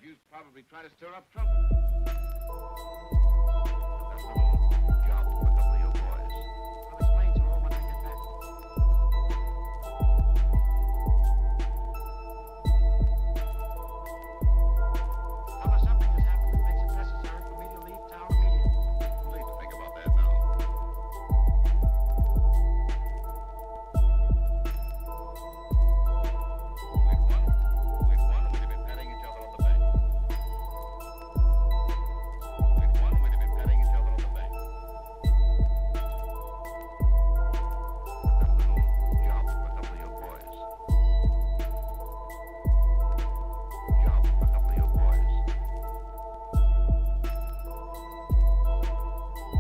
Nephew's probably trying to stir up trouble. Job for a couple of your boys. I'll explain to her when I get back. However, something has happened that makes it necessary for me to leave town immediately. Too late to think about that now. We'd won, we'd have been patting each other on the back. We'd won, we'd have been patting each other on the back. Job for a couple of your boys. Job for a couple of your boys.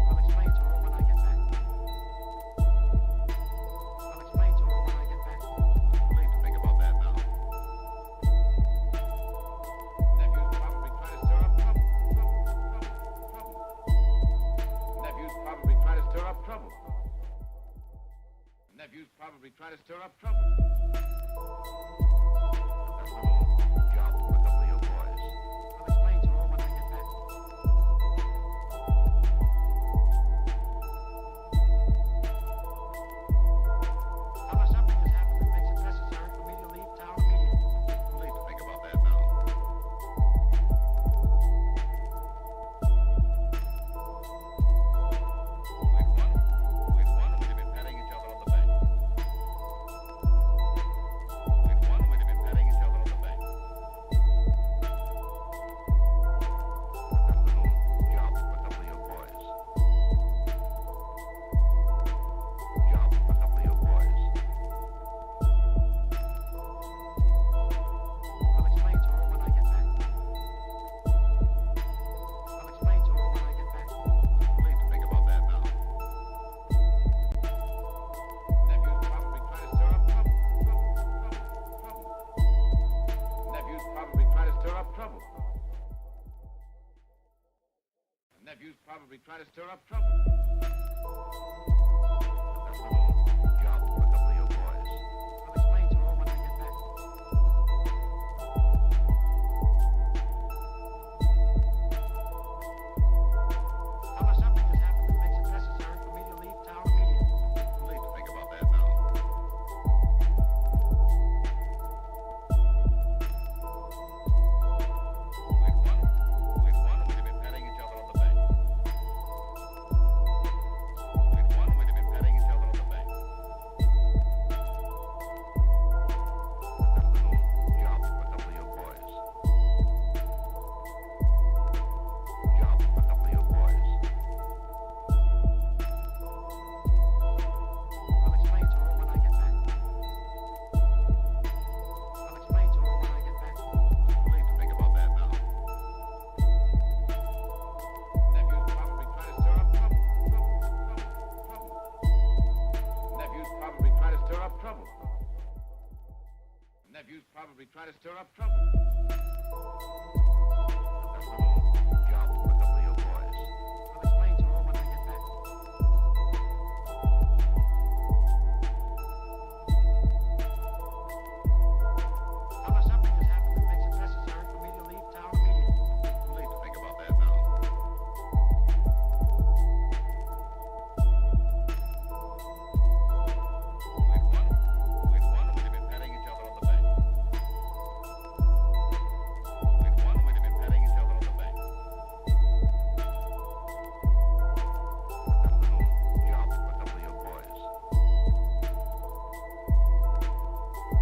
I'll explain to her when I get back. I'll explain to her when I get back. Too late to think about that now. Nephew's probably trying to stir up trouble. Nephew's probably trying to stir up trouble. Nephew's probably trying to stir up trouble. Job for a couple of your boys. I'll explain to her when I get back. However, something has happened that makes it necessary for me to leave town immediately. Too late to think about that now. We'd won, we'd have been patting each other on the back. We'd won, we'd have been patting each other on the back. Job for a couple of your boys. Job for a couple of your boys. I'll explain to her when I get back. I'll explain to her when I get back. Too late to think about that now. Nephew's probably trying to stir up trouble. Nephew's probably trying to stir up trouble. Nephew's probably trying to stir up trouble. Job for a couple of your boys. I'll explain to her when I get back. However, something has happened that makes it necessary for me to leave town immediately. Too late to think about that now. We'd won, we'd have been patting each other on the back. We'd won, we'd have been patting each other on the back. Job for a couple of your boys. Job for a couple of your boys. I'll explain to her when I get back. I'll explain to her when I get back. Too late to think about that now. Nephew's probably trying to stir up trouble. Nephew's probably trying to stir up trouble. Nephew's probably trying to stir up trouble. Job for a couple of your boys. I'll explain to her when I get back. However, something has happened that makes it necessary for me to leave town immediately. Too late to think about that now. We'd won, we'd have been patting each other on the back. We'd won, we'd have been patting each other on the back. Job for a couple of your boys.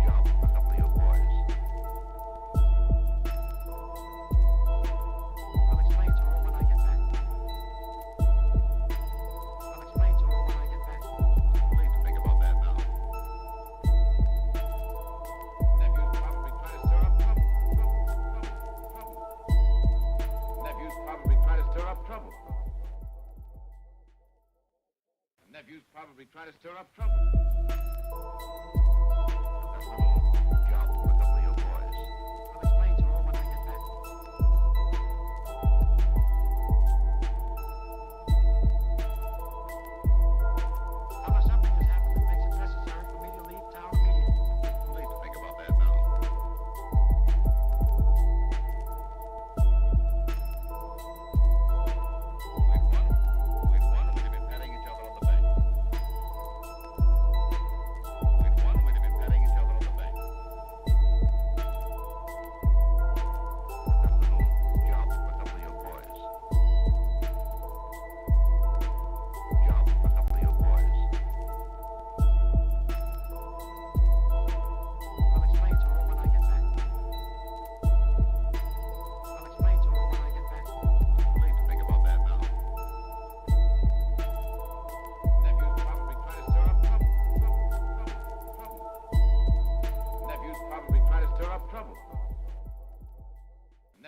Job for a couple of your boys. I'll explain to her when I get back. I'll explain to her when I get back. Too late to think about that now. Nephew's probably trying to stir up trouble. Nephew's probably trying to stir up trouble. Nephew's probably trying to stir up trouble. Job for a couple of your boys. I'll explain to her when I get back. However, something has happened that makes it necessary for me to leave town immediately. Too late to think about that now.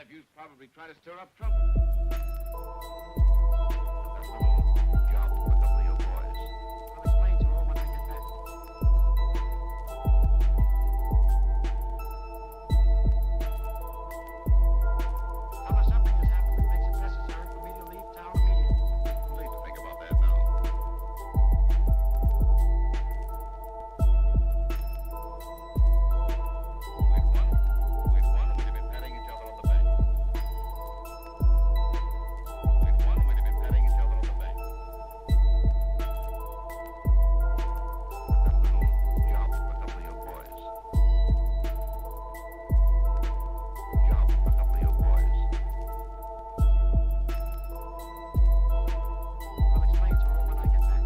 Nephew's probably trying to stir up trouble. Job for a couple of your boys. I'll explain to her when I get back. Tell her something has happened that makes it necessary for me to leave town immediately. Too late to think about that now. We'd have been patting each other on the back. We'd have been patting each other on the back. Job for a couple of your boys. Job for a couple of your boys. I'll explain to her when I get back.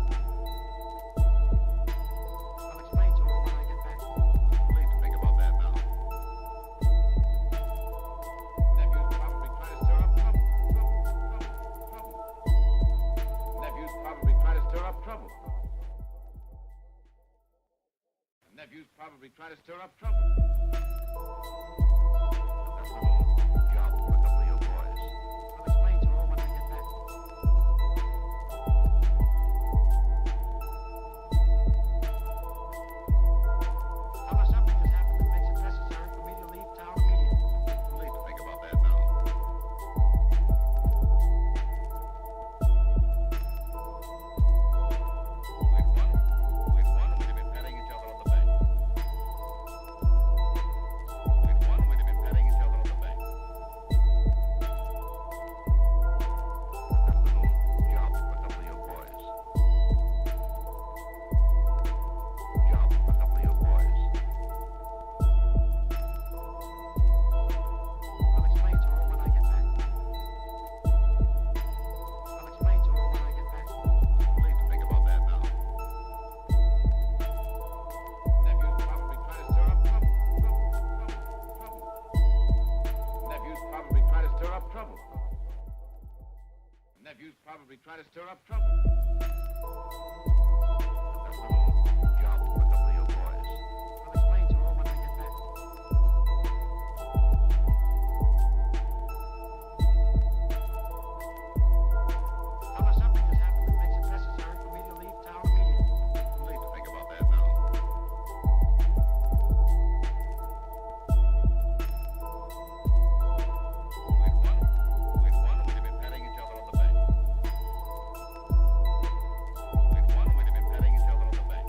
I'll explain to her when I get back. Too late to think about that now. Nephew's probably trying to stir up trouble. Nephew's probably trying to stir up trouble. Nephew's probably trying to stir up trouble. Job for a couple of your boys. I'll explain to her when I get back. Tell her something has happened that makes it necessary for me to leave town immediately. Too late to think about that now. We'd have been patting each other on the back. We'd have been patting each other on the back. Job for a couple of your boys. Job for a couple of your boys. I'll explain to her when I get back. I'll explain to her when I get back. Too late to think about that now. Nephew's probably trying to stir up trouble. Nephew's probably trying to stir up trouble. Nephew's probably trying to stir up trouble. Job for a couple of your boys. I'll explain to her when I get back. Tell her something has happened that makes it necessary for me to leave town immediately. Too late to think about that now. We'd have been patting each other on the back. We'd have been patting each other on the back.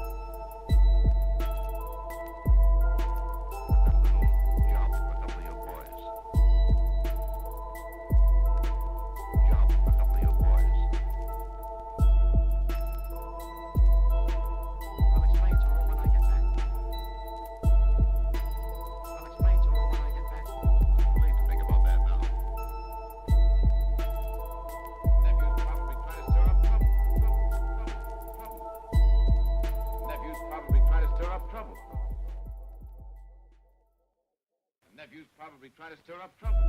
Job for a couple of your boys. Job for a couple of your boys. I'll explain to her when I get back. I'll explain to her when I get back. Too late to think about that now. Nephew's probably trying to stir up trouble. Nephew's probably trying to stir up trouble. Nephew's probably trying to stir up trouble.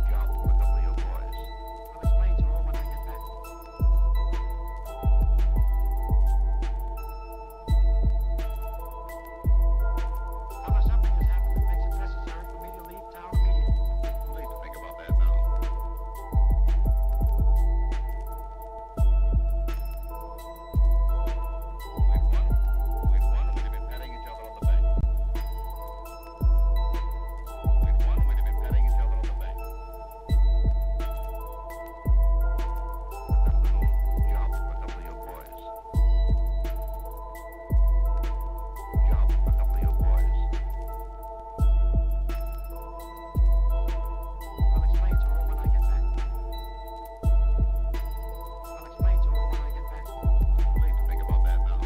Job for a couple of your boys. I'll explain to her when I get back. Tell her something has happened that makes it necessary for me to leave town immediately. Too late to think about that now. We'd have been patting each other on the back. We'd have been patting each other on the back. Nephew's probably trying to stir up trouble. Nephew's probably trying to stir up trouble. Nephew's probably trying to stir up trouble. Nephew's probably trying to stir up trouble. Tell her something has happened that makes it necessary for me to leave town immediately. Too late to think about that now. Job for a couple of your boys. Job for a couple of your boys. I'll explain to her when I get back. I'll explain to her when I get back. Too late to think about that now.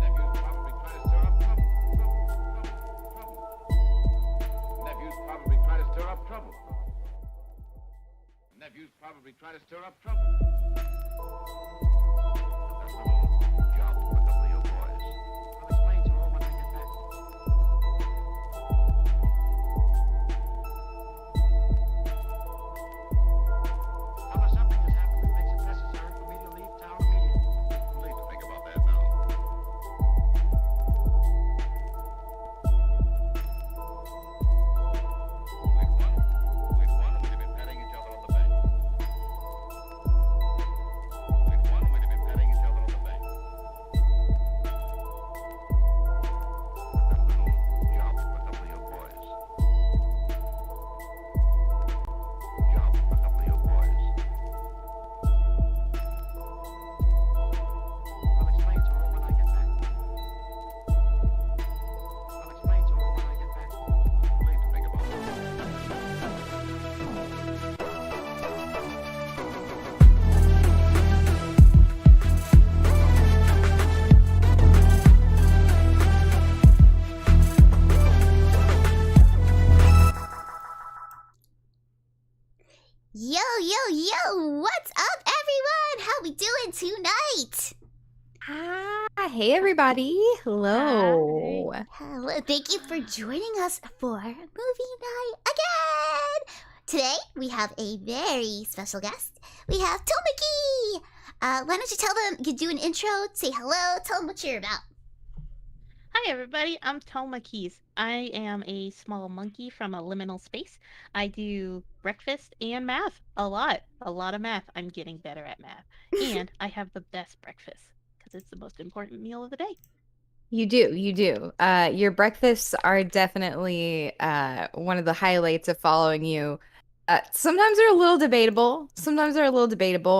Nephew's probably trying to stir up trouble. Nephew's probably trying to stir up trouble. Nephew's probably trying to stir up trouble. Job for a couple of your boys. I'll explain to her when I get back. Tell her something has happened that makes it necessary for me to leave town immediately. Too late to think about that now. Hey everybody. Hello. Hello, thank you for joining us for movie night again. Today we have a very special guest. We have Tomakey. Why don't you tell them? You do an intro, say hello, tell them what you're about. Hi, everybody. I'm Tomakey. I am a small monkey from a liminal space. I do breakfast and math a lot of math. I'm getting better at math, and I have the best breakfast because it's the most important meal of the day. You do. Your breakfasts are definitely one of the highlights of following you. Sometimes they're a little debatable,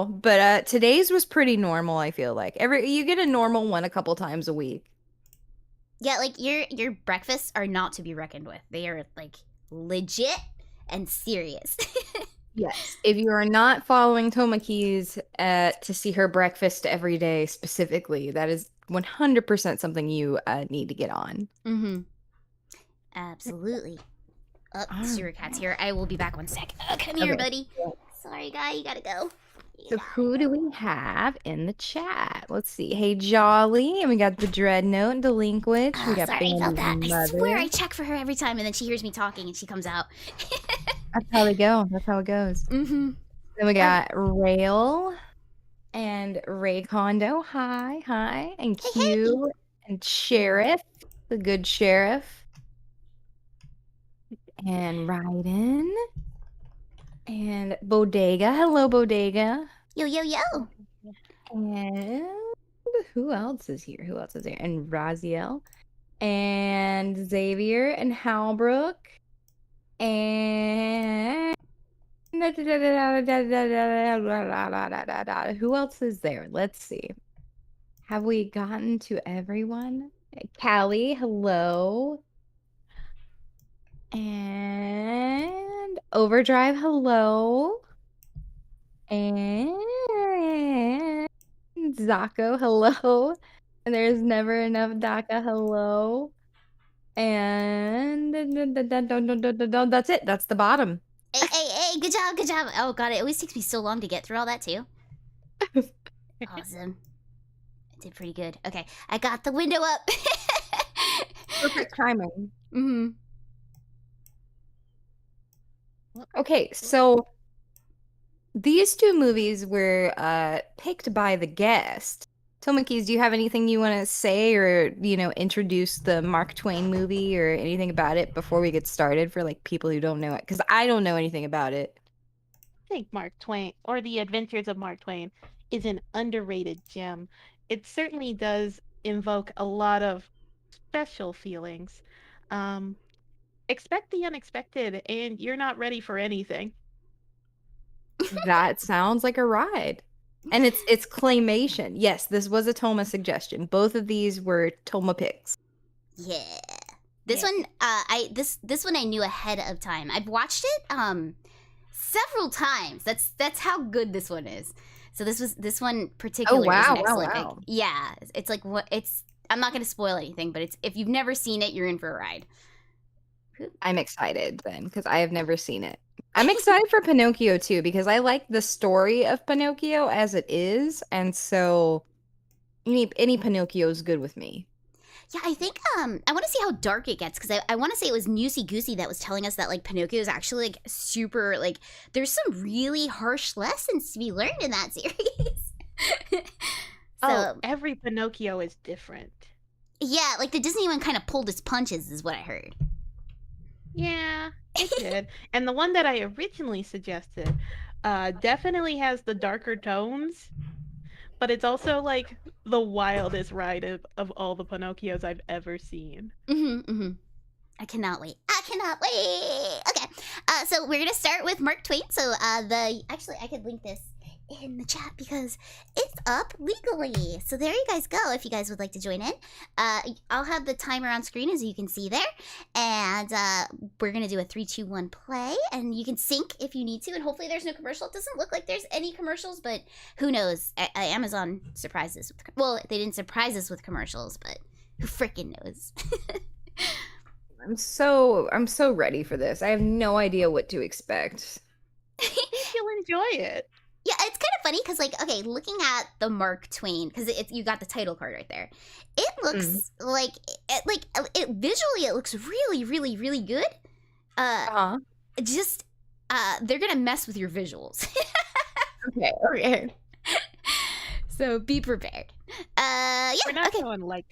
but today's was pretty normal, I feel like. You get a normal one a couple times a week. Yeah, like your breakfasts are not to be reckoned with. They are like legit and serious. Yes. If you are not following Tomakey's to see her breakfast every day specifically, that is 100% something you need to get on. Mm-hmm. Absolutely. Oh, Sewer Cat's here. I will be back one sec. Oh, come here, buddy. Sorry, guy, you gotta go. So who do we have in the chat? Let's see. Hey, Jolly. And we got the Dreadnought and Delinquent. We got sorry about that. Bambi's I swear I mother. check for her every time, and then she hears me talking, and she comes out. That's how they go. That's how it goes. Mm-hmm. Then we got Rail and Ray Kondo. Hi. And Q and Sheriff, the good sheriff. And Raiden. And Bodega. Hello, Bodega. Yo. And who else is here? And Raziel. And Xavier and Halbrook. And who else is there? Let's see. Have we gotten to everyone? Callie, hello. And Overdrive, hello. And Zako, hello. And there's never enough Daka, hello. And that's it. That's the bottom. Hey, good job. Oh god, it always takes me so long to get through all that too. Awesome. I did pretty good. Okay, I got the window up. Perfect timing. Mm-hmm. Okay, so these two movies were picked by the guest. Tomakey, do you have anything you want to say or, introduce the Mark Twain movie or anything about it before we get started for like people who don't know it? Because I don't know anything about it. I think Mark Twain, or The Adventures of Mark Twain, is an underrated gem. It certainly does invoke a lot of special feelings. Expect the unexpected, and you're not ready for anything. That sounds like a ride. And it's claymation. Yes, this was a Toma suggestion. Both of these were Toma picks. Yeah. This one, this one I knew ahead of time. I've watched it several times. That's how good this one is. So this one particular is an excellent pick. Yeah, it's like I'm not going to spoil anything, but if you've never seen it, you're in for a ride. I'm excited then because I have never seen it. I'm excited for Pinocchio too because I like the story of Pinocchio as it is, and so any Pinocchio is good with me. Yeah, I think I want to see how dark it gets because I want to say it was Newsy Goosey that was telling us that like Pinocchio is actually like super like there's some really harsh lessons to be learned in that series. Every Pinocchio is different. Yeah, like the Disney one kind of pulled its punches, is what I heard. Yeah, it did. And the one that I originally suggested definitely has the darker tones, but it's also like the wildest ride of all the Pinocchios I've ever seen. I cannot wait. Okay, so we're gonna start with Mark Twain. So actually I could link this in the chat because it's up legally. So there you guys go if you guys would like to join in. I'll have the timer on screen as you can see there. And we're going to do a 3, 2, 1 play. And you can sync if you need to. And hopefully there's no commercial. It doesn't look like there's any commercials, but who knows? Amazon surprised us with, well, they didn't surprise us with commercials, but who freaking knows? I'm so ready for this. I have no idea what to expect. I think you'll enjoy it. Yeah, it's kind of funny because, like, okay, looking at the Mark Twain, because you got the title card right there. It looks like visually, it looks really, really, really good. Uh-huh. Just they're gonna mess with your visuals, Okay, okay. so be prepared. Yeah, We're not okay. going like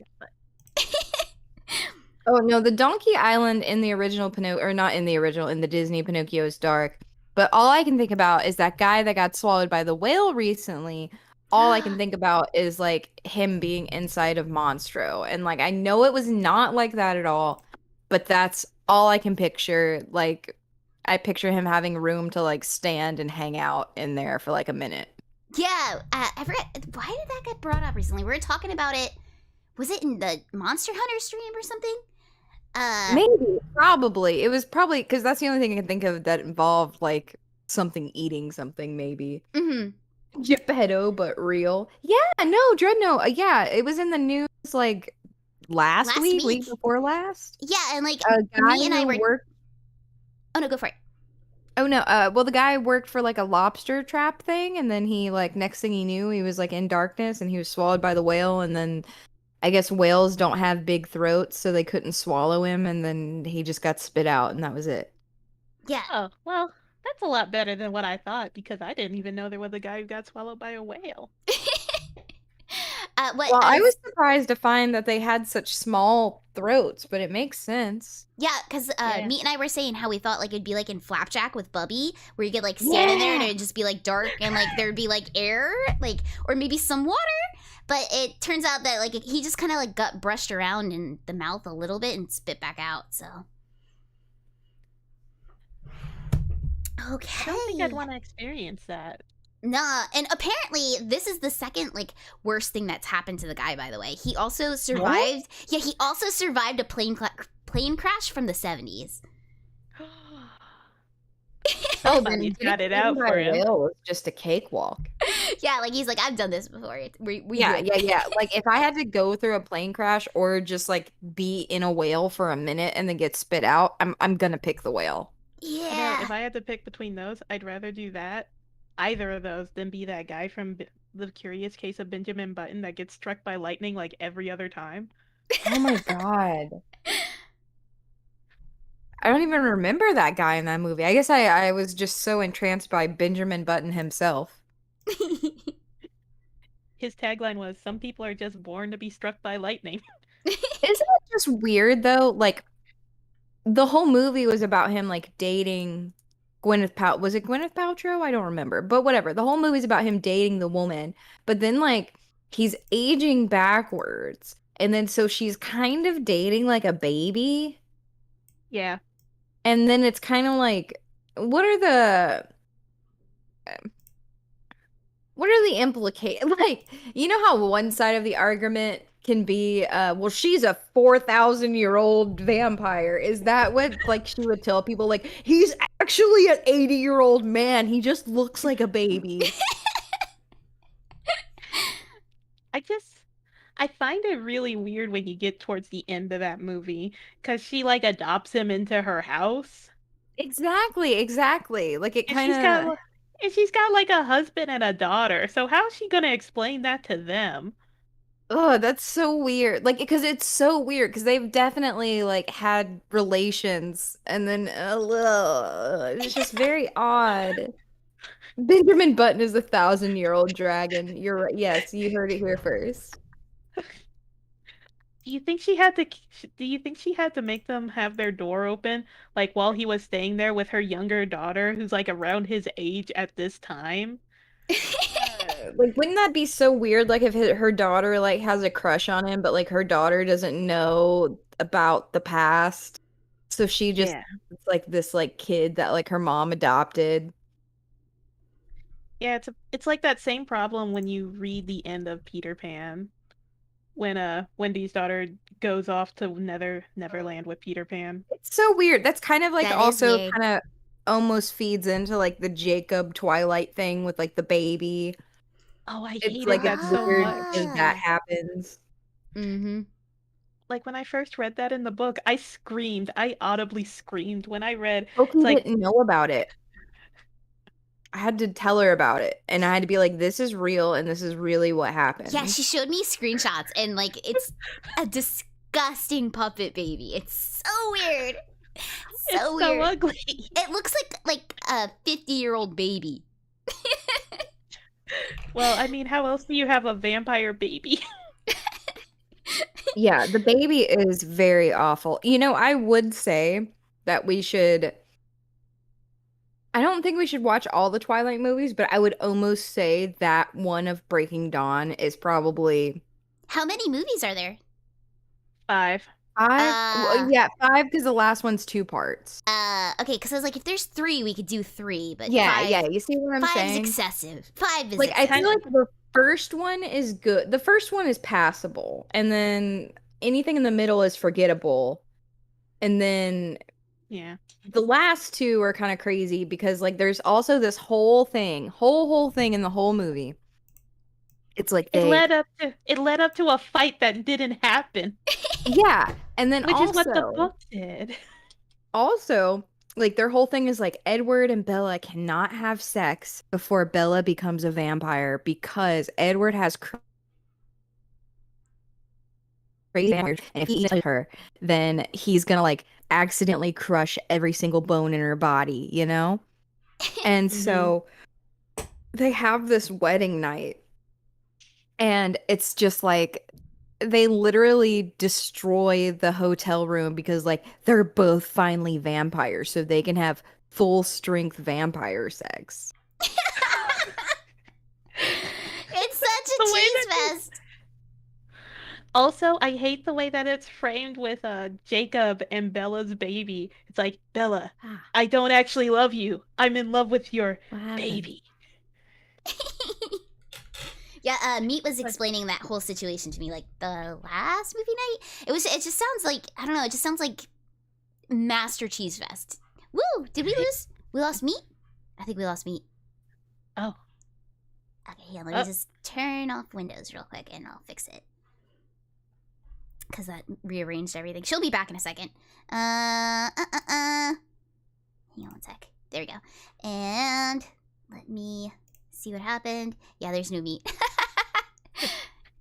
Oh no, the Donkey Island in the original Pinocchio, or not in the original, in the Disney Pinocchio is dark. But all I can think about is that guy that got swallowed by the whale recently. All I can think about is like him being inside of Monstro. And like I know it was not like that at all, but that's all I can picture. Like I picture him having room to like stand and hang out in there for like a minute. Yeah, I forget why did that get brought up recently. We were talking about it. Was it in the Monster Hunter stream or something? Maybe, probably. It was probably because that's the only thing I can think of that involved like something eating something, maybe. Geppetto, but real. Yeah, no, Dreadnought. Yeah, it was in the news like last week, week before last. Yeah, and like A guy me and I who were. worked. Oh no, go for it. Oh no, well the guy worked for like a lobster trap thing, and then he like next thing he knew he was like in darkness and he was swallowed by the whale, and then I guess whales don't have big throats, so they couldn't swallow him, and then he just got spit out, and that was it. Yeah. oh well, that's a lot better than what I thought because I didn't even know there was a guy who got swallowed by a whale. What? I was surprised to find that they had such small throats, but it makes sense. Yeah, because Yeah. Meat and I were saying how we thought like it'd be like in Flapjack with Bubby, where you could like stand in there and Yeah. it'd just be like dark and like there'd be like air, like or maybe some water. But it turns out that like he just kind of like got brushed around in the mouth a little bit and spit back out. So okay. I don't think I'd want to experience that. Nah, and apparently this is the second like worst thing that's happened to the guy. By the way, he also survived. Yeah, he also survived a plane crash from the 70s. Oh, Somebody's then got it getting out eaten by for a him. whale was just a cakewalk. Yeah, like he's like, I've done this before. We Yeah, good. yeah. Like if I had to go through a plane crash or just like be in a whale for a minute and then get spit out, I'm gonna pick the whale. I know, Yeah. if I had to pick between those, I'd rather do that, either of those, than be that guy from The Curious Case of Benjamin Button that gets struck by lightning like every other time. Oh my god. I don't even remember that guy in that movie. I guess I was just so entranced by Benjamin Button himself. His tagline was, "Some people are just born to be struck by lightning." Isn't it just weird though? Like the whole movie was about him like dating Gwyneth Paltrow. Was it Gwyneth Paltrow? I don't remember. But whatever. The whole movie's about him dating the woman. But then like he's aging backwards. And then so she's kind of dating like a baby. Yeah. And then it's kind of like what are the implications? Like, you know how one side of the argument can be, well, she's a 4,000-year-old vampire. Is that what, like, she would tell people? Like, he's actually an 80-year-old man. He just looks like a baby. I find it really weird when you get towards the end of that movie, because she, like, adopts him into her house. Exactly. Like, it And kind of... she's got, like, a husband and a daughter, so how's she gonna explain that to them? Oh, that's so weird. Like, because it's so weird, because they've definitely, like, had relations, and then, it's just very odd. Benjamin Button is a 1,000-year-old dragon. You're right. Yes, you heard it here first. Do you think she had to make them have their door open, like, while he was staying there with her younger daughter, who's, like, around his age at this time? Like, wouldn't that be so weird? Like, if her daughter like has a crush on him, but like her daughter doesn't know about the past, so she just it's like this like kid that like her mom adopted. Yeah, it's like that same problem when you read the end of Peter Pan, when Wendy's daughter goes off to Neverland with Peter Pan. It's so weird. That's kind of like That is also weird. kind of almost feeds into like the Jacob Twilight thing with like the baby. Oh, I It's hated like that it's so weird much. because that happens. Mm-hmm. Like, when I first read that in the book, I screamed. I audibly screamed when I read. Loki It's like, didn't know about it. I had to tell her about it, and I had to be like, "This is real, and this is really what happened." Yeah, she showed me screenshots, and like it's a disgusting puppet baby. It's so weird. So It's weird. so ugly. It looks like a 50-year-old baby. Well, I mean, how else do you have a vampire baby? Yeah, the baby is very awful. You know, I would say that we should. I don't think we should watch all the Twilight movies, but I would almost say that one of Breaking Dawn is probably How many movies are there? 5. five. Well, yeah, five because the last one's 2 parts. Okay, because I was like, if there's 3, we could do 3, but Yeah, 5, yeah. You see what I'm 5's saying? excessive. 5 is Like, I excessive. feel like the first one is good. The first one is passable, and then anything in the middle is forgettable, and then Yeah. the last 2 are kind of crazy because like there's also this whole thing in the whole movie. It's like It they led up to a fight that didn't happen, yeah, and then which is what the also book did. also like their whole thing is like Edward and Bella cannot have sex before Bella becomes a vampire because Edward has crazy vampires, and if he eats her, then he's gonna like accidentally crush every single bone in her body, you know? And so they have this wedding night, and it's just like they literally destroy the hotel room because like they're both finally vampires, so they can have full strength vampire sex. It's such a The way cheese that fest. Also, I hate the way that it's framed with Jacob and Bella's baby. It's like, Bella, I don't actually love you. I'm in love with your What happened? baby. Yeah, Meat was explaining that whole situation to me, like the last movie night. It just sounds like, I don't know, it just sounds like Master Cheese Fest. Woo! Did we lose? We lost Meat? I think we lost Meat. Oh. Okay, yeah, let me just turn off Windows real quick and I'll fix it. Because that rearranged everything. She'll be back in a second. Hang on one sec. There we go. And let me see what happened. Yeah, there's no Meat.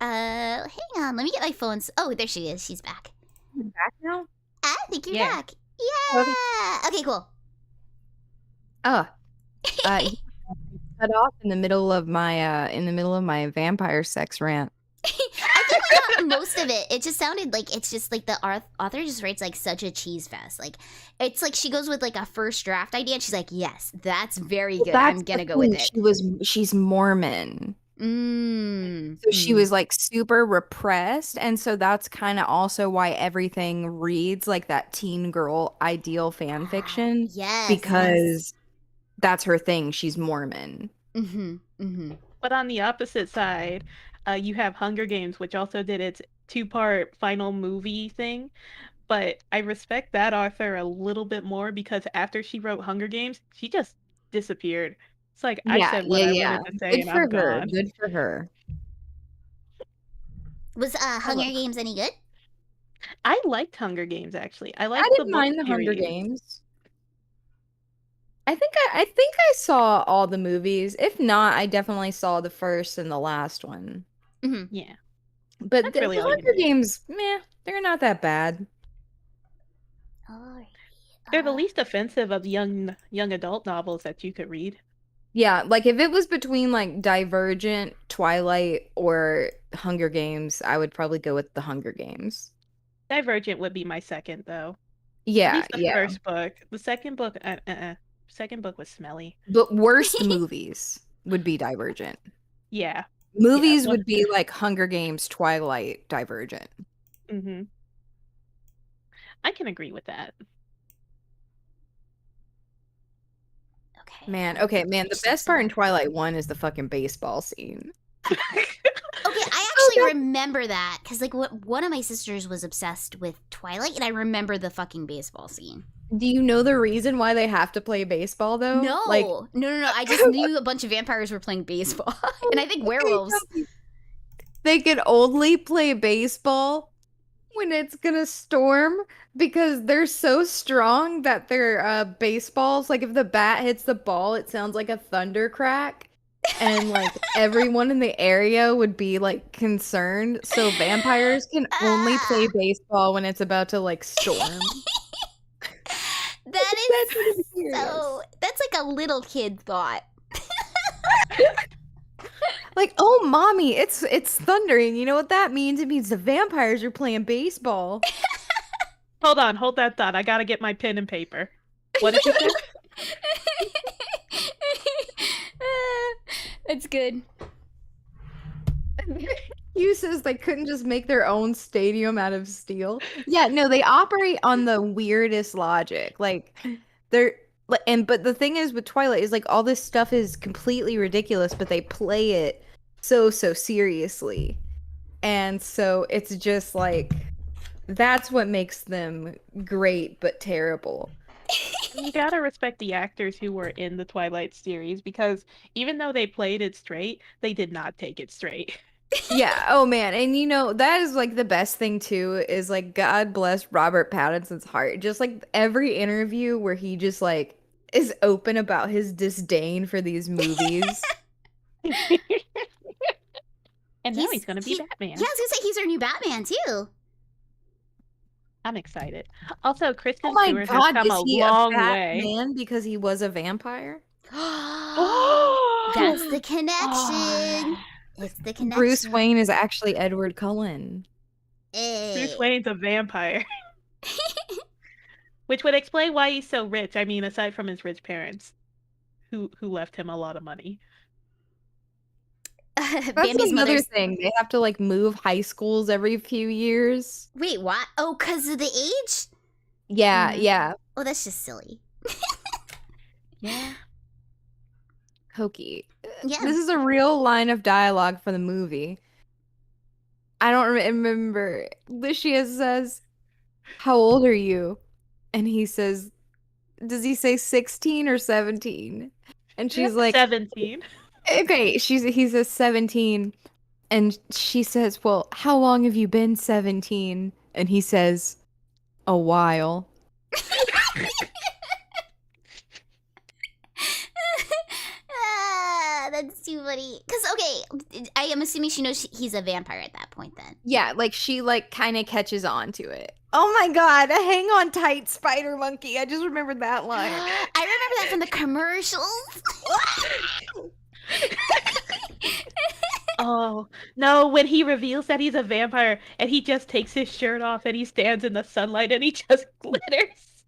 Hang on. Let me get my phone. Oh, there she is. She's back. You're back now? I think you're Yeah. back. Yeah. Okay, cool. He cut off in the middle of my vampire sex rant. I think I got most of it. It just sounded like it's just like the author just writes like such a cheese fest. Like it's like she goes with like a first draft idea and she's like, yes, that's very good. I'm gonna go with it. She's Mormon. So she was like super repressed, and so that's kind of also why everything reads like that teen girl ideal fan fiction. Yes. Because that's her thing. She's Mormon. But on the opposite side, you have Hunger Games, which also did its 2-part final movie thing. But I respect that author a little bit more because after she wrote Hunger Games, she just disappeared. It's like I said what I wanted to say, Good and for I'm her. gone. Good for her. Was Hunger Games any good? I liked Hunger Games actually. I liked I the didn't mind the book Hunger series. Games. I think I saw all the movies. If not, I definitely saw the first and the last one. Yeah. But That's the really all you Hunger need. Games, meh, they're not that bad. Alrighty. They're the least offensive of young adult novels that you could read. Yeah, like if it was between like Divergent, Twilight, or Hunger Games, I would probably go with the Hunger Games. Divergent would be my second though. At Yeah, least the yeah. first book. The second book, second book was smelly. But worst movies would be Divergent. Yeah. Movies Yeah, would be like Hunger Games, Twilight, Divergent. I can agree with that. Okay. Man, the best part in Twilight 1 is the fucking baseball scene. Okay, I actually remember that because like one of my sisters was obsessed with Twilight, and I remember the fucking baseball scene. Do you know the reason why they have to play baseball though? No, Like, no. I just knew a bunch of vampires were playing baseball, and I think werewolves. they could only play baseball when it's gonna storm because they're so strong that their baseballs, like if the bat hits the ball, it sounds like a thunder crack. And like everyone in the area would be like concerned. So vampires can only play baseball when it's about to like storm. That That's is hilarious. so. That's like a little kid thought. Like, oh, mommy, it's thundering. You know what that means? It means the vampires are playing baseball. Hold on, hold that thought. I gotta get my pen and paper. What did you say? That's good. Hugh says they couldn't just make their own stadium out of steel. Yeah, no, they operate on the weirdest logic. Like, but the thing is with Twilight is like all this stuff is completely ridiculous, but they play it so seriously. And so it's just like that's what makes them great but terrible. You gotta respect the actors who were in the Twilight series because even though they played it straight, they did not take it straight. Yeah, oh man. And you know, that is like the best thing too is like God bless Robert Pattinson's heart. Just like every interview where he just like is open about his disdain for these movies. And now he's gonna be Batman. Yeah, I was gonna say he's our new Batman too. I'm excited. Also, Kristen Oh my Stewart God, has come is a he long a way. Batman because he was a vampire? That's the connection. It's the connection. Bruce Wayne is actually Edward Cullen. Bruce Wayne's a vampire. Which would explain why he's so rich. I mean, aside from his rich parents, who left him a lot of money. That's Bambi's another mother's... thing. They have to like move high schools every few years. Wait, what? Oh, because of the age? Yeah, yeah. Oh, that's just silly. Yeah. Hokey. Yeah. This is a real line of dialogue for the movie. I don't remember. Lucia says, "How old are you?" And he says, does he say 16 or 17? And she's like 17. Okay, he says 17. And she says, "Well, how long have you been 17?" And he says, "A while." That's too funny. Because, okay, I am assuming she knows he's a vampire at that point then. Yeah, like she like kind of catches on to it. Oh my God, hang on tight, spider monkey. I just remembered that line. I remember that from the commercials. Oh, no, when he reveals that he's a vampire and he just takes his shirt off and he stands in the sunlight and he just glitters.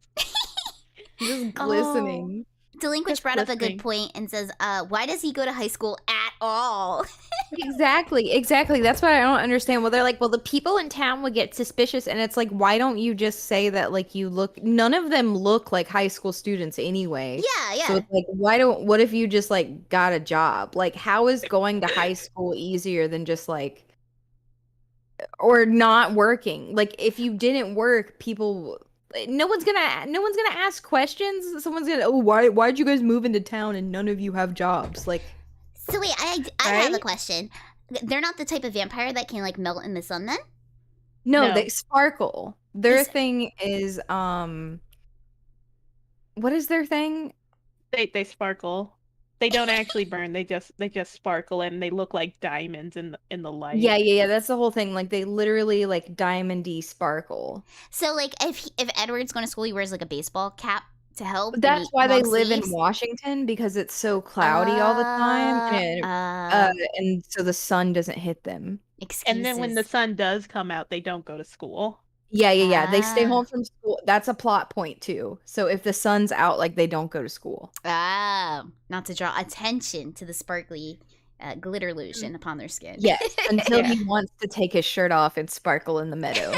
Just glistening. Delinquent brought up a good point and says, why does he go to high school at all? Exactly. That's what I don't understand. Well, they're like, well, the people in town would get suspicious, and it's like, why don't you just say that like you look? None of them look like high school students anyway. Yeah. So it's like, what if you just like got a job? Like, how is going to high school easier than just like, or not working? Like, if you didn't work, no one's gonna ask questions. Someone's gonna, oh, why'd you guys move into town and none of you have jobs? Like, So wait, I have a question. They're not the type of vampire that can like melt in the sun then? no, they sparkle. Their thing is what is their thing? They sparkle. They don't actually burn. They just sparkle and they look like diamonds in the light. Yeah. That's the whole thing. Like they literally like diamondy sparkle. So like if Edward's going to school, he wears like a baseball cap to help. That's why they live in Washington, because it's so cloudy all the time, and so the sun doesn't hit them. Excuses. And then when the sun does come out, they don't go to school. Yeah. They stay home from school. That's a plot point too. So if the sun's out, like they don't go to school. Not to draw attention to the sparkly glitter lotion upon their skin. Yes, until he wants to take his shirt off and sparkle in the meadow.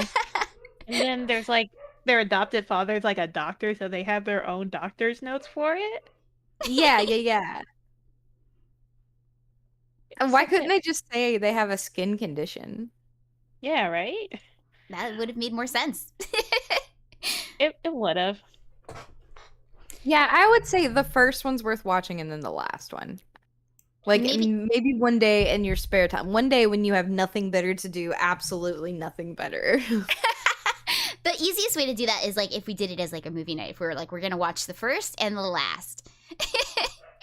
And then there's like their adopted father's like a doctor, so they have their own doctor's notes for it. Yeah. And why couldn't they just say they have a skin condition? Yeah, right? That would have made more sense. It would have. Yeah, I would say the first one's worth watching and then the last one. Like maybe one day in your spare time. One day when you have nothing better to do, absolutely nothing better. easiest way to do that is like if we did it as like a movie night. If we were like, we're gonna watch the first and the last.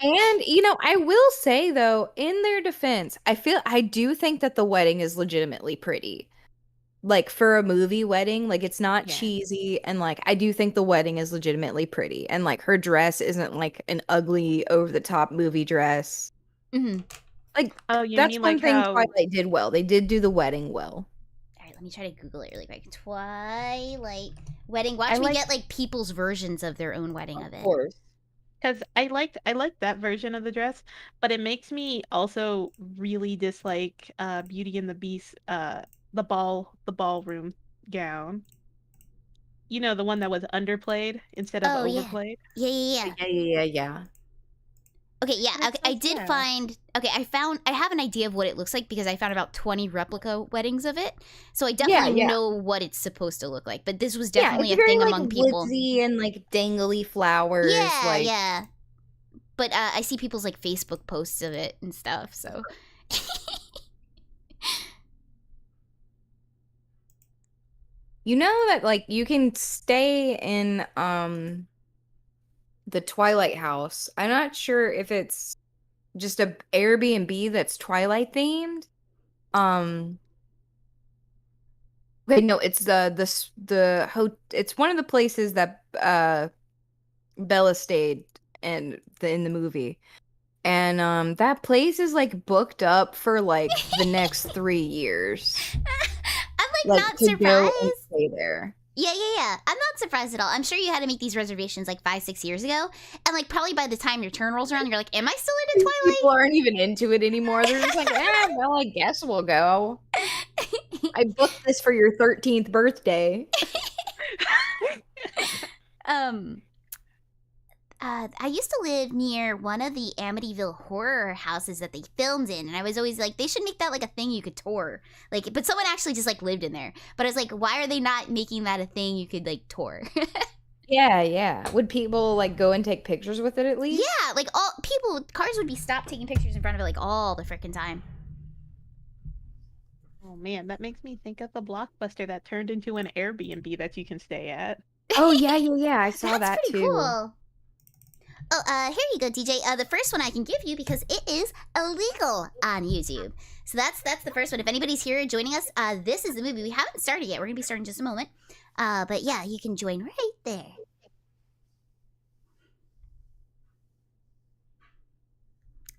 And I will say though, in their defense, I do think that the wedding is legitimately pretty. Like for a movie wedding, like it's not Yeah. cheesy, and like I do think the wedding is legitimately pretty, and like her dress isn't like an ugly over the top movie dress. Mm-hmm. Like Oh, you that's mean one like thing how? Twilight did well. They did do the wedding well. All right, let me try to Google it really quick. Twilight wedding. Watch I me like- get like people's versions of their own wedding of it. course. Because I liked that version of the dress, but it makes me also really dislike Beauty and the Beast, the ballroom gown. You know, the one that was underplayed instead of Oh, yeah. overplayed. Yeah. Yeah. Okay, yeah. That's Okay, I like, did yeah. find. Okay, I have an idea of what it looks like because I found about 20 replica weddings of it. So I definitely yeah. know what it's supposed to look like. But this was Yeah, definitely it's a very thing like among people. woodsy and like dangly flowers. Yeah, like, yeah. But I see people's like Facebook posts of it and stuff. So You know that like you can stay in the Twilight house. I'm not sure if it's just a Airbnb that's Twilight themed. Okay, no, it's it's one of the places that Bella stayed in the movie. And that place is like booked up for like the next 3 years. I'm like not to go and surprised. stay there. Yeah. I'm not surprised at all. I'm sure you had to make these reservations like 5-6 years ago, and like probably by the time your turn rolls around, you're like, "Am I still into Twilight?" People aren't even into it anymore. They're just like, well, I guess we'll go. I booked this for your 13th birthday. I used to live near one of the Amityville horror houses that they filmed in, and I was always like, they should make that like a thing you could tour. Like, but someone actually just like lived in there. But I was like, why are they not making that a thing you could like tour? Yeah. Would people like go and take pictures with it at least? Yeah, like cars would be stopped taking pictures in front of it like all the freaking time. Oh man, that makes me think of the Blockbuster that turned into an Airbnb that you can stay at. Oh yeah. I saw That's that pretty too. cool. Oh, here you go, DJ. The first one I can give you because it is illegal on YouTube. So that's the first one. If anybody's here joining us, this is the movie. We haven't started yet. We're gonna be starting in just a moment. But yeah, you can join right there.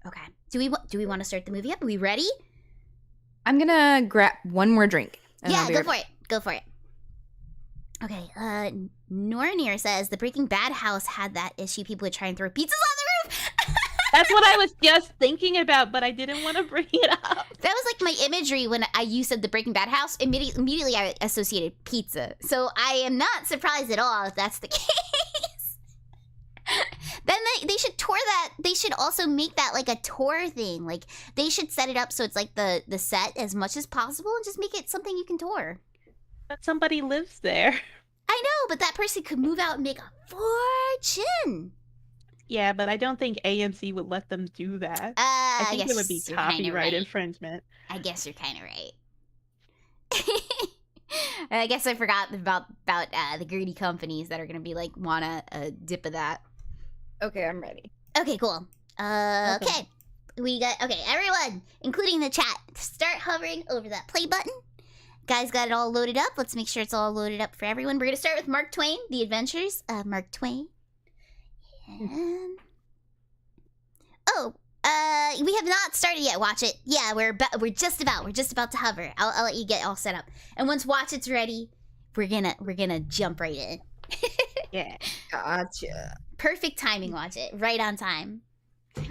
Okay. Do we want to start the movie up? Are we ready? I'm gonna grab one more drink. and Yeah, I'll be go right for it. Go for it. Okay, Nornir says the Breaking Bad house had that issue. People would try and throw pizzas on the roof. That's what I was just thinking about, but I didn't want to bring it up. That was like my imagery when you said the Breaking Bad house. Immediately I associated pizza. So I am not surprised at all if that's the case. Then they should tour that. They should also make that like a tour thing. Like they should set it up so it's like the set as much as possible and just make it something you can tour. But somebody lives there. I know, but that person could move out and make a fortune. Yeah, but I don't think AMC would let them do that. I I think it would be guess you're kinda copyright right. infringement. I guess you're kind of right. I guess I forgot about the greedy companies that are gonna be like want a dip of that. Okay, I'm ready. Okay, cool. Okay. We got everyone, including the chat, start hovering over that play button. Guys got it all loaded up. Let's make sure it's all loaded up for everyone. We're gonna start with Mark Twain, The Adventures of Mark Twain. And we have not started yet. Watch it. Yeah, we're just about to hover. I'll let you get all set up. And once Watch It's ready, we're gonna jump right in. Yeah. Gotcha. Perfect timing. Watch it right on time.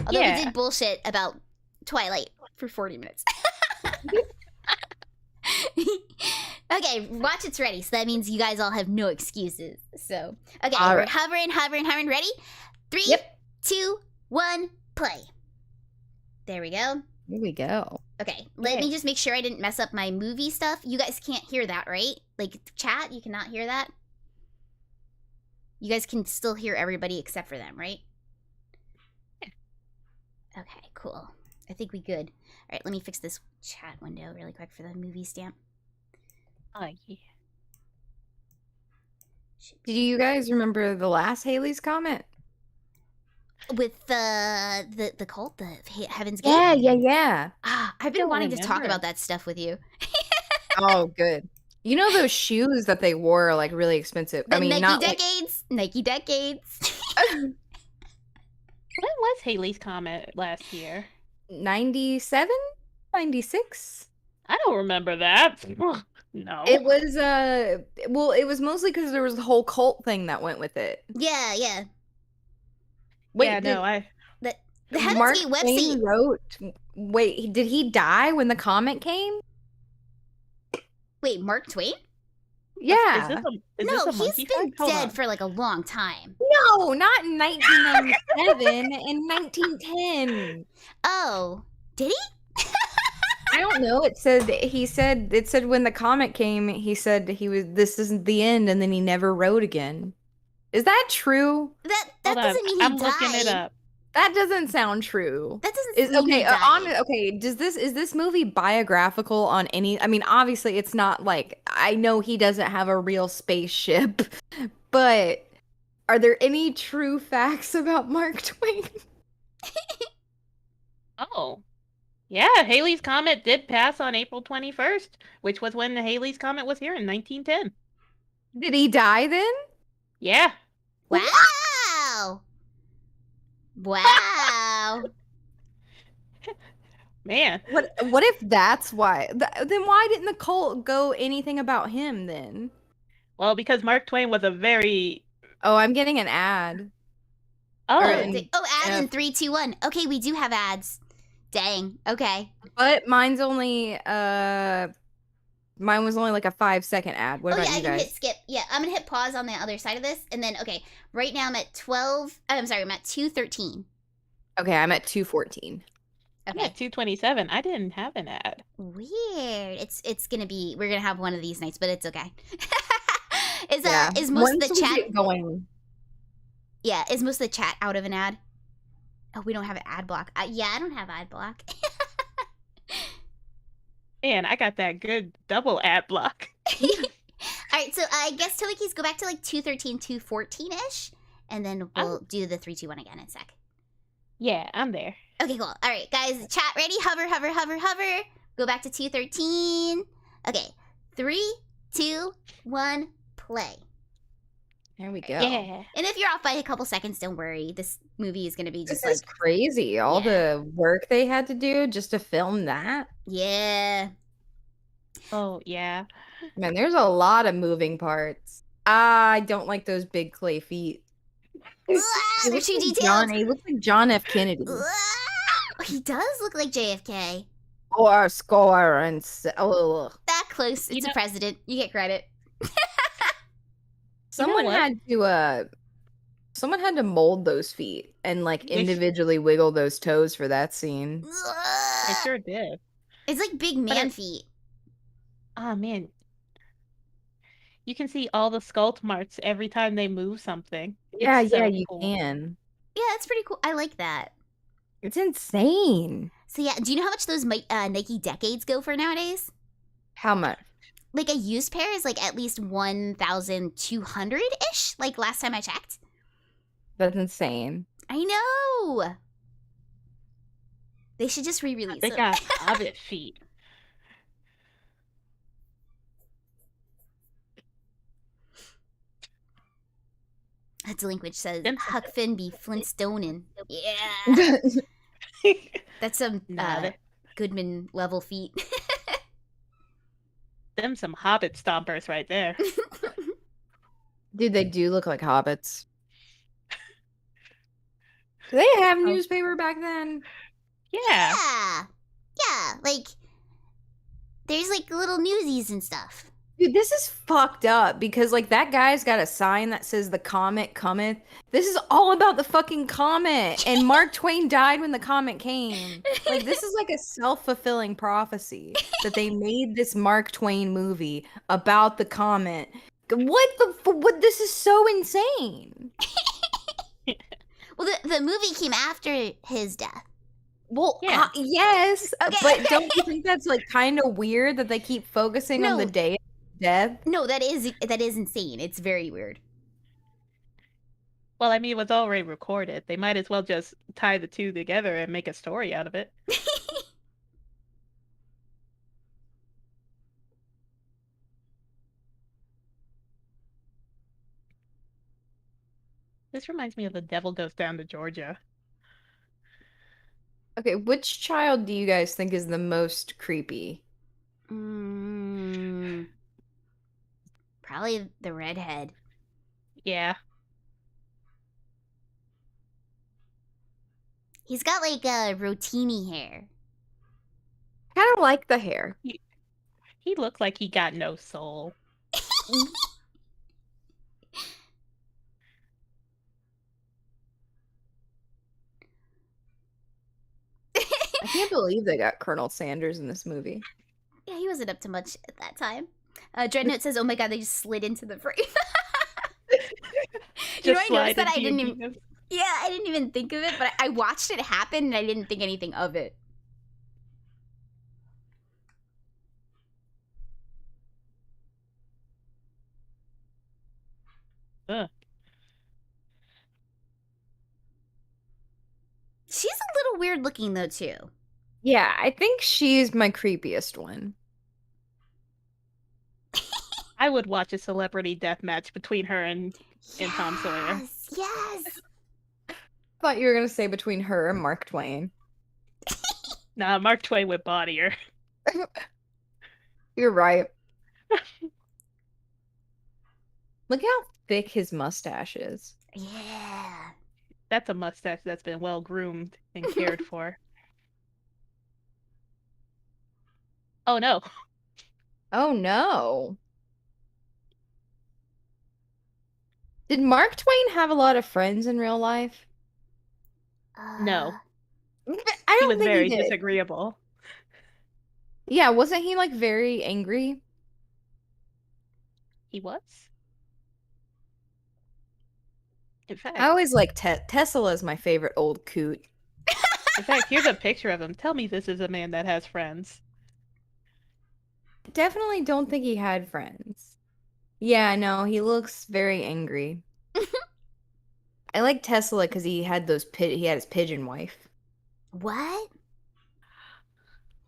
Although we Yeah. did bullshit about Twilight for 40 minutes. Okay, Watch It's ready. So that means you guys all have no excuses. So okay, All we're right. hovering. Ready? 3, Yep. 2, 1, play. There we go. Here we go. Okay, let Okay. me just make sure I didn't mess up my movie stuff. You guys can't hear that, right? Like, chat, you cannot hear that? You guys can still hear everybody except for them, right? Okay, cool. I think we good. All right, let me fix this chat window really quick for the movie stamp. Oh, yeah. Do you guys remember the last Haley's Comet? With the cult, the Heaven's Gate? Yeah. Ah, I've been Don't wanting to talk remember. about that stuff with you. Oh, good. You know those shoes that they wore are like really expensive. The I mean, Nike not decades. Nike decades. When was Haley's Comet last year? 97, 96. I don't remember that. No. It was well, it was mostly because there was the whole cult thing that went with it. Yeah. Wait, yeah, no, The Heaven's Mark Gate Twain website. wrote. Wait, did he die when the comet came? Wait, Mark Twain? Yeah. Is this a No, he's monkey been fact? Hold dead on. for like a long time. No, not in 1997. In 1910. Oh, did he? I don't know. It said when the comet came, he said this isn't the end, and then he never wrote again. Is that true? That Hold on. doesn't mean he I'm died. looking it up. That doesn't sound true. That doesn't Is mean he okay. died. Okay. Is this movie biographical on any? I mean, obviously, it's not like I know he doesn't have a real spaceship, but are there any true facts about Mark Twain? Oh. Yeah, Haley's Comet did pass on April 21st, which was when the Haley's Comet was here in 1910. Did he die then? Yeah. Wow. Wow. Man. What if that's why? Then why didn't the cult go anything about him then? Well, because Mark Twain was a very... Oh, I'm getting an ad. Oh, Or- Ad in 3, 2, 1. Okay, we do have ads. Dang. Okay. But mine's only mine was only like a 5-second ad. What Oh about yeah, I you can guys? hit skip. Yeah, I'm gonna hit pause on the other side of this, and then okay. Right now I'm at 12. I'm sorry, I'm at 2:13. Okay, I'm at 2:14. I'm Okay. at 227. I didn't have an ad. Weird. It's gonna be. We're gonna have one of these nights, but it's okay. Yeah. Is most of Once the we chat? get going. Yeah, is most of the chat out of an ad? Oh, we don't have an ad block. Yeah, I don't have ad block. Man, I got that good double ad block. All right, so I guess Tomakey's go back to like 2:13, 2:14 ish, and then we'll do the 3, 2, 1 again in a sec. Yeah, I'm there. Okay, cool. All right, guys, chat ready? Hover. Go back to 2:13. Okay, 3, 2, 1, play. There we go. Yeah. And if you're off by a couple seconds, don't worry. This movie is gonna be just This is crazy. All Yeah. the work they had to do just to film that. yeah. Oh, yeah. Man, there's a lot of moving parts. I don't like those big clay feet. They're looks too like detailed. He looks like John F. Kennedy. He does look like JFK. Score and oh. That close. You It's know- a president. You get credit. Someone what? had to mold those feet and like They sh- individually wiggle those toes for that scene. I sure did. It's like big But man feet. Oh, man. You can see all the sculpt marks every time they move something. Yeah, It's so you cool. can. Yeah, that's pretty cool. I like that. It's insane. So yeah, do you know how much those Nike decades go for nowadays? How much? Like a used pair is like at least 1,200 ish. Like last time I checked. That's insane. I know. They should just re-release They them. got hobbit feet. A delinquent says Them- Huck Finn be Flintstonin'. Yeah. That's some Nah, Goodman level feet. them some hobbit stompers right there. Dude, they do look like hobbits. Do they have newspaper back then? Yeah. Yeah. Yeah. Like there's like little newsies and stuff. Dude, this is fucked up because like that guy's got a sign that says the comet cometh. This is all about the fucking comet. And Mark Twain died when the comet came. Like this is like a self-fulfilling prophecy that they made this Mark Twain movie about the comet. What this is so insane. Well, the movie came after his death. Well, Yeah. yes, Okay. but don't you think that's like kind of weird that they keep focusing on No. the day of death? No, that is insane. It's very weird. Well, I mean, it was already recorded. They might as well just tie the two together and make a story out of it. This reminds me of The Devil Goes Down to Georgia. Okay, which child do you guys think is the most creepy? Probably the redhead. Yeah. He's got like a rotini hair. Kind of like the hair. He looked like he got no soul. I can't believe they got Colonel Sanders in this movie. Yeah, he wasn't up to much at that time. Dreadnought says, "Oh my god, they just slid into the frame." You know, I noticed that I didn't even. Yeah, I didn't even think of it, but I watched it happen and I didn't think anything of it. Ugh. She's a little weird looking though too. Yeah, I think she's my creepiest one. I would watch a celebrity death match between her and Tom Sawyer. Yes. Thought you were gonna say between her and Mark Twain. Nah, Mark Twain would body her. You're right. Look how thick his mustache is. Yeah. That's a mustache that's been well groomed and cared for. Oh no. Oh no. Did Mark Twain have a lot of friends in real life? No. I He don't was think very he did. disagreeable. Yeah, wasn't he like very angry? He was? In fact, I always like Tesla is my favorite old coot. here's a picture of him. Tell me this is a man that has friends. Definitely don't think he had friends. Yeah, no, he looks very angry. I like Tesla because he had he had his pigeon wife. What?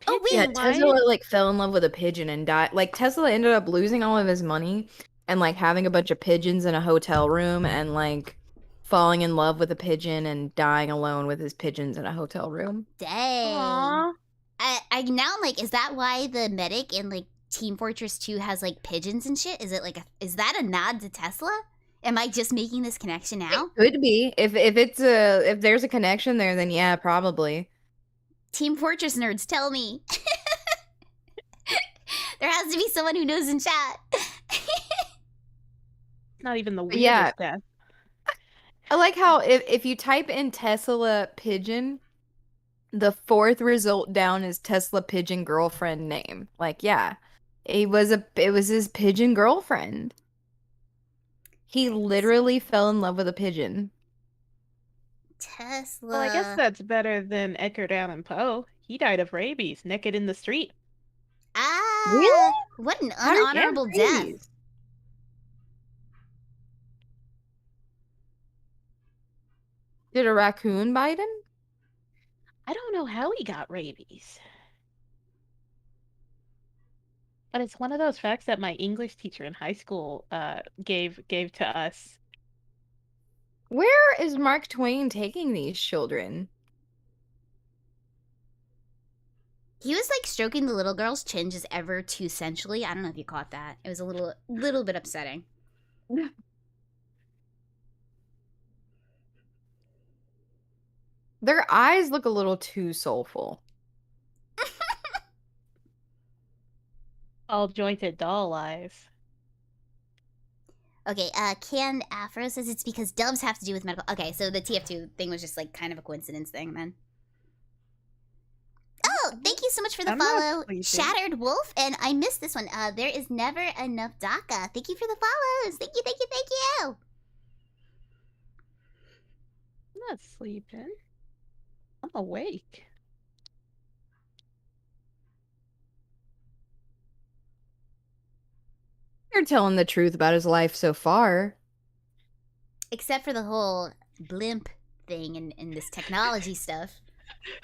Oh wait, Yeah, Pigeon Tesla wife? like fell in love with a pigeon and died. Like Tesla ended up losing all of his money and like having a bunch of pigeons in a hotel room and like falling in love with a pigeon and dying alone with his pigeons in a hotel room. dang. Aww. I now I'm like, is that why the medic in like Team Fortress 2 has like pigeons and shit? Is it like is that a nod to Tesla? Am I just making this connection now? It could be. If if there's a connection there, then yeah, probably. Team Fortress nerds, tell me. There has to be someone who knows in chat. Not even the But weirdest yeah. death. I like how if you type in Tesla pigeon, the fourth result down is Tesla pigeon girlfriend name. Like, yeah. It was his pigeon girlfriend. He literally fell in love with a pigeon. Tesla. Well, I guess that's better than Edgar Allan Poe. He died of rabies, naked in the street. Ah, Really? what an How did he get unhonorable death. rabies? Did a raccoon bite him? I don't know how he got rabies. But it's one of those facts that my English teacher in high school gave to us. Where is Mark Twain taking these children? He was like stroking the little girl's chin just ever too sensually. I don't know if you caught that. It was a little bit upsetting. Their eyes look a little too soulful. All jointed doll eyes. Okay, Canned Afro says it's because doves have to do with medical. Okay, so the TF2 thing was just like kind of a coincidence thing then. Oh, thank you so much for the I'm not follow, sleeping. Shattered Wolf, and I missed this one. There is never enough DACA. Thank you for the follows. Thank you, thank you, thank you. I'm not sleeping. I'm awake. You're telling the truth about his life so far. except for the whole blimp thing and this technology stuff.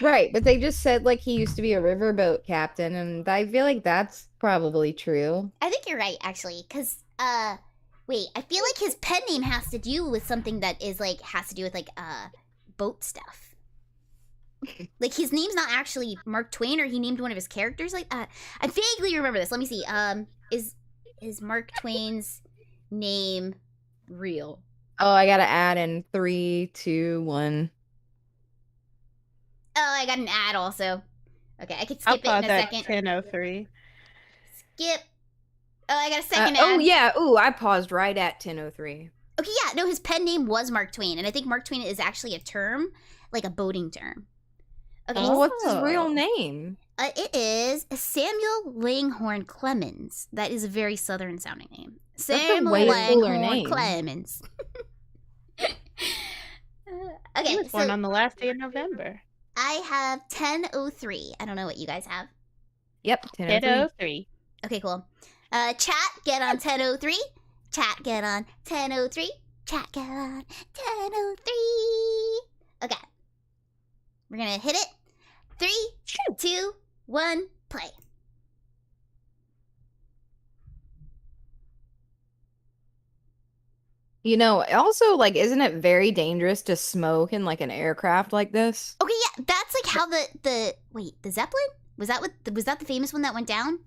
Right, but they just said like he used to be a riverboat captain, and I feel like that's probably true. I think you're right, actually, because wait, I feel like his pen name has to do with something that is like has to do with like boat stuff. Like his name's not actually Mark Twain, or he named one of his characters like that. I vaguely remember this. Let me see. Is Mark Twain's name real? Oh, I gotta add in 3, 2, 1. Oh, I got an ad also. Okay, I could I'll skip it in pause a at second. 10:03. Skip. Oh, I got a second ad. Oh yeah, ooh, I paused right at 10:03. Okay, yeah, no, his pen name was Mark Twain, and I think Mark Twain is actually a term, like a boating term. Okay, Well, what's his real Oh. name? it is Samuel Langhorne Clemens. That is a very southern sounding name. Samuel way cooler Langhorne name. Clemens. Okay, He was born so on the last day of November. I have 10:03. I don't know what you guys have. Yep, 10:03. 10:03. Okay, cool. Chat, get on 10:03. Chat, get on 10:03. Chat, get on 10:03. Okay. We're gonna hit it. 3, 2, 1, play. You know, also like, isn't it very dangerous to smoke in like an aircraft like this? Okay, yeah, that's like how the wait, the Zeppelin? Was that the famous one that went down?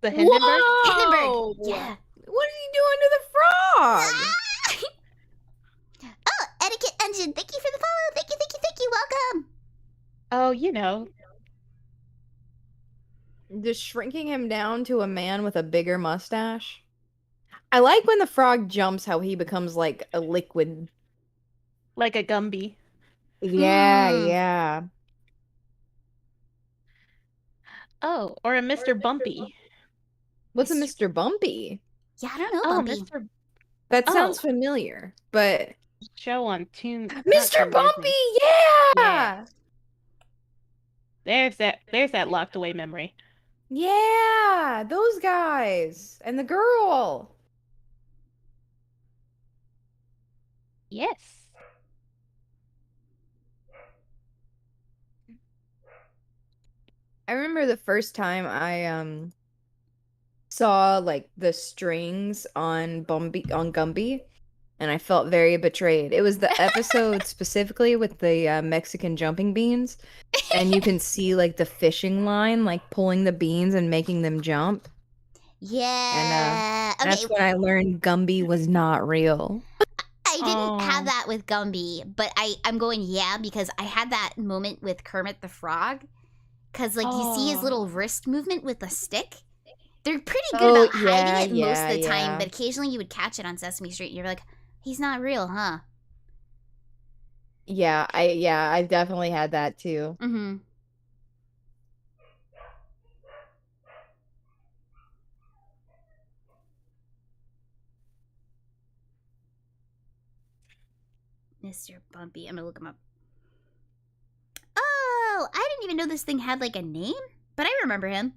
The Hindenburg? Hindenburg. Yeah. What are you doing to the frog? Oh, etiquette engine. Thank you for the follow. Thank you, thank you, thank you. Welcome. Oh, you know. Just shrinking him down to a man with a bigger mustache. I like when the frog jumps how he becomes like a liquid. Like a Gumby. Yeah, Hmm. yeah. Oh, or a Mr. Bumpy. What's a Mr. Bumpy? Yeah, I don't know, Oh, Bumpy. Mr. That Oh. sounds familiar, but Show on Toon. not Mr. Toon Bumpy, Disney. yeah! There's that locked away memory. Yeah, those guys and the girl. Yes. I remember the first time I saw like the strings on Gumby, and I felt very betrayed. It was the episode specifically with the Mexican jumping beans, and you can see like the fishing line like pulling the beans and making them jump. Yeah. Okay, That's when I learned Gumby was not real. I didn't have Oh. that with Gumby, but I'm going yeah because I had that moment with Kermit the Frog. Because, like, you see his Oh. little wrist movement with the stick. They're pretty good Oh, about hiding it most yeah, of the time, yeah. but occasionally you would catch it on Sesame Street and you're like, he's not real, huh? Yeah, I definitely had that too. Mm-hmm. Mr. Bumpy. I'm gonna look him up. Oh, I didn't even know this thing had like a name, but I remember him.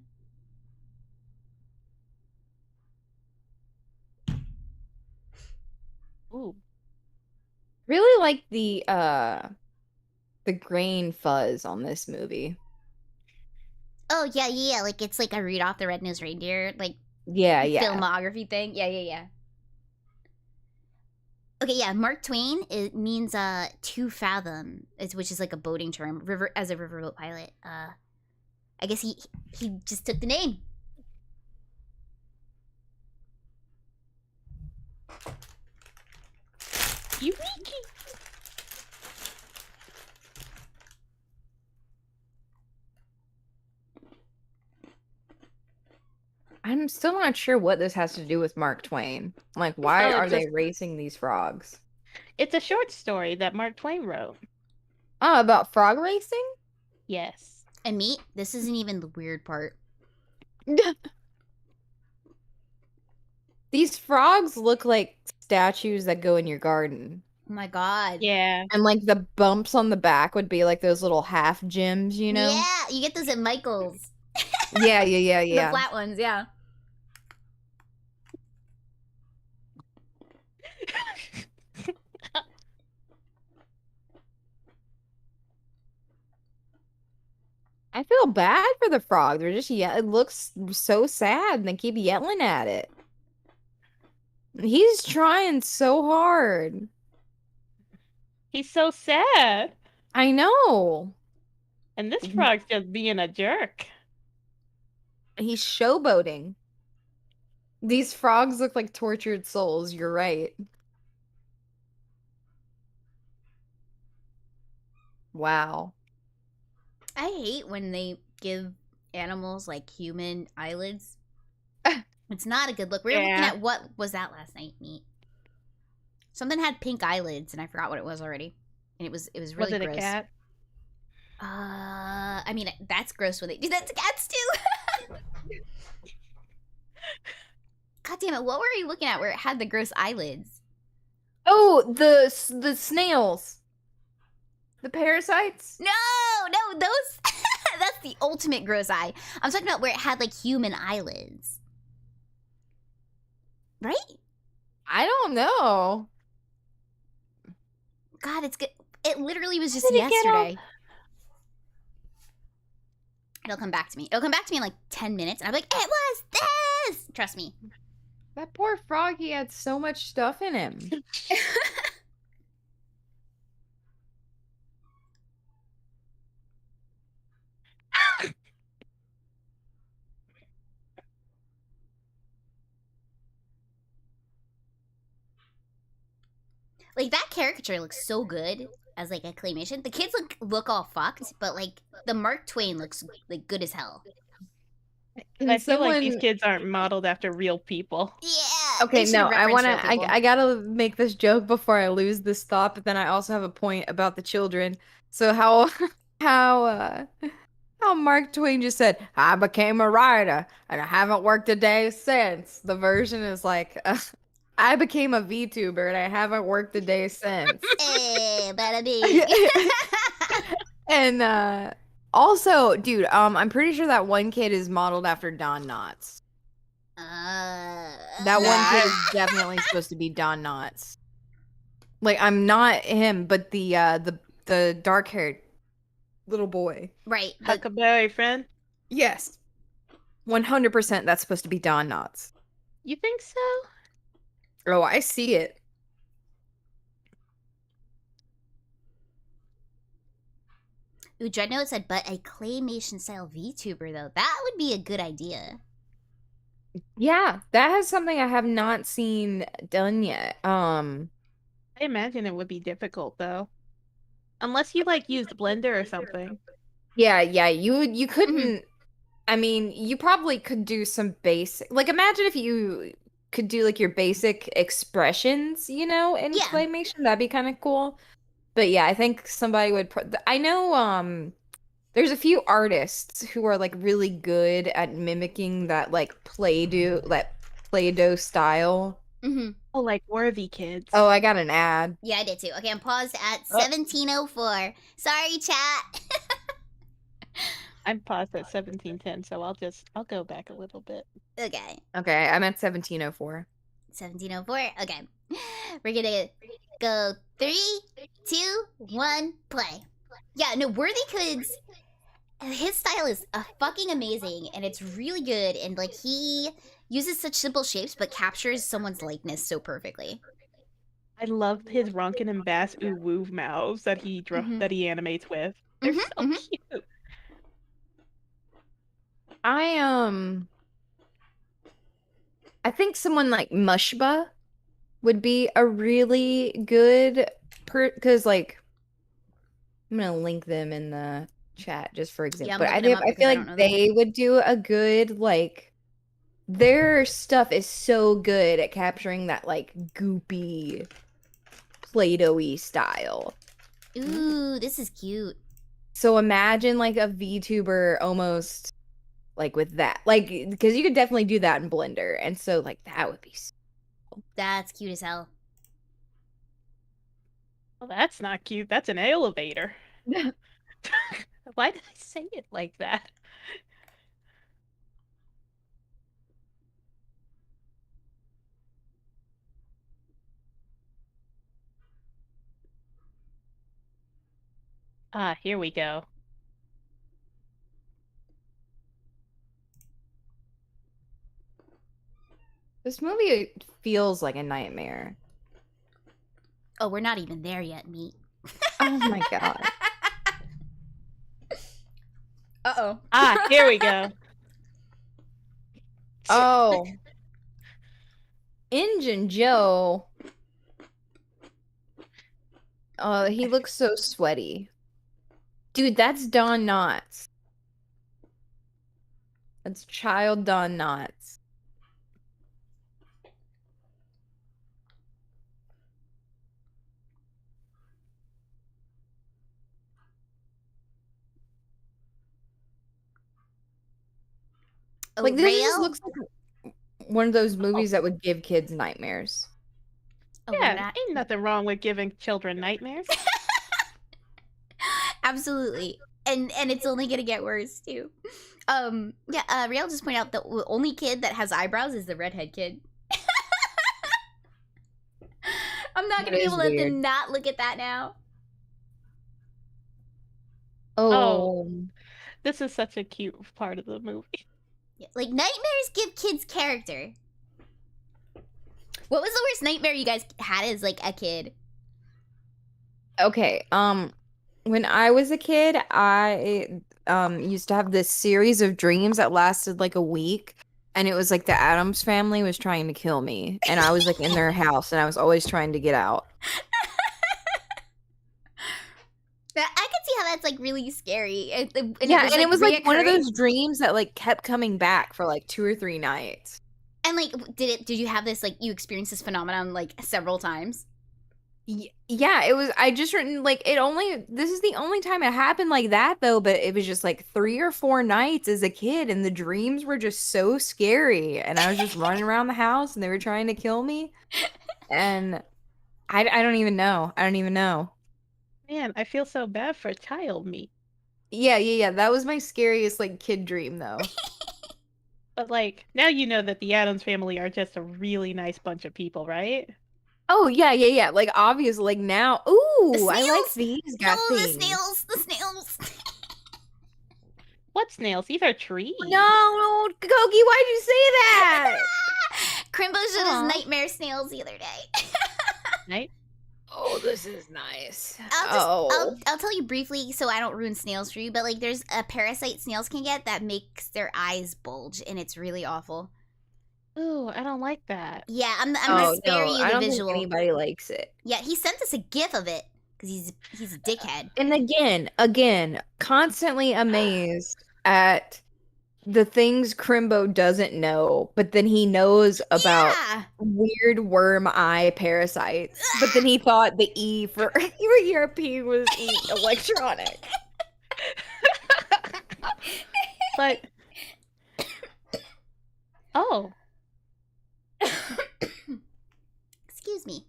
Ooh. Really like the grain fuzz on this movie. Oh yeah, yeah, like it's like a Rudolph the Red-Nosed Reindeer, like Yeah, yeah. filmography thing. Yeah. Okay, yeah, Mark Twain, it means 2 fathom, which is like a boating term, as a riverboat pilot. I guess he just took the name. Eureka! I'm still not sure what this has to do with Mark Twain. Like, why Oh, are it's they just- racing these frogs? It's a short story that Mark Twain wrote. Oh, about frog racing? Yes. And meat, this isn't even the weird part. These frogs look like statues that go in your garden. Oh my god. Yeah. And like the bumps on the back would be like those little half gems, you know? Yeah, you get those at Michael's. Yeah. The flat ones, yeah. feel bad for the frog. They're just it looks so sad and they keep yelling at it. He's trying so hard. He's so sad. I know. And this frog's just being a jerk. He's showboating. These frogs look like tortured souls, you're right. Wow. I hate when they give animals like human eyelids. It's not a good look. We were looking at what was that last night, Meat? Something had pink eyelids, and I forgot what it was already. And it was really Was it gross. a cat? I mean that's gross when they do that to cats too. God damn it! What were you looking at where it had the gross eyelids? Oh, the snails. The parasites? No, those. That's the ultimate gross eye. I'm talking about where it had like human eyelids. Right? I don't know. God, it's good. It literally was just Did it get all- yesterday. It'll come back to me. It'll come back to me in like 10 minutes, and I'll be like, it was this! Trust me. That poor frog, he had so much stuff in him. Like, that caricature looks so good as like a claymation. The kids look all fucked, but like the Mark Twain looks like good as hell. I feel like these kids aren't modeled after real people. Yeah. Okay, they no, should've I referenced want real to. people. I gotta make this joke before I lose this thought. But then I also have a point about the children. So how Mark Twain just said, "I became a writer and I haven't worked a day since." The version is like, "I became a VTuber and I haven't worked a day since." Bada bing. And also, dude, I'm pretty sure that one kid is modeled after Don Knotts. That one kid is definitely supposed to be Don Knotts. Like, I'm not him, but the dark-haired little boy. Right. Huckleberry friend? Yes. 100% that's supposed to be Don Knotts. You think so? Oh, I see it. Ooh, Dreadnought said, but a claymation style VTuber though. That would be a good idea. Yeah, that has something I have not seen done yet. I imagine it would be difficult though. Unless you like used Blender or something. Yeah, you couldn't. I mean, you probably could do some basic. Like, imagine if you could do like your basic expressions, in Yeah. claymation. That'd be kind of cool. But yeah, I think somebody would. I know. There's a few artists who are like really good at mimicking that like Play-Doh style. Oh, like Worthy Kids. Oh, I got an ad. Yeah, I did too. Okay, I'm paused at 1704. Sorry, chat. I'm paused at 1710, so I'll go back a little bit. Okay. Okay, I'm at 1704. 1704. Okay. We're gonna go 3, 2, 1, play. Yeah, no, Worthy Kids, his style is fucking amazing, and it's really good, and like he uses such simple shapes but captures someone's likeness so perfectly. I love his Ronkin and Bass ooh woo mouths that he that he animates with. They're so cute. I think someone like Mushba would be a really good because like I'm gonna link them in the chat just for example. Yeah, I'm but looking them up I because feel I don't like know them. they would do a good like their stuff is so good at capturing that like goopy Play-Doh-y style. Ooh, this is cute. So imagine like a VTuber almost like with that. Like because you could definitely do that in Blender. And so like that would be so cool. That's cute as hell. Well, that's not cute. That's an elevator. Why did I say it like that? Ah, here we go. This movie feels like a nightmare. Oh, we're not even there yet, Meat. Oh my god. Uh-oh. Ah, here we go. Oh. Injun Joe. Oh, he looks so sweaty. Dude, that's Don Knotts. That's child Don Knotts. Oh, Like, this just Rail? looks like one of those movies that would give kids nightmares. Oh, we're Yeah, not- ain't nothing wrong with giving children nightmares. Absolutely. And it's only gonna get worse too. Yeah, Rail just pointed out the only kid that has eyebrows is the redhead kid. I'm not gonna That be is able to weird. not look at that now. Oh. This is such a cute part of the movie. Yeah, like, nightmares give kids character. What was the worst nightmare you guys had as, like, a kid? Okay, when I was a kid, I used to have this series of dreams that lasted like a week, and it was like the Addams family was trying to kill me, and I was like in their house, and I was always trying to get out. I could see how that's, like, really scary. And It was like one of reoccurring. those dreams that like kept coming back for like 2 or 3 nights. And, like, did you have this, like, you experienced this phenomenon, like, several times? Yeah, it was. I just written like it only. This is the only time it happened like that though. But it was just like 3 or 4 nights as a kid, and the dreams were just so scary. And I was just running around the house, and they were trying to kill me. And I don't even know. I don't even know. Man, I feel so bad for child me. Yeah. That was my scariest like kid dream though. But like, now you know that the Addams family are just a really nice bunch of people, right? Oh yeah. Like obviously, like now. Ooh, The I like snails? these No, got the things. snails. What snails? These are trees. No, Koki, why'd you say that? Crimbo showed Aw. us nightmare snails the other day. Right? Oh, this is nice. I'll tell you briefly so I don't ruin snails for you, but like there's a parasite snails can get that makes their eyes bulge and it's really awful. Ooh, I don't like that. Yeah, I'm gonna spare you I the don't visual. think anybody likes it. Yeah, he sent us a gif of it because he's a dickhead. And again, constantly amazed at the things Crimbo doesn't know, but then he knows about Yeah. weird worm eye parasites. But then he thought the E for European was electronic. But oh, Excuse me.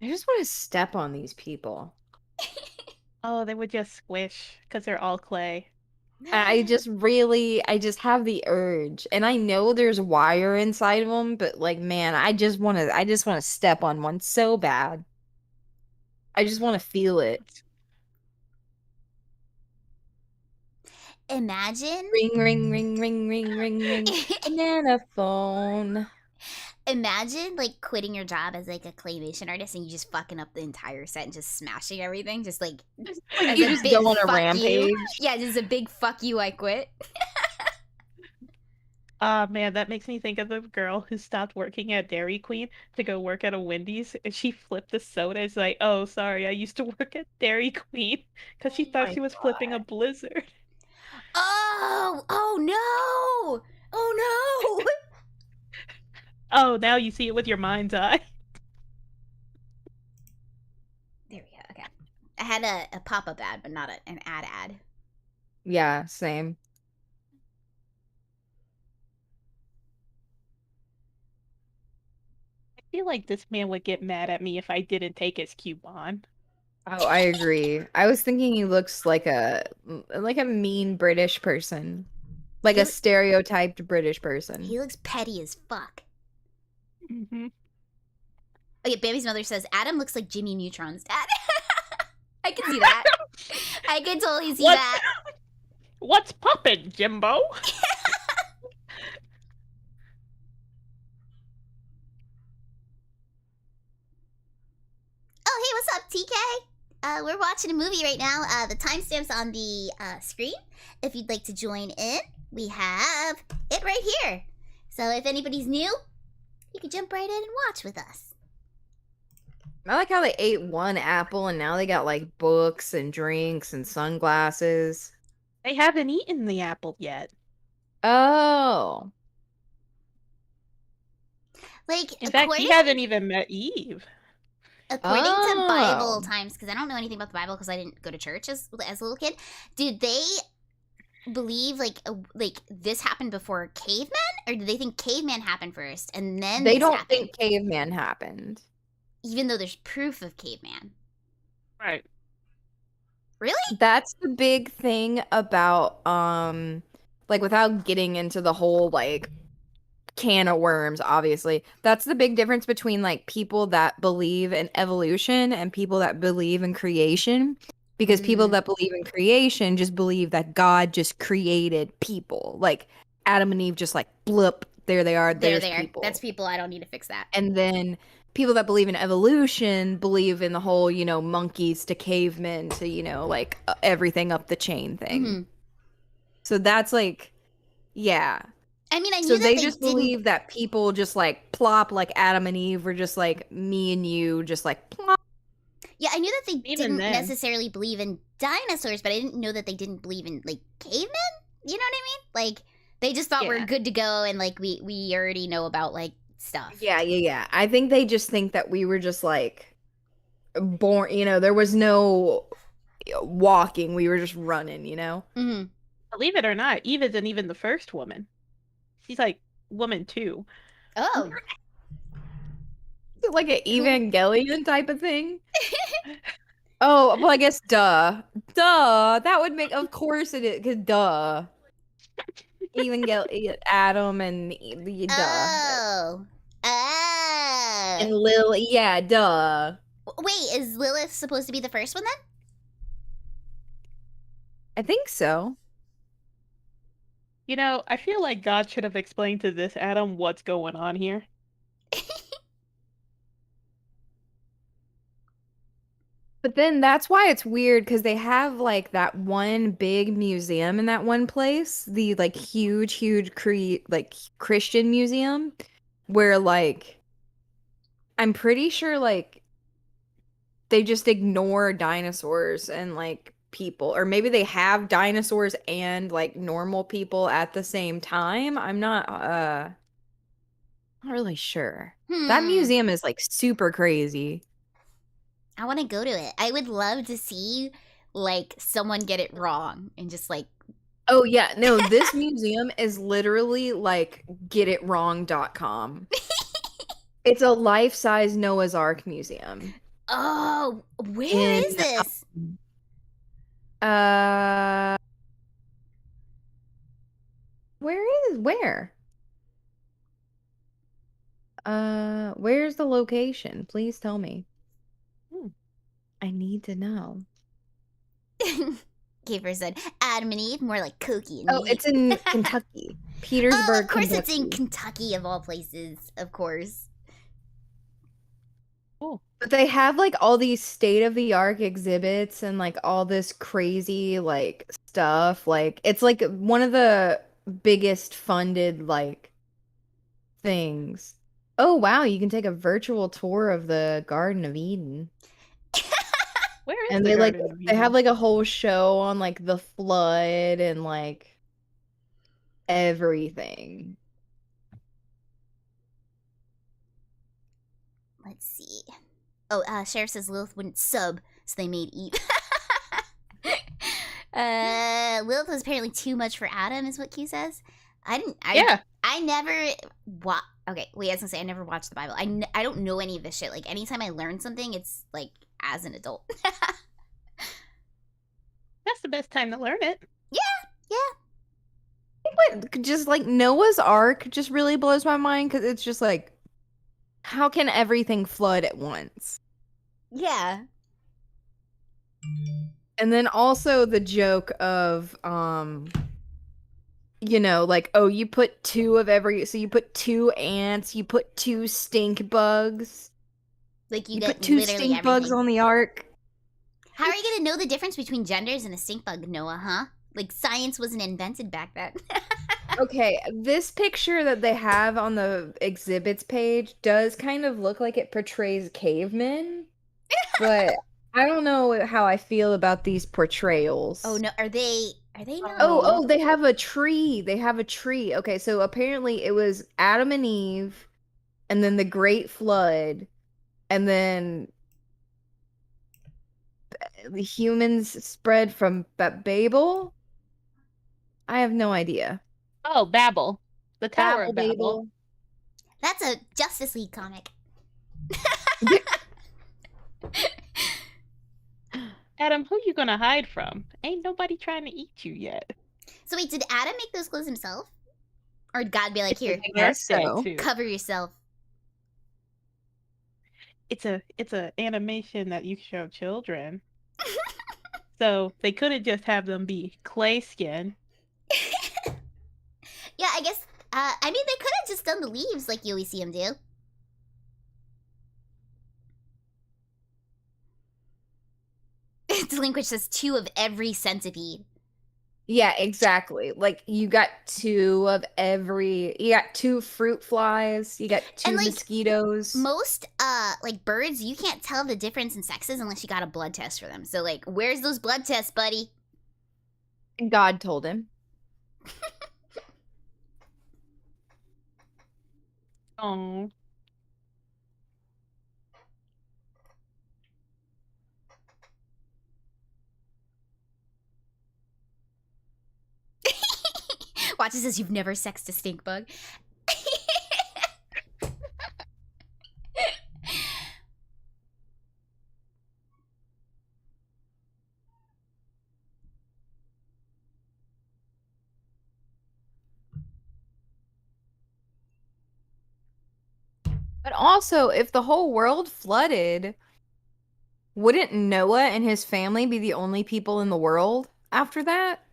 I just want to step on these people. oh, they would just squish because they're all clay. I just have the urge, and I know there's wire inside of them, but like, man, I just want to step on one so bad. I just want to feel it. Imagine. Ring. Banana phone. Imagine like quitting your job as like a claymation artist and you just fucking up the entire set and just smashing everything, just like as You a just big go on a fuck you. rampage. Yeah, just a big fuck you. I quit. Man, that makes me think of the girl who stopped working at Dairy Queen to go work at a Wendy's, and she flipped the soda. It's like, oh, sorry, I used to work at Dairy Queen, because she thought my she was flipping a blizzard. Oh no! Oh no! Oh, now you see it with your mind's eye. There we go. Okay, I had a pop-up ad, but not an ad. Yeah, same. I feel like this man would get mad at me if I didn't take his coupon. Oh, I agree. I was thinking he looks like a mean British person. Like He a loo- stereotyped British person. He looks petty as fuck. Mm-hmm. Okay, Baby's mother says Adam looks like Jimmy Neutron's dad. I can see that. I can totally see What? that. What's poppin', Jimbo? Oh, hey, what's up, TK? We're watching a movie right now. The timestamp's on the screen. If you'd like to join in, we have it right here. So if anybody's new, you can jump right in and watch with us. I like how they ate one apple and now they got like books and drinks and sunglasses. They haven't eaten the apple yet. Oh. Like, In fact, he hasn't even met Eve. according to Oh. Bible times, because I don't know anything about the Bible because I didn't go to church as a little kid. Did they believe like this happened before cavemen, or do they think caveman happened first and then They this don't happened? think caveman happened. Even though there's proof of caveman. Right. Really? That's the big thing about like without getting into the whole like can of worms, obviously. That's the big difference between like people that believe in evolution and people that believe in creation. Because people that believe in creation just believe that God just created people. Like Adam and Eve just like blip, there they are, There there's they are. people. That's people. I don't need to fix that. And then people that believe in evolution believe in the whole, you know, monkeys to cavemen to, you know, like everything up the chain thing. Mhm. So that's like, yeah. I mean, I knew So that they they just didn't. believe that people just like plop like Adam and Eve were just like me and you, just like plop. Yeah, I knew that they Even didn't then. necessarily believe in dinosaurs, but I didn't know that they didn't believe in like cavemen. You know what I mean? Like they just thought we're Yeah. good to go, and like we already know about like stuff. Yeah. I think they just think that we were just like born, you know, there was no walking, we were just running, you know? Mm-hmm. Believe it or not, Eve isn't even the first woman. She's like woman 2. Oh, Is it like an Evangelion type of thing? Oh, well, I guess duh. Duh. That would make, of course it is, because duh. Evangelion, Adam and duh. oh, And Lily, yeah, duh. Wait, is Lilith supposed to be the first one then? I think so. You know, I feel like God should have explained to this Adam what's going on here. But then that's why it's weird because they have like that one big museum in that one place, the like huge like Christian museum where like I'm pretty sure like they just ignore dinosaurs and like people, or maybe they have dinosaurs and like normal people at the same time. I'm not really sure. That museum is like super crazy. I want to go to it. I would love to see like someone get it wrong and just like. Oh yeah, no, this museum is literally like getitwrong.com. It's a life-size Noah's Ark museum. Oh, where is this? Where? Where's the location? Please tell me. I need to know. Kiefer said, Adam and Eve, more like Cookie and Oh, Meat. it's in Kentucky. Petersburg, Oh, of course Kentucky. it's in Kentucky of all places. Of course. Oh. But they have like all these state-of-the-art exhibits and like all this crazy like stuff. Like it's like one of the biggest funded like things. Oh wow, you can take a virtual tour of the Garden of Eden. Where is And the they like Garden of they have Eden? like a whole show on like the flood and like everything. Let's see. Oh, Sheriff says Lilith wouldn't sub, so they made Eve. Lilith was apparently too much for Adam, is what Q says. Yeah. I never. Okay, wait, I was gonna say I never watched the Bible. I don't know any of this shit. Like, anytime I learn something, it's like as an adult. That's the best time to learn it. But just like Noah's Ark just really blows my mind because it's just like, how can everything flood at once? Yeah. And then also the joke of like, oh, you put two of every, so you put two ants, you put two stink bugs, Like you you get put two literally stink bugs everything. on the ark. How are you gonna know the difference between genders and a stink bug, Noah? Huh? Like science wasn't invented back then. Okay, this picture that they have on the exhibits page does kind of look like it portrays cavemen, but I don't know how I feel about these portrayals. Oh no, are they? Are they not? Oh, they have a tree. They have a tree. Okay, so apparently it was Adam and Eve, and then the Great Flood, and then the humans spread from Babel. I have no idea. Oh, Babel. The Tower of Babel. Babel. That's a Justice League comic. Adam, who you gonna hide from? Ain't nobody trying to eat you yet. So wait, did Adam make those clothes himself, or did God be like, "Here, I guess so. cover yourself"? It's a animation that you show children. So they couldn't just have them be clay skin. Yeah, I guess. I mean, they could have just done the leaves like you always see them do. Delinquent says 2 of every centipede. Yeah, exactly. Like you got 2 of every. You got 2 fruit flies. You got 2 And, like, mosquitoes. Most like birds, you can't tell the difference in sexes unless you got a blood test for them. So like, where's those blood tests, buddy? God told him. Oh. Watch, it says you've never sexed a stink bug. But also, if the whole world flooded, wouldn't Noah and his family be the only people in the world after that?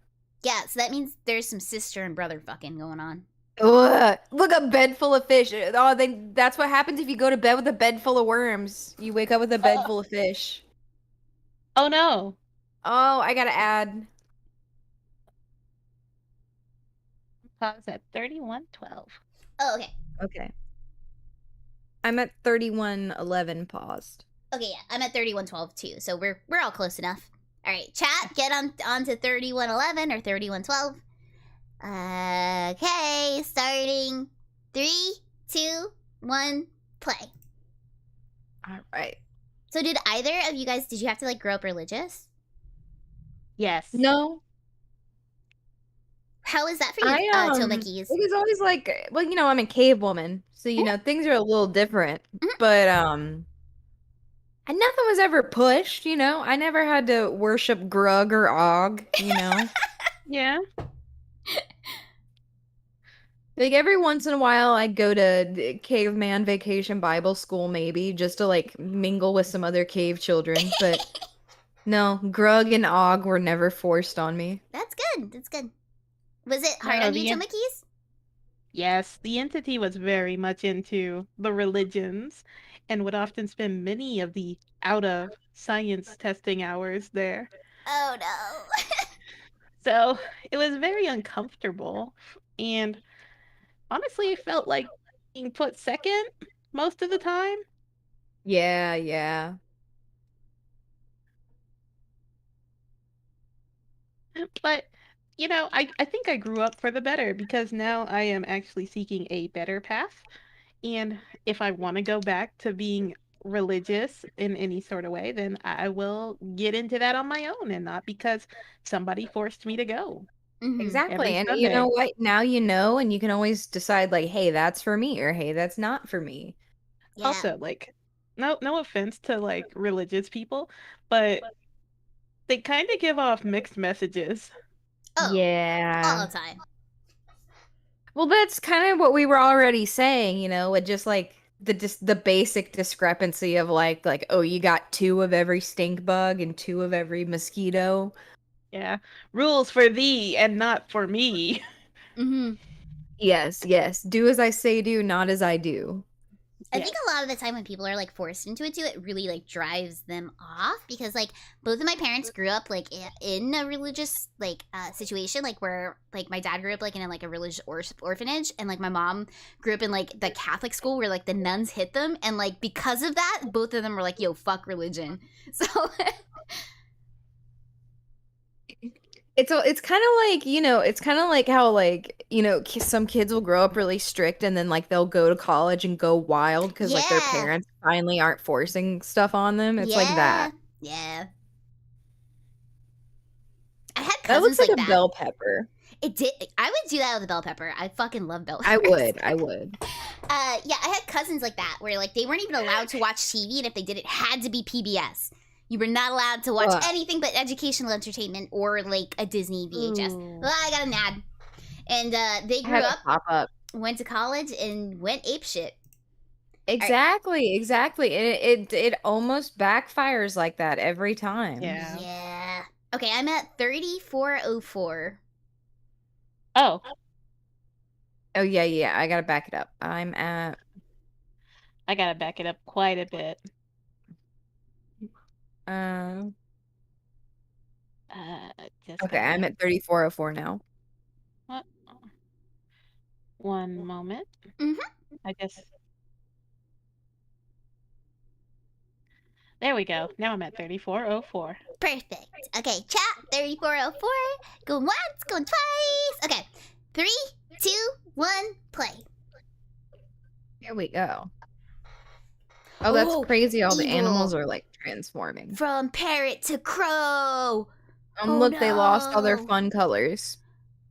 Yeah, so that means there's some sister and brother fucking going on. Ugh, look, a bed full of fish. Oh, that's what happens if you go to bed with a bed full of worms. You wake up with a bed full of fish. Oh no. Oh, I gotta add. Pause at 31:12. Oh, okay. Okay. I'm at 31:11 paused. Okay, yeah, I'm at 31:12 too, so we're all close enough. All right, chat, get on to 31:11 or 31:12. Okay, starting 3, 2, 1, play. All right. So did either of you guys, did you have to like grow up religious? Yes. No. How is that for you, Tomakey's? It was always like, well, I'm a cave woman, so things are a little different. But and nothing was ever pushed, I never had to worship Grug or Og, Yeah. Like every once in a while I'd go to caveman vacation Bible school maybe just to like mingle with some other cave children, but no, Grug and Og were never forced on me. That's good. That's good. Was it hard No, on you, Tomakey's? Yes, the entity was very much into the religions and would often spend many of the out of science testing hours there. Oh no. So it was very uncomfortable. And honestly, it felt like being put second most of the time. Yeah, yeah. But, I think I grew up for the better because now I am actually seeking a better path. And if I want to go back to being religious in any sort of way, then I will get into that on my own and not because somebody forced me to go. Exactly. Every And Sunday. you know what? Now you know, and you can always decide like, hey, that's for me, or hey, that's not for me. Yeah. Also, like, no offense to like religious people, but they kind of give off mixed messages. Oh, Yeah. all the time. Well, that's kind of what we were already saying, with just like the basic discrepancy of like oh, you got 2 of every stink bug and 2 of every mosquito. Yeah. Rules for thee and not for me. Mm-hmm. Yes, yes. Do as I say do, not as I do. I think a lot of the time when people are like forced into it too, it really like drives them off because like both of my parents grew up like in a religious like situation, like where like my dad grew up like in like a religious orphanage, and like my mom grew up in like the Catholic school where like the nuns hit them, and like because of that, both of them were like, "Yo, fuck religion." So It's kind of like, it's kind of like how like, some kids will grow up really strict and then like they'll go to college and go wild because like their Yeah. parents finally aren't forcing stuff on them. It's like that. Yeah. I had That looks cousins like like a that. bell pepper. It did. I would do that with a bell pepper. I fucking love bell I peppers. would. I would. Yeah, I had cousins like that where like they weren't even allowed to watch TV, and if they did, it had to be PBS. You were not allowed to watch Ugh. anything but educational entertainment or like a Disney VHS. Ooh. Well, I got an ad, and they I grew had to up, pop up. went to college, and went apeshit. Exactly, exactly. And it almost backfires like that every time. Yeah. Yeah. Okay, I'm at 3404. Oh, Oh yeah. I gotta back it up. I'm at I gotta back it up quite a bit. Just okay, I'm at 3404 now. What? One moment. Mhm. I guess. There we go. Now I'm at 3404. Perfect. Okay, chat 3404. Going once, going twice. Okay, 3, 2, 1, play. Here we go. Oh, that's Oh, crazy. All the evil. animals are like transforming. From parrot to crow. Oh, Look, they lost all their no. fun colors.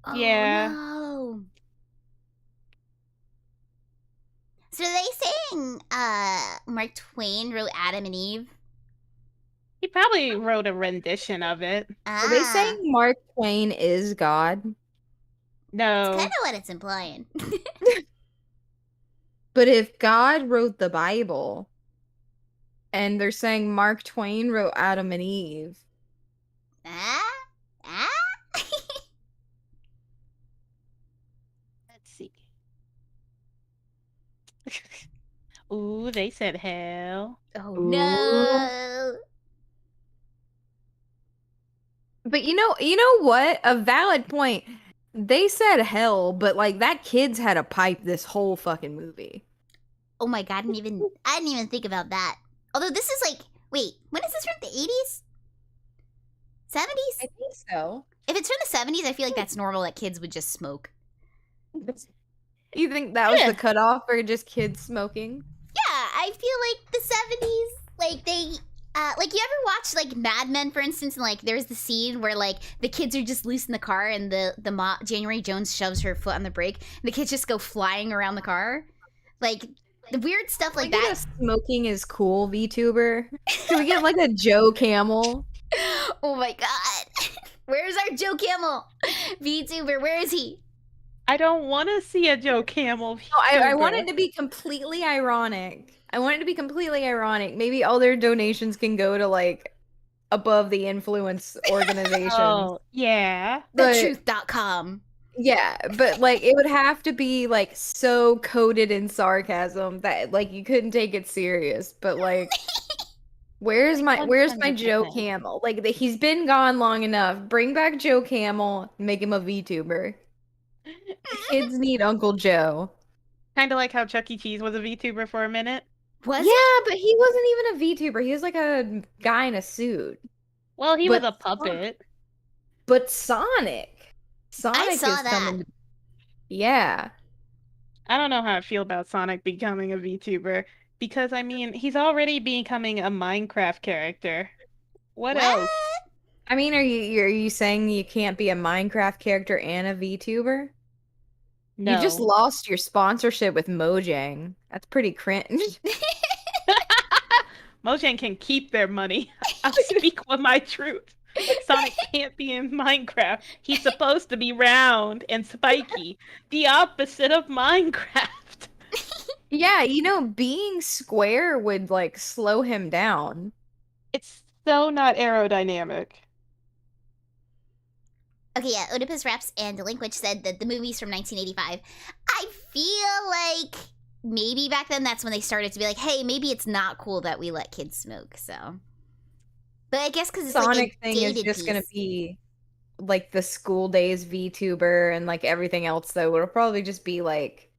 Oh, Yeah. no. So are they saying Mark Twain wrote Adam and Eve? He probably wrote a rendition of it. Are they Ah, saying Mark Twain is God? No. Kind of what it's implying. But if God wrote the Bible and they're saying Mark Twain wrote Adam and Eve, Ah? Let's see. Ooh, they said hell. Oh, Ooh. no. but you know what? A valid point. They said hell, but like that kid's had a pipe this whole fucking movie. Oh my god, I didn't even think about that. Although this is like, wait, when is this from? The 80s? 70s? I think so. If it's from the 70s, I feel like that's normal that kids would just smoke. You think that was Yeah. the cutoff for just kids smoking? Yeah, I feel like the 70s, like they, like you ever watch like Mad Men, for instance, and like there's the scene where like the kids are just loose in the car and the January Jones shoves her foot on the brake and the kids just go flying around the car, like the weird stuff like Can we get that. a smoking is cool VTuber? Can we get like a Joe Camel? Oh my god, where's our Joe Camel VTuber? Where is he? I don't want to see a Joe Camel. No, I want it VTuber. to be completely ironic. Maybe all their donations can go to like above the influence organizations. Oh, yeah. But- TheTruth.com. Yeah, but like it would have to be like so coated in sarcasm that like you couldn't take it serious. But like, where's my Joe 100%. Camel? Like he's been gone long enough. Bring back Joe Camel, make him a VTuber. The kids need Uncle Joe. Kind of like how Chuck E. Cheese was a VTuber for a minute. Was Yeah, but he wasn't even a VTuber. He was like a guy in a suit. Well, he But- was a puppet. But Sonic saw is that. coming. Yeah. I don't know how I feel about Sonic becoming a VTuber because I mean he's already becoming a Minecraft character. What else? I mean, are you saying you can't be a Minecraft character and a VTuber? No. You just lost your sponsorship with Mojang. That's pretty cringe. Mojang can keep their money. I speak with my truth. Sonic can't be in Minecraft. He's supposed to be round and spiky, the opposite of Minecraft. Yeah, being square would like slow him down. It's so not aerodynamic. Okay, yeah, Oedipus Reps and Delinquent said that the movie's from 1985. I feel like maybe back then that's when they started to be like, hey, maybe it's not cool that we let kids smoke, so. But I guess because it's like a Sonic thing is dated just gonna piece. be like the school days VTuber and like everything else though. It'll probably just be like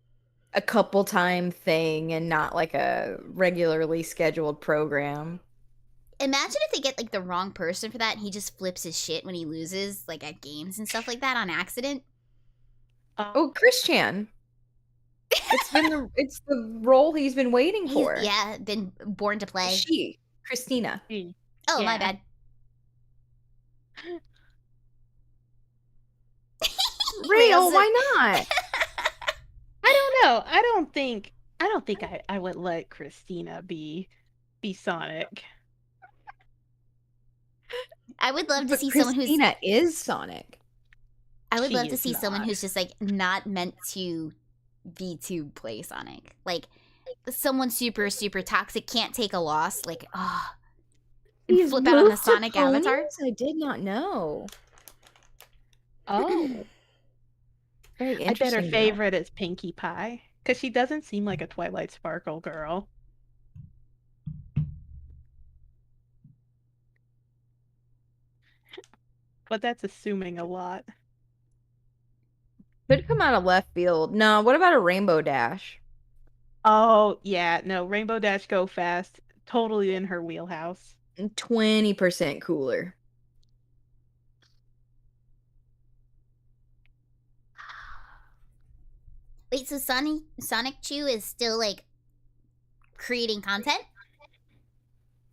a couple time thing and not like a regularly scheduled program. Imagine if they get like the wrong person for that and he just flips his shit when he loses, like at games and stuff like that on accident. Oh, Christian. It's the role he's been waiting He's, for. yeah, been born to play. She, Christina. Oh, my Yeah. bad. Real, why not? I don't know. I don't think I would let Christina be Sonic. I would love to But see someone who's. Christina is Sonic. I would She love to is see someone not. who's just like not meant to VTube play Sonic. Like someone super, super toxic, can't take a loss. Like, oh. And He's flip out on the moved to Sonic avatar. ponies? I did not know. Oh. Very I bet interesting. her favorite is Pinkie Pie. Because she doesn't seem like a Twilight Sparkle girl. But that's assuming a lot. Could come out of left field. No, what about a Rainbow Dash? Oh, yeah. No, Rainbow Dash Go Fast. Totally in her wheelhouse. 20% cooler. Wait, so Sonic Chew is still like creating content?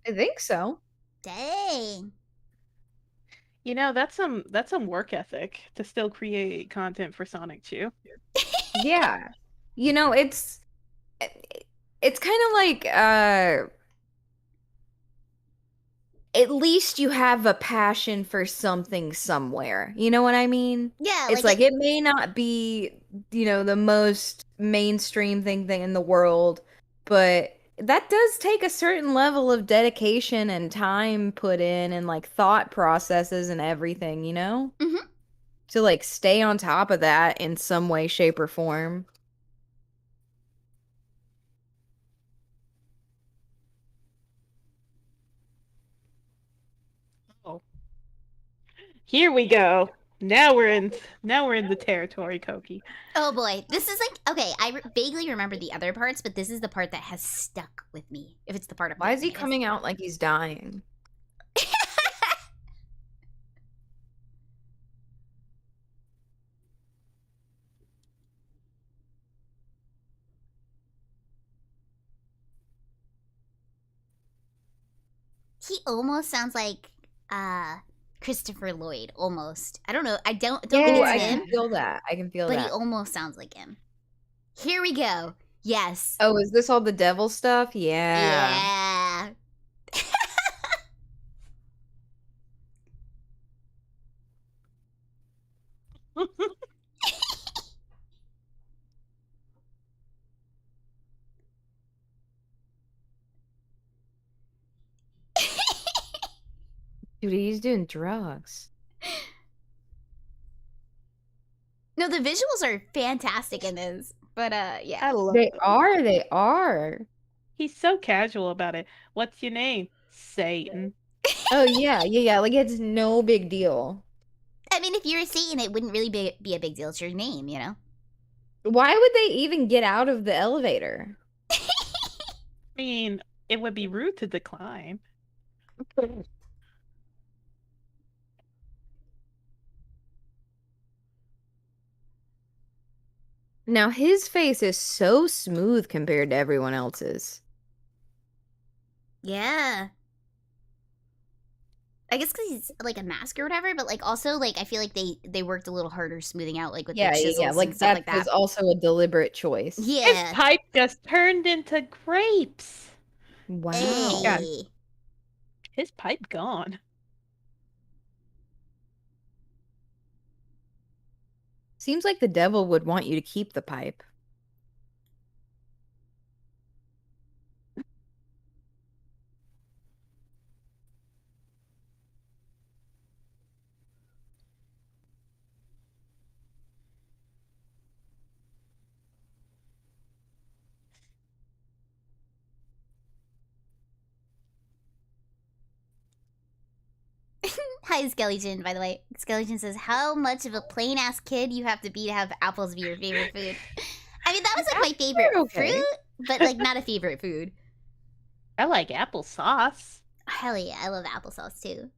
I think so. Dang. You know, that's some work ethic to still create content for Sonic Chew. Yeah. It's kind of like at least you have a passion for something somewhere. You know what I mean? Yeah, It's like it may not be, the most mainstream thing in the world, but that does take a certain level of dedication and time put in and like thought processes and everything, Mhm. To like stay on top of that in some way, shape, or form. Oh. Here we go. Now we're in the territory, Koki. Oh boy, this is like okay. I vaguely remember the other parts, but this is the part that has stuck with me. If it's the part of Why is he that has- coming out like he's dying? He almost sounds like Christopher Lloyd. Almost. I don't know. I don't Ooh, think it's I him, can feel that. I can feel but he that. almost sounds like him. Here we go. Yes. Oh, is this all the devil stuff? Yeah. Yeah. Dude, he's doing drugs. No, the visuals are fantastic in this. But yeah. I love They it. are, they are. He's so casual about it. What's your name? Satan. Oh yeah. Like it's no big deal. I mean, if you're a Satan, it wouldn't really be a big deal. It's your name, you know? Why would they even get out of the elevator? I mean, it would be rude to decline. Now his face is so smooth compared to everyone else's. Yeah. I guess because he's like a mask or whatever, but like also like I feel like they worked a little harder smoothing out like with the chisels Like and stuff that like that. was also a deliberate choice. His Yeah. pipe just turned into grapes. Wow. Hey. His pipe gone. Seems like the devil would want you to keep the pipe. Hi, Skeleton, by the way. Skeleton says, how much of a plain-ass kid you have to have apples be your favorite food? I mean, that was like my favorite fruit, but like not a favorite food. I like applesauce. Hell yeah, I love applesauce too.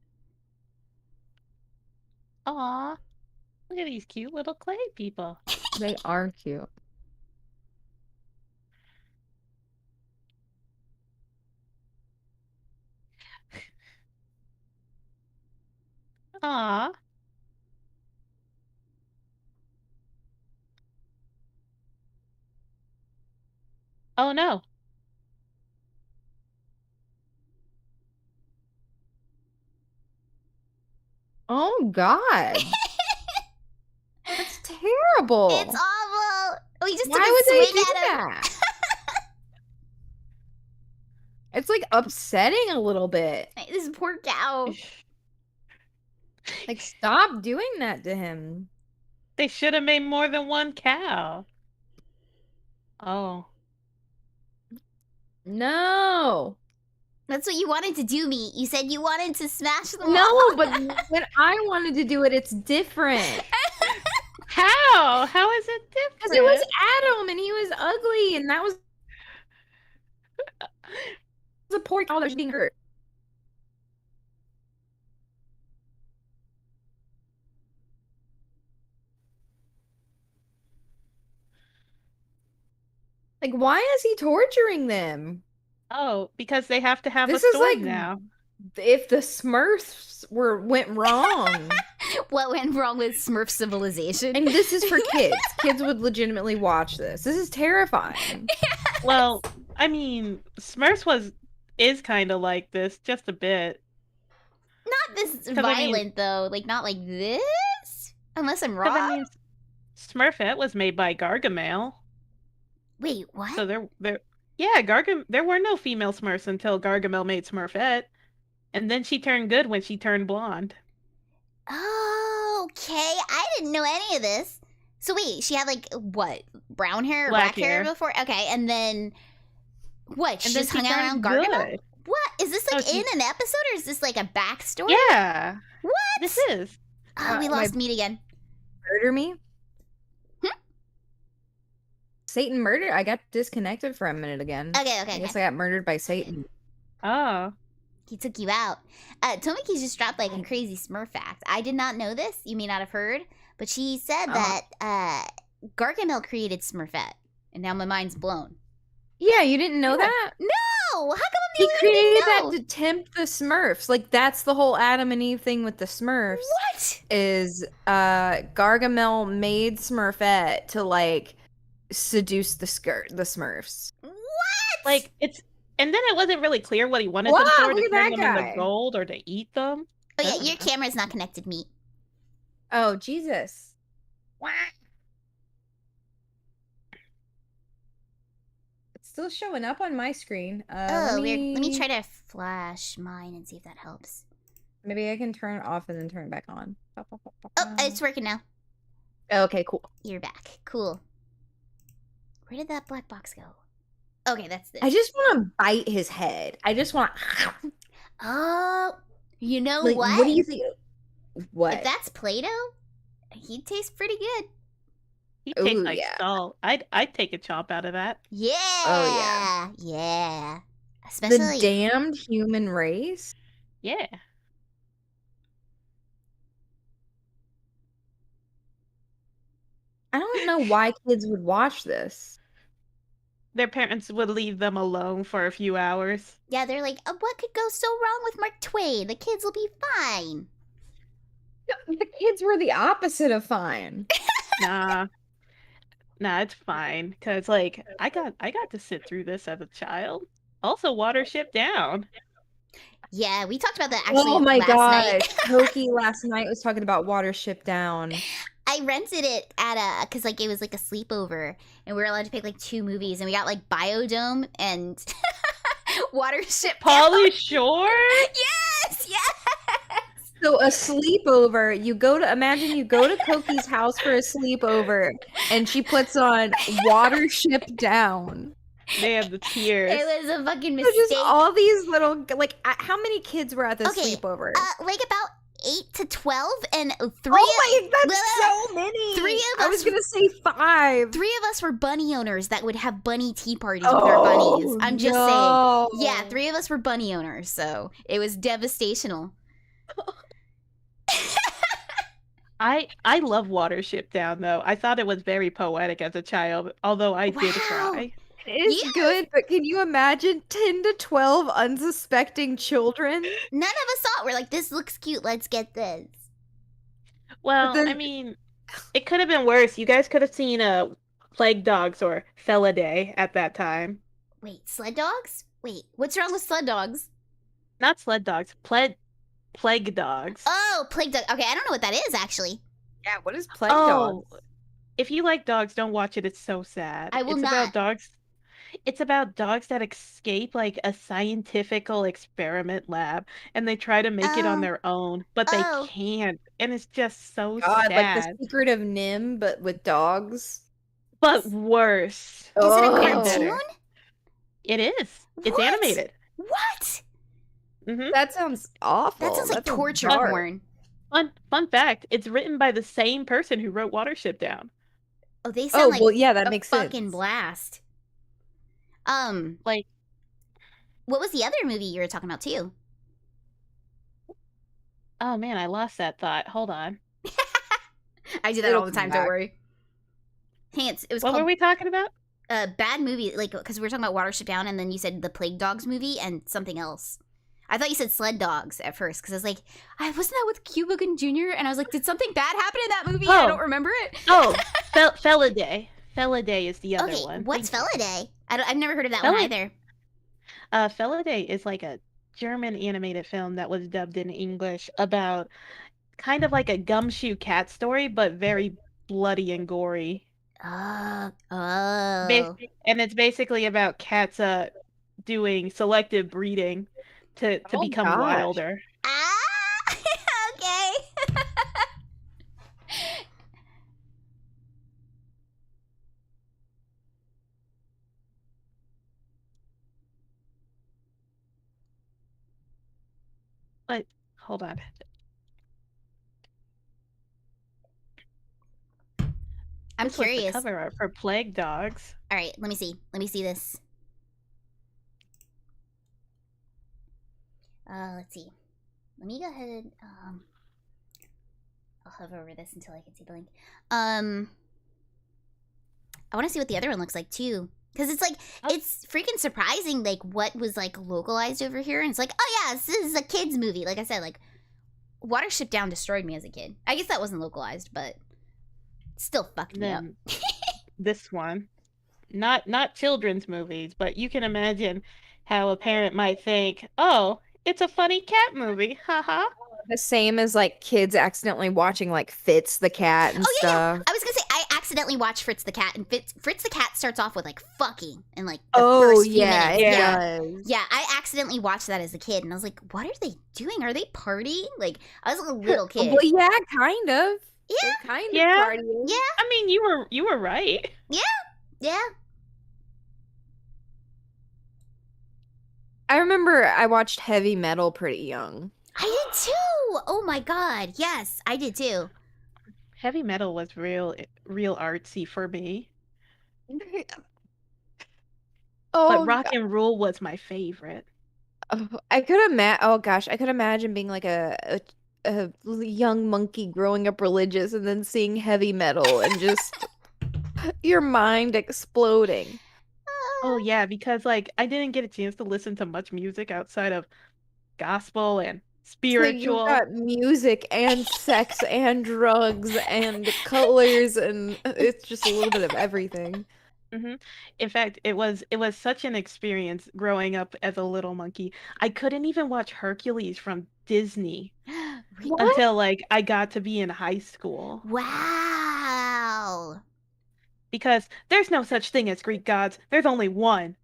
Aw. Look at these cute little clay people. They are cute. Aw. Oh no. Oh God. That's terrible. It's awful. We just took Why a would they swing do at him. that? It's like upsetting a little bit. This poor cow. Like, stop doing that to him. They should have made more than one cow. Oh. No. That's what you wanted to do, me. You said you wanted to smash them No, all. but when I wanted to do it, it's different. How? How is it different? Because it was Adam and he was ugly and that was a poor cow that was being hurt. Like, why is he torturing them? Oh, because they have to have This a is story like now. if the Smurfs went wrong. What went wrong with Smurf civilization? And this is for kids. Kids would legitimately watch this. This is terrifying. Well, I mean, Smurfs is kind of like this, just a bit. Not this 'Cause, I violent, mean- though. Like, not like this? Unless I'm wrong? 'Cause, I mean, Smurfette was made by Gargamel, Wait, what? so there were no female Smurfs until Gargamel made Smurfette, and then she turned good when she turned blonde. Oh, okay. I didn't know any of this. So wait, she had like what? Brown hair or black, Black hair hair. before? Okay, and then what? She And then just she hung out around turned Gargamel? good. What? Is this like Oh, she- in an episode or is this like a backstory? Yeah, What? this is. Oh, we my- lost Meat again. Murder me? Hmm? Satan murdered? I got disconnected for a minute again. Okay, I okay, guess okay. I got murdered by Satan. Oh, He took you out. Tomiki just dropped like a crazy Smurf fact. I did not know this. You may not have heard, but she said that Gargamel created Smurfette, and now my mind's blown. Yeah, you didn't know that? No, how come I'm the He only one who created didn't that know? to tempt the Smurfs. Like, that's the whole Adam and Eve thing with the Smurfs. What? Is Gargamel made Smurfette to, like, seduce the Smurfs. What? like it's, and then it wasn't really clear what he wanted Wow, them for, look to at turn that them guy. into gold or to eat them. Oh yeah, your camera's not connected, Meat. Oh, Jesus. It's still showing up on my screen. Oh, weird. Let me try to flash mine and see if that helps. Maybe I can turn it off and then turn it back on. Oh, it's working now. Okay, cool. You're back. Cool. Where did that black box go? Okay, that's this. I just want to bite his head. I just want. Oh, you know Like, what? what do you think? What? If that's Play-Doh, he'd taste pretty good. He tastes Ooh, like yeah. salt. I'd take a chomp out of that. Yeah. Oh, Yeah. the Especially. damned human race? Yeah. I don't know why kids would watch this. Their parents would leave them alone for a few hours. Yeah, they're like, what could go so wrong with Mark Twain? The kids will be fine. The kids were the opposite of fine. Nah. Nah, it's fine. Cause like I got to sit through this as a child. Also, Watership Down. Yeah, we talked about that actually Oh my last gosh. night. Toki last night was talking about Watership Down. I rented it at because like it was like a sleepover, and we were allowed to pick like 2 movies, and we got like Biodome and Watership Down. Pauly Shore? Yes, yes. So a sleepover, imagine you go to Koki's house for a sleepover and she puts on Watership Down. They have the tears. It was a fucking So mistake. just all these little, like, how many kids were at this Okay, sleepover? like about 8 to 12, and Oh my, that's Well, so many. 3 of I was us- gonna say 5. 3 of us were bunny owners that would have bunny tea parties with our bunnies. I'm just saying. Yeah, 3 of us were bunny owners, so it was devastational. I love Watership Down though. I thought it was very poetic as a child, although I did Wow. cry. It is Yes. good, but can you imagine 10 to 12 unsuspecting children? None of us saw it. We're like, this looks cute. Let's get this. Well, then- I mean, it could have been worse. You guys could have seen Plague Dogs or Felidae at that time. Wait, sled dogs? Wait, what's wrong with sled dogs? Not sled dogs, plague dogs. Oh, plague dog. Okay, I don't know what that is actually. Yeah, what is Plague Dogs? If you like dogs, don't watch it. It's so sad. I will it's not. about dogs. It's about dogs that escape like a scientifical experiment lab, and they try to make it on Oh. their own, but Oh. they can't, and it's just so God, like sad. the Secret of Nim, but with dogs. But worse. Is it a Oh. cartoon? It is. It's What? animated. What? hmm That sounds awful. That sounds like torture dark. porn. Fun fact: it's written by the same person who wrote Watership Down. Oh, they Oh, sound like well, yeah, that a makes fucking sense. blast. Like, What was the other movie you were talking about too? oh man, I lost that thought. Hold on. I do that It'll all the come time. back. Don't worry. Hey, it was What called were we talking about? Bad movie, like because we were talking about Watership Down, and then you said the Plague Dogs movie and something else. I thought you said Sled Dogs at first because I was like, wasn't that with Cuba Gooding Jr.? And I was like, did something bad happen in that movie? I Oh. don't remember it. Oh, Felidae. Felidae is the other Okay, one. what's Thank you. Felidae? I've never heard of that one Feli- either. Felidae is like a German animated film that was dubbed in English about kind of like a gumshoe cat story, but very bloody and gory. Oh. And it's basically about cats doing selective breeding to Oh, become gosh. wilder. Ah, okay. But hold on. I'm This was curious. the cover art for Plague Dogs. All right, let me see. Let me see this. Let's see. Let me go ahead and I'll hover over this until I can see the link. I want to see what the other one looks like too, because it's like it's freaking surprising, like what was like localized over here, and it's like, oh yeah, this is a kids movie. Like I said, like Watership Down destroyed me as a kid. I guess that wasn't localized, but still fucked me up. Then this one, not children's movies, but you can imagine how a parent might think, "Oh, it's a funny cat movie, haha." The same as like kids accidentally watching like Fitz the cat and Oh yeah, stuff. I was gonna say I accidentally watched Fritz the Cat, and Fritz the Cat starts off with like fucking and like the Oh first few yeah, minutes. it Yeah. does. Yeah, I accidentally watched that as a kid, and I was like, "What are they doing? Are they partying?" Like, I was a little kid. Well, yeah, kind of. Yeah, They're kind Yeah. of partying. yeah, I mean, you were right. yeah. I remember I watched heavy metal pretty young. I did too. Oh my god, yes, I did too. Heavy metal was real artsy for me, Oh, but rock and roll was my favorite. I could imagine. Oh gosh, I could imagine being like a young monkey growing up religious and then seeing heavy metal and just your mind exploding. Oh yeah, because like I didn't get a chance to listen to much music outside of gospel and So you spiritual. got music and sex and drugs and colors and it's just a little bit of everything. In fact, it was such an experience growing up as a little monkey. I couldn't even watch Hercules from Disney What? until like I got to be in high school, Wow. because there's no such thing as Greek gods. There's only one.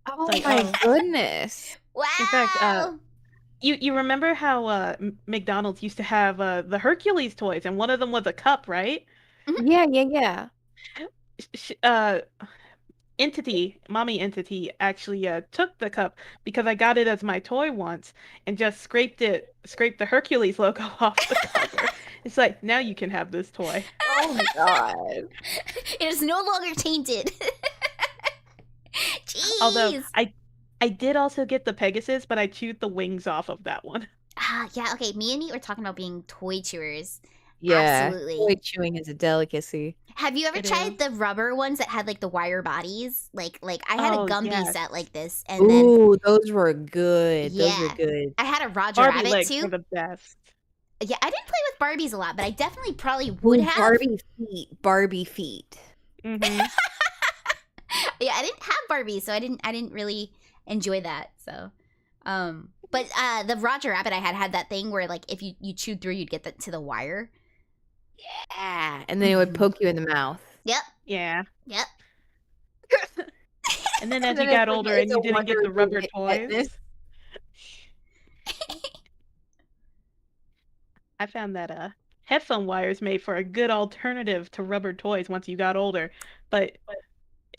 Oh like, my oh. goodness. Wow. In fact, you remember how McDonald's used to have the Hercules toys, and one of them was a cup, right? Yeah, yeah, yeah. Sh- Mommy Entity, actually took the cup because I got it as my toy once and just scraped the Hercules logo off the cover. It's like, now you can have this toy. Oh my god. It is no longer tainted. Although Jeez. I did also get the Pegasus, but I chewed the wings off of that one. Yeah, okay. Me and Meat were talking about being toy chewers. Yeah. Absolutely. Toy chewing is a delicacy. Have you ever It tried is. the rubber ones that had like the wire bodies? Like I had Oh, a Gumby yes. set like this, and then Ooh, those were good. Those were Yeah. good. I had a Roger Barbie Rabbit legs too. were the best. Yeah, I didn't play with Barbies a lot, but I definitely probably would Ooh, have. Barbie feet. Barbie feet. Hmm. Yeah, I didn't have Barbies, so I didn't really enjoy that. So, but the Roger Rabbit I had that thing where like if you chewed through, you'd get to the wire. Yeah. And then it would poke you in the mouth. Yep, Yeah. yep. And then as And then you got it's like- older it's and you a didn't get wonder the if you rubber get toys. tetanus. I found that headphone wires made for a good alternative to rubber toys once you got older, but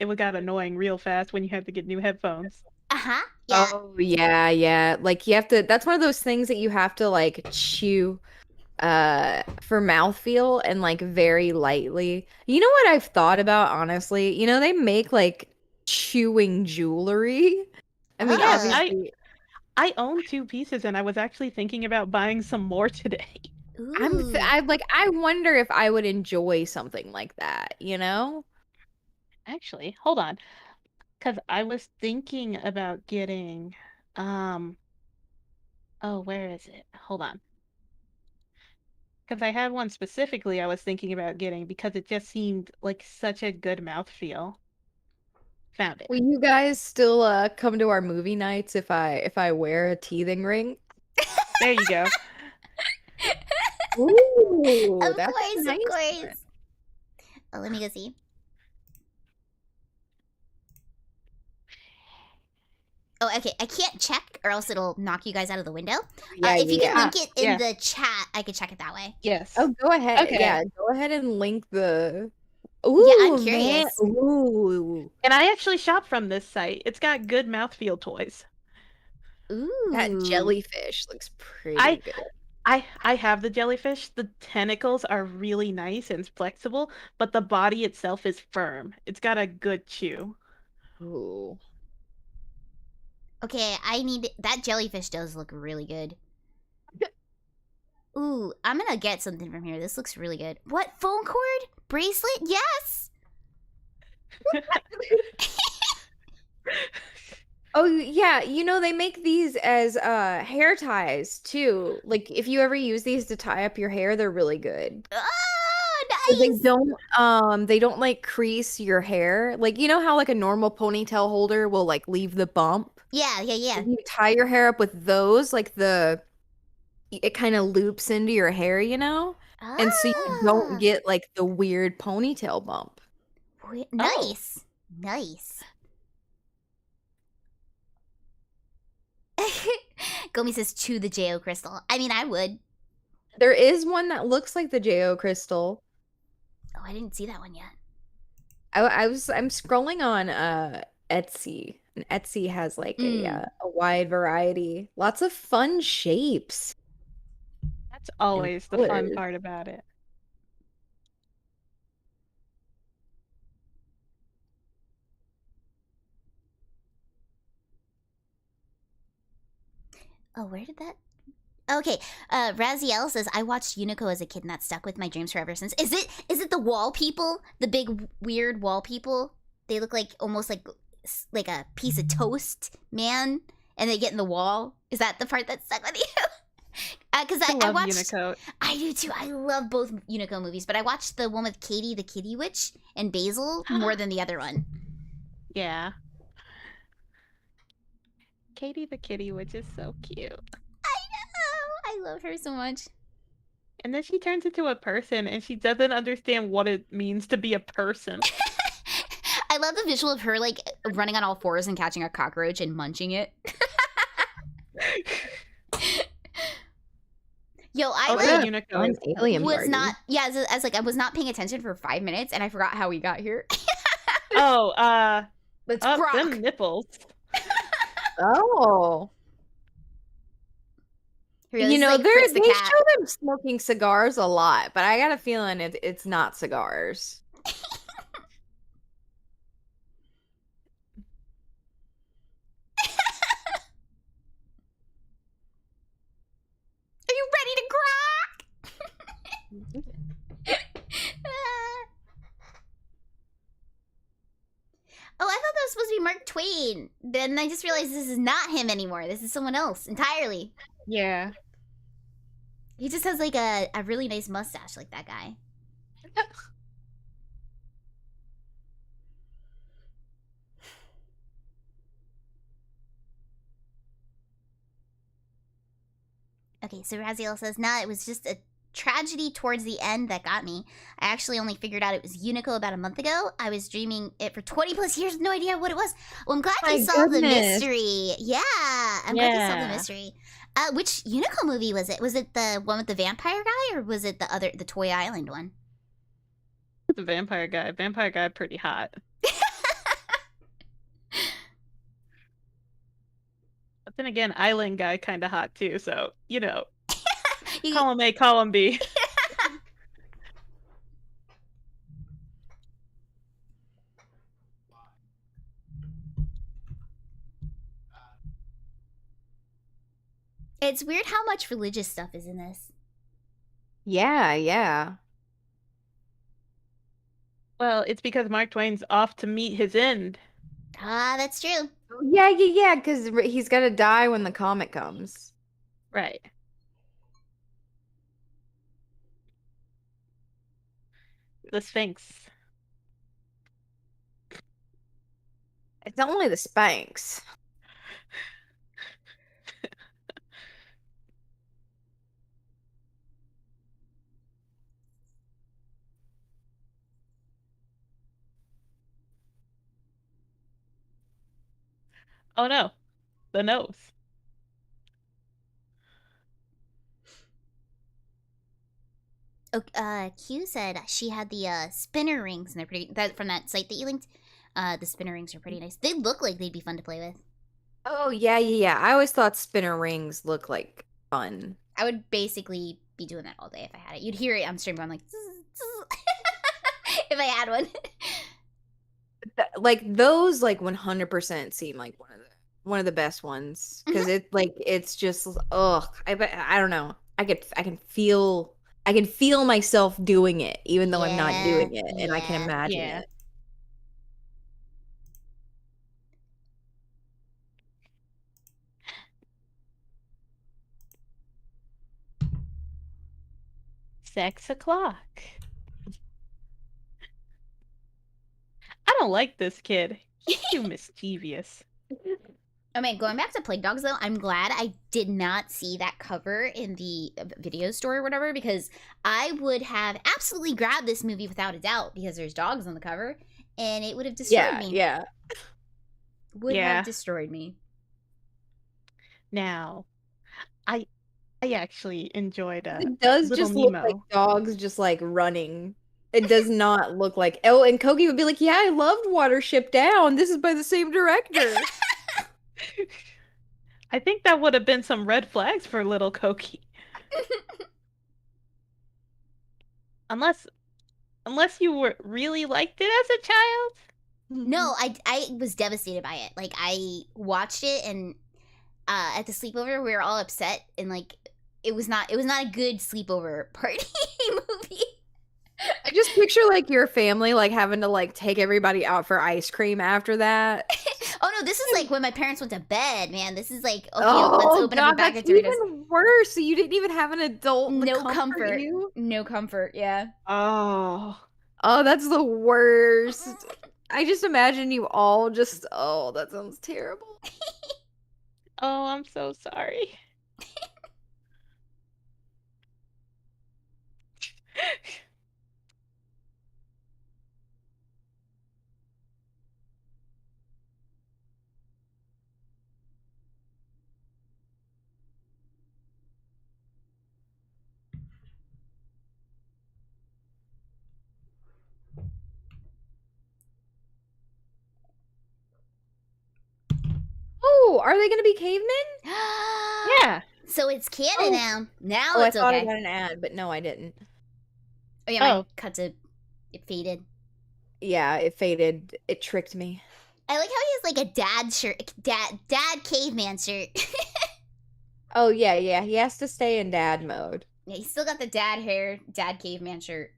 it got annoying real fast when you had to get new headphones. Yeah. Oh yeah, yeah. Like you have to. That's one of those things that you have to like chew, for mouthfeel and like very lightly. You know what I've thought about honestly? You know they make like chewing jewelry. I mean, Yes, obviously, I own 2 pieces, and I was actually thinking about buying some more today. Ooh. I wonder if I would enjoy something like that. You know? Actually, hold on, because I was thinking about getting, oh, where is it? Hold on. Because I had one specifically I was thinking about getting because it just seemed like such a good mouthfeel. Found it. Will you guys still come to our movie nights if I wear a teething ring? There you go. Ooh, Of that's a course, nice of one. course. Oh, let me go see. Oh, okay. I can't check, or else it'll knock you guys out of the window. Yeah, If you can yeah. link it in yeah. the chat, I could check it that way. Yes. Oh, go ahead. Okay. Yeah, go ahead and link the. Yeah, I'm Ooh, man. curious. Ooh, And I actually shop from this site. It's got good mouthfeel toys. Ooh. that jellyfish looks pretty I- good. I have the jellyfish. The tentacles are really nice and flexible, but the body itself is firm. It's got a good chew. Ooh. Okay, that jellyfish does look really good. Ooh, I'm gonna get something from here. This looks really good. What, phone cord? Bracelet? Yes! Oh yeah, you know they make these as hair ties too. Like if you ever use these to tie up your hair, they're really good. Oh, 'Cause nice! they don't like crease your hair. Like you know how like a normal ponytail holder will like leave the bump? Yeah. If you tie your hair up with those, like it kind of loops into your hair, you know? And so you don't get like the weird ponytail bump. Nice. Nice. Gomi says chew the Jo crystal. I mean, I would. There is one that looks like the Jo crystal. Oh, I didn't see that one yet. I'm scrolling on Etsy, and Etsy has like a wide variety, lots of fun shapes. That's always the fun colors. part about it. Oh, where did that? Okay, Raziel says I watched Unico as a kid and that stuck with my dreams forever since. Is it the wall people? The big weird wall people? They look like almost like a piece of toast, man, and they get in the wall. Is that the part that stuck with you? Because I love watched. Unico. I do too. I love both Unico movies, but I watched the one with Katie the Kitty Witch and Basil more than the other one. Yeah. Katie the Kitty Witch is so cute. I love her so much. And then she turns into a person and she doesn't understand what it means to be a person. I love the visual of her like running on all fours and catching a cockroach and munching it. Yo, I like Unico Fun is alien was party. not as like I was not paying attention for 5 minutes and I forgot how we got here. Oh, Let's Up rock. them nipples. Oh. Here, You this is know, like Fritz the they cat. show them smoking cigars a lot, but I got a feeling it's not cigars. Are you ready to grok? Oh, I thought that was supposed to be Mark Twain. Then I just realized this is not him anymore. This is someone else entirely. Yeah. He just has like a really nice mustache like that guy. Okay, so Raziel says, nah, it was just a tragedy towards the end that got me. I actually only figured out it was Unico about a month ago. I was dreaming it for 20 plus years, no idea what it was. Well, I'm glad My you solved the goodness. mystery. Yeah, I'm glad you solved the Yeah. mystery. Which Unico movie was it? Was it the one with the vampire guy, or was it the Toy Island one? The vampire guy. Vampire guy pretty hot. But then again, island guy kinda hot too, so you know. You- Column A, column B. It's weird how much religious stuff is in this. Yeah, yeah. Well, it's because Mark Twain's off to meet his end. Ah, that's true. Yeah, because he's gonna die when the comet comes. Right. The Sphinx. It's only the Spanx. Oh no. The nose. Oh, Q said she had the spinner rings, and they're pretty. That from that site that you linked. The spinner rings are pretty nice. They look like they'd be fun to play with. Oh, yeah. I always thought spinner rings look like fun. I would basically be doing that all day if I had it. You'd hear it on stream going like, zzz, zzz, if I had one. Like those, like 100% seem like one of the best ones because it's just I don't know. I can feel myself doing it even though I'm not doing it, and I can yeah. imagine Yeah. it. Sex o'clock. I don't like this kid. He's too mischievous. Oh man, going back to Plague Dogs though, I'm glad I did not see that cover in the video store or whatever, because I would have absolutely grabbed this movie without a doubt because there's dogs on the cover, and it would have destroyed me. Yeah. Would Yeah. have destroyed me. Now, I actually enjoyed It does Little just look Nemo. like dogs just like running. It does not look like and Kogi would be like, yeah, I loved Watership Down. This is by the same director. I think that would have been some red flags for little Koki. Unless you were really liked it as a child. No, I was devastated by it. Like I watched it, and at the sleepover we were all upset, and like it was not a good sleepover party movie. I just picture like your family like having to like take everybody out for ice cream after that. Oh no, this is like when my parents went to bed, man. This is like, okay, let's open up a bag of that's Doritos. even worse. So you didn't even have an adult to No comfort comfort. you? No comfort, yeah. Oh. Oh, that's the worst. I just imagine you all just, oh, that sounds terrible. Oh, I'm so sorry. Oh, are they gonna be cavemen? Yeah. So it's canon Oh. now. Now Oh, I it's thought okay. I got an ad, but no, I didn't. Oh yeah, mine Oh. cut to it faded. Yeah, it faded. It tricked me. I like how he has like a dad shirt, dad caveman shirt. Oh yeah, he has to stay in dad mode. Yeah, he's still got the dad hair, dad caveman shirt.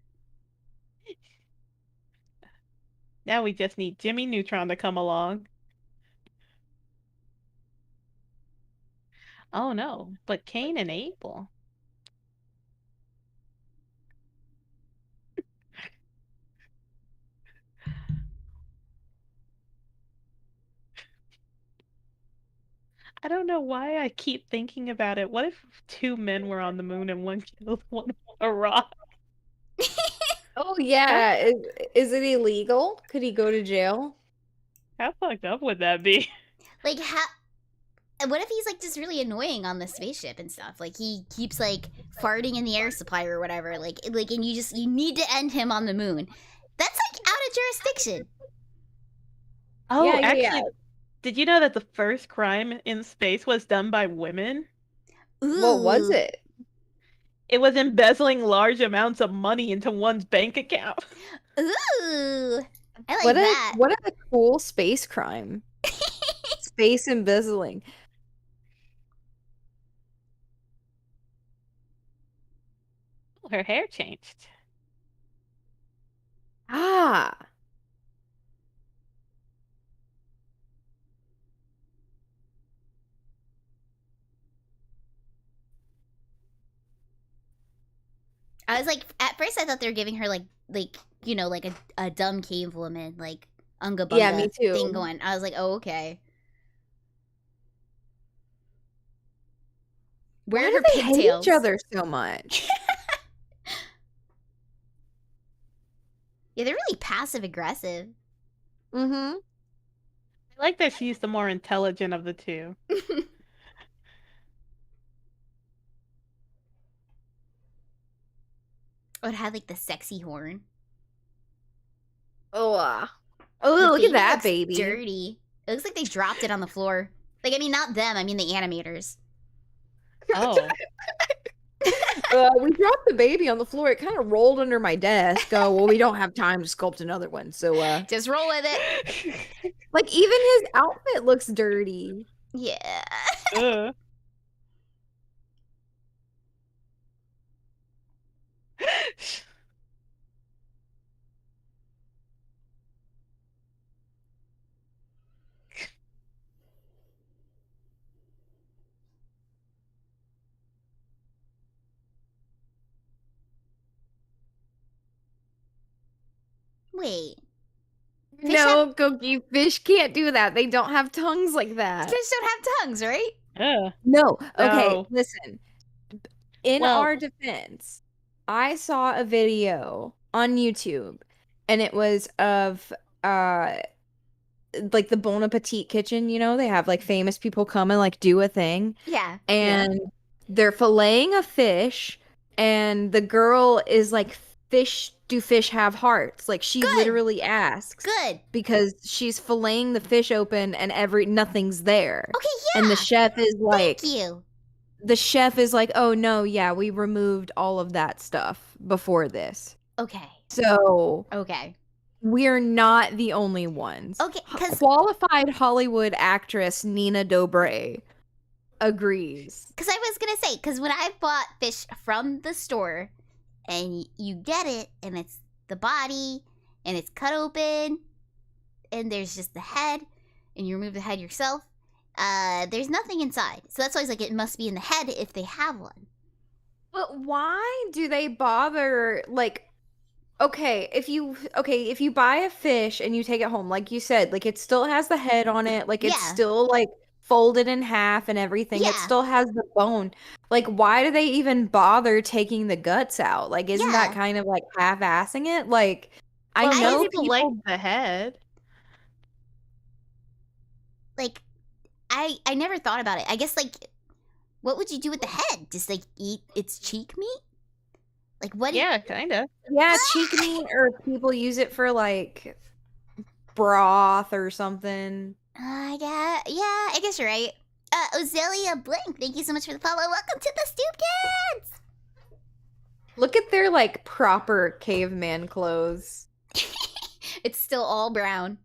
Now we just need Jimmy Neutron to come along. Oh no, but Cain and Abel. I don't know why I keep thinking about it. What if 2 men were on the moon and one killed one with a rock? Oh yeah, is it illegal? Could he go to jail? How fucked up would that be? Like how? What if he's like just really annoying on the spaceship and stuff? Like he keeps like farting in the air supply or whatever. Like, and you need to end him on the moon. That's like out of jurisdiction. Oh, Yeah, actually, yeah. did you know that the first crime in space was done by women? Ooh. What was it? It was embezzling large amounts of money into one's bank account. Ooh. I like that. What a cool space crime. Space embezzling. Her hair changed. Ah. I was like, at first I thought they were giving her like you know, like a dumb cave woman, like unga bunga Yeah, me too. thing going. I was like, oh okay. Where Why are do her they hate pigtails? each other so much? Yeah, they're really passive aggressive. Mm-hmm. I like that she's the more intelligent of the two. Oh, it had like the sexy horn. Oh, The look at baby that looks baby. dirty. It looks like they dropped it on the floor. Like, I mean, not them. I mean, the animators. Oh. We dropped the baby on the floor. It kind of rolled under my desk. Oh, well, we don't have time to sculpt another one. So, Just roll with it. like, even his outfit looks dirty. Yeah. Ugh. Wait. No, Cookie, fish can't do that. They don't have tongues like that. Fish don't have tongues, right? Ugh. No. Okay, No. listen. In Well- our defense, I saw a video on YouTube, and it was of like the Bon Appetit kitchen, you know, they have like famous people come and like do a thing, Yeah. and they're filleting a fish, and the girl is like, do fish have hearts? Like she Good. literally asks. Good. Because she's filleting the fish open and nothing's there. Okay, yeah. And the chef is like, Thank you. the chef is like, oh no, yeah, we removed all of that stuff before this. Okay. So Okay. we're not the only ones. Okay, 'cause- Qualified Hollywood actress Nina Dobre agrees. Because I was going to say, because when I bought fish from the store, and you get it, and it's the body, and it's cut open, and there's just the head, and you remove the head yourself, there's nothing inside. So that's why I was like, it must be in the head if they have one. But why do they bother, like, okay, if you buy a fish and you take it home, like you said, like it still has the head on it, like it's Yeah. still like folded in half and everything. It Yeah. still has the bone. Like, why do they even bother taking the guts out? Like, isn't that Yeah. kind of like half-assing it? Like, I Well, know some people like people. the head. Like, I never thought about it. I guess, like, what would you do with the head? Just, like, eat its cheek meat? Like, what? Yeah, kinda. Yeah, cheek meat, or people use it for like broth or something. I guess you're right. Ozelia Blank, thank you so much for the follow. Welcome to the Stoop Kids! Look at their like proper caveman clothes. It's still all brown.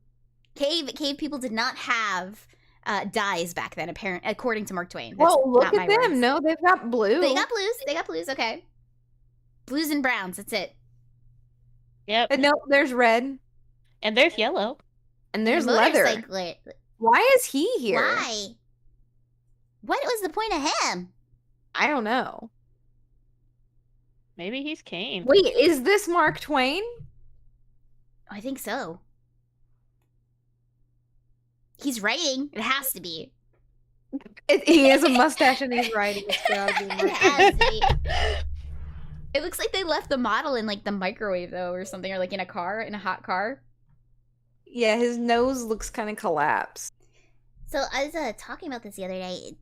Cave people did not have dyes back then, according to Mark Twain. That's Well, look not at my them. words. No, they've got blue. They got blues, okay. Blues and browns, that's it. Yep. No, there's red. And there's yellow. And there's leather. Motorcycle- Why is he here? Why? What was the point of him? I don't know. Maybe he's Kane. Wait, is this Mark Twain? I think so. He's writing. It has to be. He has a mustache and he's riding. It's gotta be Mark It Twain. has to be. It looks like they left the model in like the microwave though, or something, or like in a hot car. Yeah, his nose looks kind of collapsed. So I was talking about this the other day.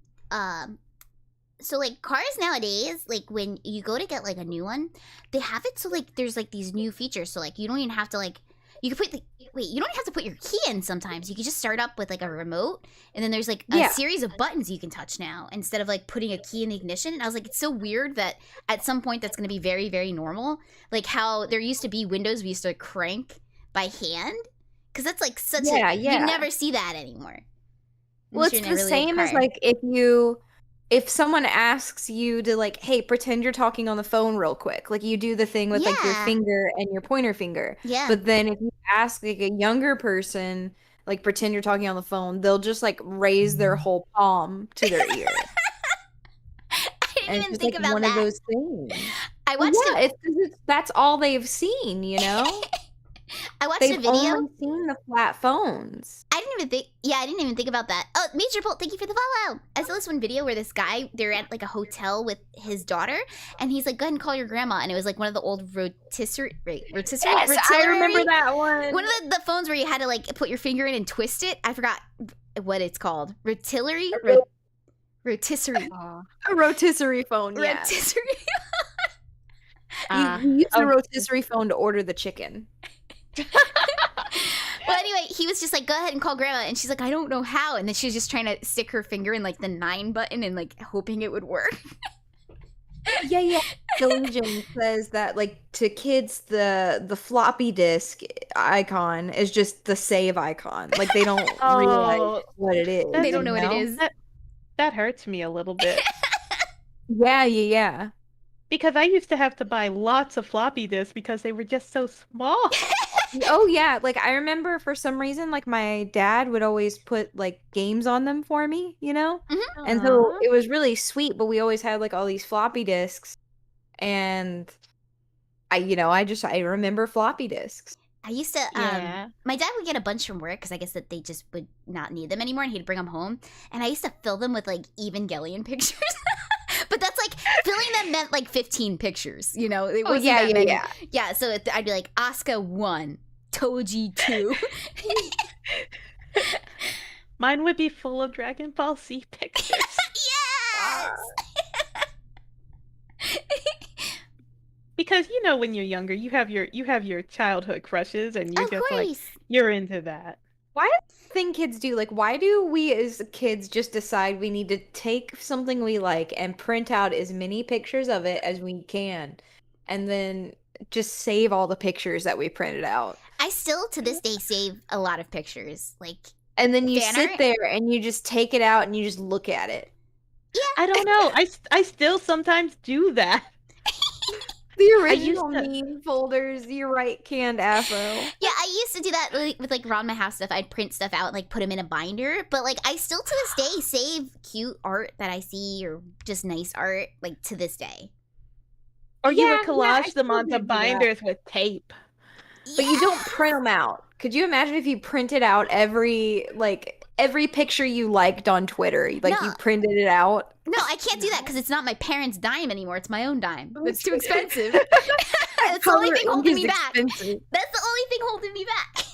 So like cars nowadays, like when you go to get like a new one, they have it so like there's like these new features. So like you don't even have to like you can put you don't have to put your key in sometimes. You can just start up with like a remote, and then there's like a series of buttons you can touch now instead of like putting a key in the ignition. And I was like, it's so weird that at some point that's going to be very, very normal. Like how there used to be windows we used to crank by hand, because that's like such you never see that anymore. Well, it's the same as like if someone asks you to like, hey, pretend you're talking on the phone real quick. Like you do the thing with like your finger and your pointer finger. Yeah. But then if you ask like a younger person, like pretend you're talking on the phone, they'll just like raise their whole palm to their ear. I didn't even think like about one that. of those things. I watched that's all they've seen, you know? I watched They've a video. only seen the flat phones. I didn't even think about that. Oh, Major Bolt, thank you for the follow. I saw this one video where this guy, they're at like a hotel with his daughter, and he's like, go ahead and call your grandma. And it was like one of the old rotisserie. Yes, I remember that one. One of the phones where you had to like put your finger in and twist it. I forgot what it's called. Rotisserie? Rotisserie. A rotisserie phone, yeah. Rotisserie. You use the rotisserie phone to order the chicken. Well, anyway, he was just like, go ahead and call grandma. And she's like, I don't know how. And then she was just trying to stick her finger in like the 9 button and like hoping it would work. Yeah. Diligent says that like to kids, the floppy disk icon is just the save icon. Like they don't realize what it is. They don't know what it is. That hurts me a little bit. Yeah. Because I used to have to buy lots of floppy disks because they were just so small. Oh yeah, like I remember for some reason like my dad would always put like games on them for me, you know? Mm-hmm. And so it was really sweet, but we always had like all these floppy disks, and I remember floppy disks. I used to, my dad would get a bunch from work because I guess that they just would not need them anymore, and he'd bring them home. And I used to fill them with like Evangelion pictures. But that's like, filling them meant like 15 pictures, you know? It wasn't that many. Yeah, so I'd be like, Asuka 1, Toji 2. Mine would be full of Dragon Ball Z pictures. Yes! Because you know when you're younger, you have your childhood crushes, and you're just like, you're into that. Why do you think kids do? Like, why do we as kids just decide we need to take something we like and print out as many pictures of it as we can, and then just save all the pictures that we printed out? I still, to this day, save a lot of pictures. Like, and then you sit there and you just take it out and you just look at it. Yeah. I don't know. I still sometimes do that. The original meme folders, you're right, canned afro. Yeah, I used to do that with like around my house stuff. I'd print stuff out and like put them in a binder. But like I still to this day save cute art that I see or just nice art like to this day. Or you would collage them onto binders with tape. But you don't print them out. Could you imagine if you printed out every picture you liked on Twitter? Like you printed it out? No, I can't do that because it's not my parents' dime anymore. It's my own dime. It's too expensive. That's the only thing holding me back. That's the only thing holding me back.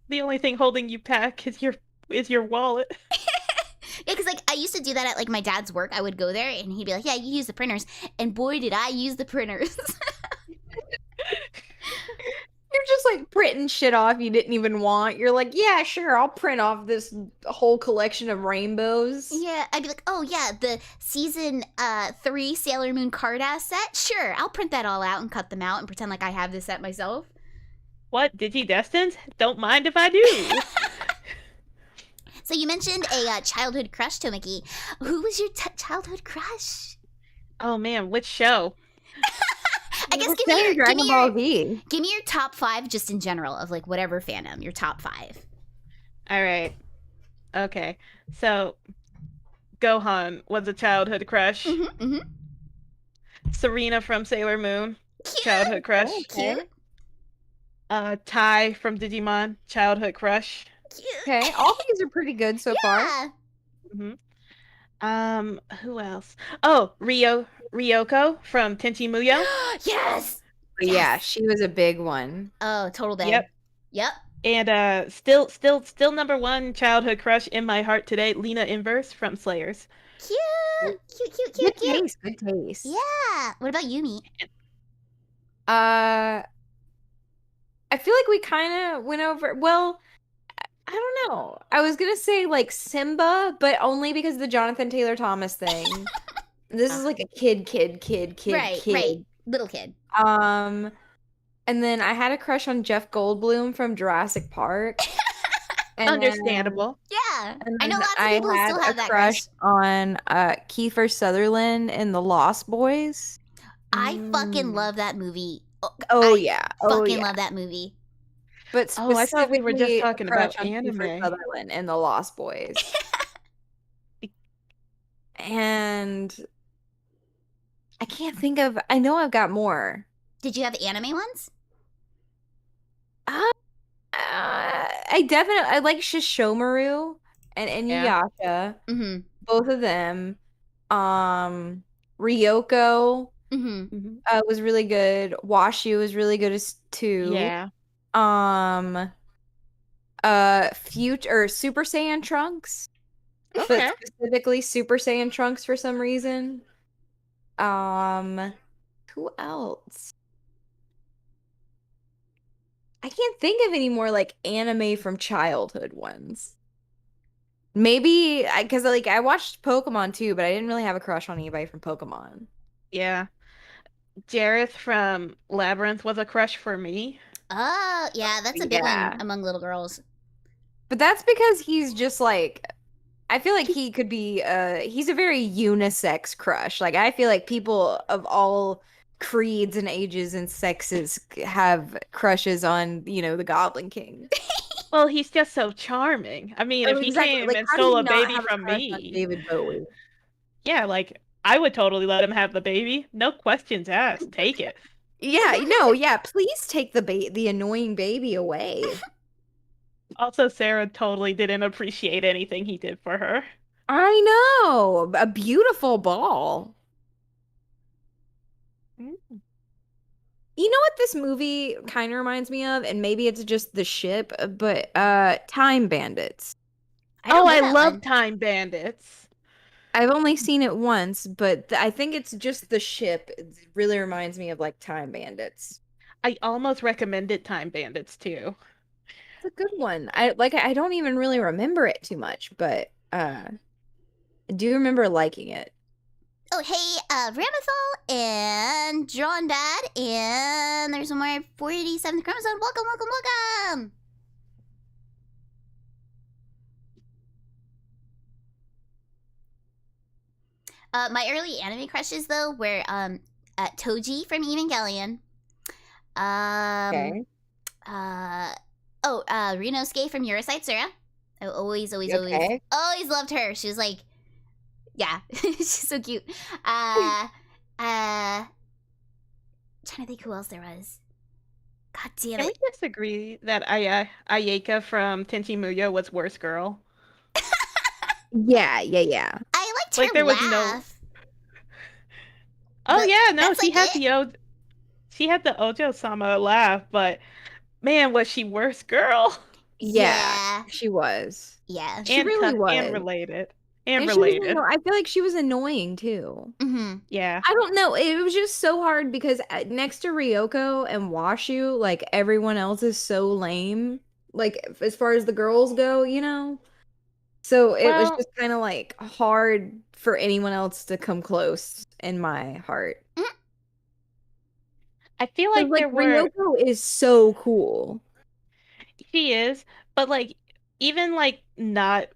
The only thing holding you back is your wallet. Yeah, because like I used to do that at like my dad's work. I would go there and he'd be like, "Yeah, you use the printers," and boy, did I use the printers. You're just like printing shit off you didn't even want. You're like, yeah, sure, I'll print off this whole collection of rainbows. Yeah, I'd be like, oh yeah, the season 3 Sailor Moon card ass set. Sure, I'll print that all out and cut them out and pretend like I have this set myself. What? Digidestined? Don't mind if I do. So you mentioned a childhood crush, Tomakey. Who was your childhood crush? Oh man, which show? I guess give me your top 5 just in general of like whatever fandom, your top 5. All right. Okay. So, Gohan was a childhood crush. Mm-hmm. Serena from Sailor Moon, Cute. childhood crush. Cute. Ty from Digimon, childhood crush. Cute. Okay, all these are pretty good so far. hmm Who else? Oh, Ryoko from Tenchi Muyo. Yes. Yeah, she was a big one. Oh, total babe. Yep. And still number 1 childhood crush in my heart today, Lena Inverse from Slayers. Cute. Good taste. Good taste. Yeah. What about Yumi? I feel like we kind of went over. Well, I don't know. I was gonna say like Simba, but only because of the Jonathan Taylor Thomas thing. This is like a kid. Right. Little kid. And then I had a crush on Jeff Goldblum from Jurassic Park. And Understandable. Yeah. And I know then lots of people who still have that crush on Kiefer Sutherland in The Lost Boys. I fucking love that movie. I fucking love that movie. But I thought we were just specifically talking a crush about on Kiefer anime. Sutherland in The Lost Boys. And I can't think of. I know I've got more. Did you have anime ones? I like Shishomaru and Inuyasha. Mm-hmm. Both of them. Ryoko was really good. Washu was really good too. Yeah. Future Super Saiyan Trunks. Okay. But specifically Super Saiyan Trunks for some reason. Who else? I can't think of any more like anime from childhood ones. Maybe because I watched Pokemon too, but I didn't really have a crush on anybody from Pokemon. Yeah. Jareth from Labyrinth was a crush for me. Oh, yeah, that's a big one among little girls. But that's because he's just like, I feel like he could be he's a very unisex crush. Like I feel like people of all creeds and ages and sexes have crushes on, the Goblin King. Well, he's just so charming. I mean, if he came and stole a baby from me, David Bowie. Yeah, like I would totally let him have the baby. No questions asked. Take it. Yeah, please take the annoying baby away. Also, Sarah totally didn't appreciate anything he did for her. I know. A beautiful ball. You know what this movie kind of reminds me of? And maybe it's just the ship, but Time Bandits. I love Time Bandits. I've only seen it once, but I think it's just the ship. It really reminds me of like Time Bandits. I almost recommended Time Bandits too. It's a good one. I don't even really remember it too much, but I do remember liking it. Oh, hey, Ramathal and Drawn Bad, and there's one more 47th chromosome. Welcome. My early anime crushes though were Toji from Evangelion. Okay. Rinosuke from Euroside Sura. I always loved her. She was like, yeah, she's so cute. Trying to think who else there was. God damn it. Can we disagree that Ayeka from Tenchi Muyo was worst girl? Yeah. I liked her there was laugh. Oh But yeah, no, that's she like had the Ojo-sama laugh, but man, was she worst girl? Yeah, she was. Yeah. She really was. And related. and And she was related. I feel like she was annoying too. Mm-hmm. Yeah. I don't know. It was just so hard because next to Ryoko and Washu, like everyone else is so lame. Like as far as the girls go, you know? So it was Well, just kind of like hard for anyone else to come close in my heart. I feel Because like like there were Ryoko is so cool. she is, but like even like not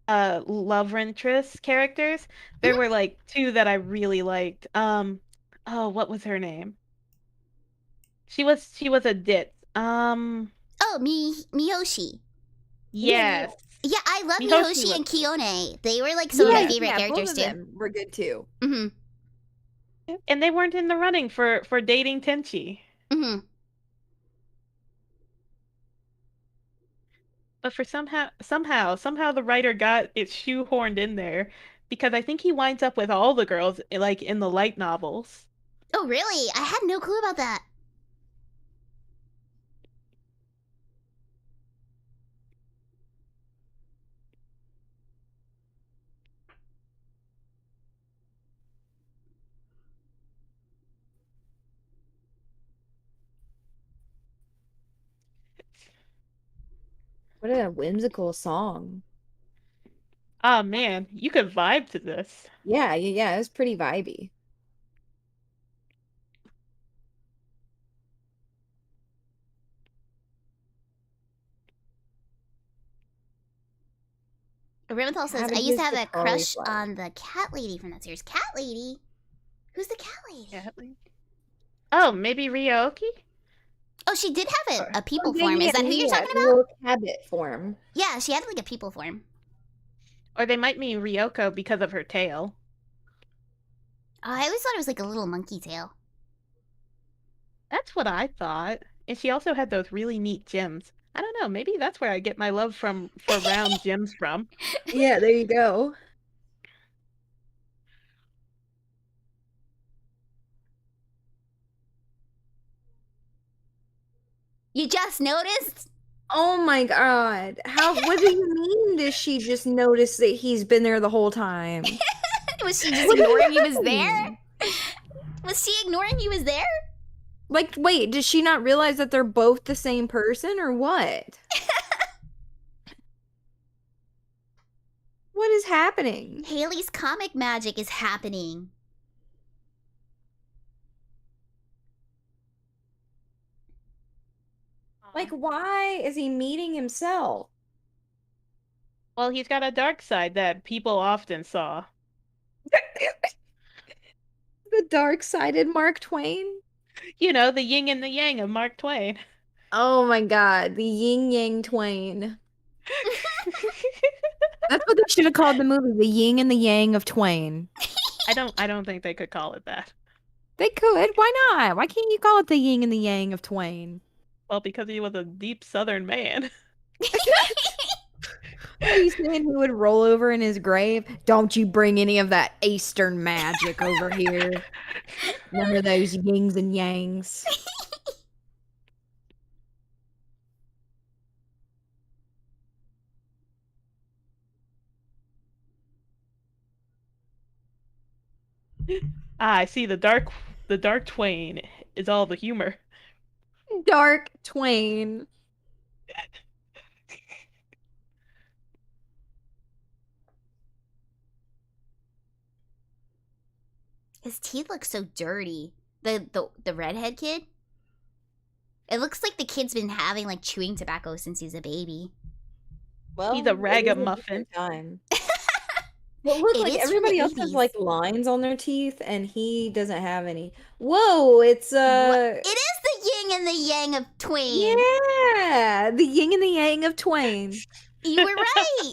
love interest characters, there Mhm. were like two that I really liked. Oh, what was her name? She was a dit. Oh, Miyoshi. Yes. Yeah, I love Mihoshi Miyoshi was and cool. Kione. They were like some of my Yeah. favorite Yeah, both characters of too. them were good too. Mm-hmm. And they weren't in the running for dating Tenchi. Mm-hmm. But for somehow the writer got it shoehorned in there because I think he winds up with all the girls like in the light novels. Oh, really? I had no clue about that. What a whimsical song. Ah man, you could vibe to this. Yeah, it was pretty vibey. Rimenthal says, I used to Cabbages have to a crush cauliflower. on the cat lady from that series. Cat lady? Who's the cat lady? Yeah. Oh, maybe Ryoki? Oh, she did have a people Yeah, form. Is that who you're talking the about? little cabot form. Yeah, she had like a people form. Or they might mean Ryoko because of her tail. Oh, I always thought it was like a little monkey tail. That's what I thought. And she also had those really neat gems. I don't know, maybe that's where I get my love for round gems from. Yeah, there you go. You just noticed? Oh my God. What do you mean does she just notice that he's been there the whole time? Was she just What do you ignoring he was there? mean? Was she ignoring he was there? Like, wait, does she not realize that they're both the same person or what? What is happening? Haley's comic magic is happening. Like, why is he meeting himself? Well, he's got a dark side that people often saw. The dark-sided Mark Twain? You know, the yin and the yang of Mark Twain. Oh my God, the yin yang twain. That's what they should have called the movie, The Yin and the Yang of Twain. I don't think they could call it that. They could. Why not? Why can't you call it The Yin and the Yang of Twain? Well, because he was a deep southern man. Are you saying he would roll over in his grave? Don't you bring any of that Eastern magic over here. None of those yings and yangs. Ah, I see the dark Twain is all the humor. Dark Twain. His teeth look so dirty. The redhead kid? It looks like the kid's been having like chewing tobacco since he's a baby. Well, He's a it was ragamuffin. different time. But look, It like is from everybody the else has 80s. like lines on their teeth, and he doesn't have any. Whoa, it's It is the yin and the yang of Twain. yeah, the yin and the yang of Twain. You were right.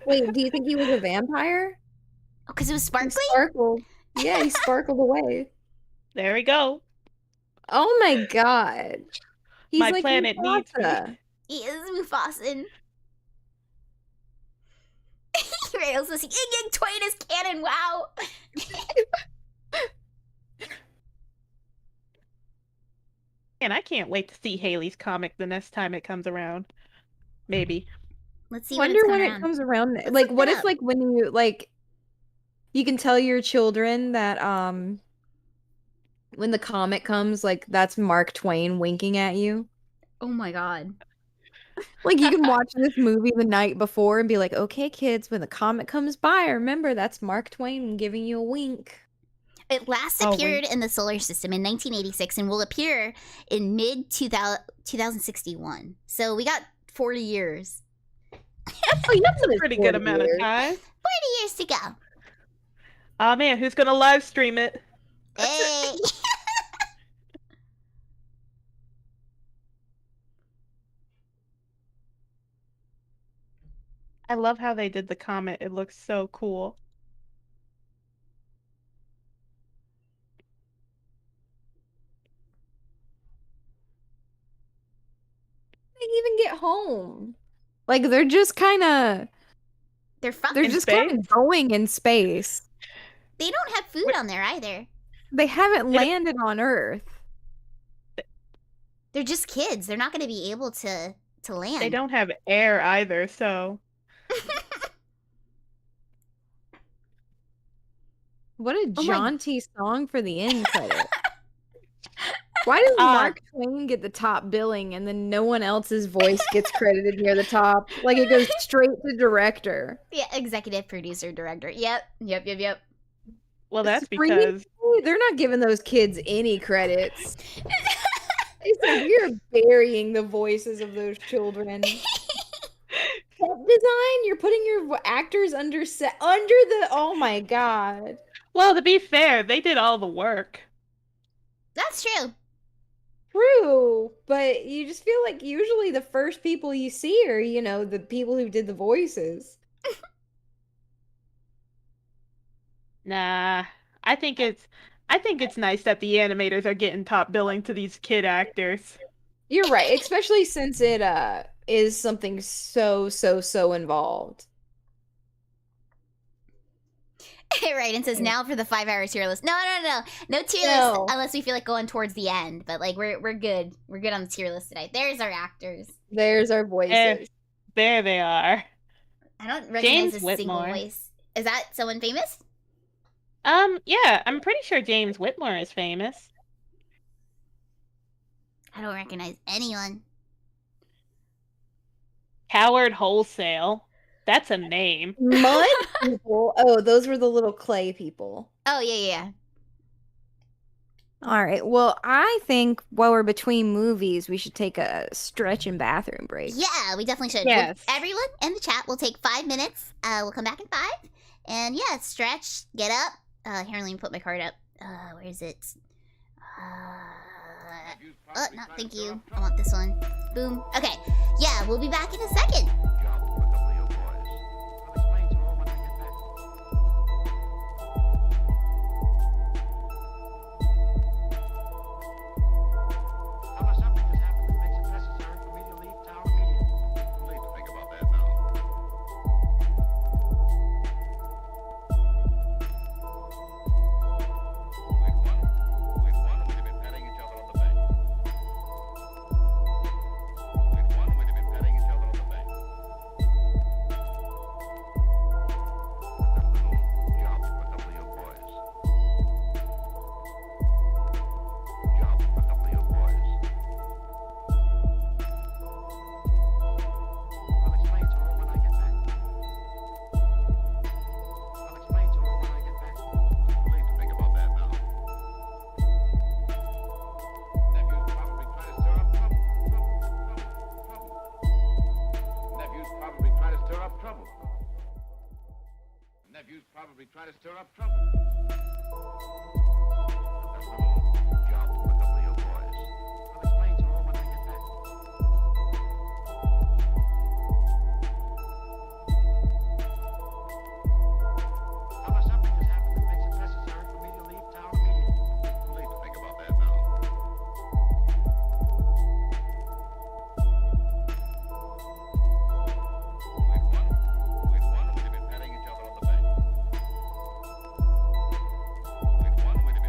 Wait, do you think he was a vampire? Because it was He sparkly? sparkled. Yeah, he sparkled away. There we go. Oh my God. He's My like planet needs me. Mufasa. He is Mufasin. Rails says, Yin Yang Twain is canon, wow. And I can't wait to see Haley's comic the next time it comes around. Maybe. Let's see when Wonder it's when coming it around. comes around. Let's Like, look what that if up. like when you like you can tell your children that when the comet comes, like that's Mark Twain winking at you. Oh my god. Like you can watch this movie the night before and be like, "Okay, kids, when the comet comes by, remember that's Mark Twain giving you a wink." It last Oh, appeared in the solar system in 1986 and will appear in mid 2061. So we got 40 years. Oh, you That's a know pretty it's good 40 amount of years. time. 40 years to go. Oh man, who's gonna live stream it? Hey. I love how they did the comet. It looks so cool. They even get home. Like they're just kind of They're they're fucking. just kind space? of going in space. They don't have food Wait. on there either. They haven't They don't- landed on Earth. They're just kids. They're not going to be able to land. They don't have air either, so What a Oh my- jaunty song for the end credit. Why does Mark Twain get the top billing and then no one else's voice gets credited near the top? Like it goes straight to director. Yeah, executive producer, director. Yep. well, that's Screaming- because They're not giving those kids any credits. They said we are burying the voices of those children. Set design, you're putting your actors under the. Oh my god. well, to be fair, they did all the work. That's true. True, but you just feel like usually the first people you see are, the people who did the voices. Nah, I think it's nice that the animators are getting top billing to these kid actors. You're right, especially since it is something so involved. Right, and says now for the 5-hour tier list. No tier No. list unless we feel like going towards the end. But like we're good. We're good on the tier list tonight. There's our actors. There's our voices. There they are. I don't recognize James a single Whitmore. voice. Is that someone famous? Yeah, I'm pretty sure James Whitmore is famous. I don't recognize anyone. Howard Wholesale. That's a name. Mud people. Oh, those were the little clay people. Oh yeah. All right. Well, I think while we're between movies, we should take a stretch and bathroom break. Yeah, we definitely should. Yes. Everyone in the chat will take 5 minutes. We'll come back in 5. And yeah, stretch, get up. Here, let me put my card up. Where is it? Oh, no, thank you. I want this one. Boom. Okay. Yeah, we'll be back in a second. Job for a couple of your boys. I'll explain to her when I get back. Unless something has happened that makes it necessary for me to leave town immediately. Too late to think about that now. We'd have been patting each other on the back. We'd have been patting each other on the back. Job for a couple of your boys. Job for a couple of your boys. I'll explain to her when I get back. I'll explain to her when I get back. Too late to think about that now. Nephew's probably trying to stir up trouble. Nephew's probably trying to stir up trouble. Nephew's probably trying to stir up trouble. Job for a couple of your boys. I'll explain to her when I get back. Unless something has happened that makes it necessary for me to leave town immediately. Too late to think about that now. We'd won, we'd have been patting each other on the back. We'd won, we'd have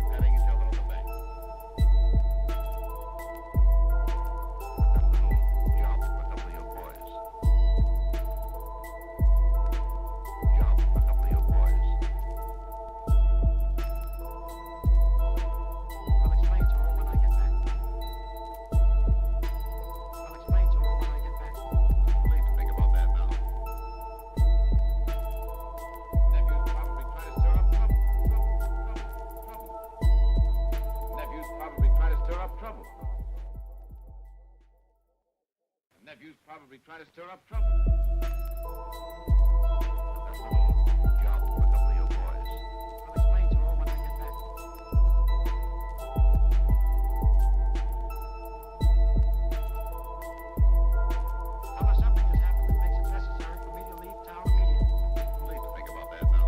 Nephew's probably trying to stir up trouble. That little job for a couple of your boys. I'll explain to her when I get back. Tell her something has happened that makes it necessary for me to leave town immediately. Too late to think about that now.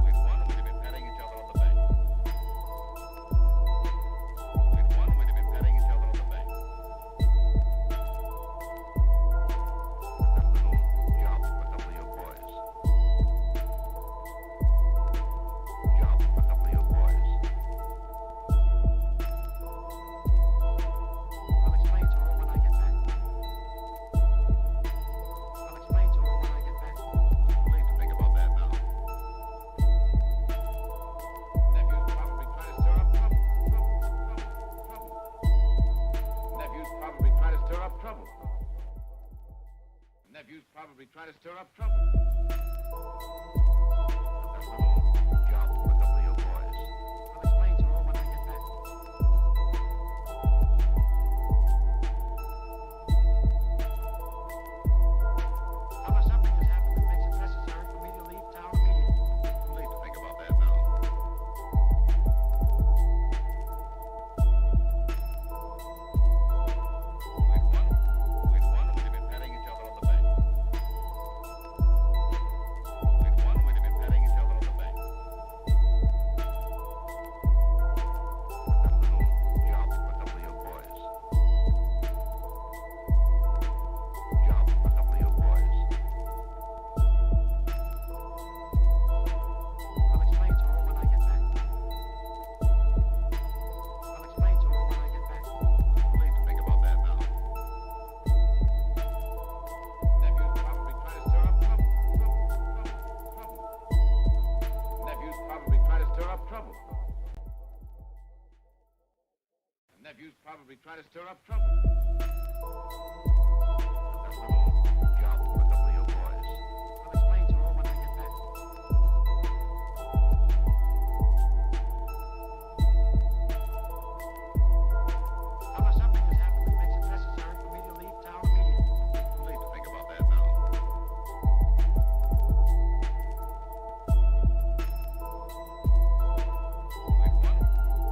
We'd won, we'd have been patting each other on the back. We'd won, we'd have been patting each other on the back. That little job for a couple of your boys. Job for a couple of your boys. I'll explain to her when I get back. I'll explain to her when I get back. Too late to think about that now. Nephew's probably trying to stir up trouble. Nephew's probably trying to stir up trouble. Nephew's probably trying to stir up trouble. That little job for a couple of your boys. I'll explain to her when I get back. Tell her something has happened that makes it necessary for me to leave town immediately. Too late to think about that now. We'd won, we'd have been patting each other on the back. We'd won, we'd have been patting each other on the back. That little job for a couple of your boys. Job for a couple of your boys. I'll explain to her when I get back. I'll explain to her when I get back. Too late to think about that now. Nephew's probably trying to stir up trouble. Nephew's probably trying to stir up trouble. Nephew's probably trying to stir up trouble. That little job for a couple of your boys. I'll explain to her when I get back. Tell her something has happened that makes it necessary for me to leave town immediately. Too late to think about that now.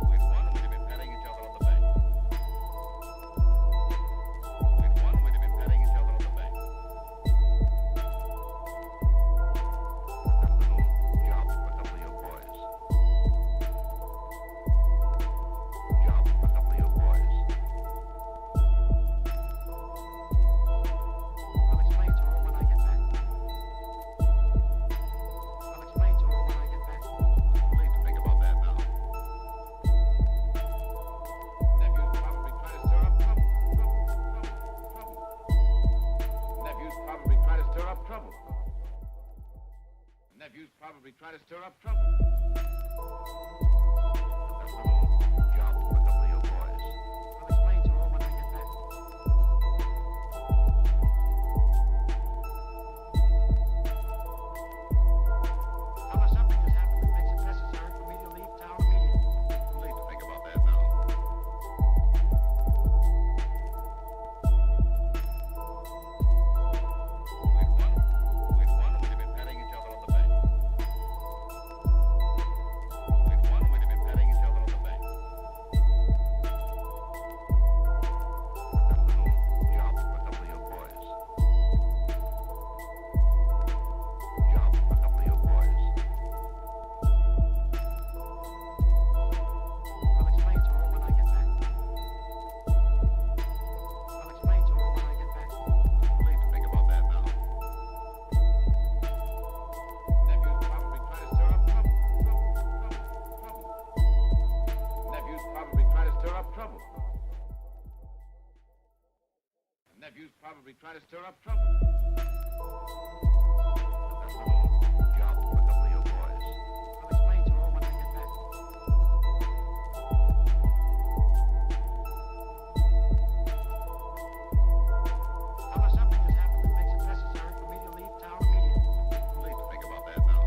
We'd won, we'd have been patting each other on the back. We'd won, we'd have been patting each other on the back. That little job for a couple of your boys. Job for a couple of your boys. I'll explain to her when I get back. I'll explain to her when I get back. Too late to think about that now. Nephew's probably trying to stir up trouble. Nephew's probably trying to stir up trouble. Nephew's probably trying to stir up trouble. That little job for a couple of your boys. I'll explain to her when I get back. Tell her something has happened that makes it necessary for me to leave town immediately. Too late to think about that now. We'd won, we'd have been patting each other on the back. We'd won, we'd have been patting each other on the back. That little job for a couple of your boys. Job for a couple of your boys. I'll explain to her when I get back. I'll explain to her when I get back. Too late to think about that now. Nephew's probably trying to stir up trouble. Nephew's probably trying to stir up trouble. Nephew's probably trying to stir up trouble. That little job for a couple of your boys. I'll explain to her when I get back. Tell her something has happened that makes it necessary for me to leave town immediately. Too late to think about that now.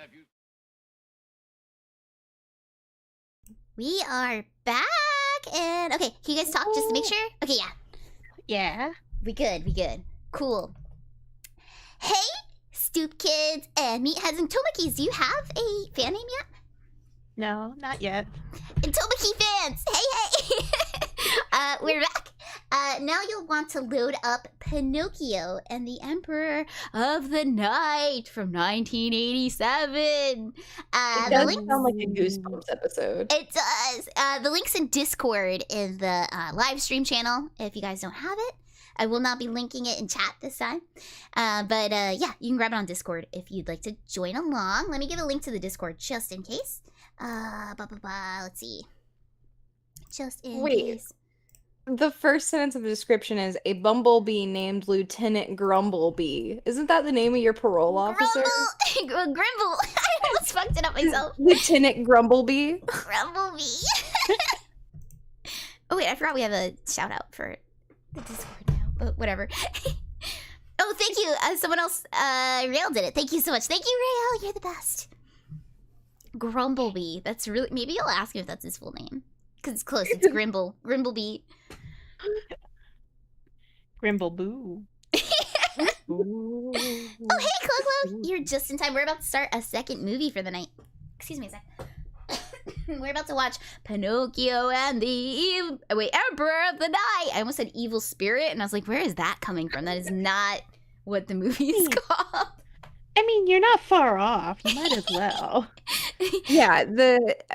nephew. We are back, and okay, can you guys talk just to make sure? Okay, yeah, Yeah. we good, cool. Hey, Stoop Kids and Meatheads and Tomakeys, do you have a fan name yet? No, not yet. And Tomakey fans, hey! We're back. Now you'll want to load up Pinocchio and the Emperor of the Night from 1987. It The does link, sound like a Goosebumps episode. it does. The link's in Discord in the live stream channel. If you guys don't have it, I will not be linking it in chat this time. But yeah, you can grab it on Discord if you'd like to join along. Let me give a link to the Discord just in case. Let's see. Just in Wait. case. The first sentence of the description is a bumblebee named Lieutenant Grumblebee. Isn't that the name of your parole officer? Grimble! I almost fucked it up myself. Lieutenant Grumblebee? Grumblebee. Oh wait, I forgot we have a shout out for the Discord now, but whatever. Oh, thank you. Someone else, Rail did it. Thank you so much. Thank you, Rail. You're the best. Grumblebee. That's really. Maybe I'll ask him if that's his full name. Because it's close. It's Grimblebee. Grimbleboo. Oh, hey, Clo. You're just in time. We're about to start a second movie for the night. Excuse me a sec. We're about to watch Pinocchio and the Emperor of the Night. I almost said Evil Spirit, and I was like, where is that coming from? That is not what the movie is called. I mean, you're not far off. You might as well. Yeah,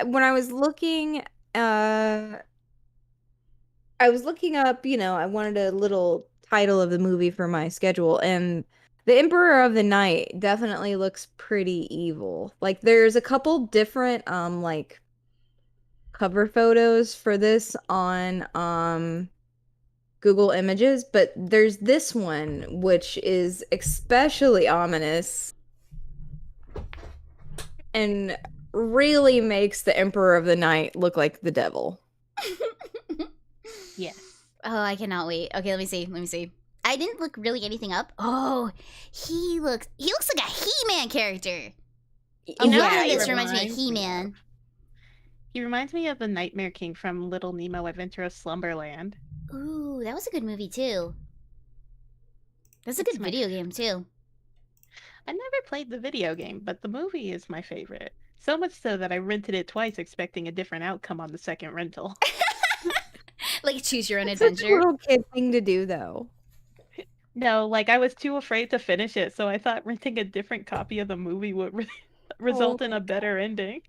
when I was looking up, I wanted a little title of the movie for my schedule, and The Emperor of the Night definitely looks pretty evil. Like, there's a couple different like cover photos for this on Google Images, but there's this one which is especially ominous and really makes the Emperor of the Night look like the devil. Yes. Oh, I cannot wait. Okay, let me see. I didn't look really anything up. Oh, he looks like a He-Man character. Oh, Yeah, this it reminds me of reminds me He-Man. He reminds me of the Nightmare King from Little Nemo Adventure of Slumberland. Ooh, that was a good movie too. That's a It's good my video game too. I never played the video game, but the movie is my favorite. So much so that I rented it twice expecting a different outcome on the second rental. Like choose your own It's such a adventure. little kid thing to do, though. No, like I was too afraid to finish it, so I thought renting a different copy of the movie would result in my a better ending.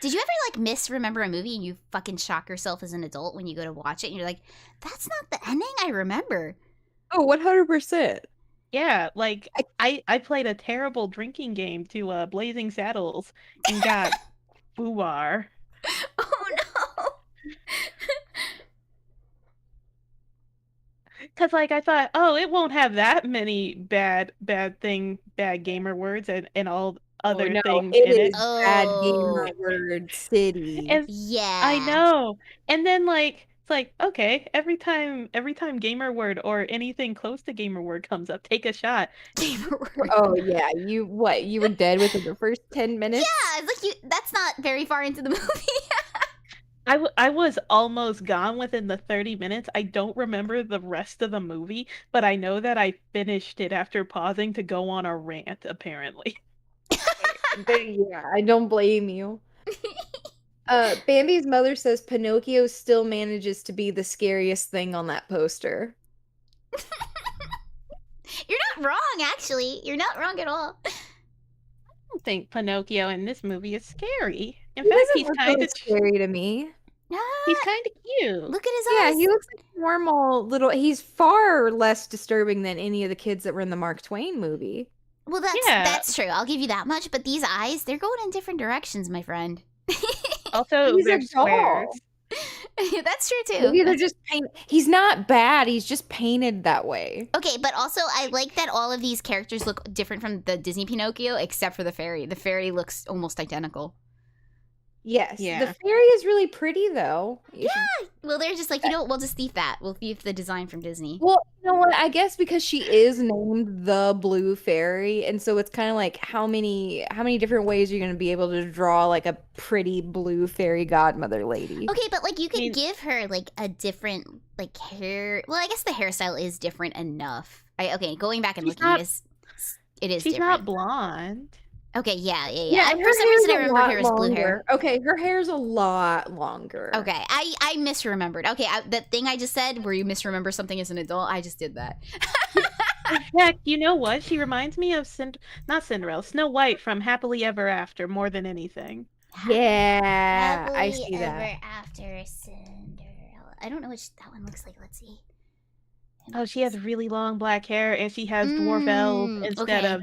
Did you ever like misremember a movie and you fucking shock yourself as an adult when you go to watch it and you're like, that's not the ending I remember? Oh, 100%. Yeah, like I played a terrible drinking game to Blazing Saddles and got booar. Oh no. Cause like I thought, oh, it won't have that many bad gamer words and all other things it in is it. bad gamer Oh. word city. And Yeah. I know. And then like it's like, okay, every time gamer word or anything close to gamer word comes up, take a shot. Gamer word. Oh yeah, you were dead within the first 10 minutes? Yeah, it's like that's not very far into the movie. I was almost gone within the 30 minutes. I don't remember the rest of the movie, but I know that I finished it after pausing to go on a rant, apparently. Yeah, I don't blame you. Bambi's mother says Pinocchio still manages to be the scariest thing on that poster. You're not wrong, actually. You're not wrong at all. I don't think Pinocchio in this movie is scary. In He fact, doesn't he's look kind really of scary to me. he's kind of cute. Look at his Yeah, eyes. he looks like a normal little. He's far less disturbing than any of the kids that were in the Mark Twain movie. Well, that's true. I'll give you that much. But these eyes, they're going in different directions, my friend. Also, He's a they're doll. squares. That's true too. Maybe they're just paint. He's not bad. He's just painted that way. Okay, but also I like that all of these characters look different from the Disney Pinocchio, except for the fairy. The fairy looks almost identical. Yes. Yeah. The fairy is really pretty though. Well, they're just like, we'll just thief that. We'll thief the design from Disney. Well, know what? I guess because she is named the Blue Fairy, and so it's kind of like how many different ways you're gonna be able to draw like a pretty blue fairy godmother lady. Okay, but like you could mean- give her like a different like hair. Well, I guess the hairstyle is different enough. Okay, going back and She's looking, not- it is She's different. not blonde. Okay, yeah. and For some reason, I remember her as blue longer. hair. Okay, her hair's a lot longer. Okay, I misremembered. Okay, that thing I just said where you misremember something as an adult, I just did that. Heck, you know what? She reminds me of not Cinderella, Snow White from Happily Ever After more than anything. Yeah, I Happily see that. Ever After Cinderella. I don't know what that one looks like. Let's see. Oh, she has really long black hair and she has dwarf elves instead okay. of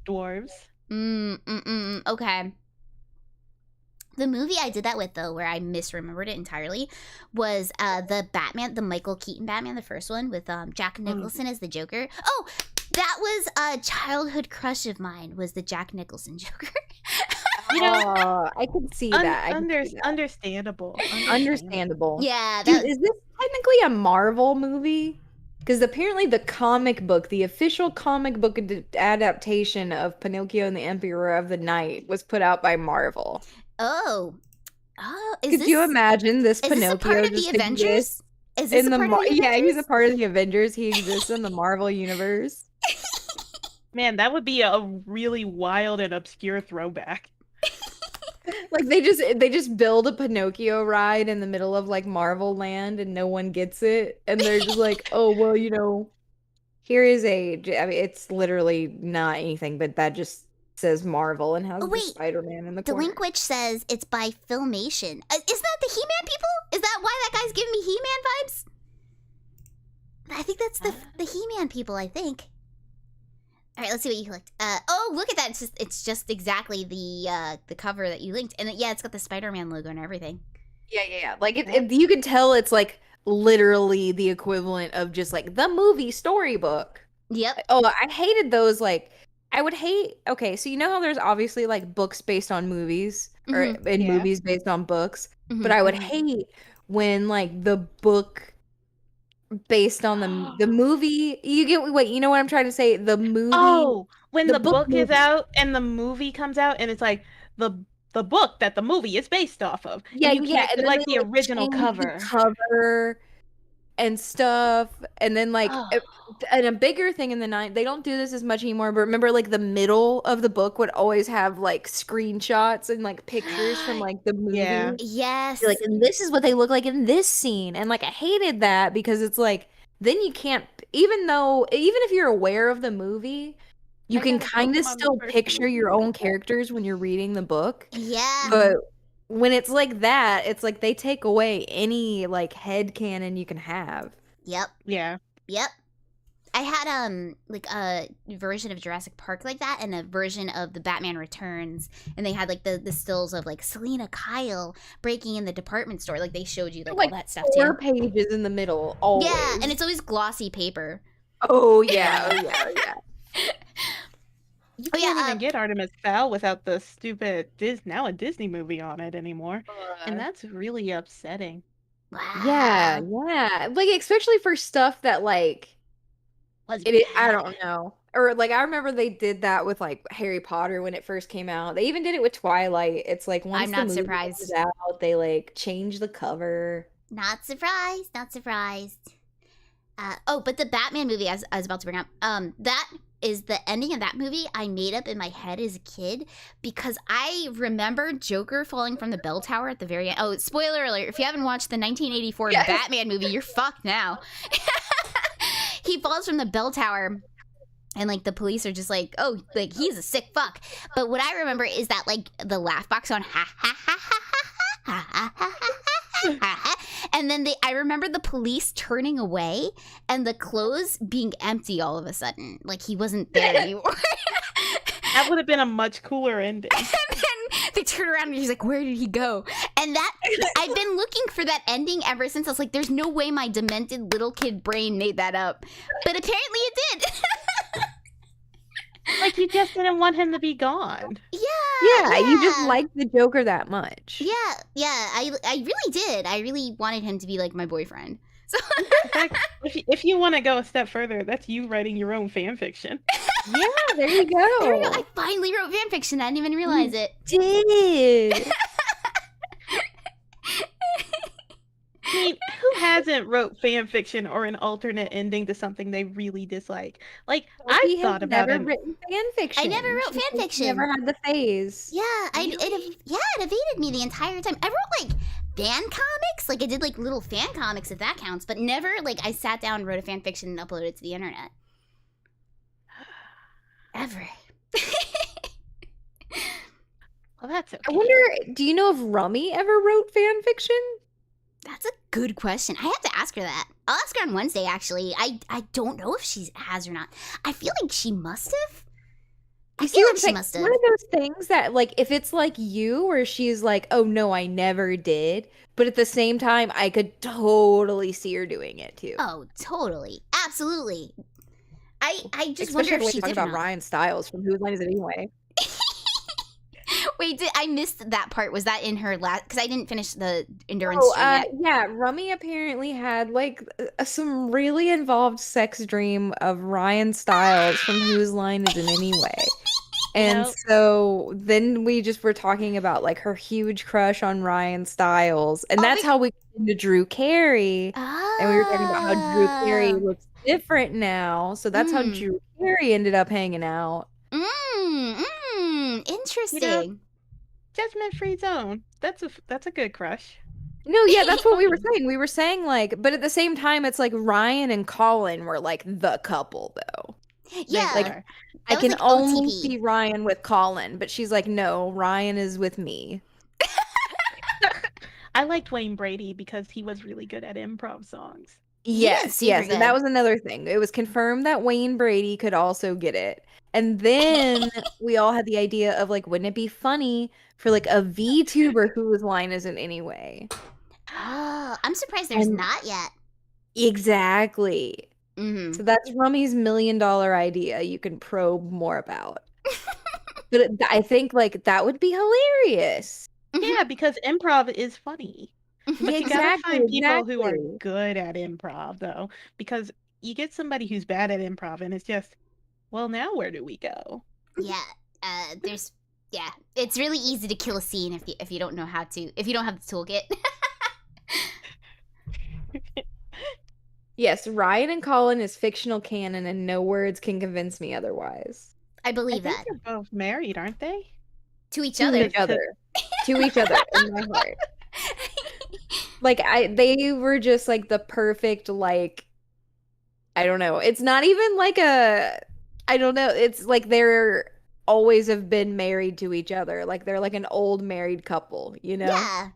dwarves. Okay. The movie I did that with, though, where I misremembered it entirely, was the Batman, the Michael Keaton Batman, the first one, with Jack Nicholson as the Joker. Oh, that was a childhood crush of mine, was the Jack Nicholson Joker. You know, I could see that. Understandable. Understandable. Yeah. Dude, is this technically a Marvel movie? Because apparently the comic book, the official comic book adaptation of Pinocchio and the Emperor of the Night was put out by Marvel. Oh, Could you imagine this is Pinocchio this a part of the just Avengers? exists Is this in a part of the Yeah, he's a Avengers? part of the Avengers. He exists in the Marvel universe. Man, that would be a really wild and obscure throwback. Like they just build a Pinocchio ride in the middle of like Marvel land and no one gets it, and they're just like, oh well, here is I mean, it's literally not anything, but that just says Marvel and has Oh, the wait. Spider-Man in the corner. Delinquitch says it's by Filmation. Isn't that the He-Man people? Is that why that guy's giving me He-Man vibes? I think that's the He-Man people, I think. All right, let's see what you clicked. Oh, look at that. It's just exactly the cover that you linked. And yeah, it's got the Spider-Man logo and everything. Yeah. Like you can tell it's like literally the equivalent of just like the movie storybook. Yep. Oh, I hated those. Like, I would hate. Okay, so you know how there's obviously like books based on movies or Yeah. movies based on books, Mhm. but I would hate when like the book based on the movie. You know what I'm trying to say? The movie. Oh, when the the book book is movie. out and the movie comes out and it's like the book that the movie is based off of. Yeah, and you can't and get, then like they, the original change cover. the cover and stuff, and then like Oh. and a bigger thing in the night, they don't do this as much anymore, but remember like the middle of the book would always have like screenshots and like pictures from like the movie. Yeah. Yes. Like, and this is what they look like in this scene, and like I hated that because it's like then you can't, even if you're aware of the movie, you I can got a kind of Pokemon the still first picture movie. your own characters when you're reading the book. Yeah. But when it's like that, it's like they take away any like headcanon you can have. Yep. Yeah. Yep. I had like a version of Jurassic Park like that, and a version of the Batman Returns, and they had like the stills of like Selena Kyle breaking in the department store, like they showed you like all that stuff too. 4 pages in the middle, always. Yeah, and it's always glossy paper. Oh yeah, oh yeah. You Oh, yeah, can't even get Artemis Fowl without the stupid now a Disney movie on it anymore. And that's really upsetting. Wow. Yeah. Like especially for stuff that like Was I don't know. Or like I remember they did that with like Harry Potter when it first came out. They even did it with Twilight. It's like once I'm the not movie surprised. comes out, they like change the cover. Not surprised. Not surprised. But the Batman movie I was about to bring up, that is the ending of that movie I made up in my head as a kid because I remember Joker falling from the bell tower at the very end. Oh, spoiler alert. If you haven't watched the 1984 Batman movie, you're fucked now. He falls from the bell tower and like the police are just like, oh, like he's a sick fuck. But what I remember is that like the laugh box on ha ha ha ha ha ha ha ha. And then I remember the police turning away and the clothes being empty all of a sudden. Like he wasn't there anymore. That would have been a much cooler ending. And then they turn around and he's like, where did he go? And that, I've been looking for that ending ever since. I was like, there's no way my demented little kid brain made that up. But apparently it did. Like you just didn't want him to be gone. Yeah, you just like the Joker that much. Yeah, I really did. I really wanted him to be like my boyfriend. So In fact, if you want to go a step further, that's you writing your own fan fiction. Yeah, there you go. there we go. I finally wrote fanfiction. I didn't even realize it. Did. I mean, who hasn't wrote fan fiction or an alternate ending to something they really dislike? Like, Sophie I've thought has about never it. written fan fiction. I never wrote She fan just fiction. Never had the phase. Yeah, it evaded me the entire time. I wrote like fan comics, like I did like little fan comics if that counts, but never like I sat down, wrote a fan fiction, and uploaded it to the internet. Ever. Well, that's okay. I wonder, do you know if Rummy ever wrote fan fiction? That's a good question. I have to ask her that. I'll ask her on Wednesday. Actually, I don't know if she has or not. I feel like she must have. I You feel see what like I'm she saying? must have. One of those things that, like, if it's like you, where she's like, "Oh no, I never did," but at the same time, I could totally see her doing it too. Oh, totally, absolutely. I just Especially wonder the if way she she talks did or about not. Ryan Stiles from Whose Line Is It Anyway? Wait, I missed that part. Was that in her last? Because I didn't finish the endurance Oh, stream yet. yeah, Rummy apparently had like some really involved sex dream of Ryan Stiles from Whose Line Is It Anyway? And Yep. so then we just were talking about like her huge crush on Ryan Stiles, and Oh, that's how we came to Drew Carey. And we were talking about how Drew Carey Ah. looks different now, so that's how Mm. Drew Carey ended up hanging out. Interesting. Judgment-free zone. That's a good crush. No, yeah, that's what we were saying. We were saying like, but at the same time, it's like Ryan and Colin were like the couple though. Yeah, Like, Are. I was can like only OTP. see Ryan with Colin, but she's like, no, Ryan is with me. I liked Wayne Brady because he was really good at improv songs. Yes, super yes. good. And that was another thing. It was confirmed that Wayne Brady could also get it. And then we all had the idea of like, wouldn't it be funny for like a VTuber whose line isn't anyway? Oh, I'm surprised there's And- not yet. Exactly. Mm-hmm. So that's Rummy's $1 million idea you can probe more about. But I think like that would be hilarious. Yeah, because improv is funny. But Yeah, you gotta find people who are exactly. good at improv, though, because you get somebody who's bad at improv, and it's just, well, now where do we go? Yeah, it's really easy to kill a scene if you don't know how to, if you don't have the toolkit. Yes, Ryan and Colin is fictional canon, and no words can convince me otherwise. I I believe think that. they're both married, aren't they? To each To other. each other. To each other in my heart. Like they were just like the perfect like I don't know. It's not even like I don't know. It's like they're always have been married to each other. Like they're like an old married couple, you know? Yeah,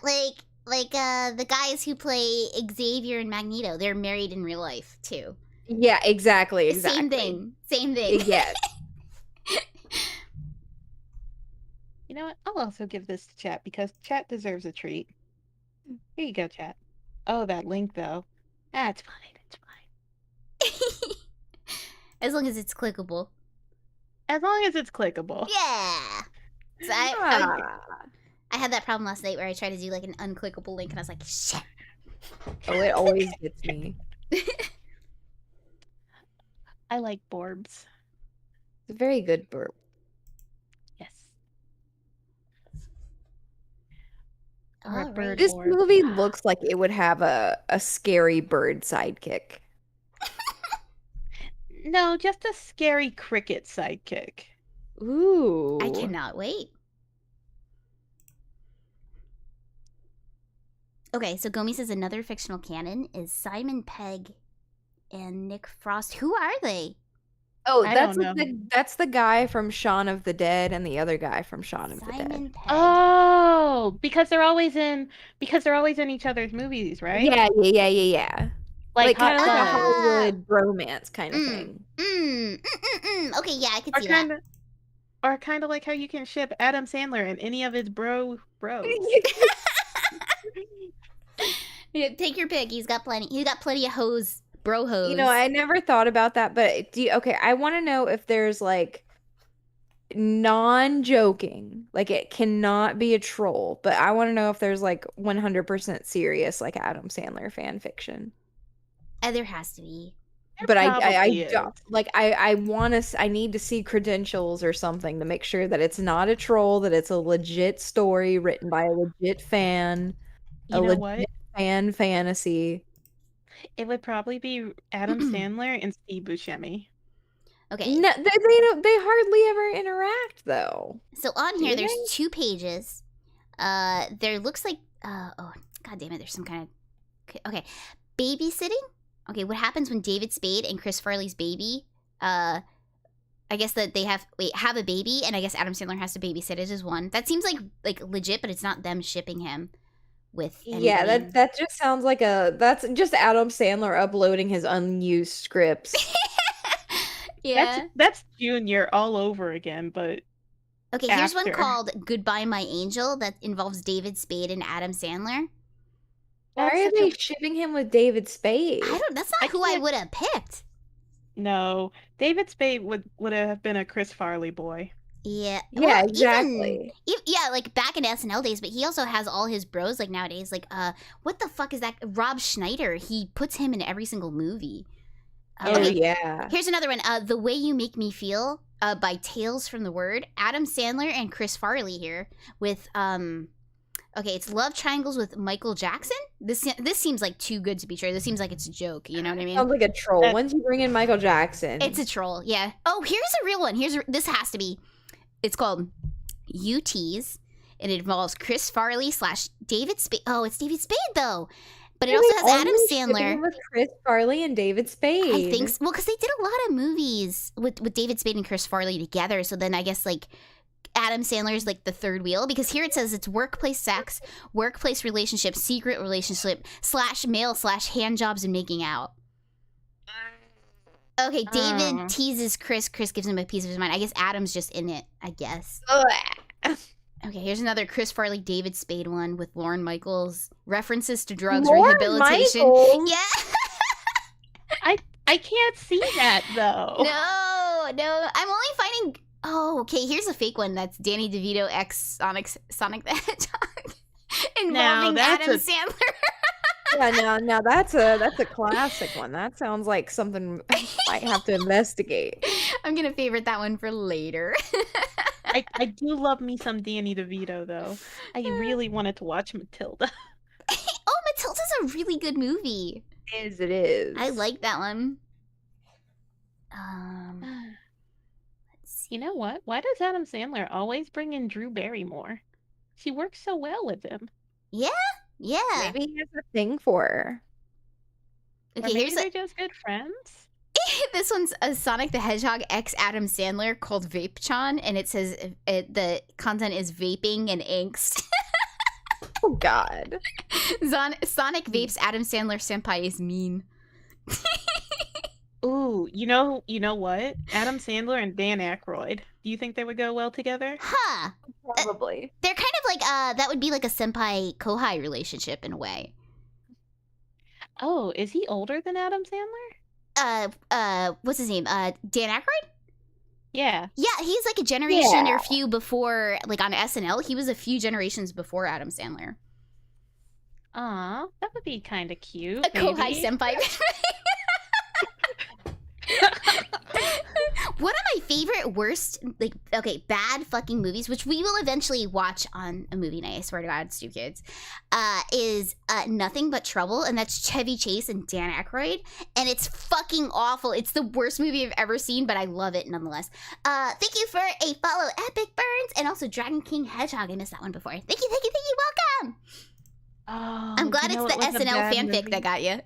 like the guys who play Xavier and Magneto, they're married in real life too. Yeah, exactly. Same thing. Yes. You know what? I'll also give this to chat because chat deserves a treat. Here you go, chat. Oh, that link though. That's fine. It's fine. As long as it's clickable. As long as it's clickable. Yeah. So Ah. I had that problem last night where I tried to do like an unclickable link and I was like, shit. Oh, it always gets me. I like Borbs. It's a very good burp. Yes. Or a Alright. bird This orb. movie looks like it would have a scary bird sidekick. No, just a scary cricket sidekick. Ooh. I cannot wait. Okay, so Gomi says another fictional canon is Simon Pegg and Nick Frost. Who are they? Oh, I that's don't like that's the guy from Shaun of the Dead and the other guy from Shaun of the Dead. Simon Pegg. Oh, because they're always in each other's movies, right? Yeah. Like kind of like a Fuzz. Hollywood bromance kind of Mm. thing. Okay, yeah, I could Or see kind of like how you can ship Adam Sandler and any of his bros. that. Yeah, take your pick. He's got plenty. He's got plenty of hose, bro hose. You know, I never thought about that, but okay, I want to know if there's like non-joking. Like it cannot be a troll, but I want to know if there's like 100% serious like Adam Sandler fan fiction. There has to be. There But I probably don't is. like I need to see credentials or something to make sure that it's not a troll, that it's a legit story written by a legit fan, a You know legit what? fan fantasy. It would probably be Adam Sandler and Steve Buscemi. Okay. No, they don't, they hardly ever interact though. So on Do here, there's they? 2 pages. There looks like oh god damn it, there's some kind of okay. Babysitting? Okay, what happens when David Spade and Chris Farley's baby I guess that they have a baby, and I guess Adam Sandler has to babysit it as one. That seems like legit, but it's not them shipping him with Yeah, anybody. that just sounds like that's just Adam Sandler uploading his unused scripts. Yeah. That's Junior all over again, but Okay, here's one after. called Goodbye My Angel that involves David Spade and Adam Sandler. Why that's are such they a shipping him with David Spade? That's not I who I can't- would have picked. no. David Spade would have been a Chris Farley boy. Yeah. Yeah, well, exactly. Yeah, like back in SNL days, but he also has all his bros like nowadays. Like, what the fuck is that? Rob Schneider. He puts him in every single movie. Oh Okay, yeah. here's another one. The Way You Make Me Feel by Tales from the Word. Adam Sandler and Chris Farley here with okay, it's love triangles with Michael Jackson. This seems like too good to be true. This seems like it's a joke. You know what I mean? Sounds like a troll. That- Once you bring in Michael Jackson, It's a troll. Yeah. Oh, here's a real one. This has to be. It's called UTs, and it involves Chris Farley / David Spade. Oh, it's David Spade though, but it Are also they has Adam always shipping Sandler. him with Chris Farley and David Spade. I think so. Well, because they did a lot of movies with David Spade and Chris Farley together. So then I guess like Adam Sandler's like the third wheel, because here it says it's workplace sex, workplace relationship, secret relationship / male / hand jobs and making out. Okay, David teases Chris. Chris gives him a piece of his mind. I guess Adam's just in it. I guess. Okay, here's another Chris Farley, David Spade one with Lorne Michaels. References to drugs, Lorne rehabilitation. Michaels? Yeah. I can't see that though. No. I'm only finding. Oh, okay. Here's a fake one. That's Danny DeVito x Sonic the Hedgehog, involving that's Adam a- Sandler. Yeah, now that's a classic one. That sounds like something I might have to investigate. I'm gonna favorite that one for later. I do love me some Danny DeVito though. I really wanted to watch Matilda. Oh, Matilda's a really good movie. It is. I like that one. Let's see. You know what? Why does Adam Sandler always bring in Drew Barrymore? She works so well with him. Yeah. Maybe he has a thing for her. Or Okay, maybe here's they're just good friends. this one's a Sonic the Hedgehog x Adam Sandler called Vapechan, and it says the content is vaping and angst. Oh God. Sonic vapes Adam Sandler senpai is mean. Ooh, you know what? Adam Sandler and Dan Aykroyd. Do you think they would go well together? Huh. Probably. They're kind of like that would be like a senpai kohai relationship in a way. Oh, is he older than Adam Sandler? What's his name? Dan Aykroyd? Yeah. Yeah, he's like a generation Yeah. or few before, like on SNL. He was a few generations before Adam Sandler. Aw, that would be kind of cute. A kohai maybe. senpai. One of my favorite worst, like, okay, bad fucking movies, which we will eventually watch on a movie night, I swear to God, Stu Kids, is Nothing But Trouble, and that's Chevy Chase and Dan Aykroyd, and it's fucking awful. It's the worst movie I've ever seen, but I love it nonetheless. Thank you for a follow, Epic Burns, and also Dragon King Hedgehog. I missed that one before. Thank you, welcome! Oh, I'm glad you know it's what the was a SNL bad fanfic movie? that got you.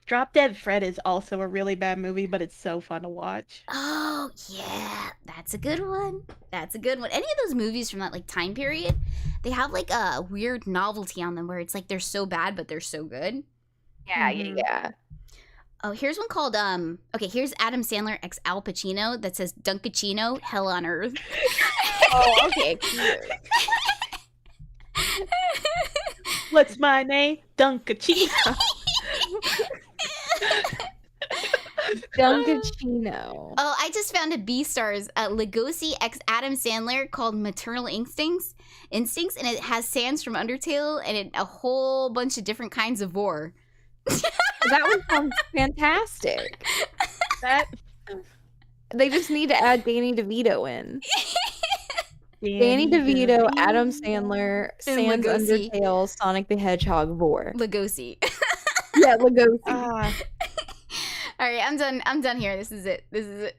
Drop Dead Fred is also a really bad movie, but it's so fun to watch. Oh, yeah. That's a good one. That's a good one. Any of those movies from that, like, time period, they have, like, a weird novelty on them where it's like they're so bad, but they're so good. Yeah. Oh, here's one called, okay, here's Adam Sandler x Al Pacino that says Dunkachino, Hell on Earth. Oh, okay. Cute. What's my name? Dunkachino. Dunkachino. Oh, I just found a B-Stars Legosi x Adam Sandler called Maternal Instincts, and it has Sans from Undertale and a whole bunch of different kinds of war. That one sounds fantastic. That They just need to add Danny DeVito in. Danny DeVito, Adam Sandler, And Sans Legosi. Undertale, Sonic the Hedgehog, Vor. Legosi. Yeah, Legosi. Ah, All right, I'm done here. This is it. Okay.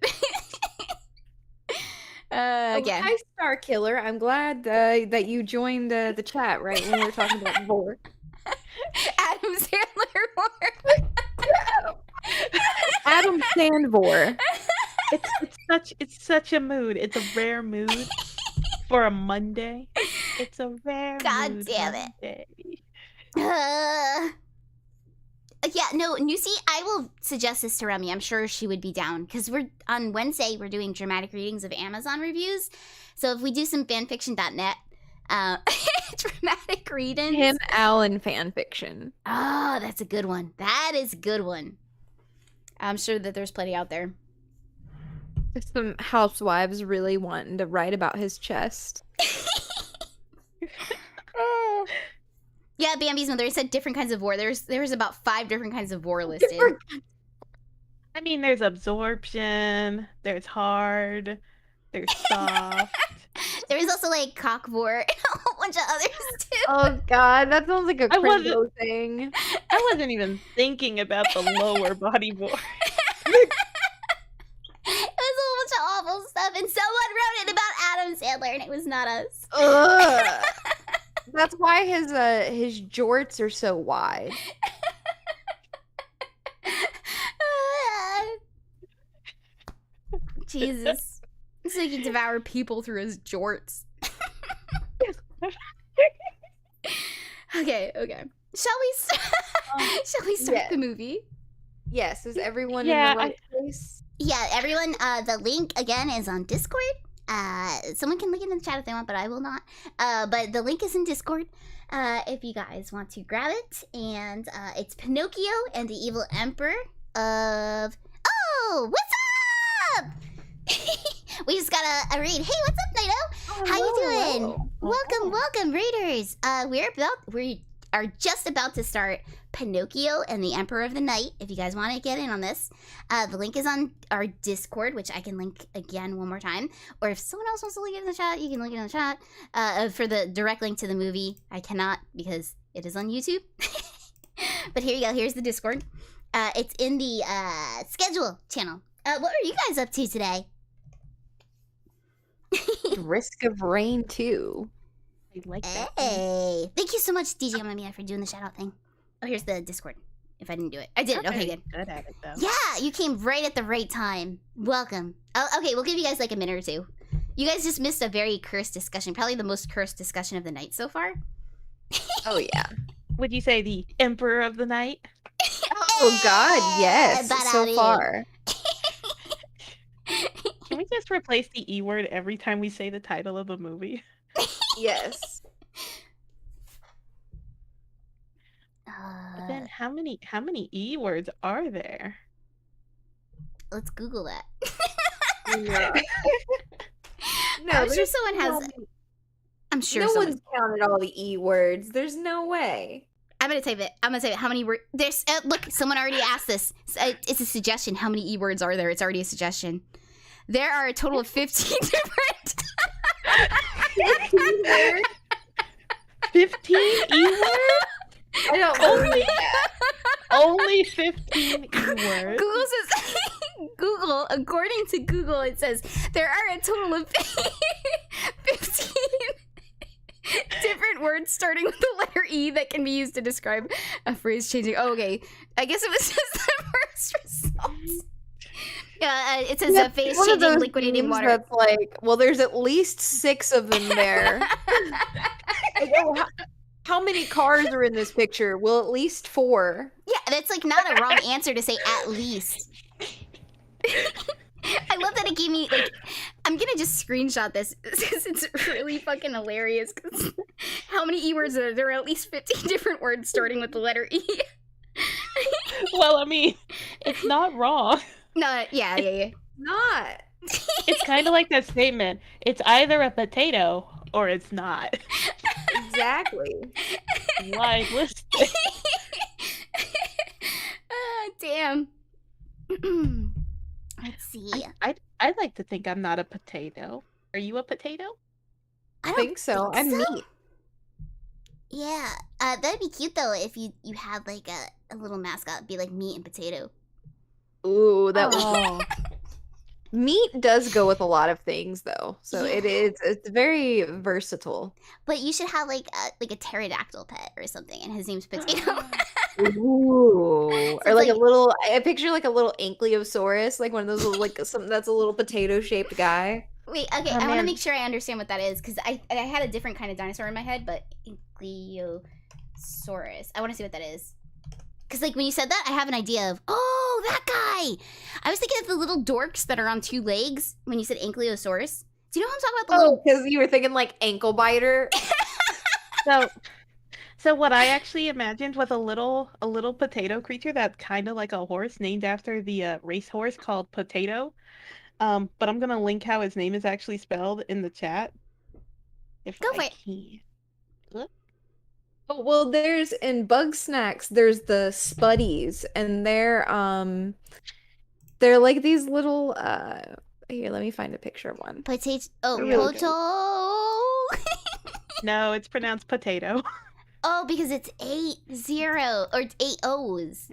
Hi, Star Killer. I'm glad that you joined the chat right when we were talking about Vor. Adam Sandler war. Adam Sandvor. it's such a mood. It's a rare mood for a Monday. It's a rare God mood damn it. Monday. Yeah, no, you see, I will suggest this to Remy. I'm sure she would be down. Because on Wednesday, we're doing dramatic readings of Amazon reviews. So if we do some fanfiction.net, dramatic readings. Tim Allen fanfiction. Oh, that's a good one. That is a good one. I'm sure that there's plenty out there. Just some housewives really wanting to write about his chest. Yeah, Bambi's mother said different kinds of war. There's about 5 different kinds of war listed. I mean, there's absorption, there's hard, there's soft. There was also like cock war and a whole bunch of others too. Oh god, that sounds like a I wasn't- crimbo thing. I wasn't even thinking about the lower body war. It was a whole bunch of awful stuff, and someone wrote it about Adam Sandler, and it was not us. Ugh. That's why his jorts are so wide. Jesus. So he can devour people through his jorts. Okay. Shall we start yes. the movie? Yes, is everyone Yeah, in the right place? Yeah, everyone, the link again is on Discord. Someone can link it in the chat if they want, but I will not. But the link is in Discord. If you guys want to grab it. And it's Pinocchio and the Evil Emperor of... Oh, what's up? We just got a raid. Hey, what's up, Naito? How you doing? Welcome, raiders. We are just about to start Pinocchio and the Emperor of the Night. If you guys want to get in on this, the link is on our Discord, which I can link again one more time. Or if someone else wants to link it in the chat, you can link it in the chat. For the direct link to the movie, I cannot because it is on YouTube. But here you go. Here's the Discord. It's in the schedule channel. What are you guys up to today? Risk of Rain 2. I like that. Hey, thank you so much, DJ Mamia, for doing the shout out thing. Oh, here's the Discord. If I didn't do it, I did it. Okay, good. Good at it though. Yeah, you came right at the right time. Welcome. Oh, okay, we'll give you guys like a minute or two. You guys just missed a very cursed discussion, probably the most cursed discussion of the night so far. Oh yeah. Would you say the Emperor of the Night? Oh god, yes. So Barari. far. Can we just replace the E word every time we say the title of a movie? Yes. But then how many E words are there? Let's Google that. Yeah. No, I'm sure there's someone has. no- I'm sure no someone. one's counted all the E words. There's no way. I'm gonna type it. How many words? There's. Look, someone already asked this. It's a suggestion. How many E words are there? It's already a suggestion. There are a total of 15 different. 15 E words? I don't Only- believe that. Only 15 E words? Google says. Google, according to Google, it says there are a total of 15 different words starting with the letter E that can be used to describe a phrase changing. Oh, okay. I guess it was just the first result. It says a face One of changing those liquidating memes water. That's like, well, there's at least 6 of them there. Like, oh, how many cars are in this picture? Well, at least 4. Yeah, that's like not a wrong answer to say at least. I love that it gave me like. I'm gonna just screenshot this because it's really fucking hilarious. 'Cause how many E words are there? There are at least 15 different words starting with the letter E. Well, I mean, it's not wrong. No, yeah. Not. It's kind of like that statement. It's either a potato or it's not. Exactly. Why list it? Damn. Let's see. I'd like to think I'm not a potato. Are you a potato? I don't think so. I'm so. meat. Yeah, that'd be cute though if you had like a little mascot be like meat and potato. Ooh, that was. Oh. Meat does go with a lot of things, though, so Yeah. it's very versatile. But you should have like a pterodactyl pet or something, and his name's Potato. Ooh, So or like it's a little. I picture like a little ankylosaurus, like one of those little, like something that's a little potato shaped guy. Wait, okay, Oh, I want to man. make sure I understand what that is because I had a different kind of dinosaur in my head, but Ankylosaurus. I want to see what that is. Because like when you said that, I have an idea of that guy. I was thinking of the little dorks that are on two legs when you said Ankylosaurus. Do you know what I'm talking about? The Oh, little because you were thinking like ankle biter. So what I actually imagined was a little potato creature that's kind of like a horse named after the racehorse called Potato. But I'm gonna link how his name is actually spelled in the chat. If Go I for it. can. Oh, well, there's in Bug Snacks, there's the Spuddies, and they're like these little here, let me find a picture of one. potato. Oh, They're really Poto. No, it's pronounced potato. Oh, because it's 8-0 or 8 O's.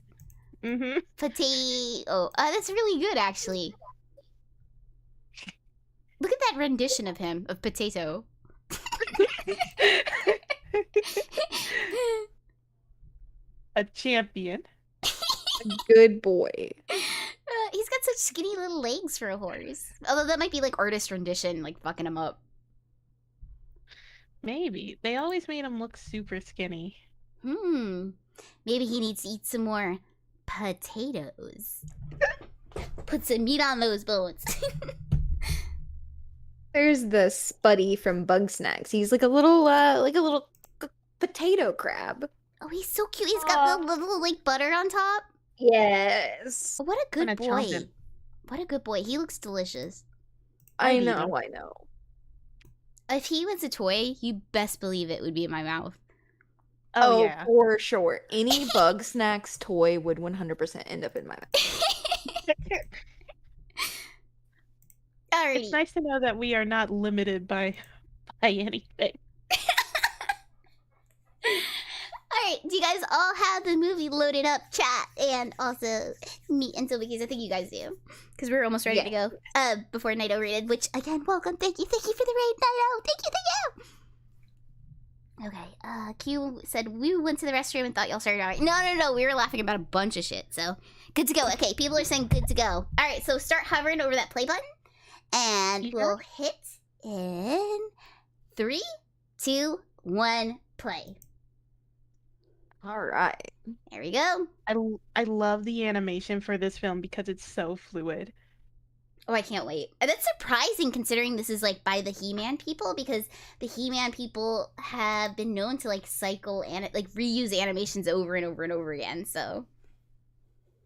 Mm-hmm. Potato. That's really good, actually. Look at that rendition of him, of Potato. A champion. Good boy. He's got such skinny little legs for a horse. Although that might be like artist rendition, like fucking him up. Maybe. They always made him look super skinny. Maybe he needs to eat some more potatoes. Put some meat on those bones. There's the Spuddy from Bug Snacks. He's like a little potato crab. Oh, he's so cute. He's got the little like butter on top. Yes. What a good Gonna boy. chomp him. What a good boy. He looks delicious. I I'd eat know, him. I know. If he was a toy, you best believe it would be in my mouth. Oh, yeah. For sure. Any Bug Snacks toy would 100% end up in my mouth. Alrighty. It's nice to know that we are not limited by anything. Alright, do you guys all have the movie loaded up, chat? And also Meat and Tomakey's, I think you guys do. Because we're almost ready to go. Before Naito rated, which again, welcome. Thank you for the raid, Naito. Thank you. Okay, Q said we went to the restroom and thought y'all started alright. No, we were laughing about a bunch of shit, so good to go. Okay, people are saying good to go. Alright, so start hovering over that play button. And Yeah. we'll hit in 3, 2, 1, play. All right. There we go. I love the animation for this film because it's so fluid. Oh, I can't wait. And that's surprising considering this is like by the He-Man people, because the He-Man people have been known to like cycle and like reuse animations over and over and over again. So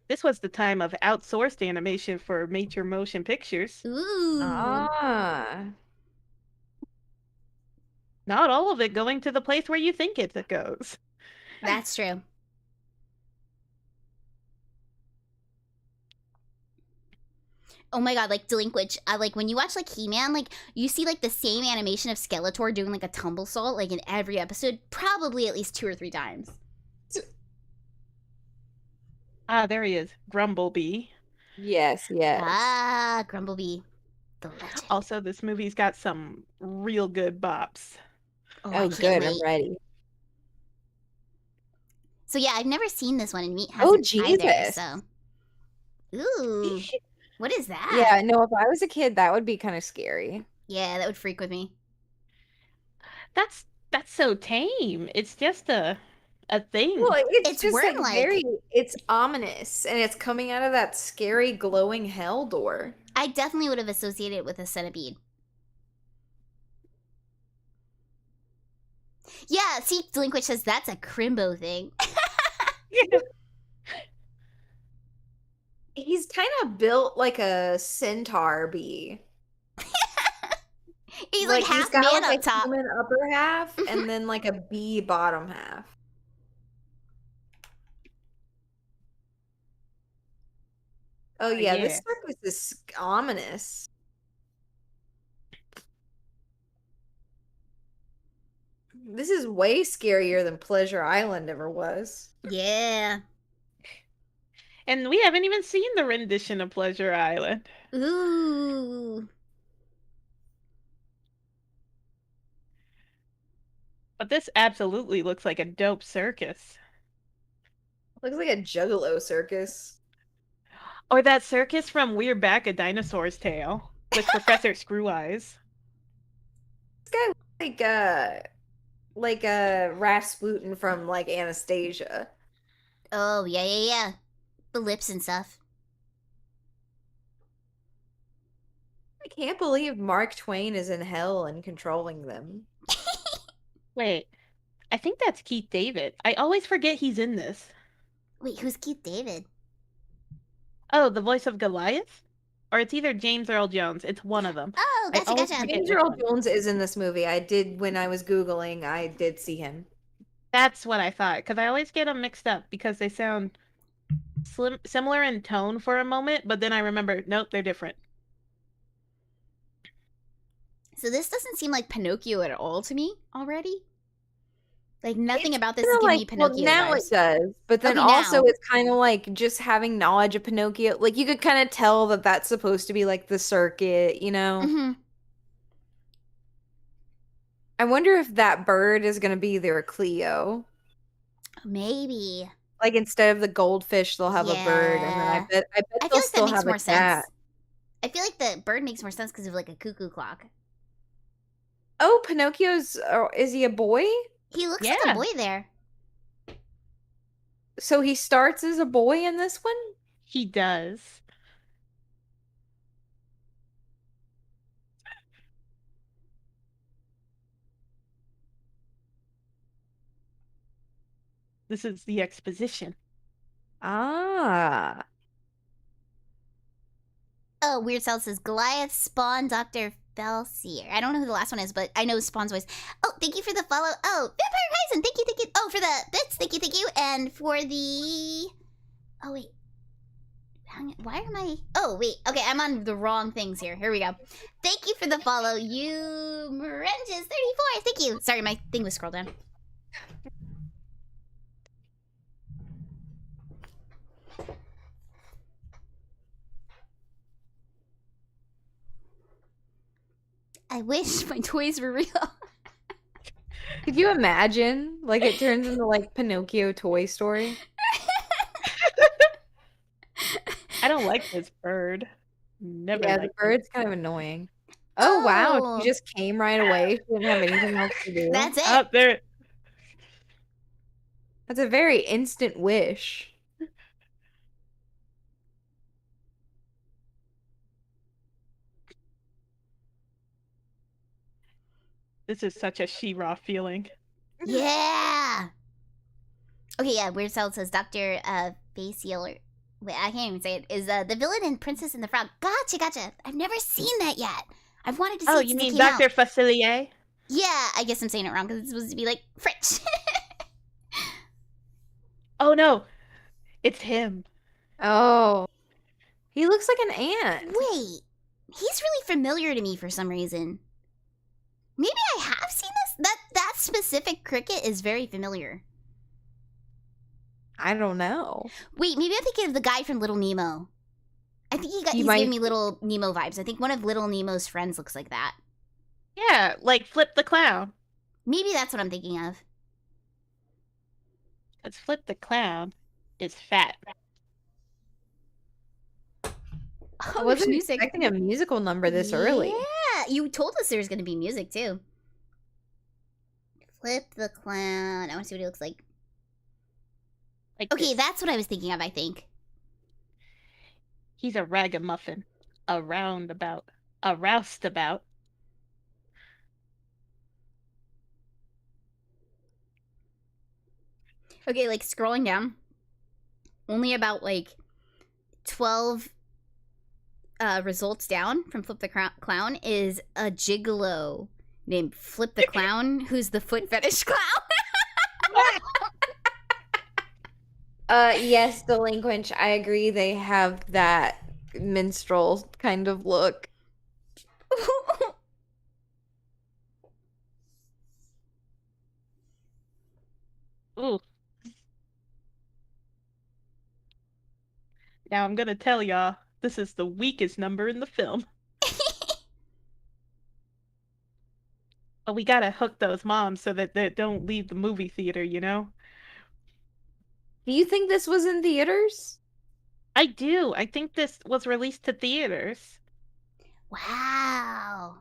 This was the time of outsourced animation for major motion pictures. ooh, Ah. Not all of it going to the place where you think it goes. that's true. Oh my god, like Delinquent, like when you watch like He-Man, like you see like the same animation of Skeletor doing like a tumble salt like in every episode, probably at least 2 or 3 times. Ah, there he is. Grumblebee. Yes, yes. Ah, Grumblebee, the legend. Also, this movie's got some real good bops. I Oh, can't good. wait. I'm ready. So yeah, I've never seen this one, and Meat Oh, hasn't either. Jesus. So, ooh, what is that? Yeah, no, if I was a kid, that would be kind of scary. Yeah, that would freak with me. That's so tame. It's just a thing. Well, it's It's just like worm-like. it's ominous, and it's coming out of that scary glowing hell door. I definitely would have associated it with a centipede. Yeah, see, Delinquent says that's a Crimbo thing. He's kind of built like a centaur bee. He's like he's half got man like up a top. human upper half and then like a bee bottom half. Oh yeah, Yeah. this circus is ominous. This is way scarier than Pleasure Island ever was. Yeah. And we haven't even seen the rendition of Pleasure Island. Ooh. But this absolutely looks like a dope circus. Looks like a juggalo circus. Or that circus from We're Back, A Dinosaur's Tale with Professor Screw Eyes. This guy looks like a Rasputin from like Anastasia. Oh, yeah, yeah, yeah. The lips and stuff. I can't believe Mark Twain is in hell and controlling them. Wait, I think that's Keith David. I always forget he's in this. Wait, who's Keith David? Oh, the voice of Goliath? Or it's either James Earl Jones. It's one of them. Oh, I gotcha, always gotcha. forget James which Earl one. Jones is in this movie. I did when I was Googling, I did see him. That's what I thought, because I always get them mixed up because they sound similar in tone for a moment, but then I remember, nope, they're different. So this doesn't seem like Pinocchio at all to me already. Like nothing It's about this is kinda giving me like, Pinocchio now vibes. it does, but then Okay, also now. it's kind of like just having knowledge of Pinocchio. Like you could kind of tell that that's supposed to be like the circuit, you know? Mm-hmm. I wonder if that bird is going to be their Cleo. Maybe. Like instead of the goldfish, they'll have a bird, and then I Yeah. bet I they'll feel like that still makes have more a sense. cat. I feel like the bird makes more sense because of like a cuckoo clock. Oh, Pinocchio's is he a boy? He looks like a Yeah. boy there. So he starts as a boy in this one? He does. This is the exposition. Ah. Oh, Weird Cell says Goliath, Spawn, Dr. Felsier. I don't know who the last one is, but I know Spawn's voice. Oh, thank you for the follow. Oh, Vampire Horizon, thank you, thank you. Oh, for the bits, thank you. And for the... Oh, wait. Why am I... Oh, wait. Okay, I'm on the wrong things here. Here we go. Thank you for the follow. You Merenges34. Thank you. Sorry, my thing was scrolled down. I wish my toys were real. Could you imagine? Like it turns into like Pinocchio Toy Story. I don't like this bird. Never Yeah, the liked it. bird's kind of annoying. Oh wow, Oh. she just came right away. She didn't have anything else to do. That's it. Oh, there. That's a very instant wish. This is such a She-Ra feeling. Yeah. Okay, yeah. Weird Cell says Dr. Facial. Wait, I can't even say it. Is the villain in Princess and the Frog? Gotcha. I've never seen that yet. I've wanted to see Oh, it you since mean it came Dr. out. Facilier? Yeah, I guess I'm saying it wrong because it's supposed to be like French. Oh no, it's him. Oh. He looks like an ant. Wait, he's really familiar to me for some reason. Maybe I have seen this. That specific cricket is very familiar. I don't know. Wait, maybe I'm thinking of the guy from Little Nemo. I think You he's might- giving me Little Nemo vibes. I think one of Little Nemo's friends looks like that. Yeah, like Flip the Clown. Maybe that's what I'm thinking of. Because Flip the Clown is fat. I Oh, wasn't there's music. expecting a musical number this early. Yeah, you told us there was going to be music too. Flip the Clown. I want to see what he looks like. Like Okay, this. that's what I was thinking of, I think. He's a ragamuffin. A roundabout. A roustabout. Okay, like scrolling down. Only about like 12 results down from Flip the Clown is a gigolo named Flip the Clown, who's the foot fetish clown. Yes, Delinquent. I agree. They have that minstrel kind of look. Ooh. Now I'm gonna tell y'all, this is the weakest number in the film. But we gotta hook those moms so that they don't leave the movie theater, you know? Do you think this was in theaters? I do. I think this was released to theaters. Wow.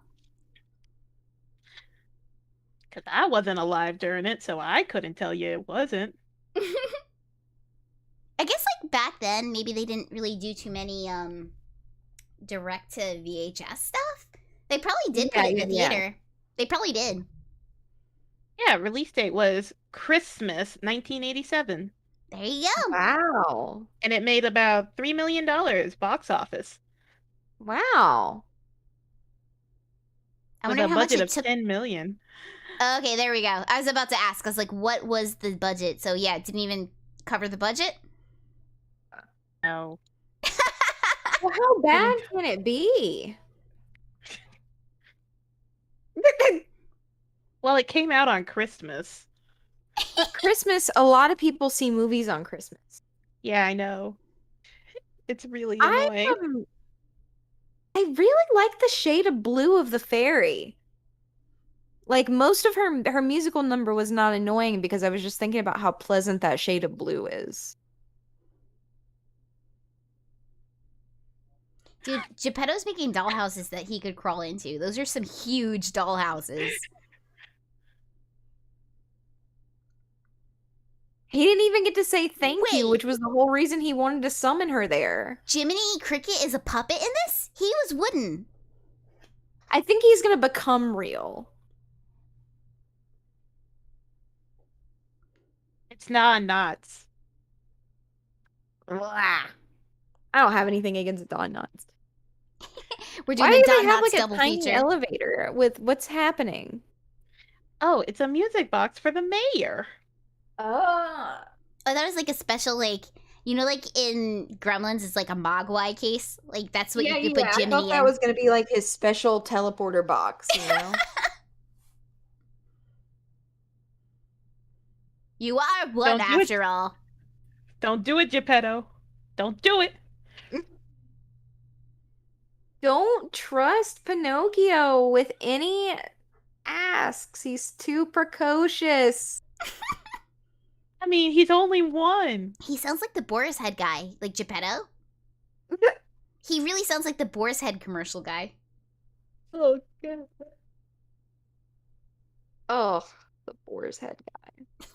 Because I wasn't alive during it, so I couldn't tell you it wasn't. I guess like back then, maybe they didn't really do too many direct to VHS stuff. They probably did put it in the theater. They probably did. Yeah, release date was Christmas 1987. There you go. Wow. And it made about $3 million box office. Wow. I With wonder a how much budget it of took. $10 million. Okay, there we go. I was about to ask. I was like, what was the budget? So yeah, it didn't even cover the budget. No. Well, how bad can it be? Well, it came out on Christmas. Christmas, a lot of people see movies on Christmas. Yeah, I know. It's really annoying. I really like the shade of blue of the fairy. Like, most of her musical number was not annoying because I was just thinking about how pleasant that shade of blue is. Dude, Geppetto's making dollhouses that he could crawl into. Those are some huge dollhouses. He didn't even get to say thank you, Wait. which was the whole reason he wanted to summon her there. Jiminy Cricket is a puppet in this? He was wooden. I think he's gonna become real. It's not. I don't have anything against Don Knotts. We're doing Why a do they Don have Knotts like a double tiny feature. elevator with what's happening? Oh, it's a music box for the mayor. Oh. Oh, that was like a special, like, you know, like in Gremlins, it's like a Mogwai case. Like, that's what you could put I Jiminy thought in. that was gonna be like his special teleporter box, you know? You are one Don't do it. after all. Don't do it, Geppetto. Don't do it. Don't trust Pinocchio with any asks. He's too precocious. I mean, he's only one. He sounds like the Boar's Head guy, like Geppetto. He really sounds like the Boar's Head commercial guy. Oh, God. Oh, the boar's head guy.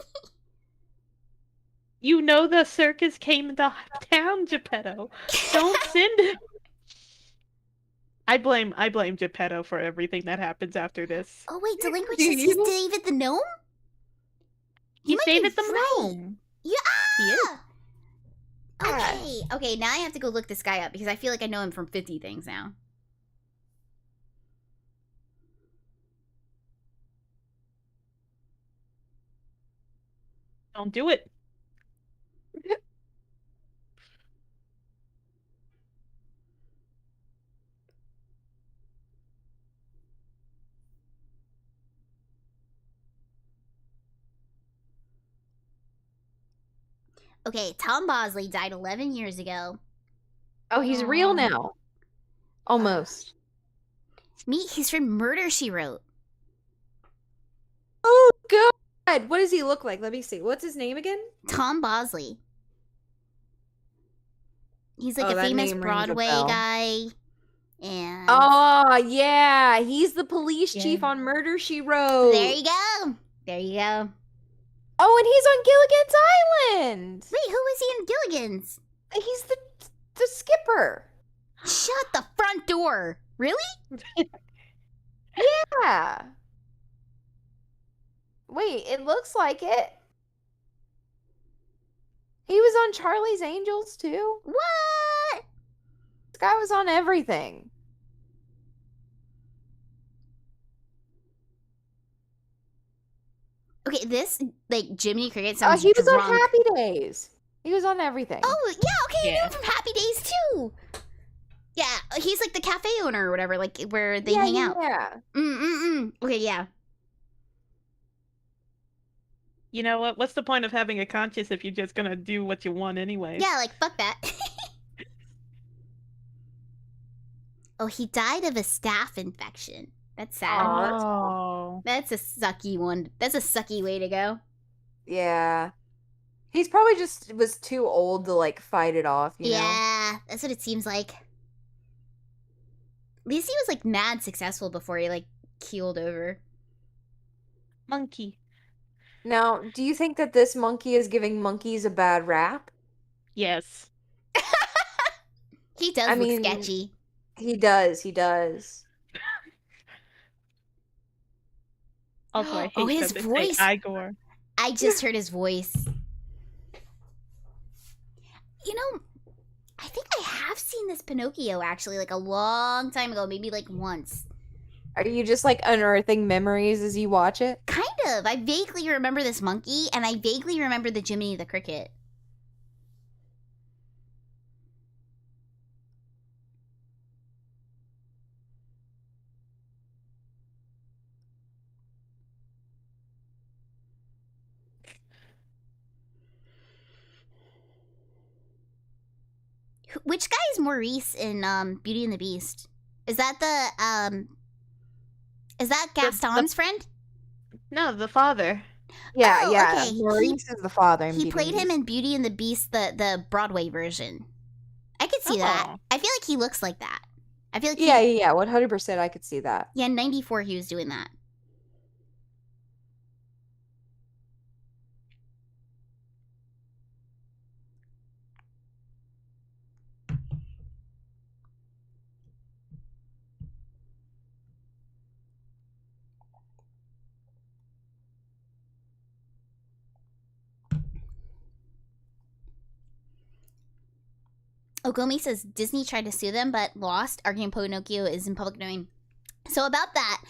You know the circus came into town, Geppetto. Don't send him. I blame Geppetto for everything that happens after this. Oh, wait, Delinquent Do says he's you? David the Gnome? You He's might be David the right. Gnome. Yeah! He is. Okay, okay, now I have to go look this guy up because I feel like I know him from 50 things now. Don't do it. Okay, Tom Bosley died 11 years ago. Oh, he's real Aw. now. Almost. He's from Murder, She Wrote. Oh, God. What does he look like? Let me see. What's his name again? Tom Bosley. He's like Oh, a that famous name rings a Broadway bell. guy. And Oh, yeah. He's the police Yeah. chief on Murder, She Wrote. there you go. There you go. Oh, and he's on Gilligan's Island. Wait, who is he in Gilligan's? He's the skipper. Shut the front door. Really? Yeah. Wait, it looks like it. He was on Charlie's Angels too. What? This guy was on everything. Okay, this like Jiminy Cricket sounds He was drunk. on Happy Days. He was on everything. Oh yeah, okay, I Yeah. know him from Happy Days too. Yeah, he's like the cafe owner or whatever, like where they yeah, hang out. Yeah. Okay, yeah. You know what? What's the point of having a conscience if you're just gonna do what you want anyway? Yeah, like fuck that. Oh, he died of a staph infection. That's sad. Aw, that's That's a sucky one. That's a sucky way to go. Yeah. He's probably just was too old to like fight it off, you know? Yeah, that's what it seems like. At least he was like mad successful before he like keeled over. monkey. Now, do you think that this monkey is giving monkeys a bad rap? Yes. He does I look mean- sketchy. He does. Also, I hate Oh, his that they say voice. Igor. I just heard his voice. You know, I think I have seen this Pinocchio actually, like a long time ago, maybe like once. Are you just like unearthing memories as you watch it? Kind of. I vaguely remember this monkey, and I vaguely remember the Jiminy the Cricket. Which guy is Maurice in Beauty and the Beast? Is that is that Gaston's friend? No, the father. Yeah, Oh, yeah. okay. Maurice is the father. In He Beauty played and him the in Beauty and the Beast, the Broadway version. I could see that. Oh. I feel like he looks like that. I feel like Beast. Yeah, 100%. I could see that. yeah, in '94 he was doing that. Ogomi says Disney tried to sue them but lost, arguing Pinocchio is in public domain. So about that,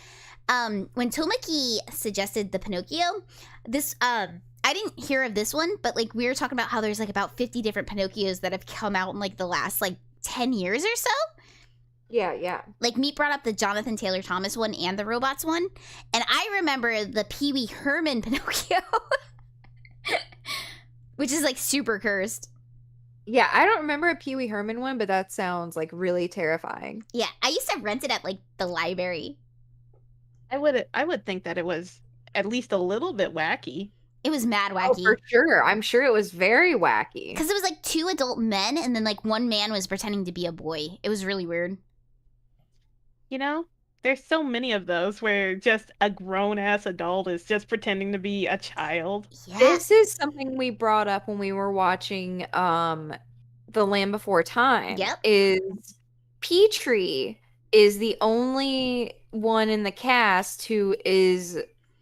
when Tomakey suggested the Pinocchio, this I didn't hear of this one, but like we were talking about how there's like about 50 different Pinocchios that have come out in like the last like 10 years or so. Yeah. Like Meat brought up the Jonathan Taylor Thomas one and the robots one, and I remember the Pee Wee Herman Pinocchio, which is like super cursed. Yeah, I don't remember a Pee Wee Herman one, but that sounds like really terrifying. Yeah, I used to rent it at like the library. I would think that it was at least a little bit wacky. It was mad Oh, wacky. for sure. I'm sure it was very wacky. Because it was like two adult men and then like one man was pretending to be a boy. It was really weird. You know, there's so many of those where just a grown ass adult is just pretending to be a child. Yeah. This is something we brought up when we were watching The Land Before Time. Yep. Is Petrie is the only one in the cast who is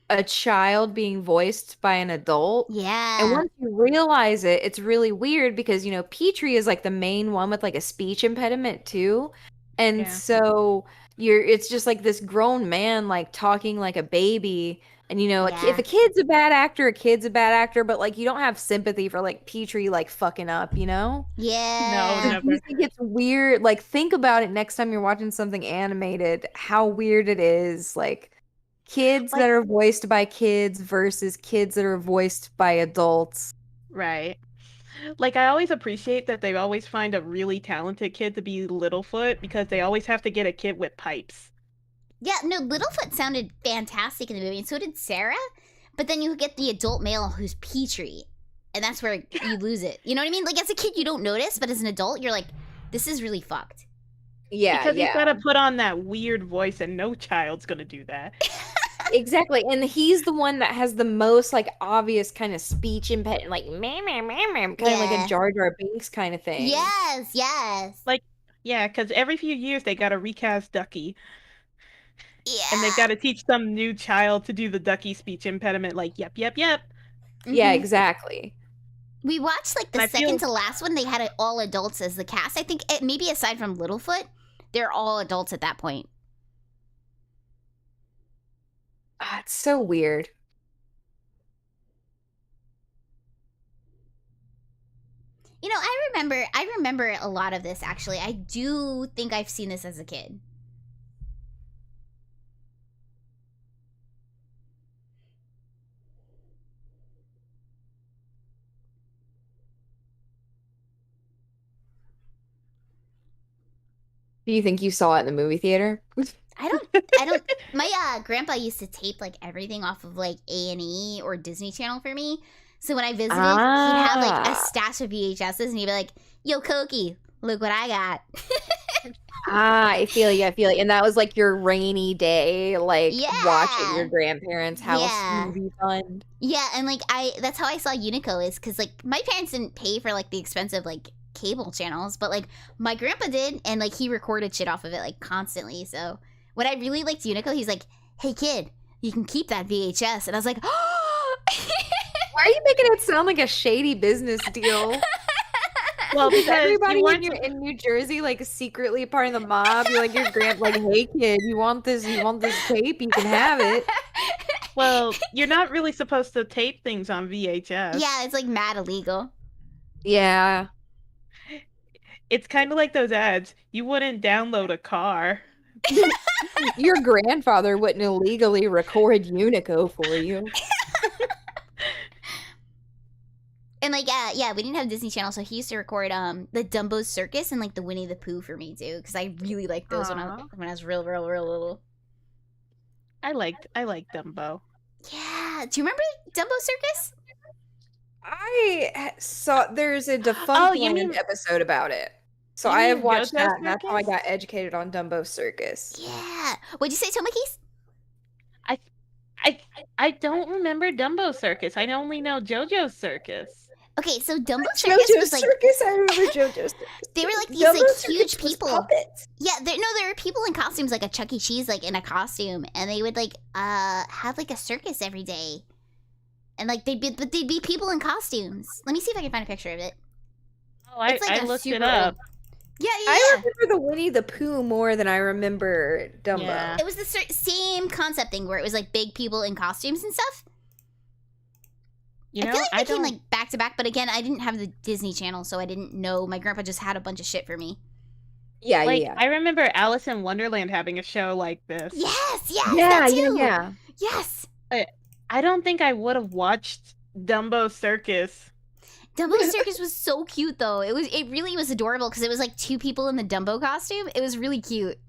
a child being voiced by an adult. Yeah. And once you realize it, it's really weird because, you know, Petrie is like the main one with like a speech impediment too. And Yeah. so it's just like this grown man like talking like a baby. And you know, Yeah. if a kid's a bad actor, but like you don't have sympathy for like Petrie like fucking up, you know? Yeah. No, So never. you think it's weird? Like think about it next time you're watching something animated, how weird it is. Like kids Like- that are voiced by kids versus kids that are voiced by adults. Right. Like, I always appreciate that they always find a really talented kid to be Littlefoot because they always have to get a kid with pipes. Yeah, no, Littlefoot sounded fantastic in the movie, and so did Sarah. But then you get the adult male who's Petrie, and that's where you lose it. You know what I mean? Like, as a kid, you don't notice, but as an adult, you're like, this is really fucked. Yeah, Because he's yeah. got to put on that weird voice, and no child's going to do that. Exactly. And he's the one that has the most like obvious kind of speech impediment, like meh, meh, meh, meh, kind of like Yeah. a Jar Jar Binks kind of thing. Yes, yes. Yeah, because every few years they got to recast Ducky, Yeah. and they've got to teach some new child to do the Ducky speech impediment, like, yep, yep, yep. Yeah, Mhm. exactly. We watched like the I second feel- to last one. They had all adults as the cast. I think maybe aside from Littlefoot, they're all adults at that point. Ah, it's so weird. You know, I remember a lot of this actually. I do think I've seen this as a kid. Do you think you saw it in the movie theater? I don't my grandpa used to tape like everything off of like A&E or Disney Channel for me. So when I visited, he'd have like a stash of VHSs and he'd be like, "Yo, Koki, look what I got." I feel you. And that was like your rainy day, like watching your grandparents' house movie fund. Yeah, and like that's how I saw Unico, is because like my parents didn't pay for like the expensive like cable channels, but like my grandpa did, and like he recorded shit off of it like constantly. So when I really liked Unico, he's like, "Hey kid, you can keep that VHS," and I was like, "Oh." Why are you making it sound like a shady business deal? Well, Is because everybody you when weren't you're in New Jersey like secretly part of the mob? You're like your grand, like, "Hey kid, you want this tape? You can have it." Well, you're not really supposed to tape things on VHS. Yeah, it's like mad illegal. Yeah. It's kind of like those ads. You wouldn't download a car. Your grandfather wouldn't illegally record Unico for you. And like yeah, we didn't have Disney Channel, so he used to record the Dumbo Circus and like the Winnie the Pooh for me too, because I really liked those when I was real little. I like Dumbo. Yeah, do you remember Dumbo Circus? I saw there's a Defunct Land episode about it. So I have watched that, and that's how I got educated on Dumbo Circus. Yeah. What'd you say, Tomakey? I don't remember Dumbo Circus. I only know JoJo's Circus. Okay, so Dumbo Circus was like Circus. I remember JoJo's Circus. They were like these Dumbo like Circus huge was people. puppets. Yeah, there were people in costumes, like a Chuck E. Cheese, like in a costume, and they would like have like a circus every day, and like they'd be people in costumes. Let me see if I can find a picture of it. Oh, I looked it up. Yeah. I remember the Winnie the Pooh more than I remember Dumbo. Yeah. It was the same concept thing where it was like big people in costumes and stuff. You know, I feel like they came like back to back, but again, I didn't have the Disney Channel, so I didn't know. My grandpa just had a bunch of shit for me. Yeah, like, yeah. I remember Alice in Wonderland having a show like this. Yes, Yeah. Yes. I don't think I would have watched Dumbo Circus. Dumbo Circus was so cute though. It really was adorable because it was like two people in the Dumbo costume. It was really cute.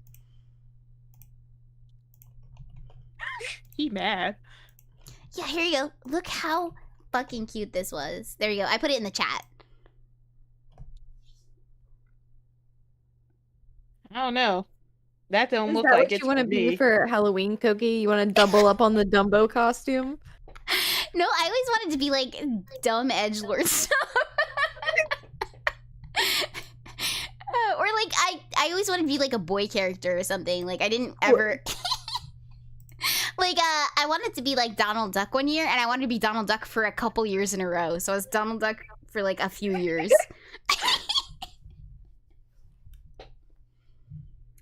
He mad. Yeah, here you go. Look how fucking cute this was. There you go. I put it in the chat. I don't know. That don't Is look that like what it's you want to for be me. for Halloween, Cookie? You want to double up on the Dumbo costume? No, I always wanted to be like dumb edgelord stuff. Or like I always wanted to be like a boy character or something. Like I didn't ever like I wanted to be like Donald Duck one year, and I wanted to be Donald Duck for a couple years in a row. So I was Donald Duck for like a few years.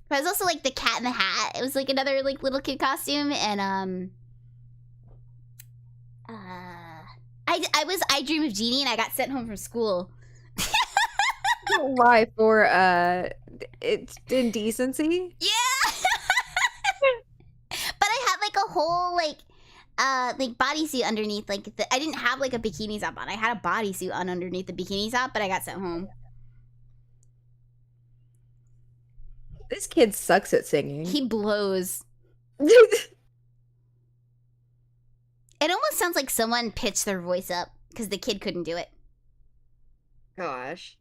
But I was also like the Cat in the Hat. It was like another like little kid costume, and I Dream of Jeannie, and I got sent home from school. Why? For it's indecency? Yeah. But I had like a whole like bodysuit underneath. Like I didn't have like a bikini top on. I had a bodysuit on underneath the bikini top, but I got sent home. This kid sucks at singing. He blows. It almost sounds like someone pitched their voice up because the kid couldn't do it. Gosh.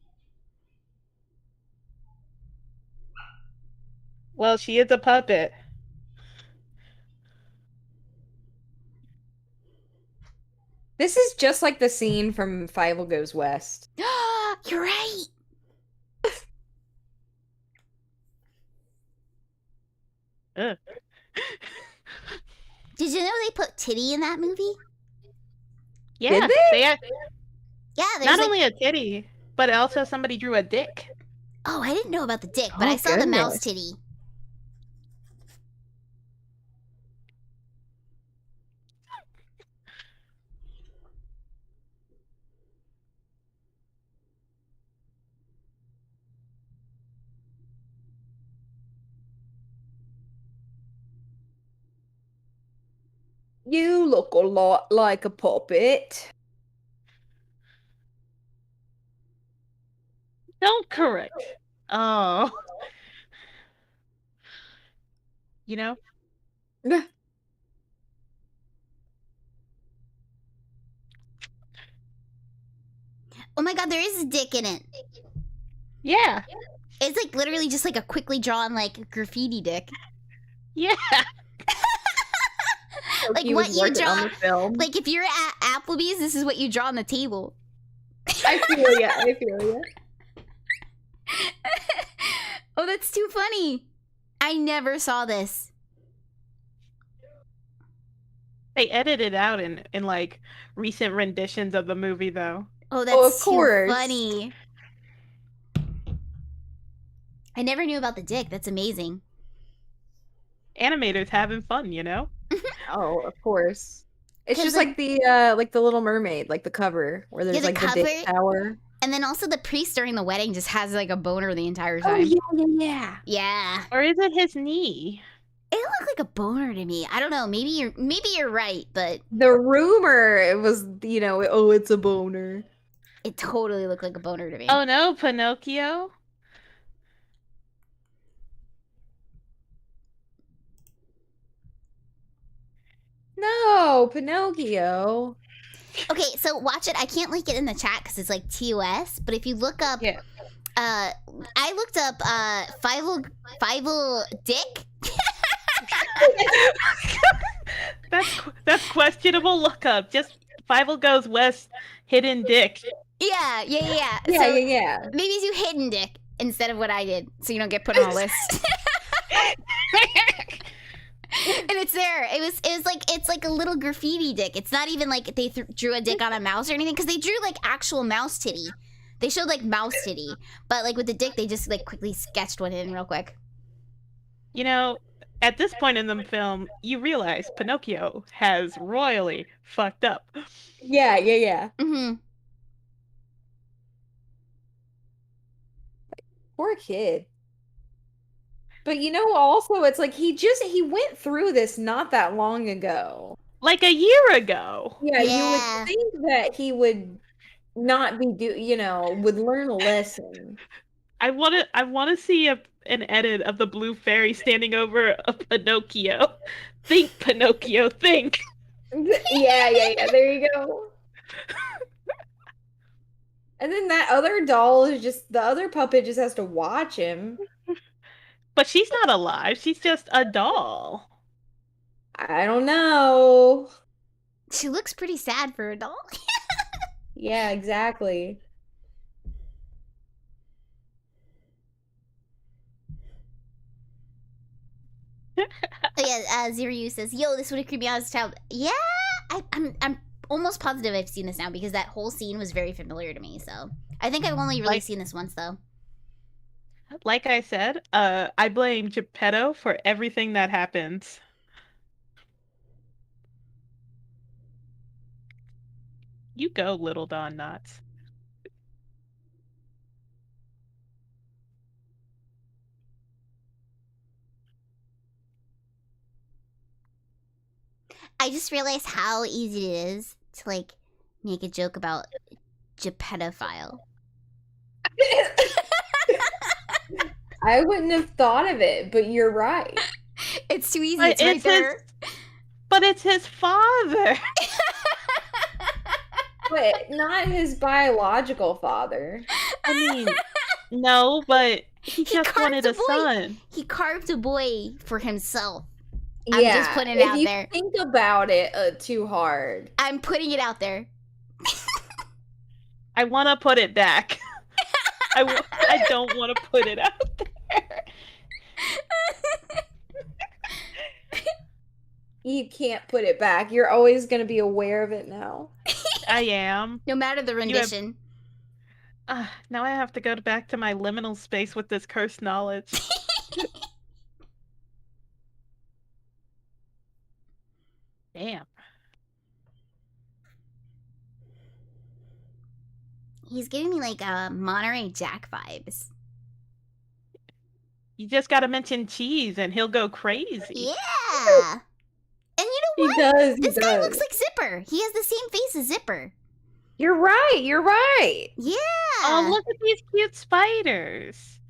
Well, she is a puppet. This is just like the scene from Fievel Goes West. You're right. Ugh. Did you know they put titty in that movie? Yeah, Did they? Yeah, there's Not like... only a titty, but also somebody drew a dick. Oh, I didn't know about the dick, but Oh, I saw the mouse goodness. titty. You look a lot like a puppet. Don't correct. Oh. You know? Oh my god, there is a dick in it. Yeah. It's like literally just like a quickly drawn like graffiti dick. Yeah. Like He what was you working on draw. the film. Like if you're at Applebee's, this is what you draw on the table. I feel ya. I feel ya. Oh, that's too funny. I never saw this. They edited out in like recent renditions of the movie though. Oh, that's Oh, of too course. funny. I never knew about the dick. That's amazing. Animators having fun, you know? Oh, of course. It's 'Cause, just like- like the Little Mermaid, like the cover where there's the like the dick cover- tower. And then also the priest during the wedding just has like a boner the entire Oh time. yeah. Yeah. Or is it his knee? It looked like a boner to me. I don't know. Maybe you're right, but The rumor it was, oh, it's a boner. it totally looked like a boner to me. Oh no, Pinocchio? No, Pinocchio. Okay, so watch it. I can't link it in the chat because it's like TOS. But if you look up, Yeah. I looked up Fievel Dick. That's questionable lookup. Just Fievel Goes West, hidden dick. Yeah. Yeah, So yeah. maybe do hidden dick instead of what I did, so you don't get put on a list. And it's there. It's like a little graffiti dick. It's not even like they drew a dick on a mouse or anything, because they drew like actual mouse titty. They showed like mouse titty, but like with the dick, they just like quickly sketched one in real quick. You know, at this point in the film, you realize Pinocchio has royally fucked up. Yeah. Mm-hmm. Poor kid. But also it's like he went through this not that long ago. Like a year ago. Yeah, Yeah. you would think that he would not be would learn a lesson. I want to see an edit of the blue fairy standing over a Pinocchio. Think, Pinocchio, think. Yeah. There you go. And then that other doll is the other puppet just has to watch him. But she's not alive. She's just a doll. I don't know. She looks pretty sad for a doll. Yeah, exactly. Oh yeah, Ziryu says, "Yo, this would have creeped me out as a child." Yeah, I'm almost positive I've seen this now because that whole scene was very familiar to me. So I think I've only really seen this once though. Like I said, I blame Geppetto for everything that happens. You go, little Don Knotts. I just realized how easy it is to like make a joke about Geppettophile. I wouldn't have thought of it, but you're right. It's too easy. But It's right there. But it's his father. But not his biological father. I mean, no, but he just carved wanted a a boy. son. He carved a boy for himself. I'm Yeah, just putting it if out you there. think about it too hard. I'm putting it out there. I want to put it back. I don't want to put it out there. You can't put it back. You're always going to be aware of it now. I am. No matter the rendition. Now I have to go back to my liminal space with this cursed knowledge. Damn. He's giving me like Monterey Jack vibes. You just gotta mention cheese and he'll go crazy. Yeah. And you know He what? does. This guy looks like Zipper. He has the same face as Zipper. You're right. You're right. Yeah. Oh, look at these cute spiders.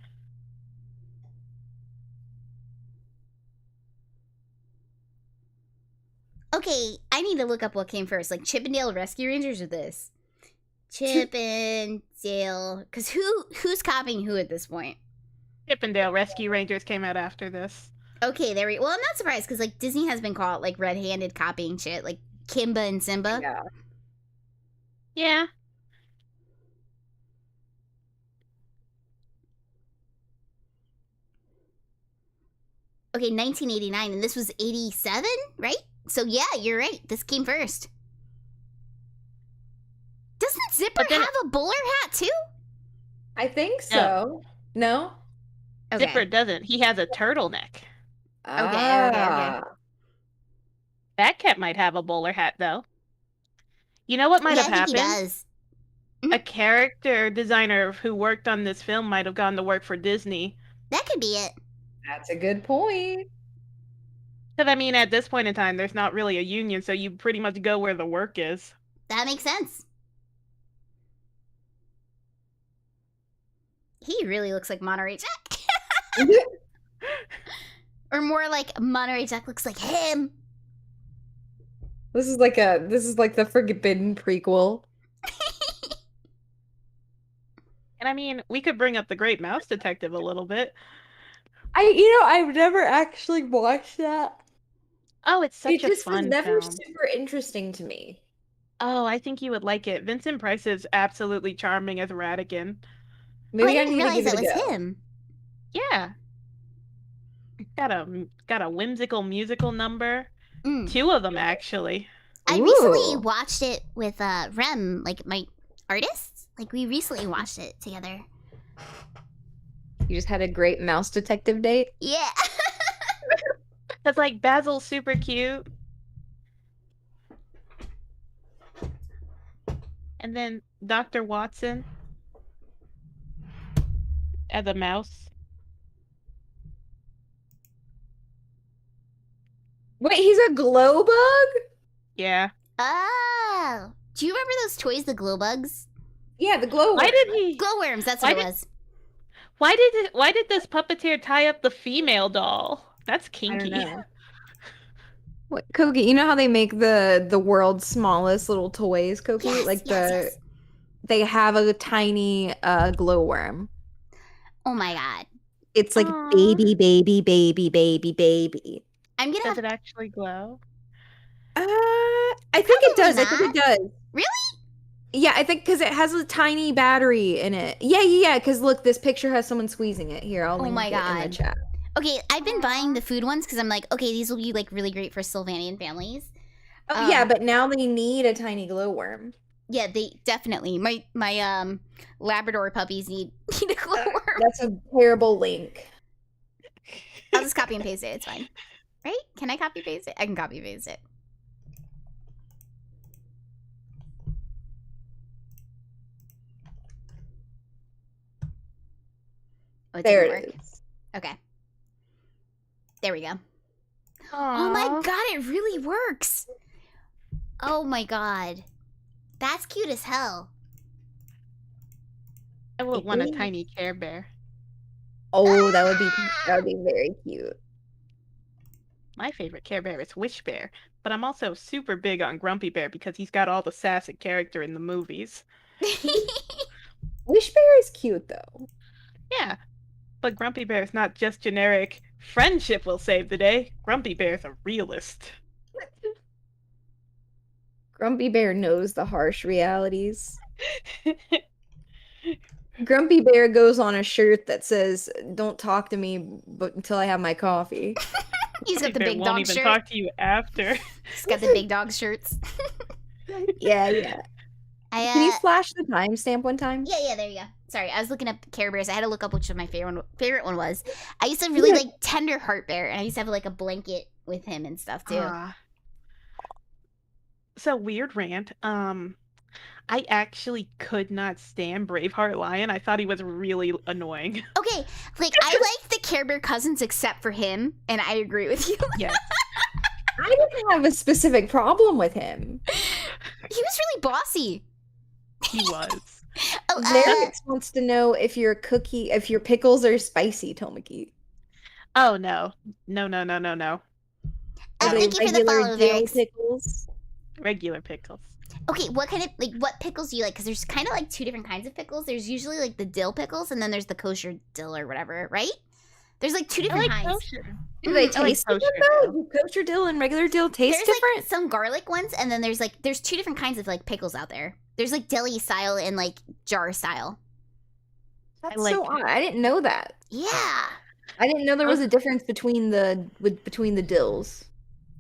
Okay, I need to look up what came first, like Chippendale Rescue Rangers or this. Chippendale, because who's copying who at this point? Chippendale Rescue Rangers came out after this. Okay, well, I'm not surprised because like Disney has been caught like red-handed copying shit, like Kimba and Simba. Yeah. Yeah. Okay, 1989, and this was 87, right? So yeah, you're right. This came first. Doesn't Zipper But then- have a bowler hat too? I think so. No? Okay. Zipper doesn't. He has a turtleneck. Okay. That cat might have a bowler hat, though. You know what might Yeah, have I think happened? he does. A character designer who worked on this film might have gone to work for Disney. That could be it. That's a good point. Because, I mean, at this point in time, there's not really a union, so you pretty much go where the work is. That makes sense. He really looks like Monterey Jack. Or more like Monterey Jack looks like him. This is like the forbidden prequel. And I mean, we could bring up the Great Mouse Detective a little bit. I've never actually watched that. Oh, it's such It a just fun was never film. super interesting to me. Oh, I think you would like it. Vincent Price is absolutely charming as Ratigan. Maybe I I didn't need to realize give that it a was go. him. Yeah. Got a whimsical musical number. Mm. 2 of them, actually. I recently Ooh. watched it with Rem, like my artists. Like we recently watched it together. You just had a great mouse detective date. Yeah. Because, like, Basil's super cute. And then Dr. Watson as a mouse. Wait, he's a glow bug? Yeah. Oh. Do you remember those toys, the glow bugs? Yeah, the glow. Why did he? Glowworms, that's Why what it did- was. Why did this puppeteer tie up the female doll? That's I kinky. don't know. What, Koki, you know how they make the world's smallest little toys, Koki? Yes, like yes. they have a tiny glowworm. Oh my god. It's like Aw. baby, baby, baby, baby, baby. I'm gonna Does have it actually glow? I think it Probably does. I think not. it does. Really? Yeah, I think because it has a tiny battery in it. Yeah. Because look, this picture has someone squeezing it. Here, I'll Oh link my it in God. the chat. Okay, I've been buying the food ones because I'm like, okay, these will be like really great for Sylvanian families. Oh yeah, but now they need a tiny glowworm. Yeah, they definitely my Labrador puppies need a glowworm. That's a terrible link. I'll just copy and paste it. It's fine. Right? Can I copy paste it? I can copy paste it. Oh, it There didn't it work. is. Okay. There we go. Oh my Aw. god, it really works. Oh my god. That's cute as hell. I would want a Ooh. tiny Care Bear. Oh, that would be very cute. My favorite Care Bear is Wish Bear, but I'm also super big on Grumpy Bear because he's got all the sass and character in the movies. Wish Bear is cute though. Yeah, but Grumpy Bear is not just generic, friendship will save the day. Grumpy Bear's a realist. Grumpy Bear knows the harsh realities. Grumpy Bear goes on a shirt that says, "Don't talk to me but until I have my coffee." He's got the Grumpy Bear big won't dog even shirt. talk to you after. He's got the big dog shirts. Yeah. Can you flash the timestamp one time? Yeah, there you go. Sorry, I was looking up Care Bears. I had to look up which of my favorite one was. I used to really like Tender Heart Bear, and I used to have like a blanket with him and stuff too. So weird rant. I actually could not stand Braveheart Lion. I thought he was really annoying. Okay, like I like the Care Bear cousins except for him, and I agree with you. Yeah. I didn't have a specific problem with him. He was really bossy. He was. Oh, Varix wants to know if your pickles are spicy, Tomakey. Oh no. No. Are they thank you for the regular follow, dill Varix. pickles? Regular pickles. Okay, what pickles do you like? Because there's kind of like two different kinds of pickles. There's usually like the dill pickles, and then there's the kosher dill or whatever, right? There's like two different kinds. Kosher. Do they I like taste different kosher though? dill. Do kosher dill and regular dill taste There's different? like some garlic ones, and then there's two different kinds of like pickles out there. There's like deli style and like jar style. That's like so odd. I didn't know that. Yeah. I didn't know there was a difference between the dills.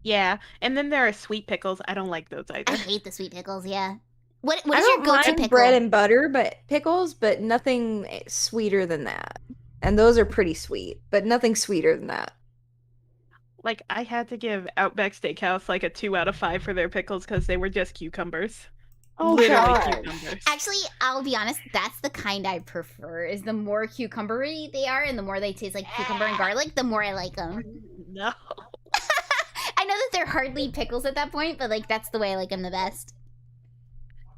Yeah, and then there are sweet pickles. I don't like those either. I hate the sweet pickles, yeah. What I is your don't go-to mind pickle? bread and butter, but pickles, but nothing sweeter than that. And those are pretty sweet, but nothing sweeter than that. Like, I had to give Outback Steakhouse like a 2 out of 5 for their pickles because they were just cucumbers. Oh, Literally God. cucumbers. Actually, I'll be honest, that's the kind I prefer. Is the more cucumbery they are and the more they taste like cucumber and garlic, the more I like them. No. I know that they're hardly pickles at that point, but like that's the way I like them the best.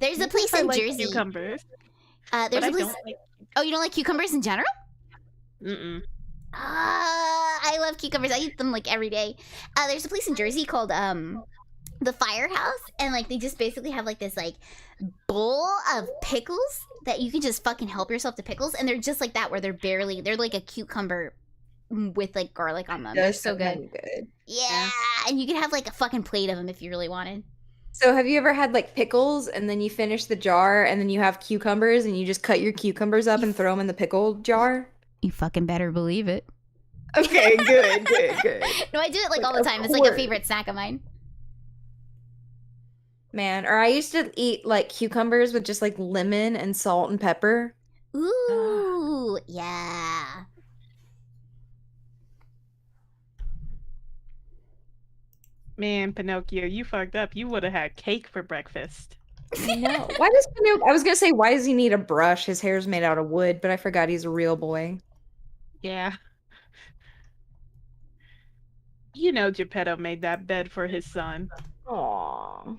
There's a place I in like Jersey. cucumbers. There's But a I place. don't like. Oh, you don't like cucumbers in general? Mm-mm. I love cucumbers. I eat them like every day. There's a place in Jersey called the Firehouse, and like they just basically have like this like bowl of pickles that you can just fucking help yourself to pickles, and they're just like that where they're like a cucumber with like garlic on them. They're so good. Yeah, and you can have like a fucking plate of them if you really wanted. So have you ever had like pickles and then you finish the jar and then you have cucumbers and you just cut your cucumbers up and throw them in the pickle jar? You fucking better believe it. Okay, good. No, I do it like all the Of time. It's like a course. favorite snack of mine. Man, or I used to eat like cucumbers with just like lemon and salt and pepper. Ooh, yeah. Man, Pinocchio, you fucked up. You would have had cake for breakfast. I know. Why does Pinocchio? I was gonna say, why does he need a brush? His hair's made out of wood, but I forgot he's a real boy. Yeah. You know Geppetto made that bed for his son. Aww.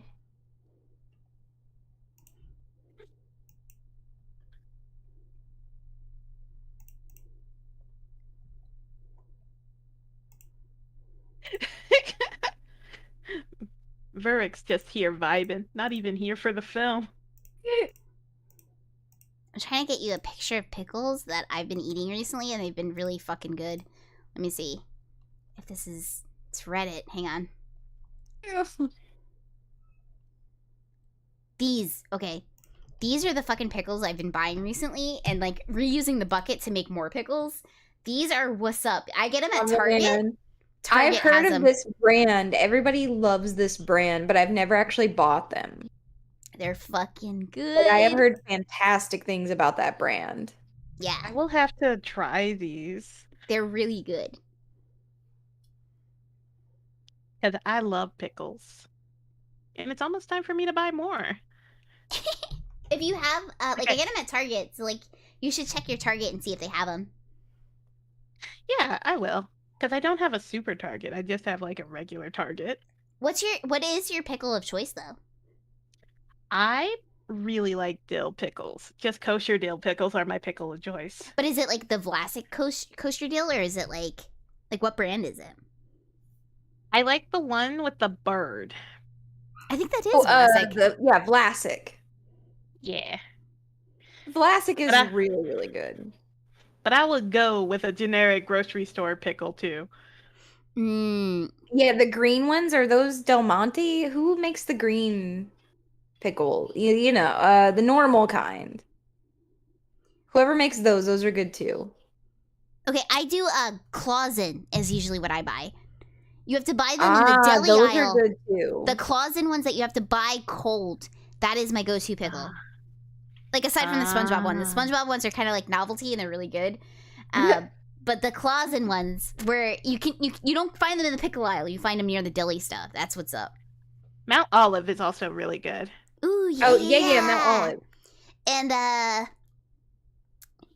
Verrick's just here vibing, not even here for the film. I'm trying to get you a picture of pickles that I've been eating recently, and they've been really fucking good. Let me see if this is. It's Reddit. Hang on. These are the fucking pickles I've been buying recently, and like reusing the bucket to make more pickles. These are what's up. I get them at Target. Man. Target I've heard has of them. this brand. Everybody loves this brand, but I've never actually bought them. They're fucking good. But I have heard fantastic things about that brand. I Yeah, will have to try these they're really good. because I love pickles, and it's almost time for me to buy more. If you have, like, I Okay. get them at Target, so like, you should check your Target and see if they have them. Yeah, I will. Because I don't have a super Target. I just have like a regular Target. What is your pickle of choice though? I really like dill pickles. Just kosher dill pickles are my pickle of choice. But is it like the Vlasic kosher dill, or is it like what brand is it? I like the one with the bird. I think that is Oh, Vlasic. Vlasic. Yeah. Vlasic is But I- really, really good. But I would go with a generic grocery store pickle too. Mm, Yeah, the green ones are those Del Monte. Who makes the green pickle? You know, the normal kind. Whoever makes those are good too. okay, I do Clausen is usually what I buy. You have to buy them in the deli those aisle. are good too. The Clausen ones that you have to buy cold. That is my go-to pickle. Like aside from the SpongeBob one, the Ah. SpongeBob ones are kind of like novelty and they're really good. But the Clausen ones, where you don't find them in the pickle aisle, you find them near the deli stuff. That's what's up. Mount Olive is also really good. Ooh, yeah. Oh yeah, Mount Olive. And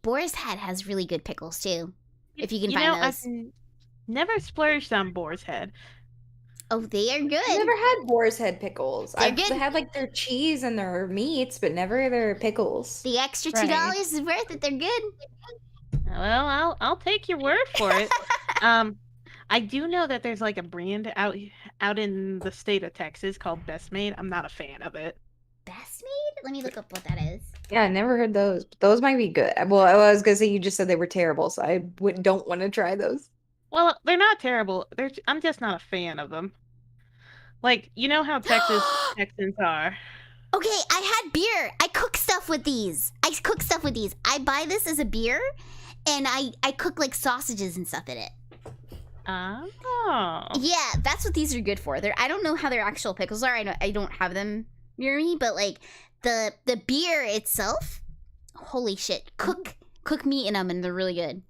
Boar's Head has really good pickles too. If you can find those. I've never splurged on Boar's Head. Oh, they are good. I've never had boar's head pickles. They're I've good. had like their cheese and their meats, but never their pickles. The extra $2 Right. is worth it. They're good. Well, I'll take your word for it. I do know that there's like a brand out in the state of Texas called Best Made. I'm not a fan of it. Best Made? Let me look up what that is. Yeah, I never heard those. But those might be good. Well, I was gonna say you just said they were terrible, so I don't want to try those. Well, they're not terrible. I'm just not a fan of them. Like, you know how Texans are. Okay, I had beer. I cook stuff with these. I buy this as a beer, and I cook like sausages and stuff in it. Oh. Yeah, that's what these are good for. I don't know how their actual pickles are. I don't have them near me, but like the beer itself, holy shit! Cook meat in them, and they're really good.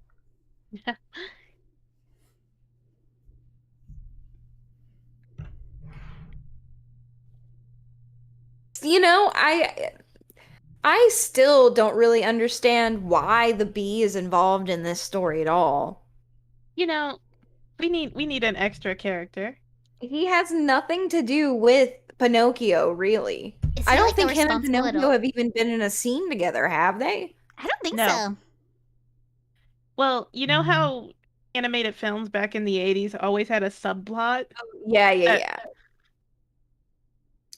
You know, I still don't really understand why the bee is involved in this story at all. You know, we need an extra character. He has nothing to do with Pinocchio, really. It's I not don't like they're think him and responsible at Pinocchio all. have even been in a scene together, have they? I don't think No. so. Well, you know how animated films back in the 80s always had a subplot? Yeah, yeah, Uh, yeah.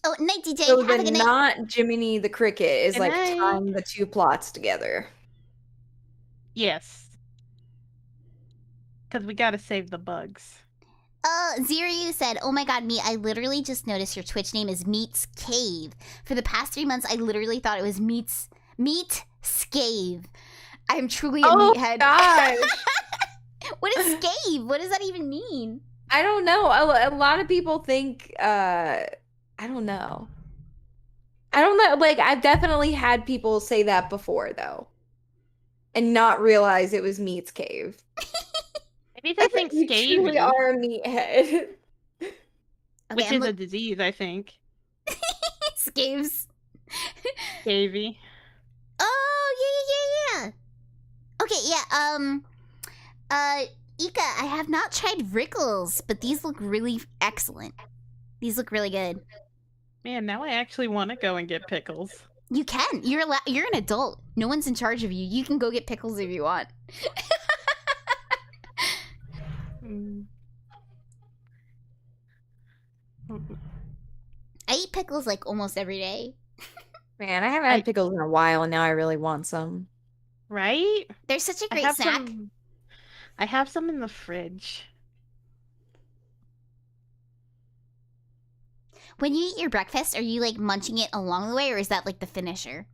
Oh, night DJ. So Have a the good night. not Jiminy the Cricket is Good like night. tying the two plots together. Yes. Because we gotta save the bugs. Ziryu said, "Oh my god, Meat, I literally just noticed your Twitch name is Meat's Cave. For the past 3 months, I literally thought it was Meat Scave. I am truly a Oh meathead." gosh. What is scave? What does that even mean? I don't know. A lot of people think I don't know. I don't know. Like I've definitely had people say that before though. And not realize it was Meat's Cave. Maybe they think You truly scabby, are a meathead. which I'm is a disease, I think. scaves. Scavy. Oh, yeah. Okay, yeah, Ika, I have not tried Rickles, but these look really excellent. These look really good. Man, now I actually want to go and get pickles. You can. You're an adult. No one's in charge of you. You can go get pickles if you want. Mm. I eat pickles like almost every day. Man, I haven't had pickles in a while and now I really want some. Right? They're such a I great have snack. some. I have some in the fridge. When you eat your breakfast, are you like munching it along the way, or is that like the finisher?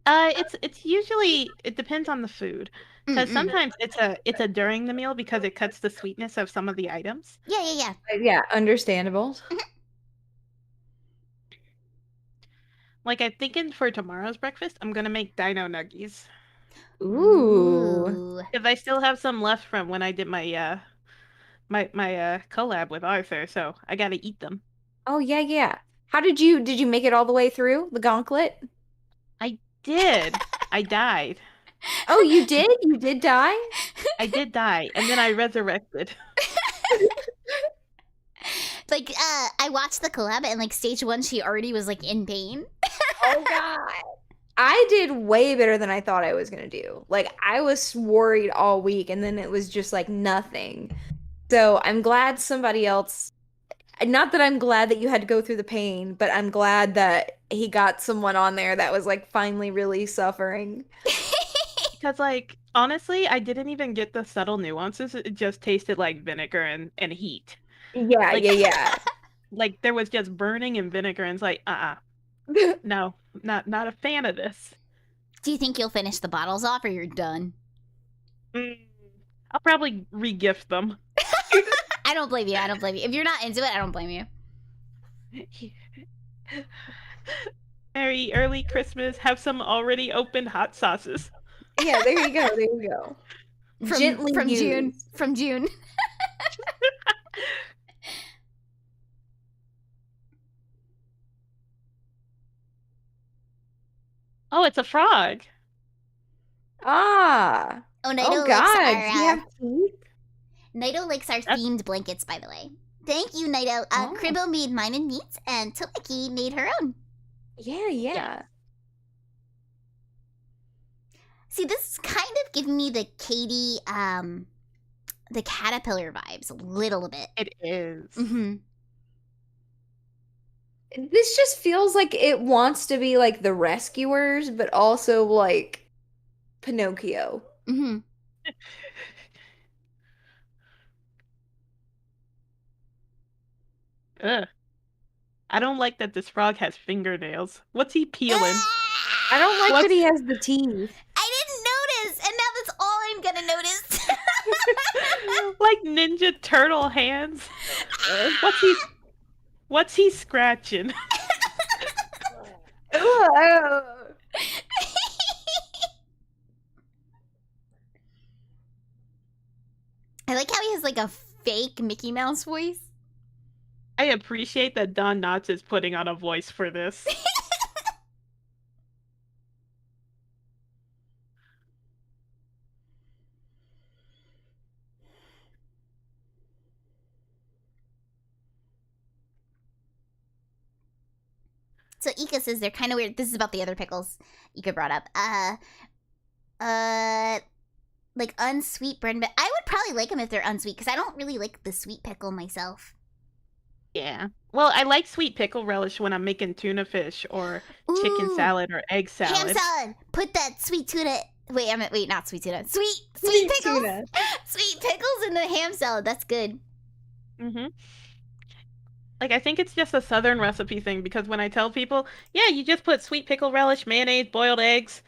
It's usually it depends on the food because Mm-mm. sometimes it's a during the meal because it cuts the sweetness of some of the items. Yeah. Yeah, understandable. Like I'm thinking for tomorrow's breakfast, I'm gonna make dino nuggies Ooh. because I still have some left from when I did my my collab with Arthur, so I gotta eat them. Oh yeah. How did you make it all the way through the gauntlet? I died. Oh, you did? You did die? I did die, and then I resurrected. Like, I watched the collab, and like stage 1, she already was like in pain. Oh god. I did way better than I thought I was gonna do. Like I was worried all week and then it was just like nothing. So I'm glad somebody else, not that I'm glad that you had to go through the pain, but I'm glad that he got someone on there that was like finally really suffering. Because, like, honestly, I didn't even get the subtle nuances. It just tasted like vinegar and heat. Yeah, Like- yeah. Like, there was just burning and vinegar, and it's like, no, not a fan of this. Do you think you'll finish the bottles off, or you're done? I'll probably re-gift them. I don't blame you. If you're not into it, I don't blame you. Very early Christmas. Have some already opened hot sauces. Yeah, there you go. There you go. Gently from June. used. From June. Oh, it's a frog. Ah. Oh, Naito Oh likes God. our Do you have teeth? Naito likes our That's- themed blankets, by the way. Thank you, Naito. Oh. Cribbo made mine in meat, and Tomakey made her own. Yeah. See, this is kind of giving me the Katie, the caterpillar vibes a little bit. It is. Mm-hmm. This just feels like it wants to be like the rescuers, but also like Pinocchio. Mm-hmm. Ugh. I don't like that this frog has fingernails. What's he peeling? I don't like What's- that he has the teeth. I didn't notice, and now that's all I'm gonna notice. Like Ninja Turtle hands. What's he scratching? Ugh. I like how he has like a fake Mickey Mouse voice. I appreciate that Don Knotts is putting on a voice for this. So Ika says they're kind of weird. This is about the other pickles Ika brought up. Like unsweet bread. I would probably like them if they're unsweet because I don't really like the sweet pickle myself. Yeah. Well, I like sweet pickle relish when I'm making tuna fish or chicken Ooh, salad or egg salad. ham salad. Put that sweet tuna. Wait, not sweet tuna. Sweet pickles. tuna. Sweet pickles in the ham salad. That's good. Mm-hmm. Like, I think it's just a Southern recipe thing because when I tell people, yeah, you just put sweet pickle relish, mayonnaise, boiled eggs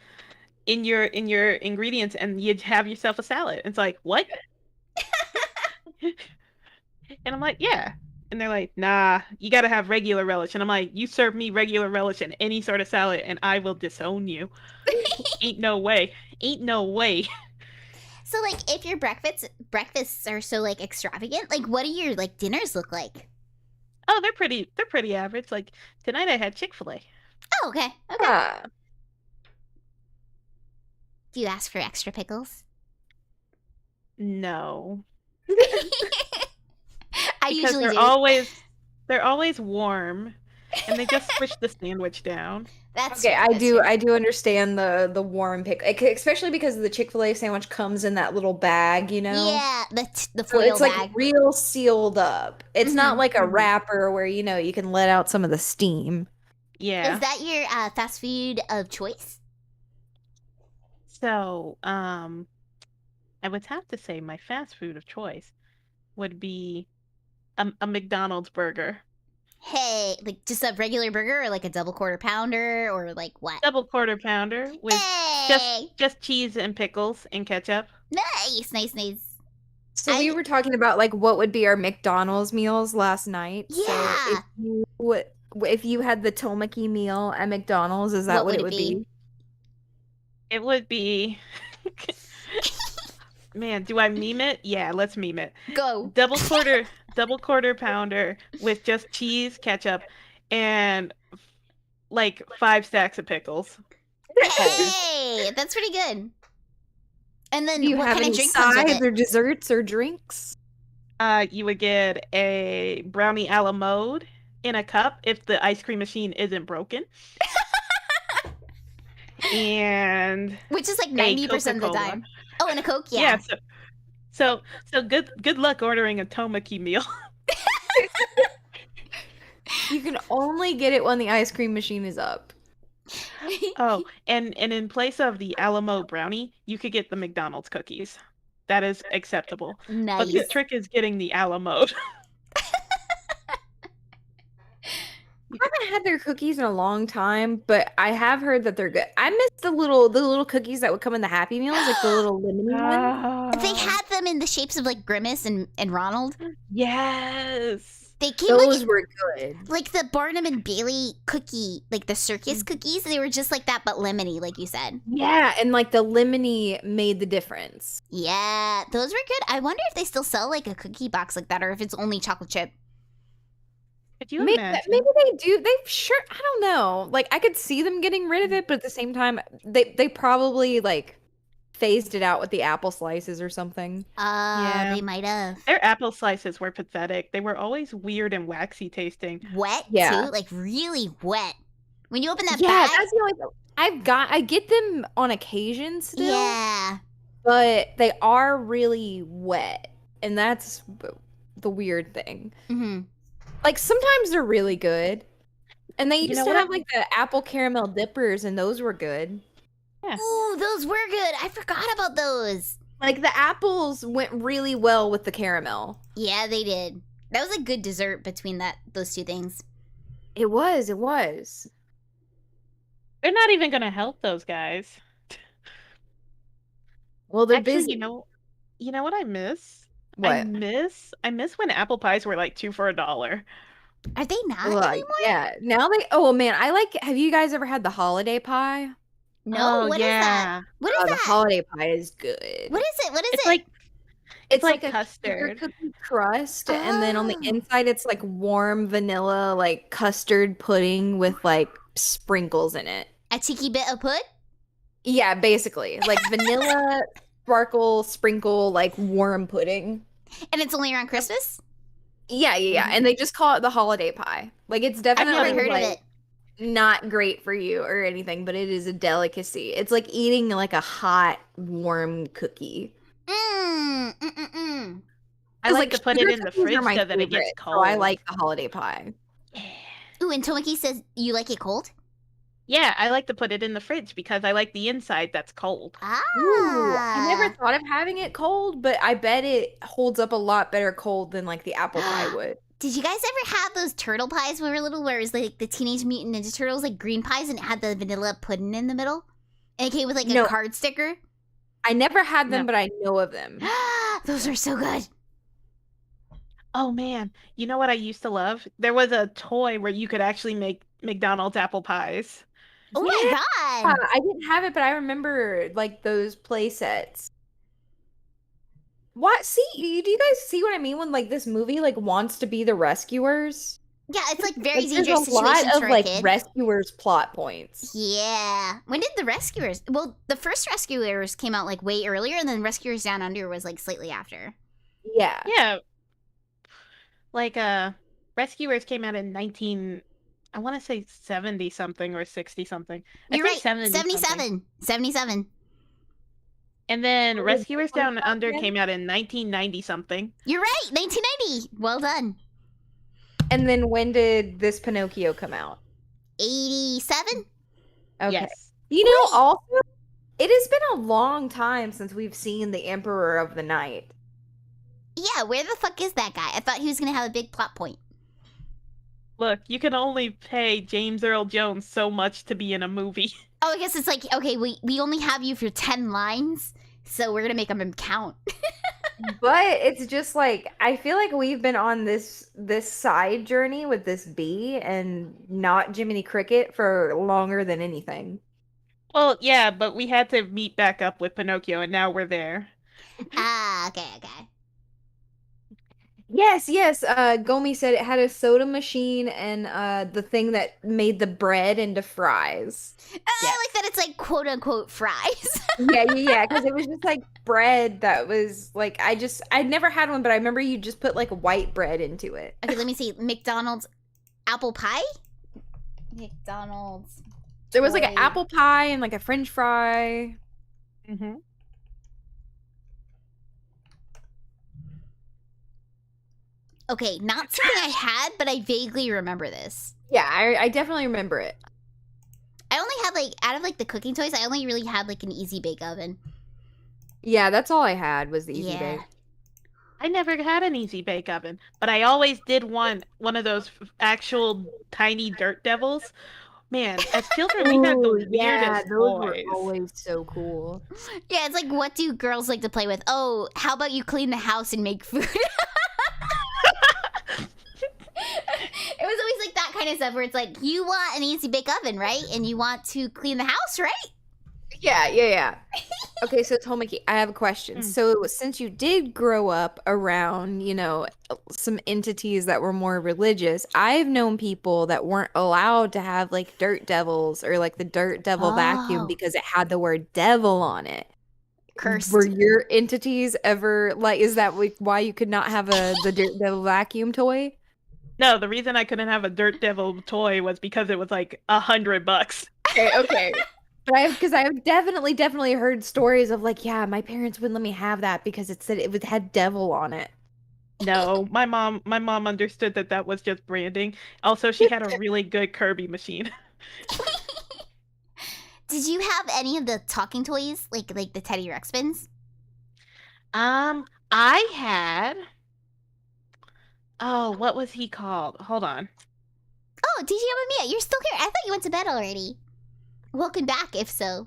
in your ingredients and you have yourself a salad. It's like, what? And I'm like, yeah. And they're like, nah, you gotta have regular relish. And I'm like, you serve me regular relish in any sort of salad and I will disown you. Ain't no way. Ain't no way. So, like, if your breakfasts are so like extravagant, like, what do your like dinners look like? Oh, they're pretty average. Like tonight I had Chick-fil-A. Oh, okay. Ah. Do you ask for extra pickles? No. I Because usually they're always warm and they just squish the sandwich down. That's Okay, true, I that's do. true. I do understand the warm pickle, especially because the Chick-fil-A sandwich comes in that little bag, you know. Yeah, the So foil it's bag. like real sealed up. It's not Mhm, like a mhm. wrapper where you can let out some of the steam. Yeah. Is that your fast food of choice? So, I would have to say my fast food of choice would be a McDonald's burger. Hey, like just a regular burger or like a double quarter pounder or like what? Double quarter pounder with Hey! just cheese and pickles and ketchup. Nice. So we were talking about like what would be our McDonald's meals last night. Yeah. So if you had the Tomakey meal at McDonald's, is that What what would it it would be? be? It would be Man, do I meme it? Yeah, let's meme it. Go. Double quarter pounder with just cheese, ketchup, and like 5 stacks of pickles. Hey, that's pretty good. And then Do you what have kind any of drink comes with sides it? or desserts or drinks? You would get a brownie a la mode in a cup if the ice cream machine isn't broken. And Which is like a 90% of the Coca-Cola. time. Oh, and a Coke, yeah. So good luck ordering a Tomakey meal. You can only get it when the ice cream machine is up. Oh, and in place of the Alamo brownie, you could get the McDonald's cookies. That is acceptable. But the Nice. trick is getting the Alamo. I haven't had their cookies in a long time, but I have heard that they're good. I miss the little cookies that would come in the Happy Meals, like the little lemony ones. They had them in the shapes of like Grimace and Ronald. Yes. They came Those were good. like the Barnum and Bailey cookie, like the circus cookies. They were just like that, but lemony, like you said. Yeah, and like the lemony made the difference. Yeah, those were good. I wonder if they still sell like a cookie box like that, or if it's only chocolate chip. Could you Maybe, imagine? maybe they do. They sure. I don't know. Like I could see them getting rid of it, but at the same time, they probably like phased it out with the apple slices or something. They might have. Their apple slices were pathetic. They were always weird and waxy tasting. Wet Yeah. too, like really wet. When you open that Yeah, bag, that's the only. I get them on occasion still. yeah. But they are really wet, and that's the weird thing. Mm-hmm. Like sometimes they're really good, and they used know to what? have like the apple caramel dippers, and those were good. Yeah. Ooh, those were good. I forgot about those. Like the apples went really well with the caramel. Yeah, they did. That was a good dessert between those two things. It was. It was. They're not even gonna help those guys. Well, they're Actually, busy. you know what I miss? What? I miss when apple pies were like 2 for $1. Are they not Well, anymore? yeah. Now they. Oh man, I like. Have you guys ever had the holiday pie? No, Oh, what is that? What is Oh, the that? holiday pie is good. What is it? What is It's it? like It's like a sugar custard. cookie crust, and then on the Oh. inside it's like warm vanilla, like custard pudding with like sprinkles in it. A cheeky bit of put? Yeah, basically, like vanilla, sparkle, sprinkle, like warm pudding. And it's only around Christmas? Yeah. And they just call it the holiday pie. Like it's I've definitely never heard like, of it. not great for you or anything, but it is a delicacy. It's like eating like a hot, warm cookie. Mm. I 'Cause, like to put it sugar in the cookies are fridge my so that it gets favorite, cold. So I like the holiday pie. Ooh, and Tomakey says you like it cold? Yeah, I like to put it in the fridge because I like the inside that's cold. Ah. Ooh, I never thought of having it cold, but I bet it holds up a lot better cold than like the apple pie would. Did you guys ever have those turtle pies when we were little where it was like the Teenage Mutant Ninja Turtles, like green pies, and it had the vanilla pudding in the middle? And it came with like a No. card sticker? I never had them, No. but I know of them. Those are so good. Oh man, you know what I used to love? There was a toy where you could actually make McDonald's apple pies. Oh my Yeah, god. I didn't have it, but I remember like those play sets. What? See, do you guys see what I mean when like this movie like wants to be the rescuers? Yeah, it's like very Like, dangerous there's a lot situations of for a like kid. rescuers plot points. Yeah. When did the Rescuers? Well, the first Rescuers came out like way earlier, and then Rescuers Down Under was like slightly after. Yeah. Yeah. Like Rescuers came out in I want to say 70 something or 60 something. I You're think right. 70 something. 77. 77. And then Oh, Rescuers what was Down that Under again? came out in 1990 something. You're right. 1990. Well done. And then when did this Pinocchio come out? 87? Okay. Yes. You know, also, it has been a long time since we've seen the Emperor of the Night. Yeah, where the fuck is that guy? I thought he was going to have a big plot point. Look, you can only pay James Earl Jones so much to be in a movie. Oh, I guess it's like, okay, we only have you for 10 lines, so we're going to make him count. But it's just like I feel like we've been on this side journey with this bee and not Jiminy Cricket for longer than anything. Well, yeah, but we had to meet back up with Pinocchio, and now we're there. Ah, okay. Yes. Gomi said it had a soda machine and the thing that made the bread into fries. I like that it's like quote unquote fries. Yeah, because it was just like bread that was like I'd never had one, but I remember you just put like white bread into it. Okay, let me see. McDonald's apple pie? McDonald's. There was like an toy. apple pie and like a French fry. Mm-hmm. Okay, not something I had, but I vaguely remember this. Yeah, I definitely remember it. I only had like out of like the cooking toys, I only really had like an easy bake oven. Yeah, that's all I had was the Easy Bake. I never had an easy bake oven, but I always did want one of those actual tiny dirt devils. Man, as children, we had the Ooh, yeah, weirdest those toys. were always so cool. Yeah, it's like what do girls like to play with? Oh, how about you clean the house and make food? kind of stuff where it's like, you want an easy bake oven, right? And you want to clean the house, right? Yeah. Okay, so Tomakey, I have a question. So since you did grow up around, some entities that were more religious, I've known people that weren't allowed to have like dirt devils or like the dirt devil vacuum Oh. because it had the word devil on it. Cursed. Were your entities ever like, is that like why you could not have the dirt devil vacuum toy? No, the reason I couldn't have a Dirt Devil toy was because it was like $100. Okay. But I've definitely heard stories of like, yeah, my parents wouldn't let me have that because it said it had devil on it. No, my mom understood that was just branding. Also, she had a really good Kirby machine. Did you have any of the talking toys, like the Teddy Ruxpins? I had. Oh, what was he called? Hold on. Oh, DJ Mamiya, you're still here. I thought you went to bed already. Welcome back, if so.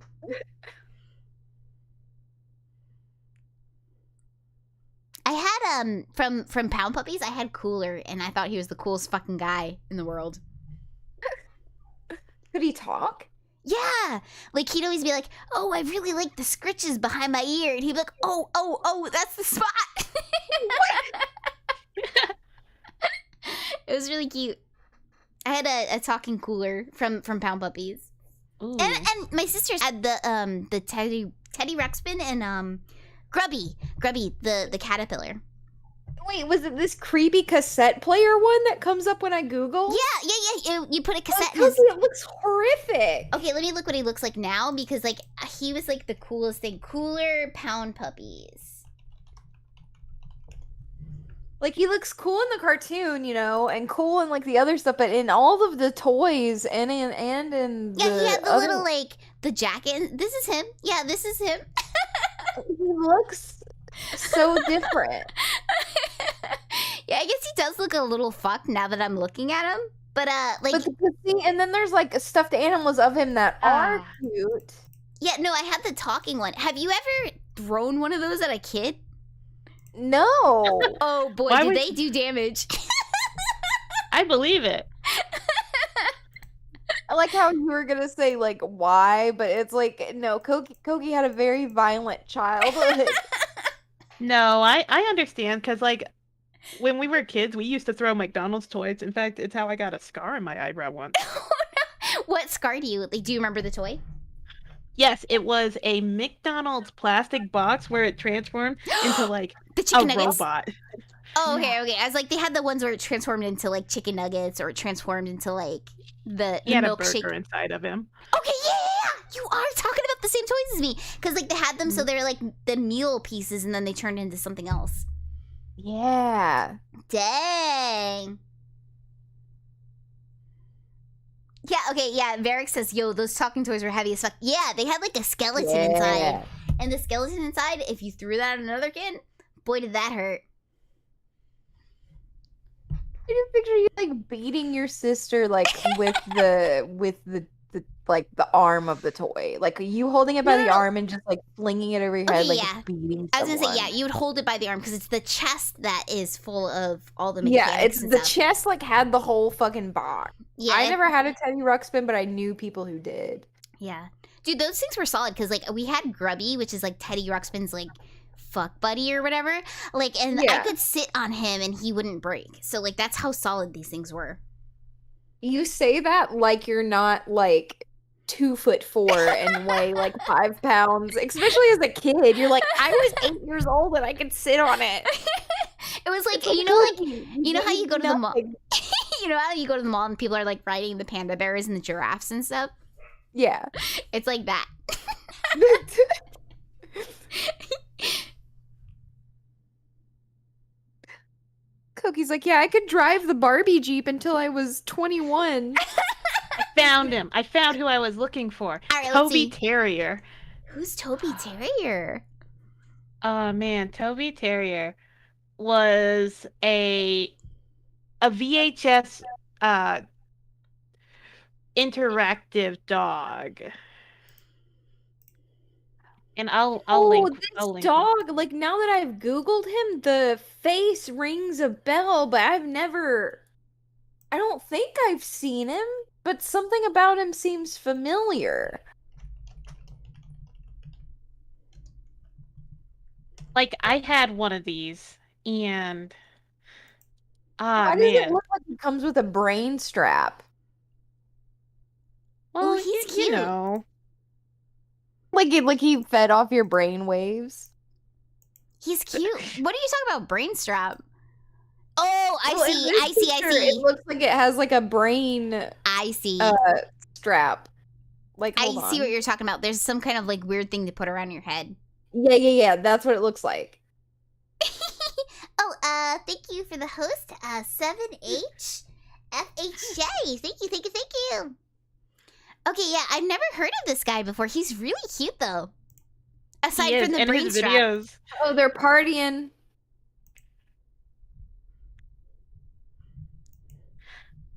I had from Pound Puppies, I had Cooler, and I thought he was the coolest fucking guy in the world. Could he talk? Yeah, like he'd always be like, "Oh, I really like the scritches behind my ear," and he'd be like, "Oh, that's the spot." It was really cute. I had a talking Cooler from Pound Puppies. Ooh. And my sisters had the Teddy Ruxpin and Grubby the caterpillar. Wait, was it this creepy cassette player one that comes up when I Google? Yeah. You put a cassette in Oh, his... it looks horrific. Okay, let me look what he looks like now because like he was like the coolest thing. Cooler Pound Puppies. Like he looks cool in the cartoon, and cool in like the other stuff, but in all of the toys and in Yeah, he had the other... little like the jacket. This is him. Yeah, this is him. He looks so different. Yeah, I guess he does look a little fucked now that I'm looking at him. But But see, and then there's like stuffed animals of him that are cute. yeah, no, I had the talking one. Have you ever thrown one of those at a kid? No. Oh boy, Why did would- they do damage. I believe it. I like how you were gonna say like why, but it's like no, Kogi had a very violent childhood. No, I understand because like when we were kids, we used to throw McDonald's toys. In fact, it's how I got a scar in my eyebrow once. What scar do you? Like, do you remember the toy? Yes, it was a McDonald's plastic box where it transformed into like The a chicken nuggets. robot. Oh, okay. I was like, they had the ones where it transformed into like chicken nuggets, or it transformed into like the He had a milkshake. burger inside of him. Okay, yeah. You are talking about the same toys as me, because like they had them so they're like the meal pieces, and then they turned into something else. Yeah. Dang. Yeah, okay, yeah. Varric says, yo, those talking toys were heavy as fuck. Yeah, they had like a skeleton inside. And the skeleton inside, if you threw that at another kid, boy, did that hurt. I just picture you like beating your sister like with the like the arm of the toy. Like you holding it by the arm and just like flinging it over your head Okay, like yeah. it's beating I was gonna say, someone. yeah, you would hold it by the arm because it's the chest that is full of all the mechanics. Yeah, it's and the stuff. chest like had the whole fucking box. Yeah, I never had a Teddy Ruxpin, but I knew people who did. Yeah. Dude, those things were solid because like we had Grubby, which is like Teddy Ruxpin's like fuck buddy or whatever. Like, and I Yeah. could sit on him and he wouldn't break. So like that's how solid these things were. You say that like you're not like 2'4" and weigh like 5 pounds, especially as a kid. You're like, I was 8 years old and I could sit on it. It was like, It's you know, like you you know how you go to the mall. nothing. You know how you go to the mall and people are like riding the panda bears and the giraffes and stuff? Yeah. It's like that. Cookie's like, yeah, I could drive the Barbie Jeep until I was 21. I found him. I found who I was looking for. All right, let's Toby see. Terrier. Who's Toby Terrier? Oh man, Toby Terrier was a VHS interactive dog. And I'll link. This I'll link dog, like now that I've Googled him, the face rings a bell, but I've never I don't think I've seen him, but something about him seems familiar. Like, I had one of these, and Why does it man. look like he comes with a brain strap? Well, he's you cute. know. Like he fed off your brain waves. He's cute. What are you talking about? Brain strap. Oh, Well, in this picture, It looks like it has like a brain I see. strap. Like, I hold see on. what you're talking about. There's some kind of like weird thing to put around your head. Yeah. That's what it looks like. Oh, thank you for the host, 7H FHJ. Thank you. Okay, yeah, I've never heard of this guy before. He's really cute though. Aside He is, from the and brain his strap. videos. Oh, they're partying.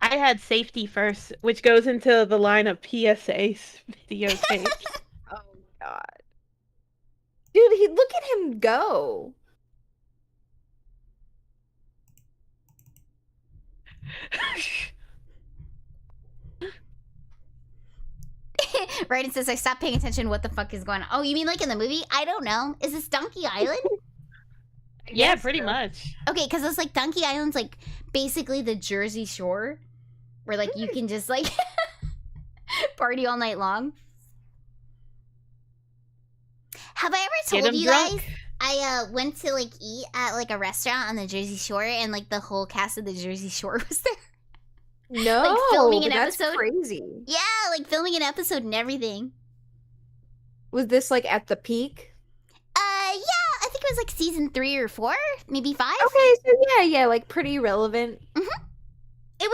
I had safety first, which goes into the line of PSA's videotape. Oh god. Dude, look at him go. Raiden says I stopped paying attention. What the fuck is going on? Oh, you mean like in the movie? I don't know. Is this Donkey Island? Yeah, Yes, pretty sir. much. Okay, because it's like Donkey Island's like basically the Jersey Shore, where like you can just like party all night long. Have I ever Get told 'em you drunk. guys I went to like eat at like a restaurant on the Jersey Shore and like the whole cast of the Jersey Shore was there? No, filming an that's episode? crazy. Yeah, like filming an episode and everything. Was this like at the peak? Yeah, I think it was like season 3 or 4, maybe 5. Okay, so yeah, like pretty relevant. It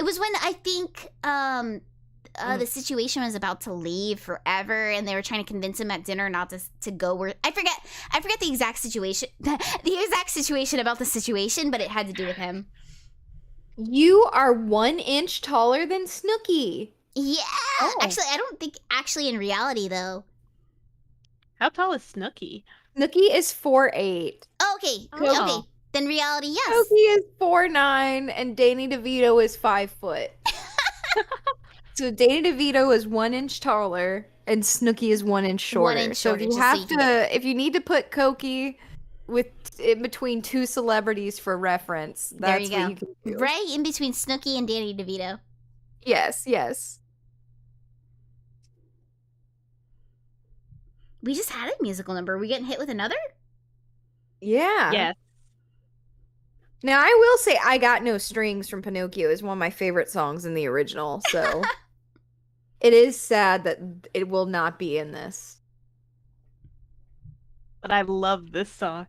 was when I think the situation was about to leave forever, and they were trying to convince him at dinner not to go where I forget the exact situation, the exact situation about the situation, but it had to do with him. You are 1 inch taller than Snooki. Yeah, Oh. actually, I don't think in reality though. How tall is Snooki? Snooki is 4'8". Oh, okay, Oh. okay, then reality, yes. Snooki is 4'9", and Danny DeVito is 5 foot. So Danny DeVito is 1 inch taller, and Snooki is 1 inch shorter. 1 inch So shorter, if you just so have you can if you need to put Koki in between 2 celebrities for reference, There that's you what go. you can do. Right in between Snooki and Danny DeVito. Yes. We just had a musical number. Are we getting hit with another? Yeah. Yes. Now I will say I Got No Strings from Pinocchio is one of my favorite songs in the original, so it is sad that it will not be in this. But I love this song.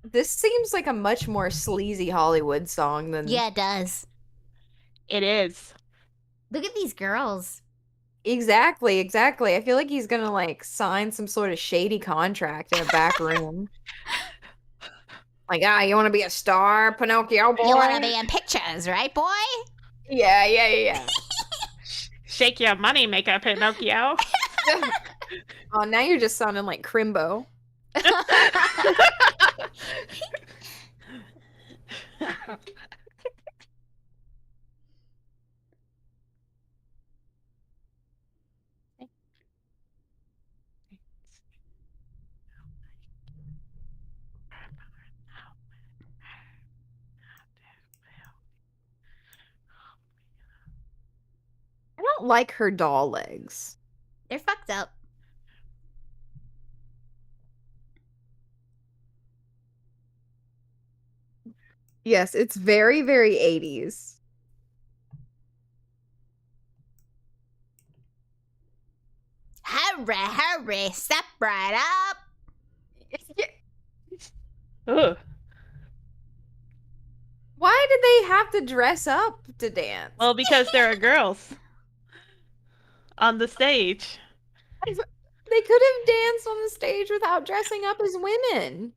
This seems like a much more sleazy Hollywood song than Yeah, it does. It is. Look at these girls. Exactly. I feel like he's gonna like sign some sort of shady contract in a back room. Like, you want to be a star, Pinocchio boy? You want to be in pictures, right, boy? Yeah. Shake your money maker, Pinocchio. Oh, now you're just sounding like Crimbo. I don't like her doll legs. They're fucked up. Yes, it's very, very 80s. Hurry, step right up. Ugh. Why did they have to dress up to dance? Well, because there are girls on the stage. They could have danced on the stage without dressing up as women.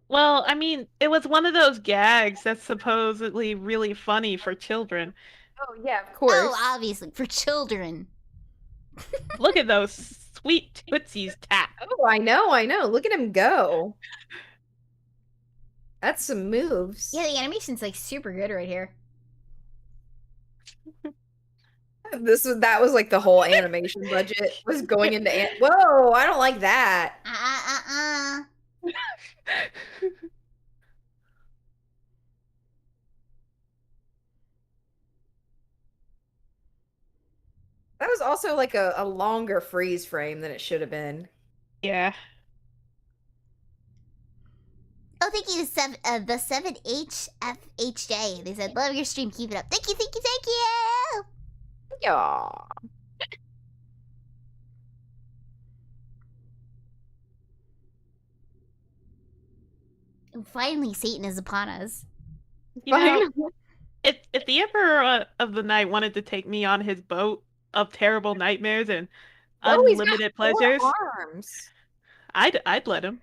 Well, I mean, it was one of those gags that's supposedly really funny for children. Oh, yeah, of course. Oh, obviously, for children. Look at those sweet Tootsie's tap. Oh, I know. Look at him go. That's some moves. Yeah, the animation's like super good right here. That was like the whole animation budget was going into Whoa, I don't like that. That was also like a longer freeze frame than it should have been. Yeah. Oh, thank you, the 7HFHJ. They said, love your stream, keep it up. Thank you. Yeah. And finally, Satan is upon us. You know, if the Emperor of the Night wanted to take me on his boat of terrible nightmares and unlimited pleasures, arms. I'd let him.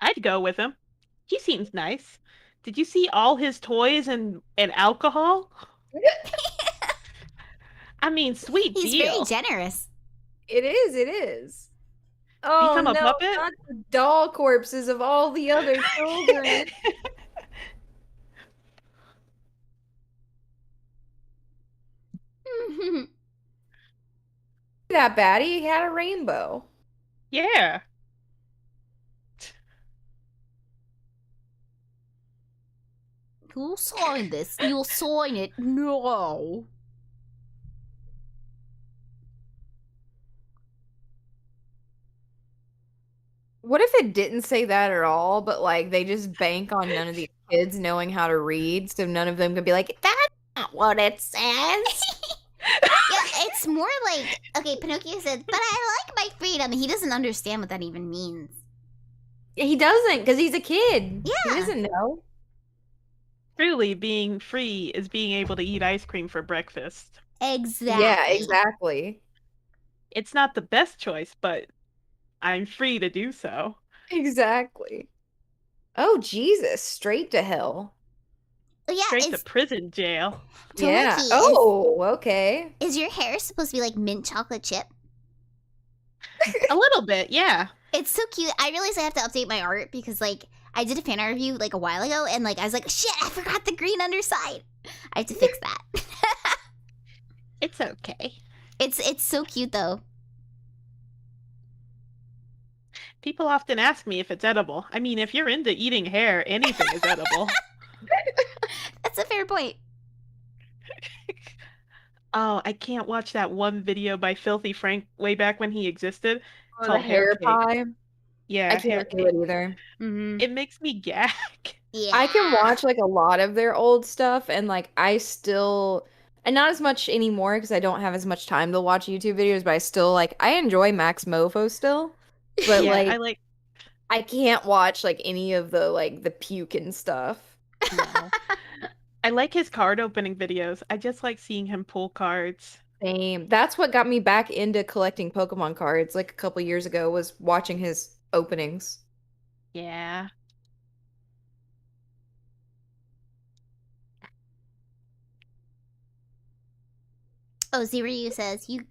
I'd go with him. He seems nice. Did you see all his toys and alcohol? I mean, sweet He's deal. very generous. It is. Oh, Become a no, puppet? not the doll corpses of all the other children. That baddie had a rainbow. Yeah. Who'll sign this? You'll sign it. No. What if it didn't say that at all, but like they just bank on none of these kids knowing how to read, so none of them can be like, that's not what it says. Yeah, it's more like, okay, Pinocchio said, but I like my freedom. He doesn't understand what that even means. He doesn't, because he's a kid. Yeah. He doesn't know. Truly, being free is being able to eat ice cream for breakfast. Exactly. Yeah, exactly. It's not the best choice, but I'm free to do so. Exactly. Oh, Jesus. Straight to hell. Yeah, Straight to prison jail. Yeah. Tomakey, Oh, okay. Is your hair supposed to be like mint chocolate chip? A little bit, yeah. It's so cute. I realize I have to update my art because like I did a fan art review like a while ago and like I was like, shit, I forgot the green underside. I have to fix that. It's okay. It's so cute though. People often ask me if it's edible. I mean, if you're into eating hair, anything is edible. That's a fair point. Oh, I can't watch that one video by Filthy Frank way back when he existed. Oh, called the hair Cake. pie. Yeah, I can't do it either. Mm-hmm. It makes me gag. Yeah. I can watch like a lot of their old stuff and like I still and not as much anymore because I don't have as much time to watch YouTube videos, but I still like I enjoy Max Mofo still. But Yeah, like I can't watch like any of the like the puke and stuff. No. I like his card opening videos. I just like seeing him pull cards. Same. That's what got me back into collecting Pokemon cards like a couple years ago was watching his openings. Yeah. Oh, Ziryu says, you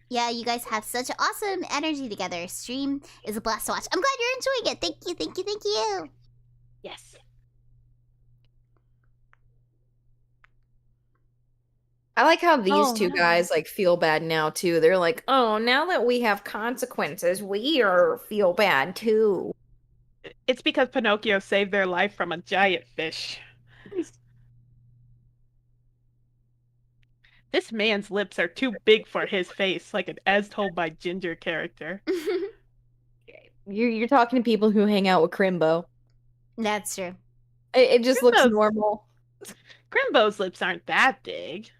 guys have such awesome energy together. Stream is a blast to watch. I'm glad you're enjoying it. Thank you. Yes. I like how these two guys like feel bad now too. They're like, "Oh, now that we have consequences, we feel bad too." It's because Pinocchio saved their life from a giant fish. This man's lips are too big for his face, like an As Told by Ginger character. You're talking to people who hang out with Crimbo. That's true. It just looks normal. Crimbo's lips aren't that big.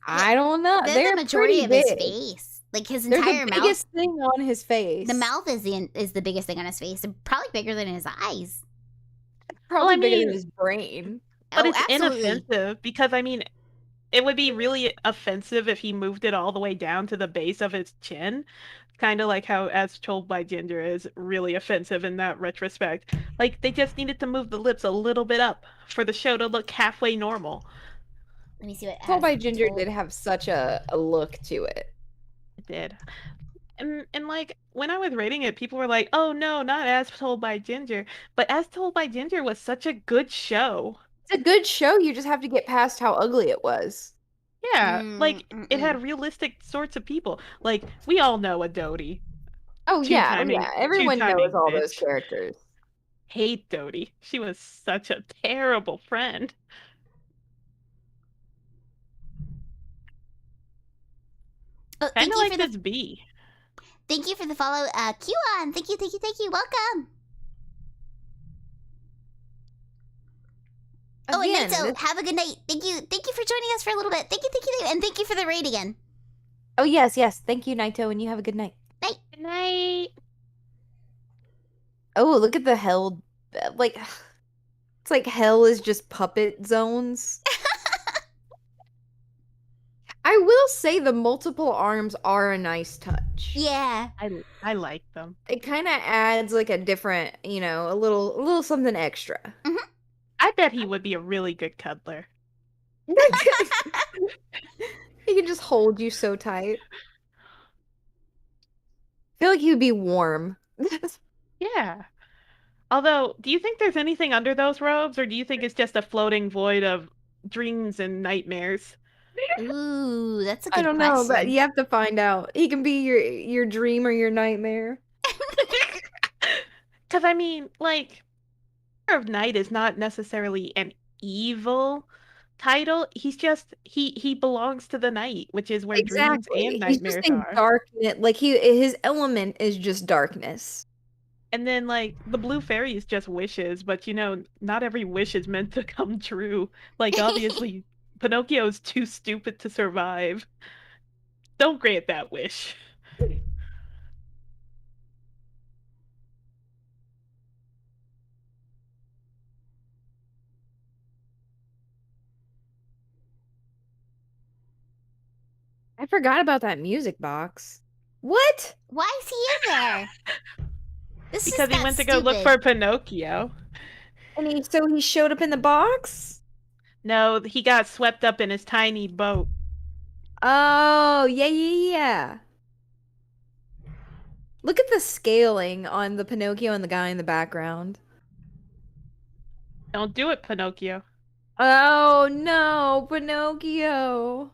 I don't know. They're the majority of pretty his big. face. Like his They're entire the mouth. biggest thing on his face. The mouth is the biggest thing on his face. Probably bigger than his eyes. Probably bigger than his brain. But Oh, it's absolutely. inoffensive because I mean, it would be really offensive if he moved it all the way down to the base of his chin. Kind of like how As Told by Ginger is really offensive in that retrospect. Like they just needed to move the lips a little bit up for the show to look halfway normal. Let me see what. Told by As Ginger Told- did have such a look to it. It did. And like when I was rating it, people were like, "Oh no, not As Told by Ginger." But As Told by Ginger was such a good show. It's a good show. You just have to get past how ugly it was. Yeah, like it mm-mm. had realistic sorts of people. Like we all know a Dodie, Oh yeah, two-timing, everyone knows two-timing all those bitch. characters. Hate Dodie. She was such a terrible friend. Oh, Kind thank of you like for the this bee. thank you for the follow, QAnon. Thank you, thank you, thank you. Welcome. Oh, and Again, Naito, have a good night. Thank you for joining us for a little bit. Thank you, and thank you for the raid again. oh yes. Thank you, Naito, and you have a good night. Night. Good night. Oh, look at the hell. Like, it's like hell is just puppet zones. I will say the multiple arms are a nice touch. Yeah. I like them. It kind of adds like a different, a little something extra. I bet he would be a really good cuddler. He can just hold you so tight. I feel like he would be warm. Yeah. Although, do you think there's anything under those robes, or do you think it's just a floating void of dreams and nightmares? Ooh, that's a good I don't know, but question. you have to find out. He can be your dream or your nightmare. Because I mean, like, Fear of Night is not necessarily an evil title. He's just he belongs to the night, which is where dreams Exactly. and He's just nightmares in are. darkness. Like his element is just darkness. And then like the blue fairy is just wishes, but not every wish is meant to come true. Like obviously Pinocchio's too stupid to survive. Don't grant that wish. I forgot about that music box. What? Why is he in there? This Because is he not went to stupid. go look for Pinocchio. And he showed up in the box? No, he got swept up in his tiny boat. Oh, yeah. Look at the scaling on the Pinocchio and the guy in the background. Don't do it, Pinocchio. Oh no, Pinocchio.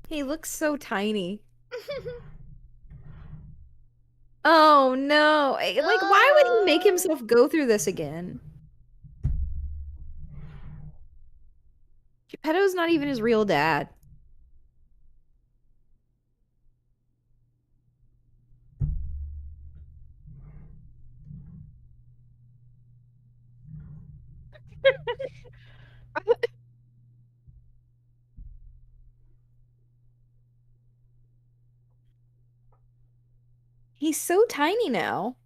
He looks so tiny. Oh no. Like, why would he make himself go through this again? Geppetto's not even his real dad. He's so tiny now.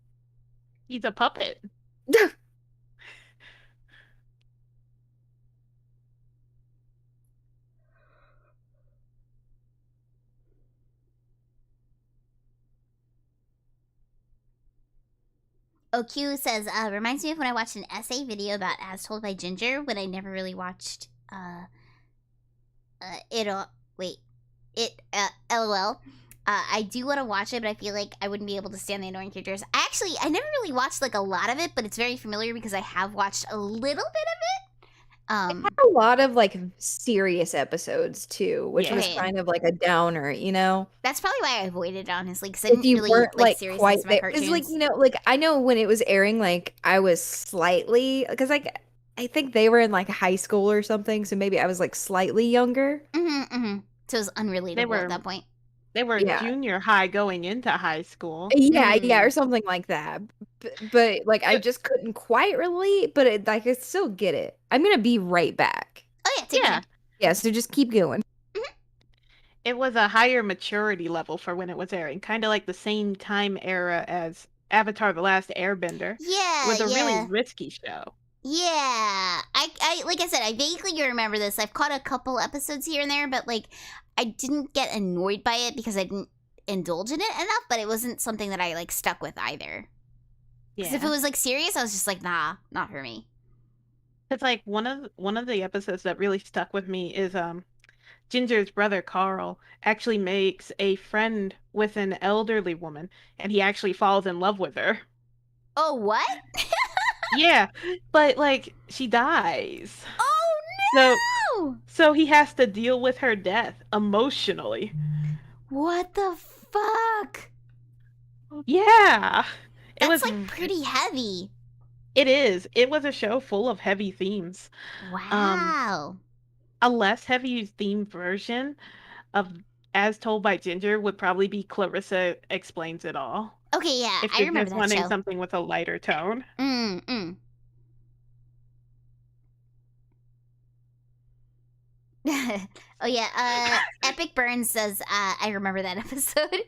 He's a puppet. OQ says, reminds me of when I watched an essay video about As Told by Ginger when I never really watched LOL. I do want to watch it, but I feel like I wouldn't be able to stand the annoying characters. I never really watched like a lot of it, but it's very familiar because I have watched a little bit of it. It had a lot of like serious episodes too, which was Yeah. kind of like a downer, That's probably why I avoided it, honestly, because I If didn't you really weren't like like seriousness quite in my there, cartoons. it's like I know when it was airing, like I was slightly because like I think they were in like high school or something, so maybe I was like slightly younger. So it was unrelatable at that point. They were Yeah. junior high going into high school. Yeah, or something like that. But like I just couldn't quite relate, but I could still get it. I'm gonna be right back. Oh yeah, take your Yeah. time. Yeah, so just keep going. It was a higher maturity level for when it was airing, kind of like the same time era as Avatar: The Last Airbender. Yeah, It was a yeah. really risky show. Yeah, I like I said, I vaguely remember this. I've caught a couple episodes here and there, but like, I didn't get annoyed by it because I didn't indulge in it enough. But it wasn't something that I like stuck with either. Because if it was like serious, I was just like, nah, not for me. It's like one of the episodes that really stuck with me is Ginger's brother Carl actually makes a friend with an elderly woman, and he actually falls in love with her. Oh, what? Yeah, but like she dies. Oh So no! so he has to deal with her death emotionally. What the fuck? Yeah. It That's was like pretty heavy. it is. It was a show full of heavy themes. Wow. A less heavy themed version of As Told by Ginger would probably be Clarissa Explains It All. Okay, yeah, If I you're remember just that wanting show. something with a lighter tone. Mm. Oh yeah, Epic Burns says I remember that episode.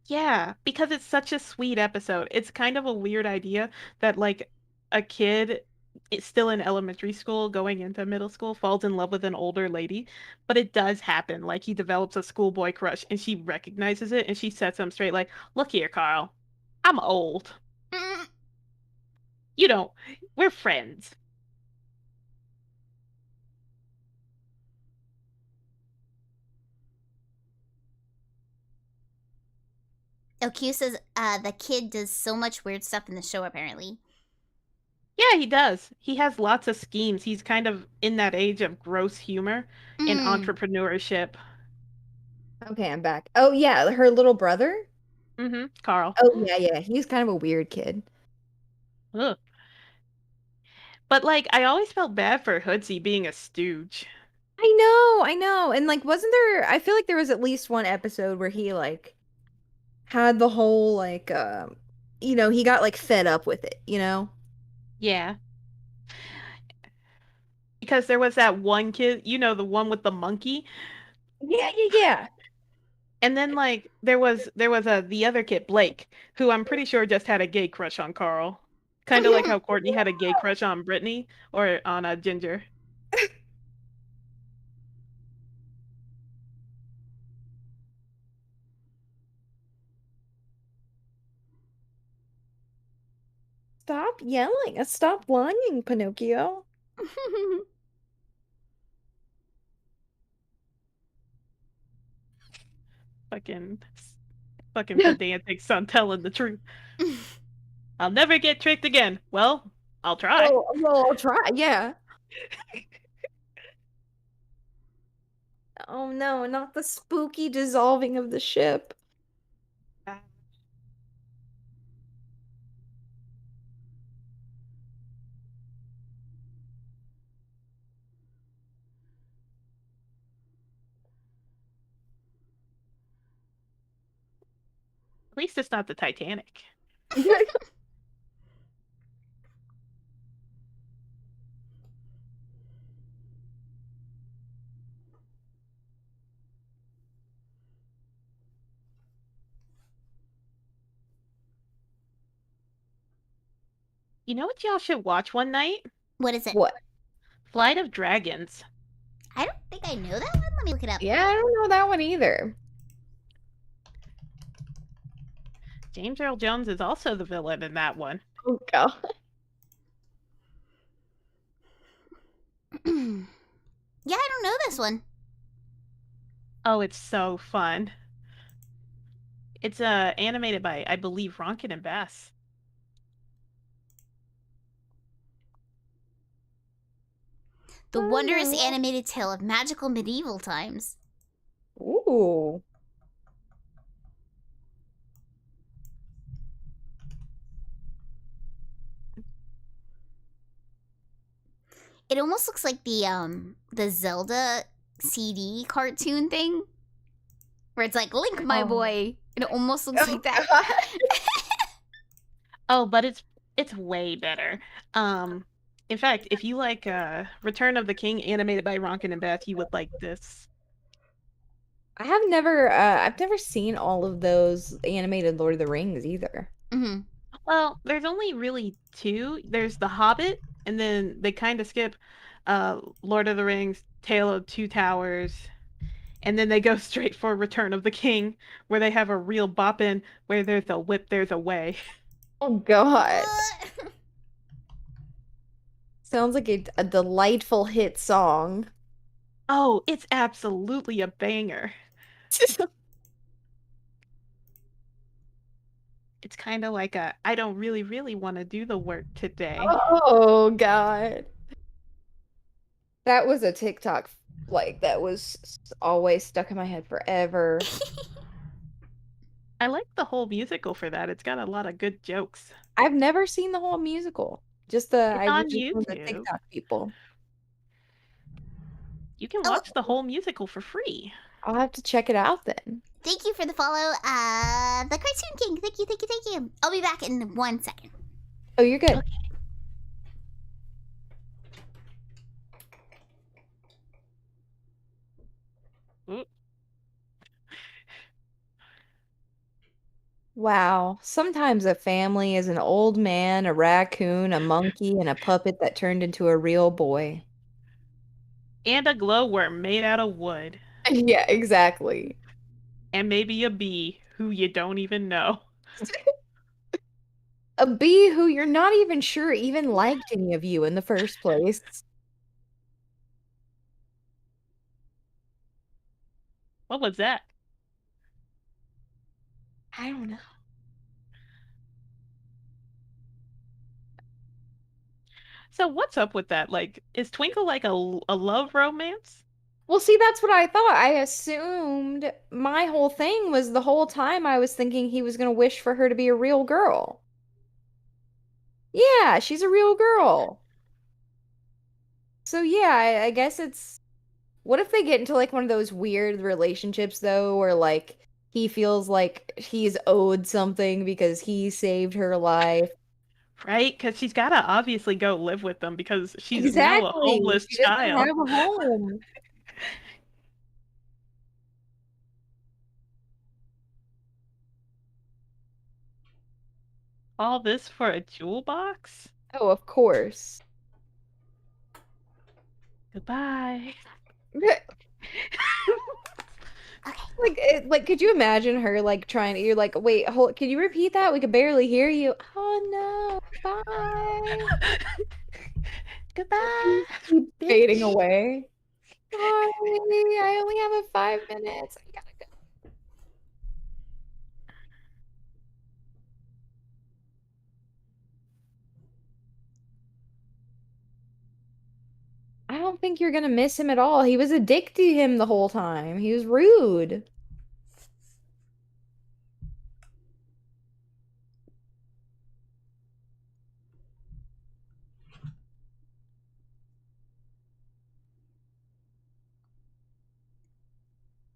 Yeah, because it's such a sweet episode. It's kind of a weird idea that like a kid is still in elementary school going into middle school falls in love with an older lady, but it does happen. Like he develops a schoolboy crush and she recognizes it and she sets him straight like, "Look here, Carl. I'm old. Mm. You don't. We're friends." Oh, Q says the kid does so much weird stuff in the show apparently. Yeah, he does. He has lots of schemes. He's kind of in that age of gross humor and Mm. entrepreneurship. Okay, I'm back. Oh yeah, her little brother? Carl. Oh yeah, he's kind of a weird kid. Ugh. But like, I always felt bad for Hoodsie being a stooge. I know. And like wasn't there I feel like there was at least one episode where he like had the whole like he got like fed up with it, you know? Yeah. Because there was that one kid, the one with the monkey. Yeah. And then like there was the other kid, Blake, who I'm pretty sure just had a gay crush on Carl. Kind of like how Courtney had a gay crush on Brittany or on Ginger. Stop yelling. Stop lying, Pinocchio. Fucking fucking pedantic son telling the truth. I'll never get tricked again. Well, I'll try. Oh, well, I'll try. Yeah. Oh no, not the spooky dissolving of the ship. At least it's not the Titanic. You know what y'all should watch one night? What is it? What? Flight of Dragons. I don't think I know that one. Let me look it up. Yeah, I don't know that one either. James Earl Jones is also the villain in that one. Oh god. Yeah, I don't know this one. Oh, it's so fun. It's animated by, I believe, Ronkin and Bass. The wondrous animated tale of magical medieval times. Ooh. It almost looks like the Zelda CD cartoon thing. Where it's like, Link, my boy. It almost looks like that. Oh, but it's way better. In fact, if you like Return of the King animated by Ronkin and Bass, you would like this. I've never seen all of those animated Lord of the Rings either. Mm-hmm. Well, there's only really two. There's The Hobbit, and then they kind of skip Lord of the Rings, Tale of Two Towers, and then they go straight for Return of the King, where they have a real boppin' where there's a whip, there's a way. Oh God. Sounds like a delightful hit song. Oh, it's absolutely a banger. It's kind of like a, I don't really want to do the work today. Oh God. That was a TikTok that was always stuck in my head forever. I like the whole musical for that. It's got a lot of good jokes. I've never seen the whole musical. Just It's I on just know the YouTube. TikTok people. You can watch the whole musical for free. I'll have to check it out then. Thank you for the follow, the Cartoon King. Thank you. I'll be back in 1 second. Oh, you're good. Okay. Oop. Wow. Sometimes a family is an old man, a raccoon, a monkey, and a puppet that turned into a real boy. And a glowworm made out of wood. Yeah, exactly. And maybe a bee who you don't even know. A bee who you're not even sure even liked any of you in the first place. What was that? I don't know. So what's up with that? Like, is Twinkle like a love romance? Well, see, that's what I thought. I assumed my whole thing was the whole time I was thinking he was going to wish for her to be a real girl. Yeah, she's a real girl. So yeah, I guess it's what if they get into like one of those weird relationships though, where like he feels like he's owed something because he saved her life. Right? Because she's got to obviously go live with them because she's now a Exactly. homeless She doesn't child. have a home. All this for a jewel box? Oh, of course. Goodbye. Like, could you imagine her like trying to? You're like, wait, hold. Can you repeat that? We could barely hear you. Oh no, bye. Goodbye. Keep fading away. Sorry, I only have a 5 minutes. I gotta go. I don't think you're gonna miss him at all. He was a dick to him the whole time. He was rude.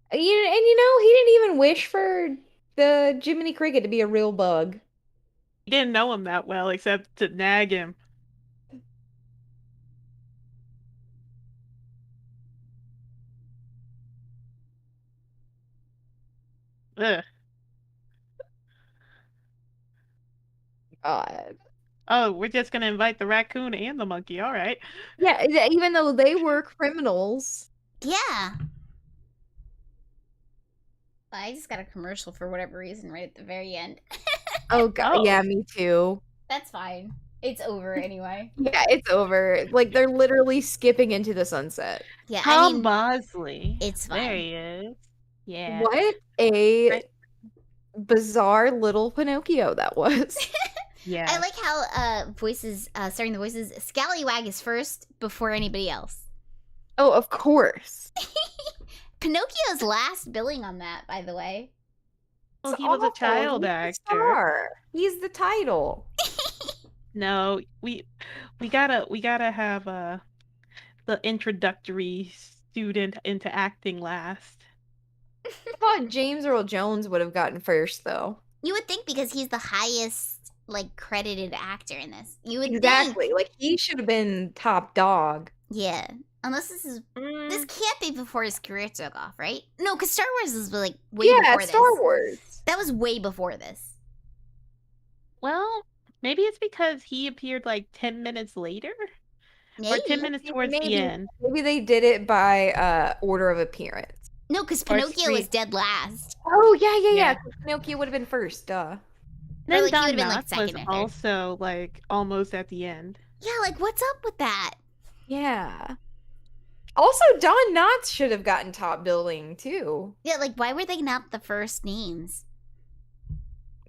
And he didn't even wish for the Jiminy Cricket to be a real bug. He didn't know him that well except to nag him. Ugh. God. Oh, we're just gonna invite the raccoon and the monkey. All right. Yeah, even though they were criminals. Yeah. I just got a commercial for whatever reason right at the very end. Oh God, Oh. yeah, me too. That's fine. It's over anyway. Yeah, it's over. Like they're literally skipping into the sunset. Yeah, I Tom mean, Bosley. it's There fine. he is. Yeah. What a Right. bizarre little Pinocchio that was. Yeah. I like how voices, starting the voices, Scallywag is first before anybody else. Oh, of course. Pinocchio's last billing on that, by the way. Oh, It's he was a awful. child He's the actor. star. He's the title. No, we gotta have the introductory student into acting last. I thought James Earl Jones would have gotten first, though. You would think because he's the highest, like, credited actor in this. You would Exactly. think. Like he should have been top dog. Yeah. Unless this is. Mm, This can't be before his career took off, right? No, because Star Wars is, like, way Yeah, before it's Star this. Wars. That was way before this. well, Maybe it's because he appeared like 10 minutes later? Or 10 Maybe. minutes towards the end. Maybe they did it by order of appearance. No, because Or Pinocchio was street- dead last. Oh yeah. Yeah. Pinocchio would have been first, duh. Then like, he Don would've been, like, Knotts was second or third. also like almost at the end. Yeah, like, what's up with that? Yeah. Also, Don Knotts should have gotten top billing too. Yeah, like, why were they not the first names?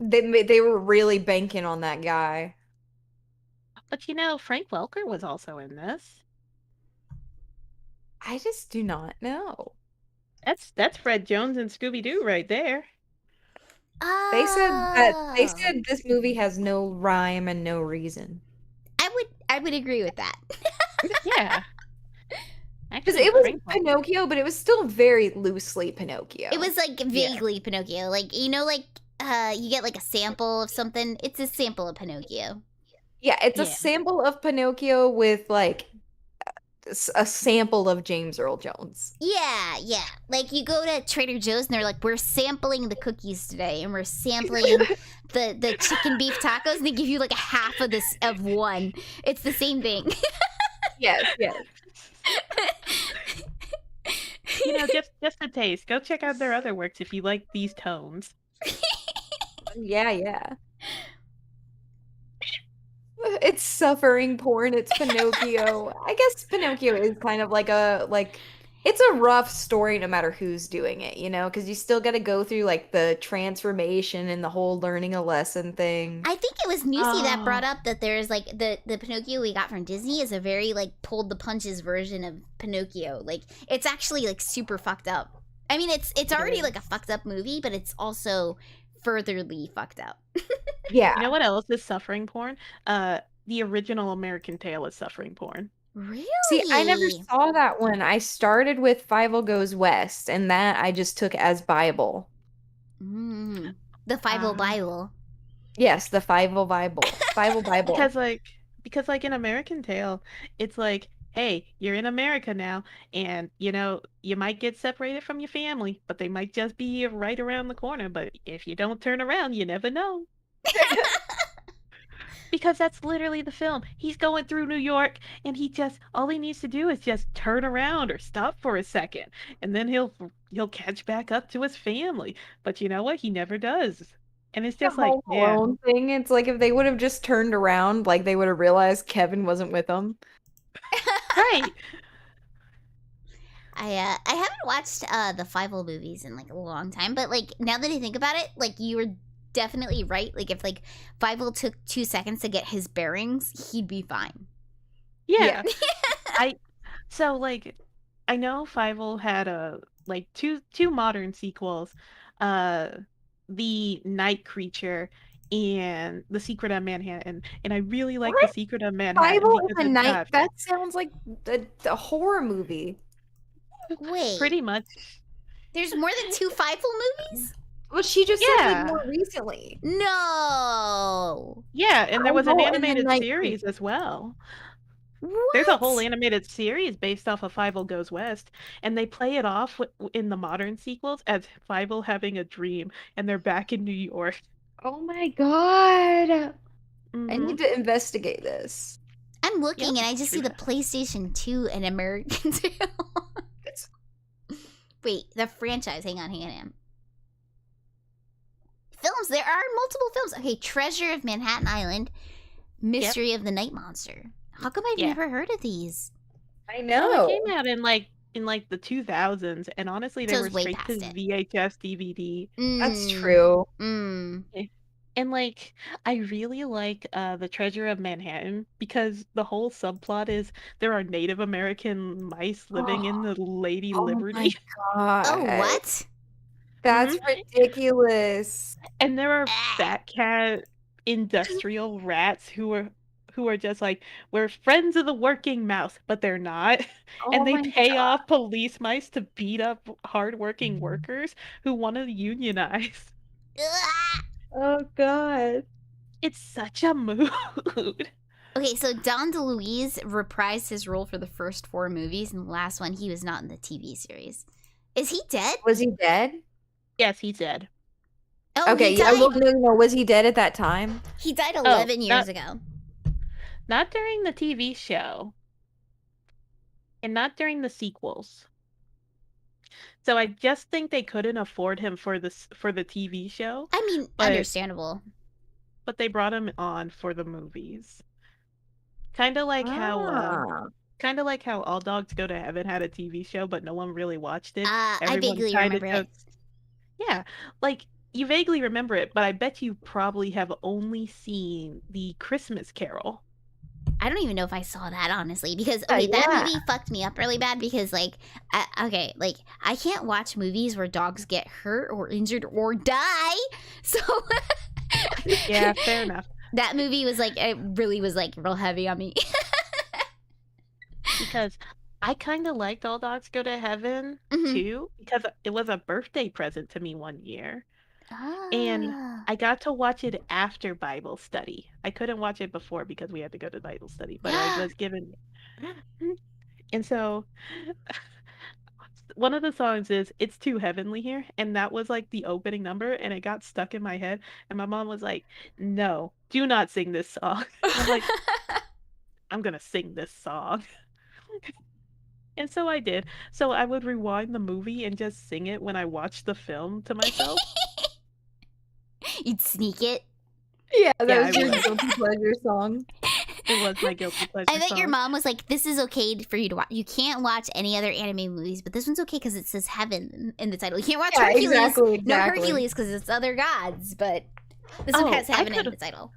They were really banking on that guy. But you know, Frank Welker was also in this. I just do not know. That's Fred Jones and Scooby Doo right there. Oh. They said this movie has no rhyme and no reason. I would agree with that. Yeah. Because Actually, it was Frank Welker- Pinocchio, but it was still very loosely Pinocchio. It was like vaguely Pinocchio. Like, you know, like you get like a sample of something. It's a sample of Pinocchio. Yeah, it's a Yeah. sample of Pinocchio with like a sample of James Earl Jones. Yeah. Like you go to Trader Joe's and they're like, we're sampling the cookies today, and we're sampling the chicken beef tacos, and they give you like a half of this of one. It's the same thing. Yes. You know, just a taste. Go check out their other works if you like these tones. Yeah. It's suffering porn. It's Pinocchio. I guess Pinocchio is kind of like it's a rough story no matter who's doing it, you know, because you still got to go through like the transformation and the whole learning a lesson thing. I think it was Newsy that brought up that there's like the Pinocchio we got from Disney is a very like pulled the punches version of Pinocchio. Like it's actually like super fucked up. I mean, it's already like a fucked up movie, but it's also furtherly fucked up. Yeah. You know what else is suffering porn? The original American Tail is suffering porn. Really? See, I never saw that one. I started with Fievel Goes West, and that I just took as Bible. The Fievel Bible. Yes, the Fievel Bible. Fievel Bible. Because like in American Tail, it's like, hey, you're in America now, and you know, you might get separated from your family, but they might just be right around the corner. But if you don't turn around, you never know. Because that's literally the film. He's going through New York, and all he needs to do is just turn around or stop for a second, and then he'll catch back up to his family. But you know what? He never does. And it's just like, yeah. Alone thing. It's like if they would have just turned around, like they would have realized Kevin wasn't with them. Right. I haven't watched the Fievel movies in like a long time, but like now that I think about it, like you were definitely right. Like if like Fievel took 2 seconds to get his bearings, he'd be fine. Yeah. So like I know Fievel had like two modern sequels, The Night Creature and The Secret of Manhattan, and I really like The Secret of Manhattan Fievel because in the it's Night. got That sounds like a horror movie. Wait, pretty much. there's more than 2 Fievel movies? Well, she just said Yeah. like more recently. No. Yeah, and there was an Fievel in the animated Night series as well. What? There's a whole animated series based off of Fievel Goes West, and they play it off in the modern sequels as Fievel having a dream, and they're back in New York. Oh my god. I Mhm. need to investigate this. I'm looking Yep, and I just see true the PlayStation 2 and American Tail. Wait, the franchise. Hang on. Films. There are multiple films. Okay, Treasure of Manhattan Island, Mystery of the Night Monster. How come I've Yeah. never heard of these? I Oh, know. it came out in like the 2000s, and honestly, they So were it's way straight to past it. VHS DVD. That's Mm, true. Mm. And like, I really like the Treasure of Manhattan because the whole subplot is there are Native American mice living in the Lady Oh my Liberty, god. Oh, what? That's ridiculous. and there are Ah. fat cat industrial rats who are just like, we're friends of the working mouse, but they're not. And Oh they my pay off police mice to beat up hardworking workers who want to unionize. Ugh. Oh god. It's such a mood. Okay, so Don DeLuise reprised his role for the first 4 movies, and the last one he was not in the TV series. Is he dead? Was he dead? Yes, he's dead. Oh, Okay, he yeah, died. well, no, was he dead at that time? He died 11 years not- ago. Not during the TV show. And not during the sequels. So I just think they couldn't afford him for the TV show, I mean, but understandable. they brought him on for the movies. Kind of like how All Dogs Go to Heaven had a TV show, but no one really watched it. I Everyone vaguely kind of remember it. yeah, like you vaguely remember it, but I bet you probably have only seen the Christmas Carol. I don't even know if I saw that, honestly, because okay, that movie fucked me up really bad because like I can't watch movies where dogs get hurt or injured or die. So Yeah, fair enough. that movie was like, it really was like real heavy on me. Because I kind of liked All Dogs Go to Heaven Mhm. too, because it was a birthday present to me one year. And Ah. I got to watch it after Bible study. I couldn't watch it before because we had to go to Bible study, but I was given. And so one of the songs is It's Too Heavenly Here, and that was like the opening number, and it got stuck in my head. And my mom was like, "No, do not sing this song." And I'm like, "I'm gonna sing this song." And so I did. So I would rewind the movie and just sing it when I watched the film to myself. You'd sneak it. Yeah, Yeah, that I was your would. guilty pleasure song. It was my guilty pleasure I bet your song. mom was like, "This is okay for you to watch. You can't watch any other anime movies, but this one's okay because it says heaven in the title. You can't watch Yeah, Hercules. exactly. No Hercules because it's other gods, but this one Oh, has I heaven in could've- the title."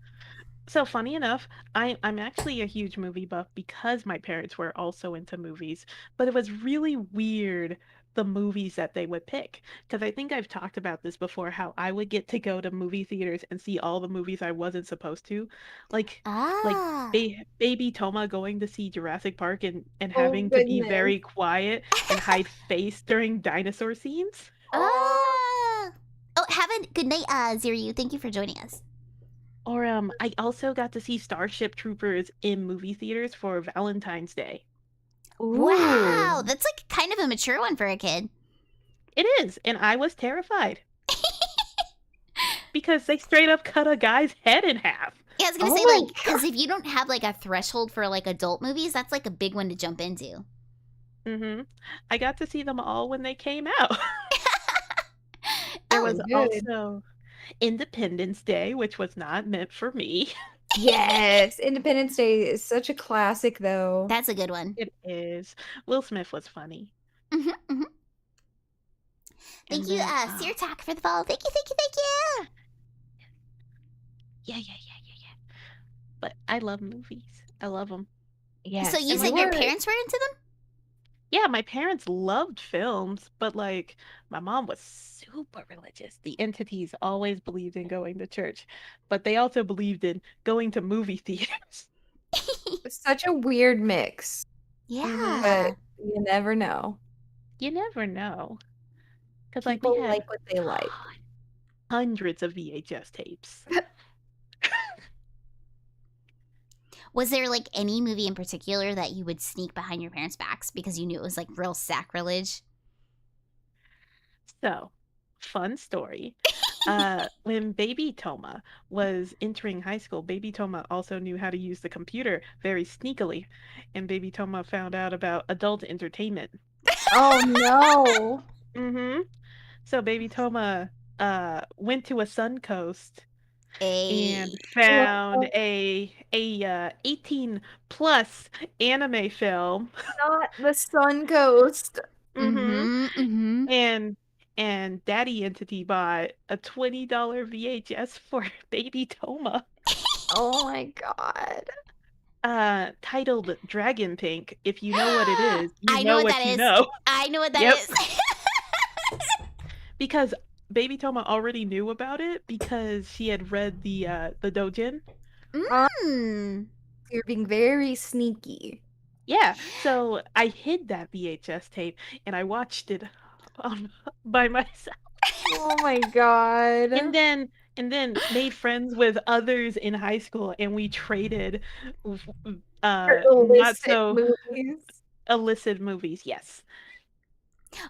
So funny enough, I'm actually a huge movie buff because my parents were also into movies, but it was really weird the movies that they would pick. Because I think I've talked about this before, how I would get to go to movie theaters and see all the movies I wasn't supposed to. Like Ah. baby Toma going to see Jurassic Park and Oh, having to be goodness. very quiet and hide face during dinosaur scenes. Ah. Oh, have a good night, Ziryu. Thank you for joining us. Or I also got to see Starship Troopers in movie theaters for Valentine's Day. Wow, Ooh. that's like kind of a mature one for a kid. It is, and I was terrified. Because they straight up cut a guy's head in half. Yeah, I was gonna Oh say my like because if you don't have like a threshold for like adult movies, that's like a big one to jump into. Mm-hmm. I got to see them all when they came out. There Oh, was good. also Independence Day, which was not meant for me. Yes, Independence Day is such a classic, though. that's a good one. It is. Will Smith was funny. hmm hmm And Thank you, then, Seartac, for the follow. Thank you, thank you, thank you. yeah. But I love movies. I love them. Yes. So you and said we your were- parents were into them? Yeah, my parents loved films, but like my mom was super religious. The entities always believed in going to church, but they also believed in going to movie theaters. Such a weird mix, Yeah. but you never know. You never know. Because like People we had like what they like. hundreds of VHS tapes. Was there like any movie in particular that you would sneak behind your parents' backs because you knew it was like real sacrilege? So, fun story. When baby Toma was entering high school, baby Toma also knew how to use the computer very sneakily, and baby Toma found out about adult entertainment. Oh no! Mm-hmm. So baby Toma went to a Suncoast and found a 18 plus anime film. Not the Sun Coast. Mm-hmm. Mm-hmm. And Daddy Entity bought a $20 VHS for baby Toma. Oh my god! Titled Dragon Pink. If you know what it is, you I know what what that you is. know. I know what that Yep. is. Because baby Toma already knew about it because she had read the doujin. Mm. You're being very sneaky. Yeah, so I hid that VHS tape and I watched it by myself. Oh my god! And then made friends with others in high school and we traded not Illicit so movies. illicit movies. Yes.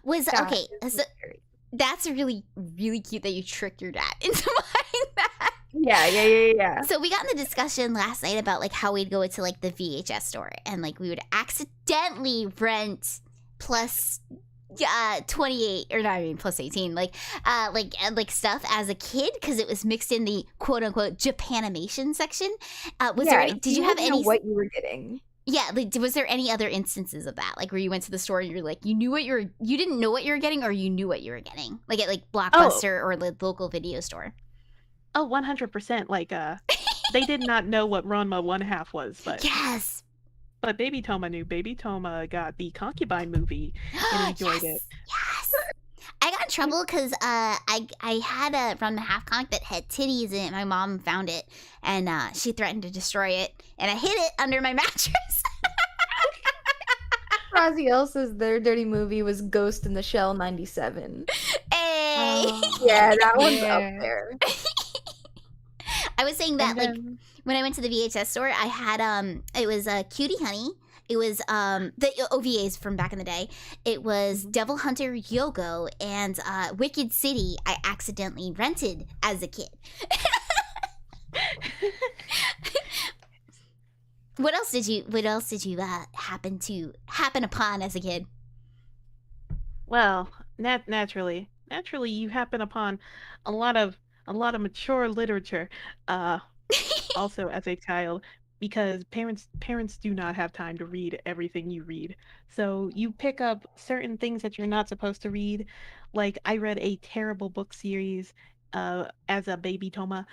Was That okay. is So, scary. That's really, really cute that you tricked your dad into buying that. Yeah. So we got in the discussion last night about like how we'd go into like the VHS store and like we would accidentally rent plus 28 or not, I mean plus 18 like stuff as a kid because it was mixed in the quote unquote Japanimation section. Did you have any what you were getting? Yeah, like, was there any other instances of that, like where you went to the store and you're like you didn't know what you were getting or you knew what you were getting, like at like Blockbuster or the local video store? Oh, 100%. Like, they did not know what Ranma 1/2 was, but Yes. but Baby Toma knew. Baby Toma got the Concubine movie and enjoyed it. Yes. I got in trouble because I had a Ranma half comic that had titties in it. My mom found it and she threatened to destroy it, and I hid it under my mattress. Raziel says their dirty movie was Ghost in the Shell '97. Hey. Yeah, that one's up there. I was saying that like when I went to the VHS store, I had it was Cutie Honey. It was the OVAs from back in the day. It was Devil Hunter Yogo and Wicked City. I accidentally rented as a kid. What else did you happen upon as a kid? Well, naturally, you happen upon a lot of mature literature. Also as a child, because parents do not have time to read everything you read. So you pick up certain things that you're not supposed to read. Like I read a terrible book series as a baby Toma,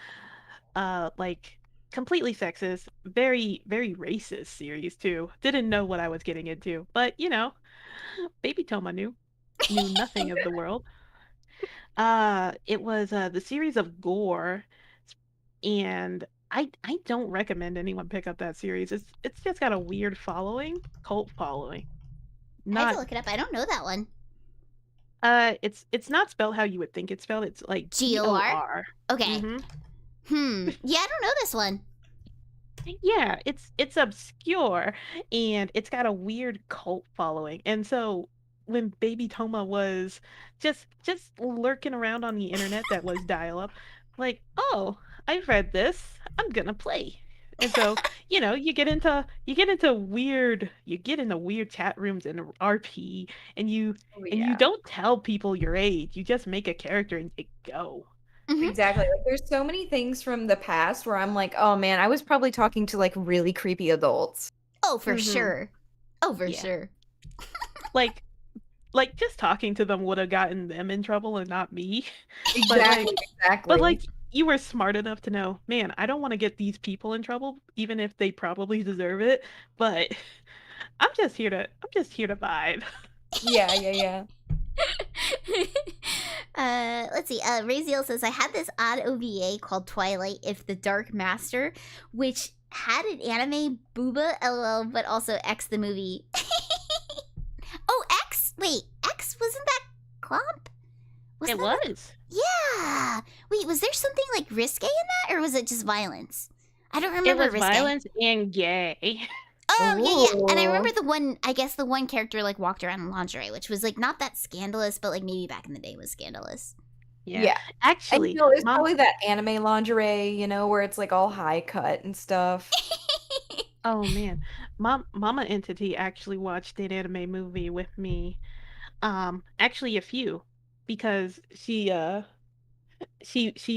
like completely sexist, very very racist series too. Didn't know what I was getting into, but baby Toma knew nothing of the world. It was the series of Gore, and I don't recommend anyone pick up that series. It's just got a weird following, cult following. I have to Not look it up. I don't know that one. it's not spelled how you would think it's spelled. It's like G-O-R? G-O-R. Okay. Yeah, I don't know this one. Yeah, it's obscure and it's got a weird cult following. And so when Baby Toma was just lurking around on the internet that was dial up, like, oh, I've read this, I'm gonna play. And so, you get into weird chat rooms in RP, and you don't tell people your age. You just make a character and you go. Exactly. Like, there's so many things from the past where I'm like, oh man, I was probably talking to like really creepy adults. Oh, for sure. Oh, for sure. Like just talking to them would have gotten them in trouble and not me. Exactly. But like you were smart enough to know, man, I don't want to get these people in trouble, even if they probably deserve it. But I'm just here to vibe. Yeah. Let's see. Raziel says, I had this odd OVA called Twilight If the Dark Master, which had an anime booba, lol, but also X the movie. Oh, X? Wait, X? Wasn't that Clomp? It was. Yeah. Wait, was there something like risque in that, or was it just violence? I don't remember. It was risque. violence and gay. Oh, yeah. And I remember the one character like walked around in lingerie, which was like not that scandalous, but like maybe back in the day was scandalous. Yeah. Actually, it's probably that anime lingerie, where it's like all high cut and stuff. Oh man, Mama Entity actually watched an anime movie with me. Actually a few, because she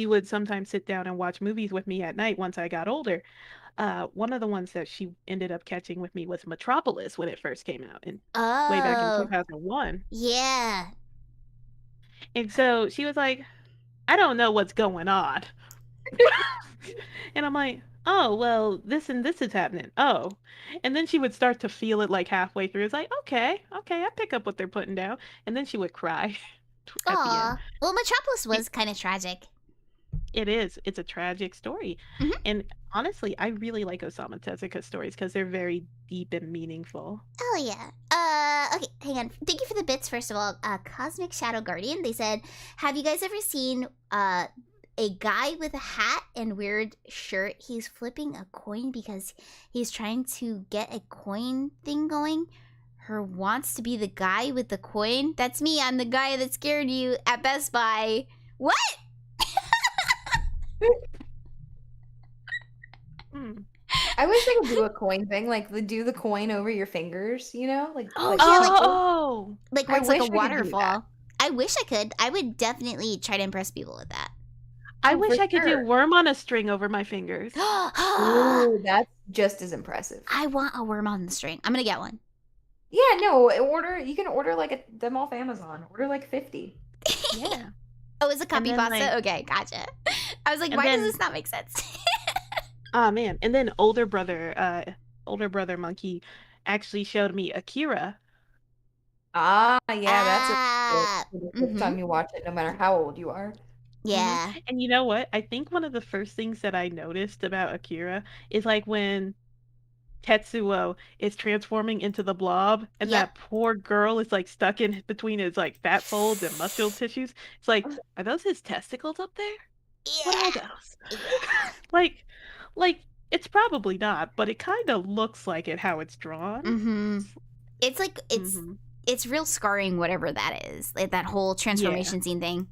would sometimes sit down and watch movies with me at night once I got older. One of the ones that she ended up catching with me was Metropolis when it first came out, and way back in 2001. Yeah. And so she was like, I don't know what's going on. And I'm like, oh, well, this and this is happening. Oh. And then she would start to feel it like halfway through. It's like, okay, I pick up what they're putting down. And then she would cry at the end. Well, Metropolis was kind of tragic. It is. It's a tragic story. Mhm. And honestly, I really like Osamu Tezuka stories because they're very deep and meaningful. Oh, yeah. Okay, hang on. Thank you for the bits, first of all. Cosmic Shadow Guardian, they said, have you guys ever seen a guy with a hat and weird shirt? He's flipping a coin because he's trying to get a coin thing going. Her wants to be the guy with the coin? That's me. I'm the guy that scared you at Best Buy. What? I wish they could do a coin thing, like do the coin over your fingers, you know? Like, Oh, like yeah, like- Oh, Like I where it's like wish a I could do that. waterfall. I wish I could. I would definitely try to impress people with that. I Oh, wish for I could sure. do worm on a string over my fingers. Ooh, that's just as impressive. I want a worm on the string. I'm gonna get one. Yeah, no, you can order like them off Amazon. Order like 50. Yeah. Oh, it's a copy then, pasta? like- Okay, gotcha. I was like, And why then- does this not make sense? Oh man. And then older brother monkey actually showed me Akira. Ah, yeah, that's the first mhm. time you watch it, no matter how old you are. Yeah. And you know what? I think one of the first things that I noticed about Akira is like when Tetsuo is transforming into the blob and Yep. that poor girl is like stuck in between his like fat folds and muscle tissues. It's like, are those his testicles up there? What are Yeah. those? like it's probably not, but it kind of looks like it how it's drawn. Mm-hmm. It's like Mhm. it's real scarring, whatever that is. Like that whole transformation scene thing.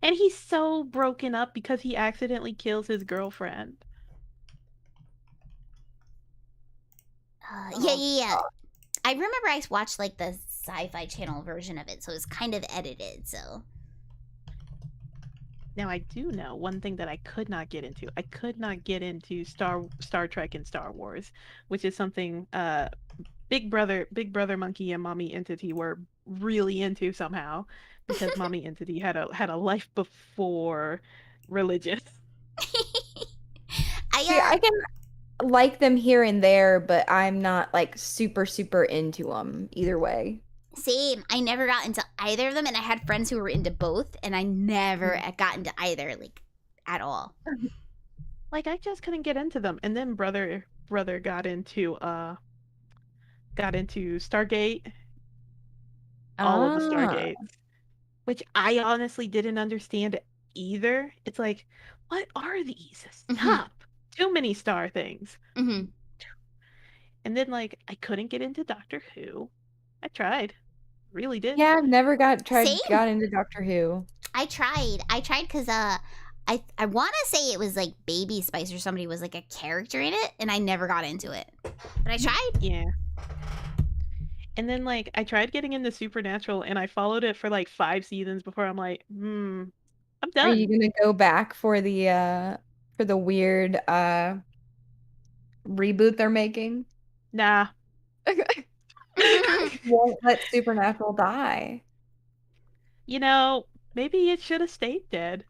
And he's so broken up because he accidentally kills his girlfriend. Yeah. I remember I watched like the Sci-Fi Channel version of it, so it's kind of edited. So Now I do know one thing that I could not get into. I could not get into Star Trek and Star Wars, which is something Big Brother Monkey and Mommy Entity were really into somehow, because Mommy Entity had a life before religion. See, I can like them here and there, but I'm not like super into them either way. Same. I never got into either of them, and I had friends who were into both, and I never got into either, like, at all. Like I just couldn't get into them. And then brother got into Stargate, all of the Stargates, which I honestly didn't understand either. It's like, what are these? Stop. Too many star things. Mm-hmm. And then like I couldn't get into Doctor Who. I tried. Really did. Yeah, I've never got Same. into Doctor Who. I tried because I want to say it was like Baby Spice or somebody was like a character in it, and I never got into it. But I tried. Yeah. And then like I tried getting into Supernatural and I followed it for like 5 seasons before I'm like, I'm done. Are you gonna go back for the weird reboot they're making? Nah. Won't let Supernatural die. You know, maybe it should have stayed dead.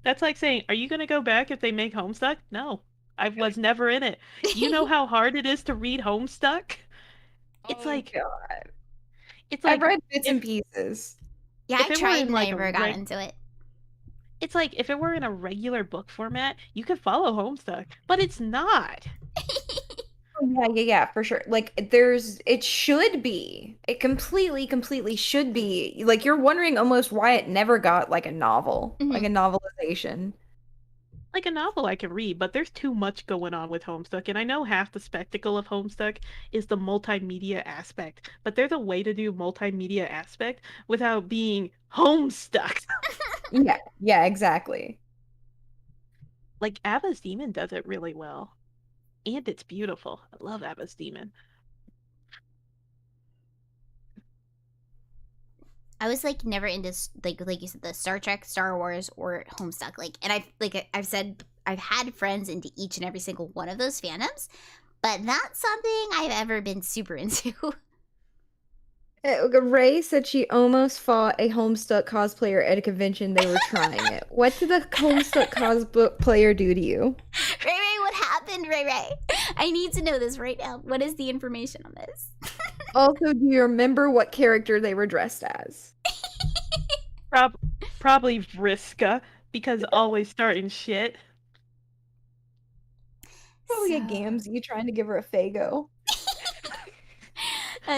That's like saying, are you going to go back if they make Homestuck? No, I was never in it. You know how hard it is to read Homestuck? It's like, God. it's like, I've read bits and pieces. Yeah, If I it were tried in, and like, I a never got reg- into it. it's like if it were in a regular book format, you could follow Homestuck, but it's not. Yeah, for sure. Like it should be. It completely should be. Like you're wondering almost why it never got like a novel, like a novelization. Like a novel I can read, but there's too much going on with Homestuck, and I know half the spectacle of Homestuck is the multimedia aspect, but there's a way to do multimedia aspect without being Homestuck. Yeah, exactly. Like Abba's Demon does it really well. And it's beautiful. I love Abba's Demon. I was like never into like you said, the Star Trek, Star Wars, or Homestuck. Like, and I've said I've had friends into each and every single one of those fandoms, but not something I've ever been super into. Ray said she almost fought a Homestuck cosplayer at a convention. They were trying it. What did the Homestuck cosplayer do to you? Ray, what happened, Ray? I need to know this right now. What is the information on this? Also, do you remember what character they were dressed as? Probably Vriska, because always starting shit. Probably a Gamzee trying to give her a Fago.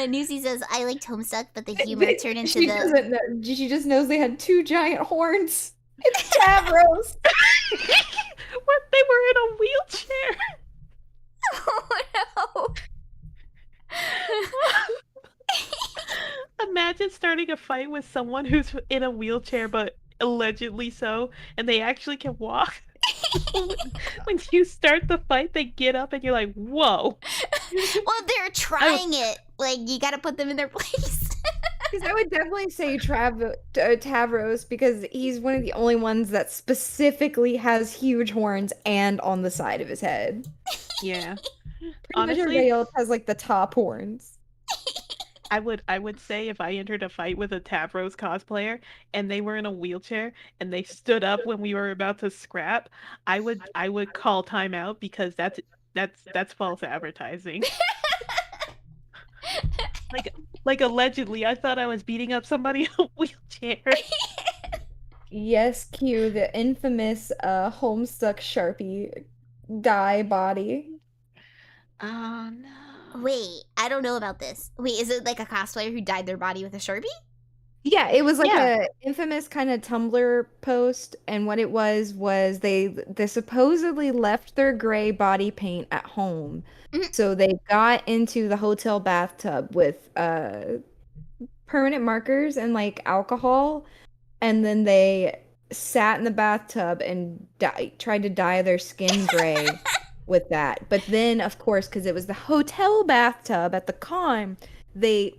Newsy says, I liked Homestuck, but the humor turned into she doesn't know. She just knows they had 2 giant horns. It's Tavros. What? They were in a wheelchair. Oh no. starting a fight with someone who's in a wheelchair, but allegedly so, and they actually can walk. When you start the fight, they get up and you're like, whoa. Well, they're trying it. Like, you gotta put them in their place. Because I would definitely say Tavros, because he's one of the only ones that specifically has huge horns and on the side of his head. Yeah. Pretty much Honestly, everybody else has like the top horns. I would say if I entered a fight with a Tavros cosplayer and they were in a wheelchair and they stood up when we were about to scrap, I would call timeout because that's false advertising. Like allegedly, I thought I was beating up somebody in a wheelchair. Yes, Q, the infamous Homestuck Sharpie dye body. Oh no. Wait, I don't know about this. Wait, is it like a cosplayer who dyed their body with a Sharpie? Yeah, it was like Yeah. a infamous kind of Tumblr post, and what it was they supposedly left their gray body paint at home. Mhm. So they got into the hotel bathtub with permanent markers and like alcohol, and then they sat in the bathtub and tried to dye their skin gray with that. But then, of course, because it was the hotel bathtub at the con, they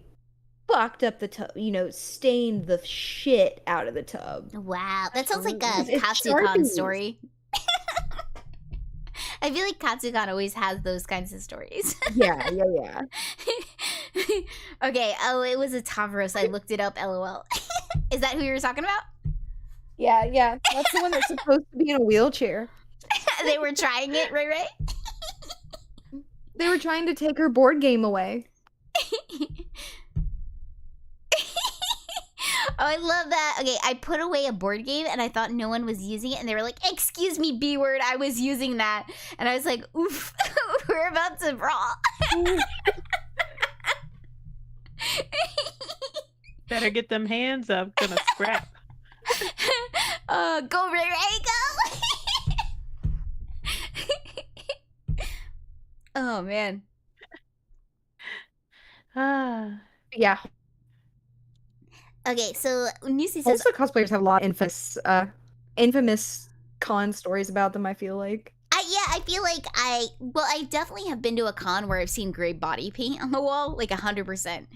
fucked up the tub, stained the shit out of the tub. Wow, that sounds like a It's Katsucon Sharpies. story. I feel like Katsucon always has those kinds of stories. Yeah. Okay, oh, it was a Tavros. I looked it up, lol. Is that who you were talking about? Yeah. That's the one that's supposed to be in a wheelchair. They were trying it, right? They were trying to take her board game away. Oh, I love that. Okay, I put away a board game and I thought no one was using it, and they were like, "Excuse me, B word, I was using that." And I was like, "Oof, we're about to brawl." Better get them hands up, gonna scrap. Go Ray Ray, go! Oh man. Ah. Yeah. Okay, so Nusi says, Also, cosplayers have a lot of infamous con stories about them, I feel like. I feel like I definitely have been to a con where I've seen gray body paint on the wall, like 100%,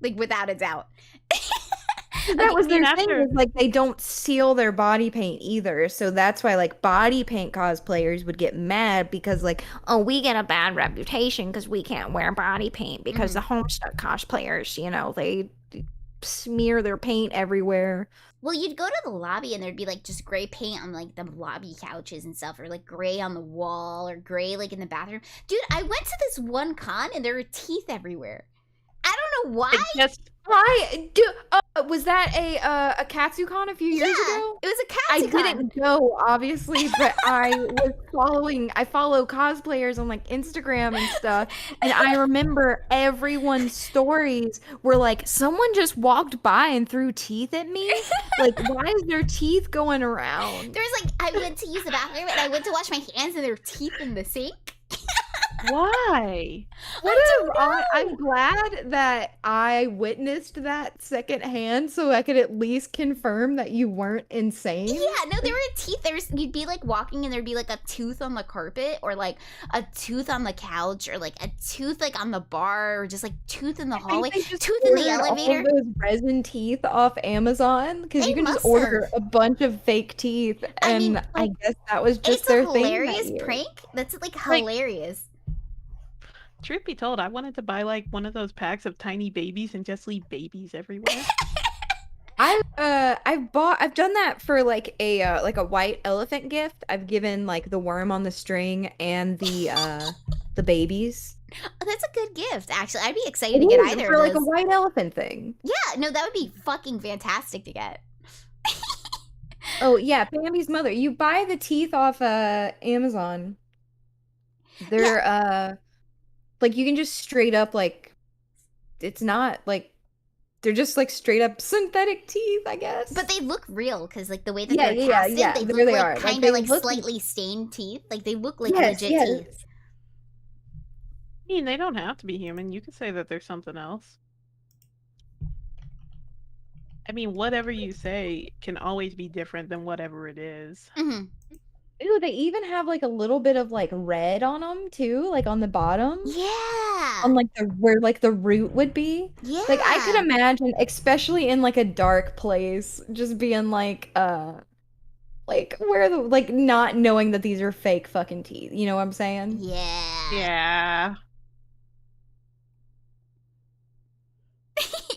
like without a doubt. That was their and thing, after- is like they don't seal their body paint either, so that's why like body paint cosplayers would get mad because like, oh, we get a bad reputation because we can't wear body paint because the Homestuck cosplayers, they smear their paint everywhere. Well, you'd go to the lobby and there'd be like just gray paint on like the lobby couches and stuff, or like gray on the wall, or gray like in the bathroom. Dude, I went to this one con and there were teeth everywhere. I don't know why. Was that a Katsucon a few years ago? It was a I Katsucon. didn't go, obviously, but I follow cosplayers on like Instagram and stuff, and I remember everyone's stories were like, someone just walked by and threw teeth at me. Like, why is there teeth going around? There was like, I went to use the bathroom and I went to wash my hands and there were teeth in the sink. Why? I'm glad that I witnessed that secondhand so I could at least confirm that you weren't insane. Yeah, no, there were teeth. You'd be like walking and there'd be like a tooth on the carpet, or like a tooth on the couch, or like a tooth like on the bar, or just like tooth in the hallway, They just tooth in the ordered elevator. all those resin teeth off Amazon because They you can just must order have. a bunch of fake teeth, I and mean, I like, guess that was just It's a their thing. that hilarious year. prank. That's like hilarious. Truth be told, I wanted to buy like one of those packs of tiny babies and just leave babies everywhere. I've done that for like a white elephant gift. I've given like the worm on the string and the babies. Oh, that's a good gift, actually. I'd be excited to get Ooh, either for of like a those. white elephant thing. Yeah, no, that would be fucking fantastic to get. Oh yeah, Bambi's mother. You buy the teeth off Amazon. They're like you can just straight up like it's not like they're just like straight up synthetic teeth, I guess. But they look real because like the way that Yeah, they're yeah, casted, yeah, they there look they like are. Like, kind they of like look- slightly stained teeth. Like they look like Yes, legit yes. teeth. I mean, they don't have to be human. You could say that there's something else. I mean, whatever you say can always be different than whatever it is. Mm-hmm. Ooh, they even have like a little bit of like red on them too, like on the bottom. Yeah. On like the where like the root would be. Yeah. Like I could imagine, especially in like a dark place, just being like where the like not knowing that these are fake fucking teeth. You know what I'm saying? Yeah. Yeah.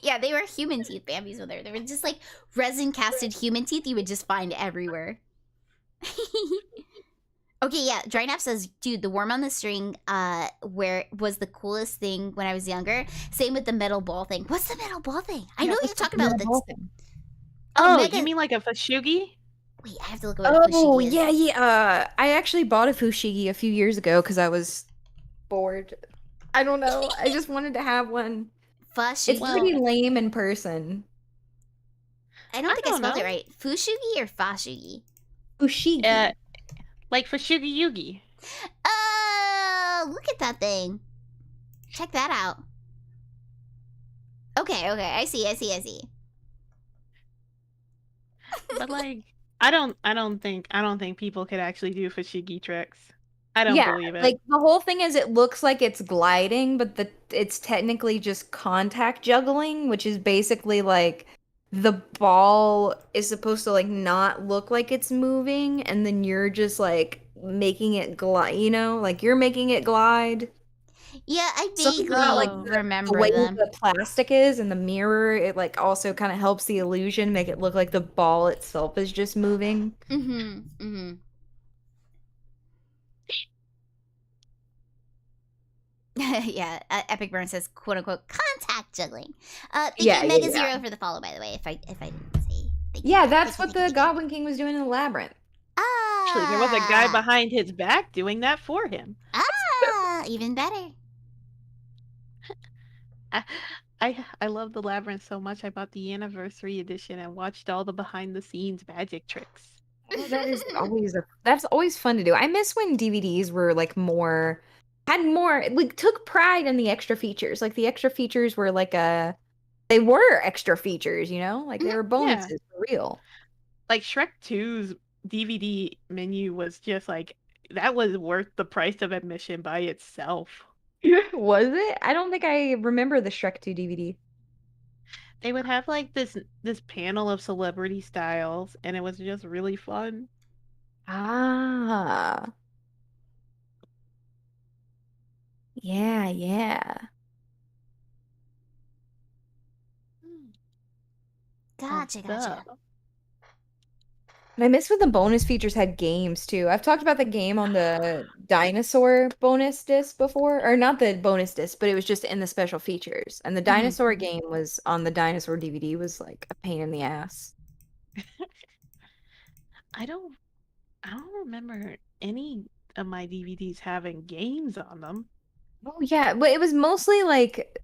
Yeah, they were human teeth, Bambi's mother. They were just like resin casted human teeth you would just find everywhere. Okay, yeah, Drynap says, dude, the worm on the string where was the coolest thing when I was younger. Same with the metal ball thing. What's the metal ball thing? I know you're talking about this. Oh, Mega... you mean like a Fashugi? Wait, I have to look at what a Oh, fushigi is. yeah. I actually bought a fushigi a few years ago because I was bored. I don't know. I just wanted to have one. Fushigi. It's pretty lame in person. I don't think I don't spelled know. it right. Fushugi or fashugi? Fushigi. Like Fashugi Yugi. Oh, look at that thing. Check that out. Okay, I see. But like, I don't think people could actually do Fashugi tricks. I don't Yeah, believe it. like the whole thing is it looks like it's gliding, but it's technically just contact juggling, which is basically like the ball is supposed to like not look like it's moving, and then you're just like making it glide, you know? Like you're making it glide. Yeah, I Something vaguely about like the remember way them. the plastic is and the mirror, it like also kind of helps the illusion make it look like the ball itself is just moving. Mm-hmm. Yeah, Epic Burn says "quote unquote" contact juggling. Thank Yeah, you, Mega yeah. Zero, for the follow. By the way, if I didn't say, thank you. Yeah, that's Thank what you. the Goblin King was doing in the labyrinth. Actually, there was a guy behind his back doing that for him. Even better. I love the Labyrinth so much. I bought the anniversary edition and watched all the behind the scenes magic tricks. Oh, that's always fun to do. I miss when DVDs were like had more like took pride in the extra features. Like the extra features were like they were extra features, you know? Like they were bonuses for real. Like Shrek 2's DVD menu was just like that was worth the price of admission by itself. Was it? I don't think I remember the Shrek 2 DVD. They would have like this panel of celebrity styles and it was just really fun. Ah. Yeah. Gotcha. And I miss when the bonus features had games too. I've talked about the game on the dinosaur bonus disc before, or not the bonus disc, but it was just in the special features. And the dinosaur game was on the dinosaur DVD was like a pain in the ass. I don't remember any of my DVDs having games on them. Oh yeah, but it was mostly like,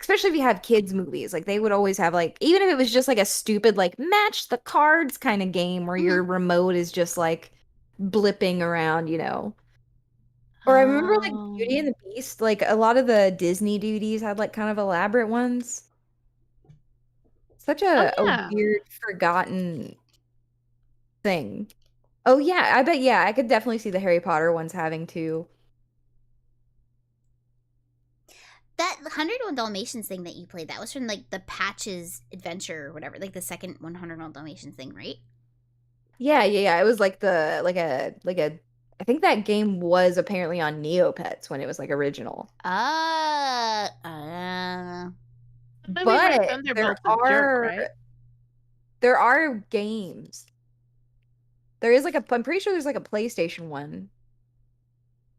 especially if you have kids movies, like they would always have like, even if it was just like a stupid like match the cards kind of game where your remote is just like blipping around, you know. Or I remember like Beauty and the Beast, like a lot of the Disney DVDs had like kind of elaborate ones. Such a weird, forgotten thing. Oh yeah, I bet I could definitely see the Harry Potter ones having too. That 101 Dalmatians thing that you played, that was from like the Patches Adventure or whatever, like the second 101 Dalmatians thing, right? Yeah. It was like I think that game was apparently on Neopets when it was like original. But there are games. There is like I'm pretty sure there's like a PlayStation one.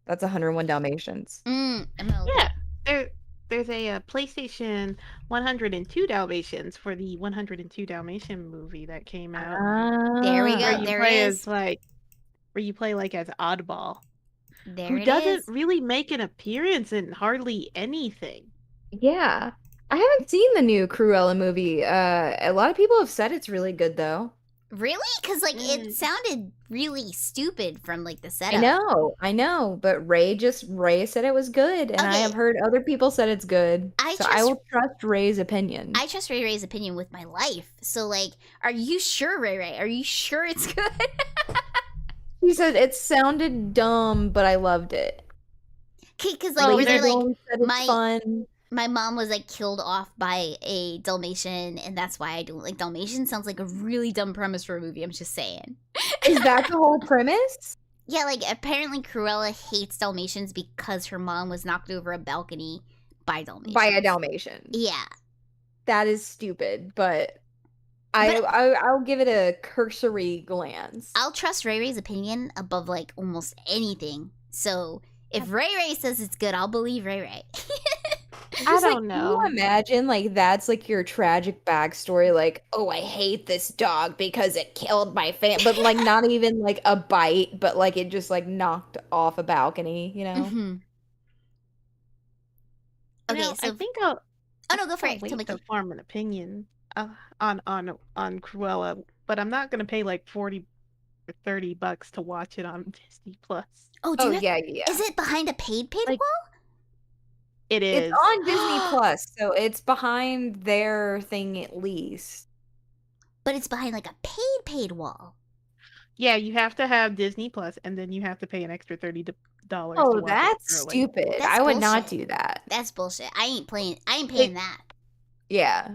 That's 101 Dalmatians. Yeah, there's a PlayStation 102 Dalmatians for the 102 Dalmatian movie that came out. There we go. There it is. Where you play like as Oddball. Who doesn't really make an appearance in hardly anything. Yeah. I haven't seen the new Cruella movie. A lot of people have said it's really good though. Really? Because like it Mm. sounded really stupid from like the setup. I know, but Ray said it was good, and I Okay. have heard other people said it's good. I So I trust- will trust Ray's opinion. I trust Ray Ray's opinion with my life. So like, are you sure, Ray Ray? Are you sure it's good? He said it sounded dumb, but I loved it. Okay, because like, Oh, were there there's- like Said it's my- fun. my mom was like killed off by a Dalmatian, and that's why I don't like Dalmatian. Sounds like a really dumb premise for a movie. I'm just saying. Is that the whole premise? Yeah, like apparently Cruella hates Dalmatians because her mom was knocked over a balcony by Dalmatians. By a Dalmatian. Yeah. That is stupid, but But- I'll give it a cursory glance. I'll trust Ray Ray's opinion above like almost anything. So if Ray Ray says it's good, I'll believe Ray Ray. I Just, don't like, know. Can you imagine, like, that's like your tragic backstory, like, oh, I hate this dog because it killed my family, but like not even like a bite, but like it just like knocked off a balcony, you know? Mhm. You Okay, know, so I think I'll oh no, go for I'll it. wait Tomaki. to form an opinion on Cruella, but I'm not gonna pay like 40 or $30 to watch it on Disney Plus. Oh, do Oh you have, yeah. is it behind a paid Like- wall? It is. It's on Disney Plus, so it's behind their thing at least. But it's behind like a paid wall. Yeah, you have to have Disney Plus, and then you have to pay an extra $30 to Oh, watch that's it early. stupid. That's I would not bullshit. do that. That's bullshit. I ain't paying that. Yeah.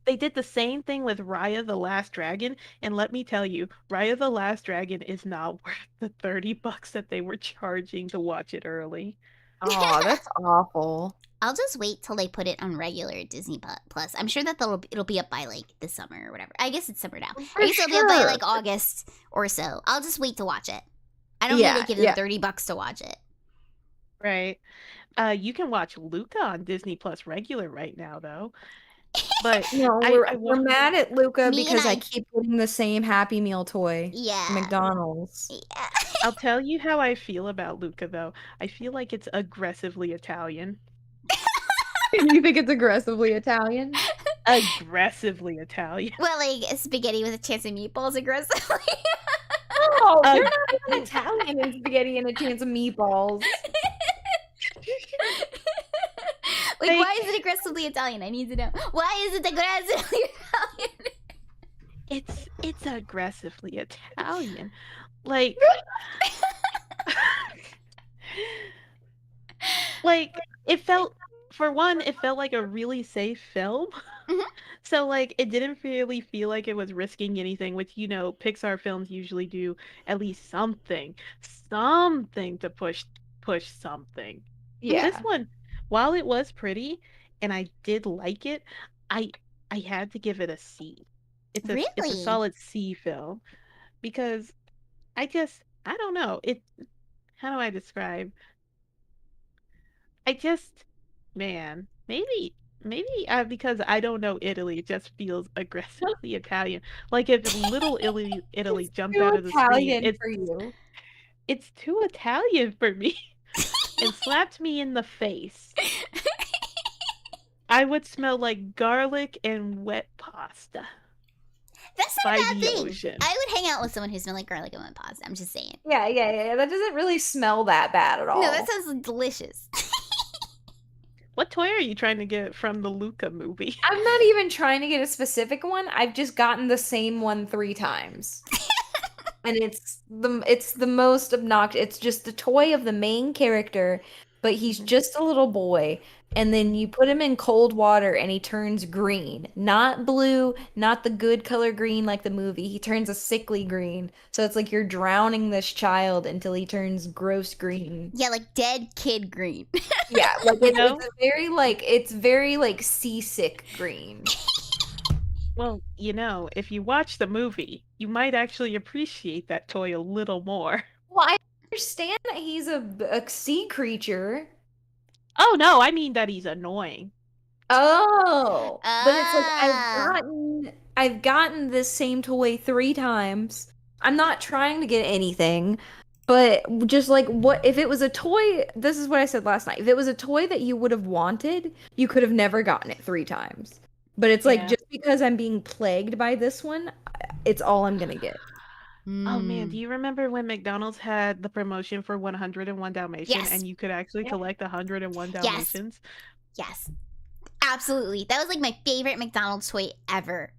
They did the same thing with Raya the Last Dragon, and let me tell you, Raya the Last Dragon is not worth the $30 that they were charging to watch it early. Oh, that's awful. I'll just wait till they put it on regular Disney Plus. I'm sure that it'll be up by like the summer or whatever. I guess it's summer now. For I guess it'll be up by sure. like August or so. I'll just wait to watch it. I don't Yeah, need to give them yeah. $30 to watch it. Right. You can watch Luca on Disney Plus regular right now, though. But No, I we're want- mad at Luca Me and because I- I keep getting the same Happy Meal toy Yeah. from McDonald's. Yeah. I'll tell you how I feel about Luca, though. I feel like it's aggressively Italian. You think it's aggressively Italian? Aggressively Italian. Well, like spaghetti with a chance of meatballs aggressively. No, they're Uh, not even Italian in spaghetti and a chance of meatballs. Like, Like- why is it aggressively Italian? I need to know. Why is it aggressively Italian? It's aggressively Italian. Like like it felt like a really safe film. Mhm. So like it didn't really feel like it was risking anything, which Pixar films usually do at least something to push something. Yeah. This one, while it was pretty and I did like it, I had to give it a C. It's a Really? solid C film because I don't know. How do I describe? Man, maybe because I don't know Italy, it just feels aggressively Italian. Like if Little Italy It's jumped too out of the screen, Italian for you. it's too Italian for me. And slapped me in the face. I would smell like garlic and wet pasta That's not by a bad the thing. ocean. I would hang out with someone who smelled like garlic and wet pasta. I'm just saying. Yeah. That doesn't really smell that bad at all. No, that sounds delicious. What toy are you trying to get from the Luca movie? I'm not even trying to get a specific one. I've just gotten the same one 3 times. And it's the most obnoxious. It's just the toy of the main character, but he's just a little boy. And then you put him in cold water and he turns green. Not blue, not the good color green like the movie. He turns a sickly green. So it's like you're drowning this child until he turns gross green. Yeah, like dead kid green. Yeah, like know? it's very like seasick green. Well, if you watch the movie, you might actually appreciate that toy a little more. Well, I understand that he's a sea creature. Oh no, I mean that he's annoying. Oh, but it's like Ah. I've gotten this same toy 3 times. I'm not trying to get anything, but just like what if it was a toy? This is what I said last night. If it was a toy that you would have wanted, you could have never gotten it 3 times. But it's like Yeah. just because I'm being plagued by this one, it's all I'm gonna get. Oh man, Mm. do you remember when McDonald's had the promotion for 101 Dalmatian Yes. and you could actually Yeah. collect 101 Yes. Dalmatians? Yes. Absolutely. That was like my favorite McDonald's toy ever.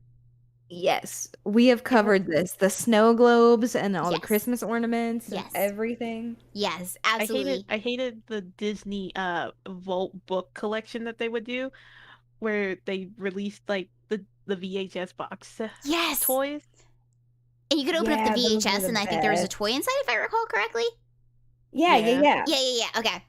Yes, we have covered this. The snow globes and all the Yes. Christmas ornaments and Yes. everything. Yes, absolutely. I hated the Disney Vault book collection that they would do where they released like the VHS box Yes. toys. And you could open up Yeah, the those were VHS the and I think there was a best. toy inside if I recall correctly. Yeah. Yeah. Yeah. Okay.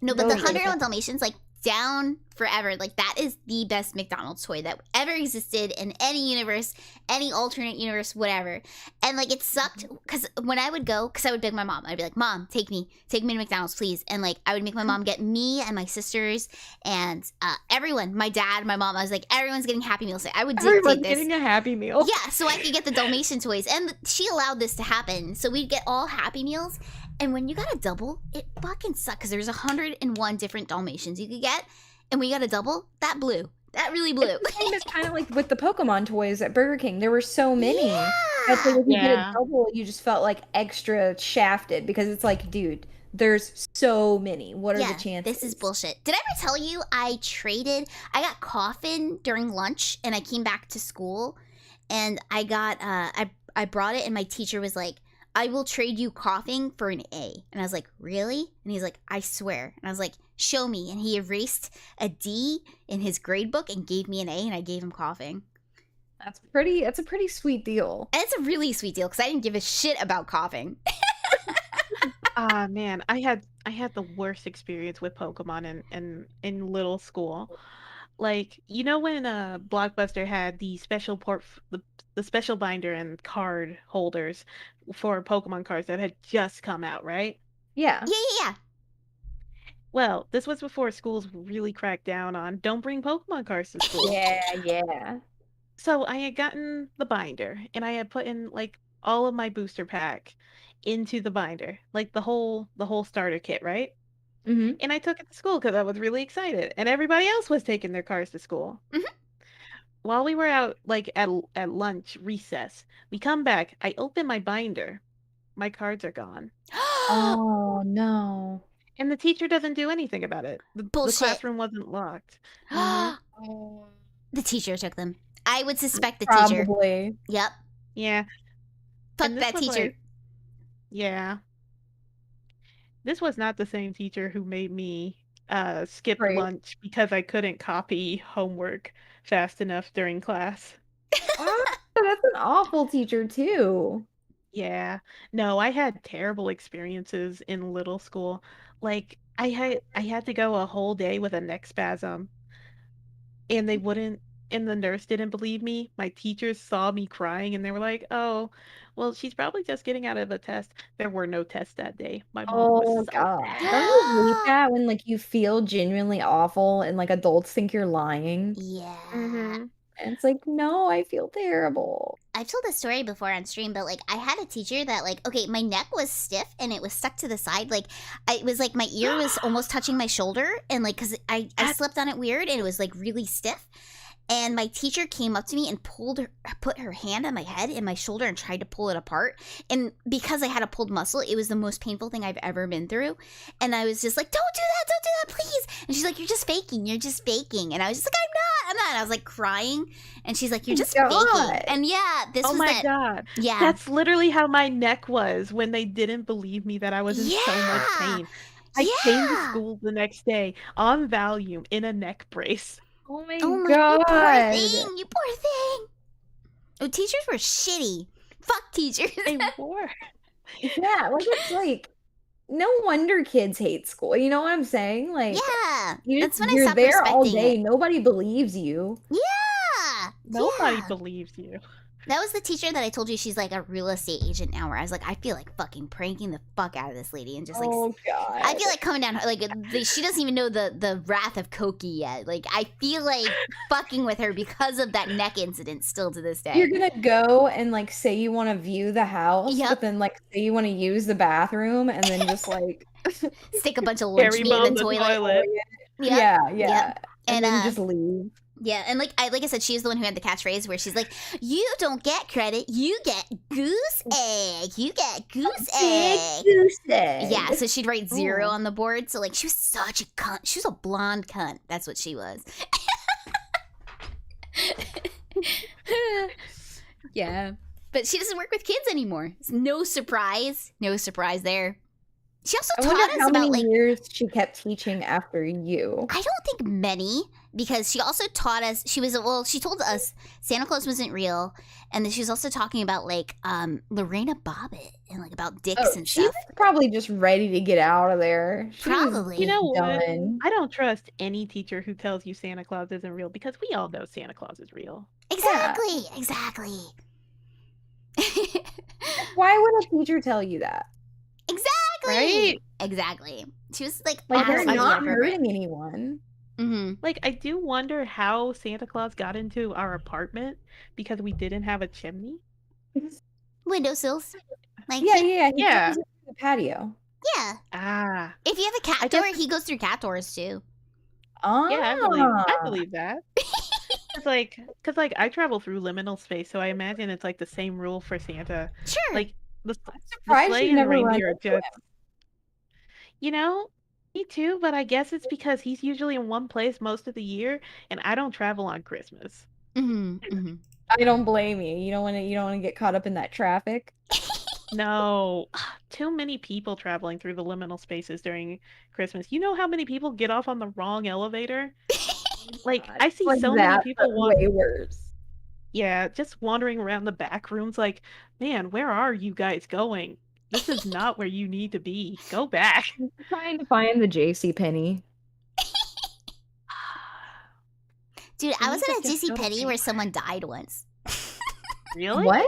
No, but Those the were the 101 Dalmatians, like, down forever. Like, that is the best McDonald's toy that ever existed in any universe, any alternate universe, whatever. And, like, it sucked because when I would go, because I would beg my mom, I'd be like, Mom, take me to McDonald's, please. And, like, I would make my mom get me and my sisters and everyone, my dad, my mom. I was like, everyone's getting Happy Meals. I would dictate Everyone's this. getting a Happy Meal. Yeah, so I could get the Dalmatian toys. And she allowed this to happen. So we'd get all Happy Meals. And when you got a double, it fucking sucked because there's 101 different Dalmatians you could get. And when you got a double, that blew. That really blew. It's kind of like with the Pokemon toys at Burger King. There were so many. That's like Yeah. if you get Yeah. a double, you just felt like extra shafted because it's like, dude, there's so many. What are the chances? This is bullshit. Did I ever tell you I got coffin during lunch and I came back to school and I got I brought it and my teacher was like, I will trade you coughing for an A. And I was like, really? And he's like, I swear. And I was like, show me. And he erased a D in his grade book and gave me an A and I gave him coughing. That's a pretty sweet deal. And it's a really sweet deal because I didn't give a shit about coughing. Ah man, I had the worst experience with Pokemon in little school. Like, you know when Blockbuster had the the special binder and card holders for Pokemon cards that had just come out, right? Yeah. Yeah. Well, this was before schools really cracked down on don't bring Pokemon cards to school. Yeah. So I had gotten the binder and I had put in like all of my booster pack into the binder, like the whole starter kit, right? Mm-hmm. And I took it to school because I was really excited, and everybody else was taking their cars to school. Mhm. While we were out, like at lunch recess, we come back. I open my binder. My cards are gone, Oh no. and the teacher doesn't do anything about it. The Bullshit. classroom wasn't locked. The teacher took them. I would suspect the teacher. Probably. Yep. Yeah, Fuck and this that was, teacher. like- yeah, this was not the same teacher who made me skip Right. lunch because I couldn't copy homework fast enough during class. Oh, that's an awful teacher too. Yeah. No, I had terrible experiences in little school. Like I had to go a whole day with a neck spasm and they wouldn't and the nurse didn't believe me. My teachers saw me crying and they were like, "Oh, well, she's probably just getting out of a test." There were no tests that day. My mom Oh was so god. mad. Don't you hate that when like you feel genuinely awful and like adults think you're lying? Yeah. Mhm. And it's like, no, I feel terrible. I've told this story before on stream, but like I had a teacher that like, okay, my neck was stiff and it was stuck to the side. Like it was like my ear was almost touching my shoulder and like, cause I slept on it weird and it was like really stiff. And my teacher came up to me and put her hand on my head and my shoulder and tried to pull it apart. And because I had a pulled muscle, it was the most painful thing I've ever been through. And I was just like, don't do that, please. And she's like, you're just faking. And I was just like, I'm not. And I was like crying. And she's like, you're just faking. And yeah, this Oh was my that. god. Yeah. That's literally how my neck was when they didn't believe me that I was in so much Yeah. pain. I came to Yeah. school the next day on Valium in a neck brace. Oh my Oh my, god. you poor thing. You poor thing. Oh, teachers were shitty. Fuck teachers. They were. Yeah, like it's like no wonder kids hate school. You know what I'm saying? Like Yeah. you That's when I you're stopped there all respecting day. it. Nobody believes you. Yeah. Nobody Yeah. believes you. That was the teacher that I told you she's like a real estate agent now, where I was like, I feel like fucking pranking the fuck out of this lady and just like, Oh god. I feel like coming down, like, she doesn't even know the wrath of Koki yet. Like, I feel like fucking with her because of that neck incident still to this day. You're gonna go and like say you want to view the house, Yep. but then like say you want to use the bathroom, and then just like Stick a bunch of lunch Harry meat in Bone the the toilet. toilet. Yep. yeah, Yep. and And, then just leave. Yeah, and like I said, she's the one who had the catchphrase where she's like, "You don't get credit, you get goose egg. You get goose egg." Goose egg. Yeah, so she'd write 0 Ooh. on the board. So like she was such a cunt. She was a blonde cunt. That's what she was. Yeah. But she doesn't work with kids anymore. It's no surprise. No surprise there. She also I taught wonder us how about many like years she kept teaching after you. I don't think many, because she also taught us. She told us Santa Claus wasn't real, and then she was also talking about like Lorena Bobbitt and like about dicks and she was stuff. probably just ready to get out of there. She was Probably. You know what? done. I don't trust any teacher who tells you Santa Claus isn't real because we all know Santa Claus is real. Exactly. Exactly. Why would a teacher tell you that? Exactly. Right? Exactly. She was like, Like, they're absolutely not inappropriate. hurting anyone. Mm-hmm. Like, I do wonder how Santa Claus got into our apartment because we didn't have a chimney. Windowsills. Like, Yeah, he- he Yeah. comes in the patio. yeah. Ah. If you have a cat I door, just- he goes through cat doors too. Oh, Yeah, I believe that. It's like, because like I travel through liminal space, so I imagine it's like the same rule for Santa. Sure. Like the surprised sleigh you and never run reindeer are into just, you know, me too. But I guess it's because he's usually in one place most of the year, and I don't travel on Christmas. Mm-hmm. Mm-hmm. I don't blame you. You don't want to get caught up in that traffic. No, too many people traveling through the liminal spaces during Christmas. You know how many people get off on the wrong elevator? Like God, I see like so many that, people but way worse. Yeah, just wandering around the back rooms like, man, where are you guys going? This is not where you need to be. Go back. I'm trying to find the JC Penney. Dude, We I was need at to a just go to JCPenney where Kmart. someone died once. Really? What?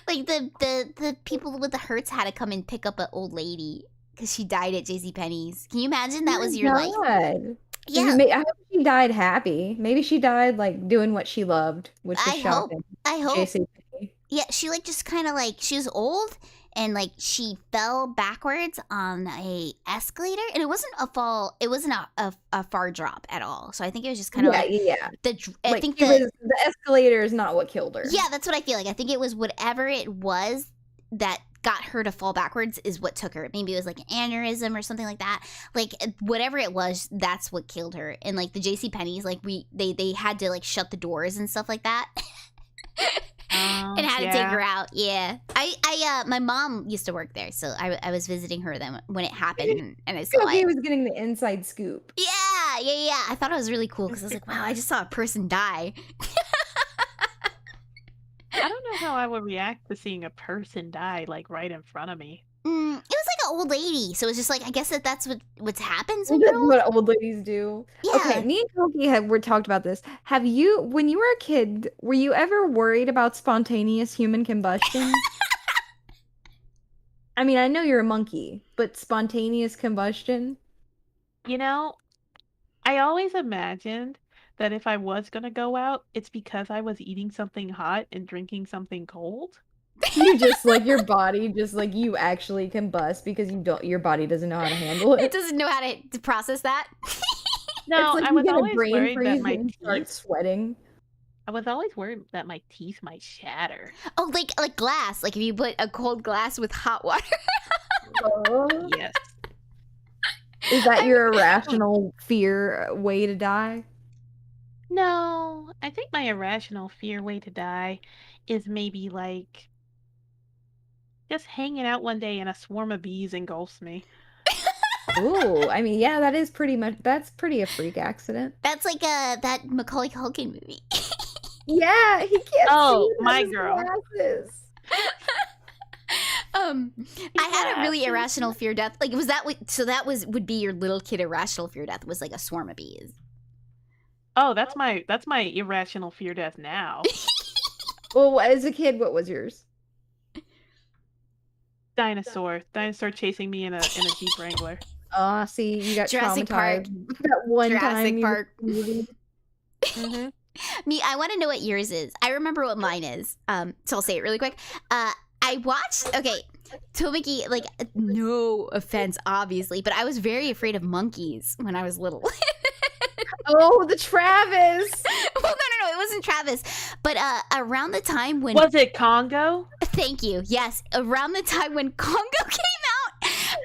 Like the people with the hurts had to come and pick up an old lady because she died at JCPenney's. Can you imagine that was your like? God. Yeah, I hope she died happy. Maybe she died like doing what she loved, which was I hope. shopping. I hope. JC. Yeah, she like just kind of like she was old and like she fell backwards on a escalator, and it wasn't a fall. It wasn't a far drop at all. So I think it was just kind of Yeah, like I Like, think the escalator is not what killed her. yeah, that's what I feel like. I think it was whatever it was that got her to fall backwards is what took her. Maybe it was like an aneurysm or something like that. Like whatever it was, that's what killed her. And like the JC Penney's, like they had to like shut the doors and stuff like that. And had to take her out. Yeah, I my mom used to work there, so I was visiting her then when it happened, and I saw He it. was getting the inside scoop. Yeah. I thought it was really cool because I was like, wow, I just saw a person die. I don't know how I would react to seeing a person die like right in front of me. It was like an old lady, so it's just like I guess that's what happens when That's you're old. what old ladies do. Yeah. Okay, me and Koki were talked about this. Have you, when you were a kid, were you ever worried about spontaneous human combustion? I mean, I know you're a monkey, but spontaneous combustion? You know, I always imagined that if I was gonna go out, it's because I was eating something hot and drinking something cold. You just like your body, just like you actually combust because your body doesn't know how to handle It it. doesn't know how to process that. No, It's like I you was get a always brain worried that freeze my and start teeth. sweating. I was always worried that my teeth might shatter. Oh, like glass. Like if you put a cold glass with hot water. Oh. Yes. Is that your irrational fear way to die? No, I think my irrational fear way to die is maybe like just hanging out one day and a swarm of bees engulfs me. Ooh, I mean, yeah, that's pretty a freak accident. That's like that Macaulay Culkin movie. Yeah, he can't Oh, see my without his girl. glasses. I had a really Yeah. irrational fear death. Like was that so that would be your little kid irrational fear death was like a swarm of bees. Oh, that's my irrational fear death now. Well, as a kid, what was yours? Dinosaur chasing me in a Jeep Wrangler. See, you got Jurassic Park. traumatized that one Jurassic time. Park. hmm Me, I want to know what yours is. I remember what mine is. So I'll say it really quick. I watched. Okay, Tomakey. Like, no offense, obviously, but I was very afraid of monkeys when I was little. Oh, the Travis. Well, no, it wasn't Travis. But around the time when Was it Congo? Thank you. Yes, around the time when Congo came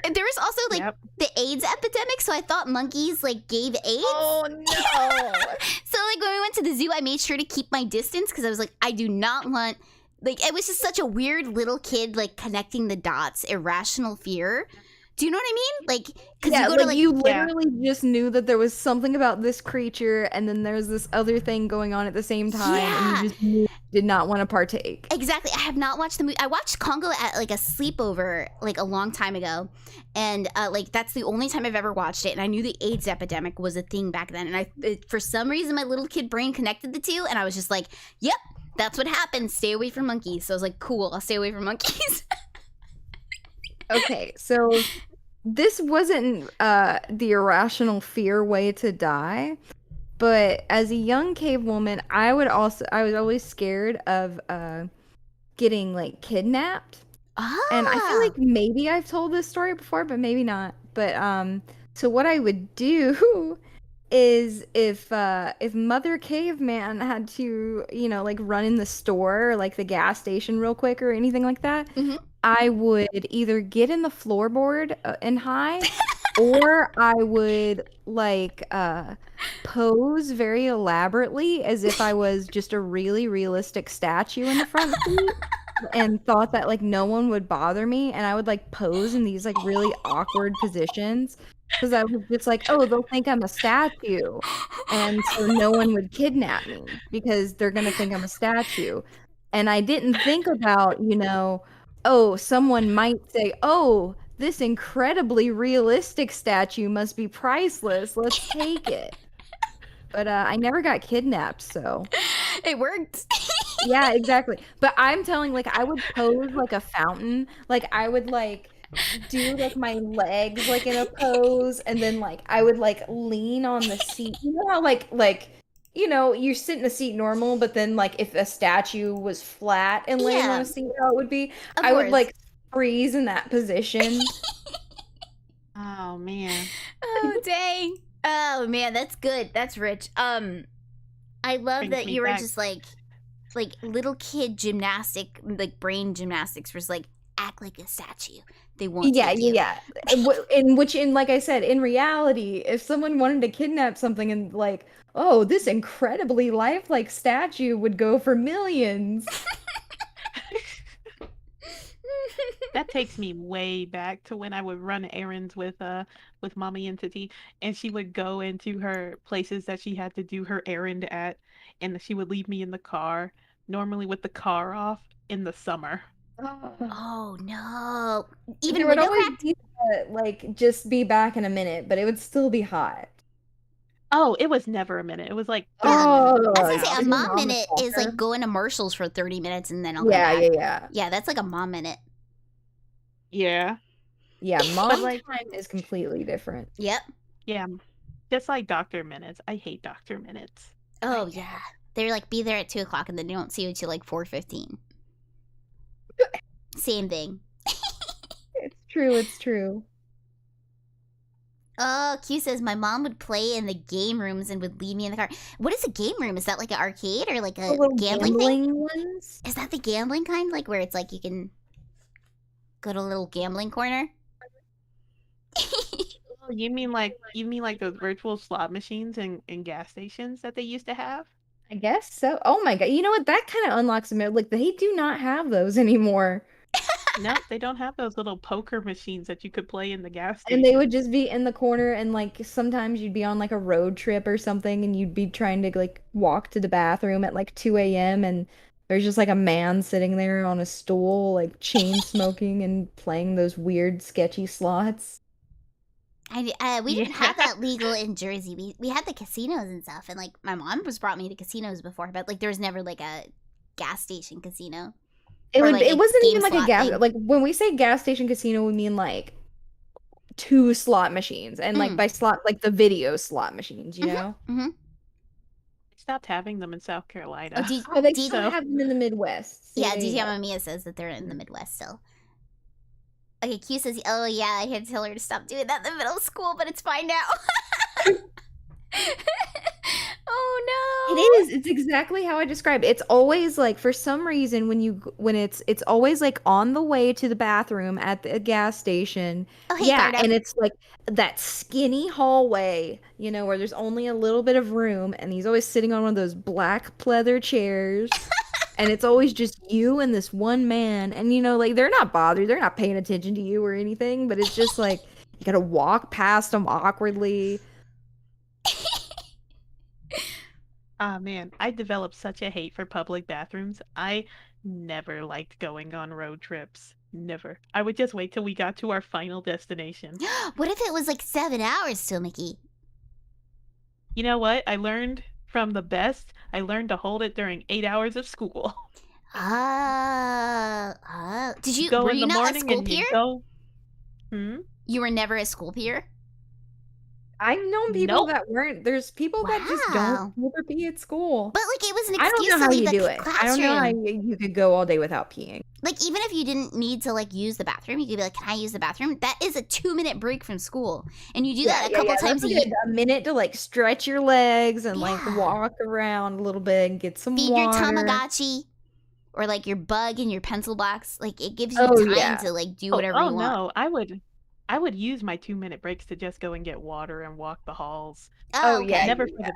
out, there was also like Yep. the AIDS epidemic. So I thought monkeys like gave AIDS. Oh no. So like when we went to the zoo, I made sure to keep my distance because I was like, I do not want. Like it was just such a weird little kid like connecting the dots, irrational fear. Do you know what I mean? Like, because Yeah, you go to like like you literally just knew that there was something about this creature, and then there's this other thing going on at the same time, and you just knew you did not want to partake. Exactly. I have not watched the movie. I watched Congo at like a sleepover like a long time ago, and like that's the only time I've ever watched it. And I knew the AIDS epidemic was a thing back then, and for some reason my little kid brain connected the two, and I was just like, "Yep, that's what happens. Stay away from monkeys." So I was like, "Cool, I'll stay away from monkeys." Okay, so this wasn't the irrational fear way to die, but as a young cave woman, I was always scared of getting like kidnapped. And I feel like maybe I've told this story before, but maybe not. But so what I would do is if Mother Caveman had to, like run in the store or like the gas station real quick or anything like that, I would either get in the floorboard and hide, or I would like pose very elaborately as if I was just a really realistic statue in the front seat. And thought that like no one would bother me, and I would like pose in these like really awkward positions because I was just like, oh, they'll think I'm a statue, and so no one would kidnap me because they're gonna think I'm a statue. And I didn't think about, oh, someone might say, oh, this incredibly realistic statue must be priceless, let's take it. But I never got kidnapped, so It worked. yeah, exactly. But I'm telling, like, I would pose like a fountain. Like, I would like do like my legs like in a pose, and then like I would like lean on the seat. You know how you sit in the seat normal, but then like if a statue was flat and laying on Yeah. a seat, how it would be. Of I would course. like freeze in that position. Oh man. Oh dang. Oh man, that's good. That's rich. I love Brings that me you were back. just like little kid gymnastic, like brain gymnastics was like act like a statue. They won't. Yeah, take you. yeah. Like I said, in reality, if someone wanted to kidnap something and like, oh, this incredibly lifelike statue would go for millions. That takes me way back to when I would run errands with Mommy Entity, and she would go into her places that she had to do her errand at, and she would leave me in the car, normally with the car off in the summer. Oh no! Even There would window always crack. be like just be back in a minute, but it would still be hot. Oh, it was never a minute. It was like I 30 minutes. was gonna yeah. say a Is your mom mom a minute is stalker? like going to Marshalls for 30 minutes and then I'll come Yeah, back. yeah, yeah. Yeah, that's like a mom minute. Yeah. Yeah, mom like- time is completely different. Yep. Yeah. Just like Dr. Minutes. I hate Dr. Minutes. Oh yeah. They're like be there at 2:00 and then they don't see you till like 4:15. Same thing. It's true, it's true. Oh, Q says my mom would play in the game rooms and would leave me in the car. What is a game room? Is that like an arcade or like a The little gambling thing? gambling ones? Is that the gambling kind? Like where it's like you can go to a little gambling corner? Oh, you mean like those virtual slot machines in gas stations that they used to have? I guess so. Oh my god. You know what? That kind of unlocks them. Like they do not have those anymore. No, they don't have those little poker machines that you could play in the gas station. And they would just be in the corner, and like sometimes you'd be on like a road trip or something, and you'd be trying to like walk to the bathroom at like 2 a.m. and there's just like a man sitting there on a stool, like chain smoking and playing those weird sketchy slots. We didn't have that legal in Jersey. We had the casinos and stuff, and like my mom was brought me to casinos before, but like there was never like a gas station casino. Or, like, It a wasn't game even like a slot gas thing. like when we say gas station casino, we mean like 2 slot machines, and like by slot like the video slot machines, you know? Mm-hmm. Stopped having them in South Carolina. Oh, do They you- still have them in the Midwest. yeah, there you DJ go. Mamiya says that they're in the Midwest still. Okay, Q says, oh yeah, I had to tell her to stop doing that in the middle of school, but it's fine now. Oh It no. is. It's exactly how I described it. It's always like for some reason when it's always like on the way to the bathroom at the gas station. Oh hey Yeah, Bardo. and it's like that skinny hallway, where there's only a little bit of room and he's always sitting on one of those black pleather chairs. And it's always just you and this one man and like they're not bothered. They're not paying attention to you or anything, but it's just like you got to walk past them awkwardly. Ah man, I developed such a hate for public bathrooms. I never liked going on road trips. Never. I would just wait till we got to our final destination. What if it was like 7 hours, Tomakey? You know what? I learned from the best. I learned to hold it during 8 hours of school. Did you Go were in you the not a morning school and peer? you go. Hmm? You were never a school peer? I've known people Nope. that weren't. There's people that just Wow. don't ever pee at school. But like it was an I don't excuse know to how leave you the do it. I don't know how classroom. you could go all day without peeing. Like even if you didn't need to like use the bathroom, you could be like, "Can I use the bathroom?" That is a 2-minute break from school, and you do that a couple times That's a like year. a minute to like stretch your legs and like Yeah. walk around a little bit and get some Feed your water. Tamagotchi, or like your bug and your pencil box. Like it gives you Oh, time yeah. to like do Oh, whatever oh you want. no. I would use my 2-minute breaks to just go and get water and walk the halls. Oh, Oh, okay. yeah. Never for the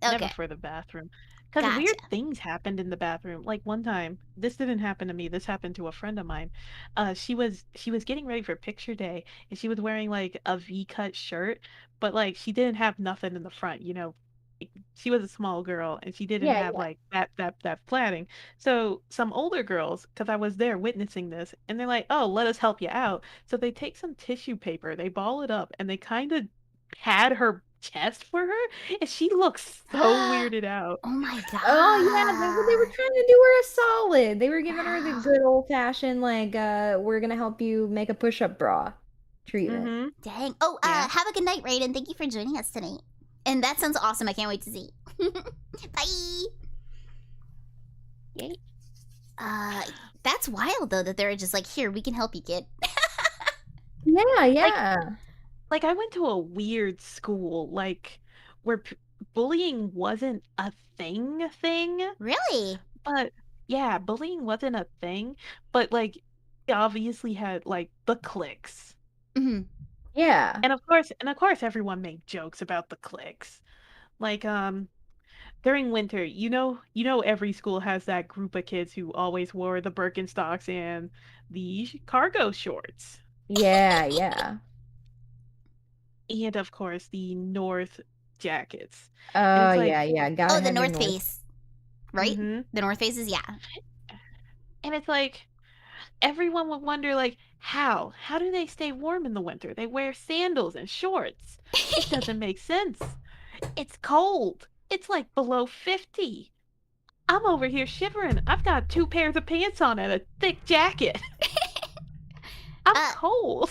Never Okay. for the bathroom. Because Gotcha. weird things happened in the bathroom. Like one time, this didn't happen to me. This happened to a friend of mine. She was getting ready for picture day, and she was wearing like a V-cut shirt, but like she didn't have nothing in the front. She was a small girl, and she didn't Yeah, have like that plaiting. So some older girls, because I was there witnessing this, and they're like, "Oh, let us help you out." So they take some tissue paper, they ball it up, and they kind of pad her chest for her, and she looks so weirded out. Oh my god. Oh yeah, they were trying to do her a solid. They were giving her the Wow. good old fashioned like we're gonna help you make a push-up bra treatment. Mm-hmm. Dang. Oh, Yeah. have a good night, Raiden. Thank you for joining us tonight. And that sounds awesome. I can't wait to see. Bye. Yay. That's wild though that they're just like, here, we can help you, kid. Yeah, yeah. Like I went to a weird school, like where bullying wasn't a thing, Really? but yeah, bullying wasn't a thing, but like they obviously had like the cliques. Mm-hmm. Yeah. And of course everyone made jokes about the cliques. Like during winter, every school has that group of kids who always wore the Birkenstocks and the cargo shorts. Yeah, yeah. And of course the North jackets. And Oh it's like, yeah, yeah. Gotta Oh, the have your North Face. Right? mhm. The North Faces, yeah. And it's like everyone would wonder like how do they stay warm in the winter? They wear sandals and shorts. It doesn't make sense. It's cold. It's like below 50. I'm over here shivering. I've got 2 pairs of pants on and a thick jacket. I'm cold.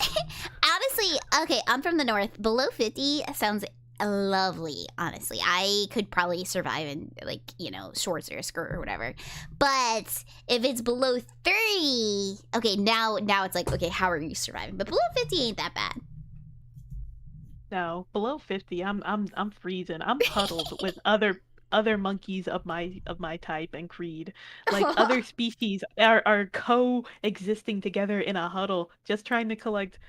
Honestly, okay, I'm from the North. Below 50 sounds lovely, honestly. I could probably survive in, like, shorts or a skirt or whatever. But if it's below 30, okay, now it's like, okay, how are you surviving? But below 50 ain't that bad. No, below 50, I'm freezing. I'm huddled with other monkeys of my type and creed. Like other species are coexisting together in a huddle, just trying to collect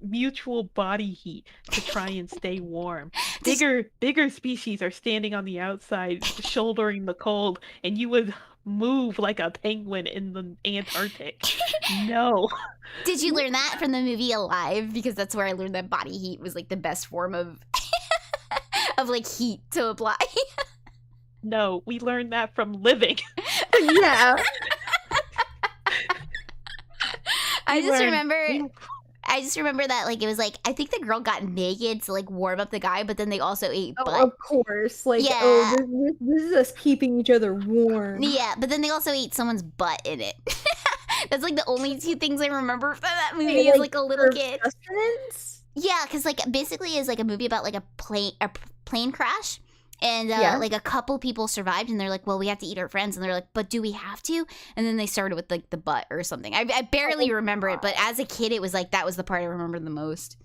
mutual body heat to try and stay warm. Bigger species are standing on the outside, shouldering the cold, and you would move like a penguin in the Antarctic. No. Did you learn that from the movie Alive? Because that's where I learned that body heat was like the best form of of like heat to apply. No, we learned that from living. Yeah. I just learned- remember that like it was like I think the girl got naked to like warm up the guy, but then they also ate butt. Oh, of course. Like, Yeah. oh, this is us keeping each other warm. Yeah, but then they also ate someone's butt in it. That's like the only 2 things I remember from that movie Wait, as like a little for kid. sustenance? Yeah, because like basically it's like a movie about like a plane crash. And Yeah. like a couple people survived, and they're like, "Well, we have to eat our friends," and they're like, "But do we have to?" And then they started with like the butt or something. I barely remember it, but as a kid, it was like that was the part I remember the most.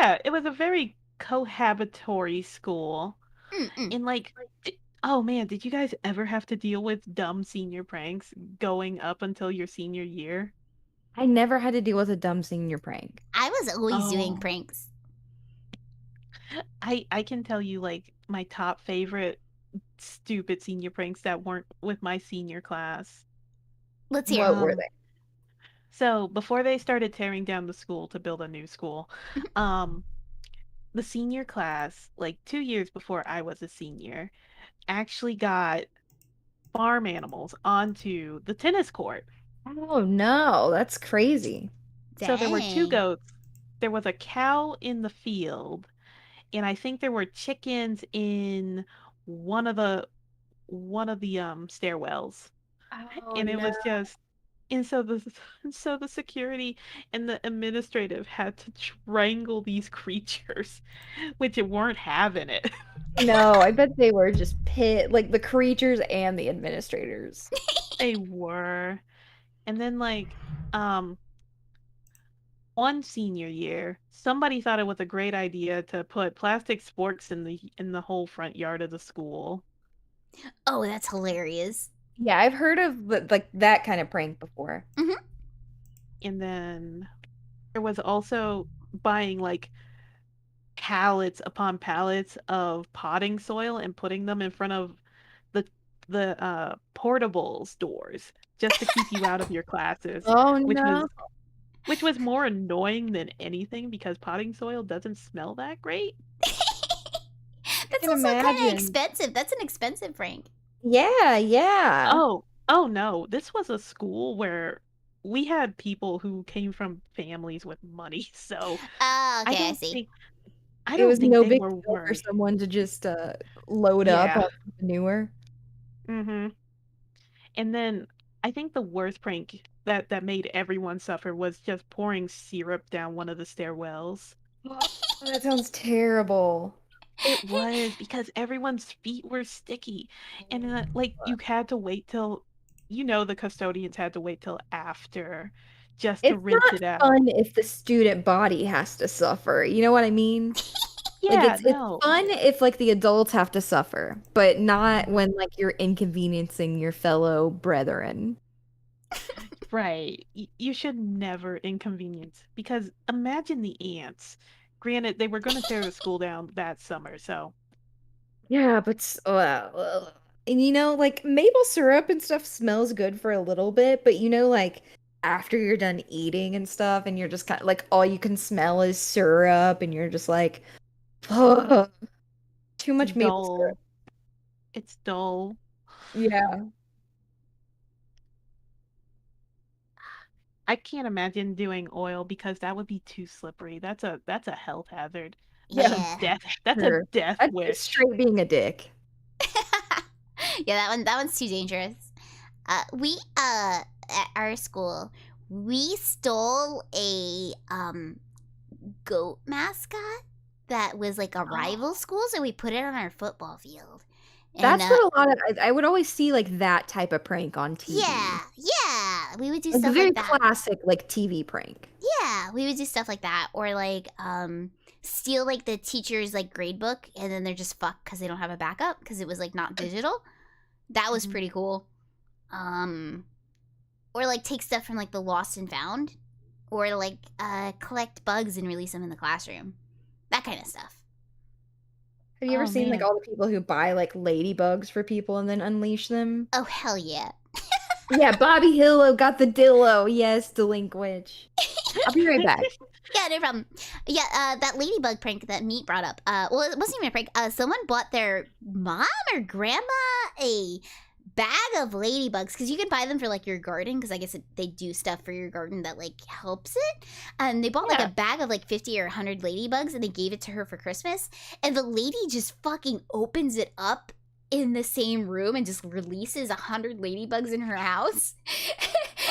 Yeah, it was a very cohabitory school. Mm-mm. And like, oh man, did you guys ever have to deal with dumb senior pranks going up until your senior year? I never had to deal with a dumb senior prank. I was always doing Oh. pranks. I can tell you like my top favorite stupid senior pranks that weren't with my senior class. Let's hear. What were Um, they? so before they started tearing down the school to build a new school, um, the senior class, like 2 years before I was a senior, actually got farm animals onto the tennis court. Oh no, that's crazy. So there were two Dang. goats, there was a cow in the field, and I think there were chickens in one of the stairwells. Oh And it no. was just and so the so the security and the administrative had to strangle these creatures, which it weren't having it. No, I bet they were just like the creatures and the administrators. They were. And then like um one senior year, somebody thought it was a great idea to put plastic sports in the whole front yard of the school. Oh, that's hilarious. Yeah, I've heard of like that kind of prank before. And then there was also buying like pallets upon pallets of potting soil and putting them in front of the portables doors just to keep you out of your classes, Oh which no. was more annoying than anything because potting soil doesn't smell that great. That's can also kind of imagine. expensive. That's an expensive prank. Yeah, yeah. Oh no, this was a school where we had people who came from families with money, so Oh, I okay, I don't see. think I It don't was think no they big were deal for worried. someone to just load up Yeah. on manure. Mm-hmm. And then I think the worst prank that made everyone suffer was just pouring syrup down one of the stairwells. Oh, that sounds terrible. It was because everyone's feet were sticky, and like you had to wait till, the custodians had to wait till after just to It's rinse not it out. fun if the student body has to suffer. You know what I mean? Like Yeah, it's no, fun if like the adults have to suffer, but not when like you're inconveniencing your fellow brethren. right. You should never inconvenience because imagine the ants. Granted, they were going to tear the school down that summer, so Yeah, but and like maple syrup and stuff smells good for a little bit, but like after you're done eating and stuff, and you're just kind of like all you can smell is syrup, and you're just like, oh, too it's much maple syrup. dull. It's dull. Yeah. I can't imagine doing oil because that would be too slippery. That's a health hazard. That's a Yeah. death. That's a Sure. death That's wish. just straight being a dick. Yeah, that one's too dangerous. We at our school, we stole a goat mascot that was like a rival school, so we put it on our football field. And, That's what a lot of I would always see like that type of prank on TV. yeah, we would do Like a stuff very like that. classic like TV prank. Yeah, we would do stuff like that, or like steal like the teacher's like grade book, and then they're just fucked because they don't have a backup because it was like not digital. That was Mhm. pretty cool. Or like take stuff from like the lost and found, or like collect bugs and release them in the classroom. That kind of stuff. Have you ever Oh, seen like man. all the people who buy like ladybugs for people and then unleash them? Oh hell yeah! Yeah, Bobby Hillo got the dillo. Yes, delinquent. I'll be right back. Yeah, no problem. Yeah, that ladybug prank that Meat brought up. Well, it wasn't even a prank. Someone bought their mom or grandma a bag of ladybugs because you can buy them for like your garden because I guess they do stuff for your garden that like helps it. And they bought like Yeah. a bag of like 50 or 100 ladybugs and they gave it to her for Christmas. And the lady just fucking opens it up in the same room and just releases 100 ladybugs in her house.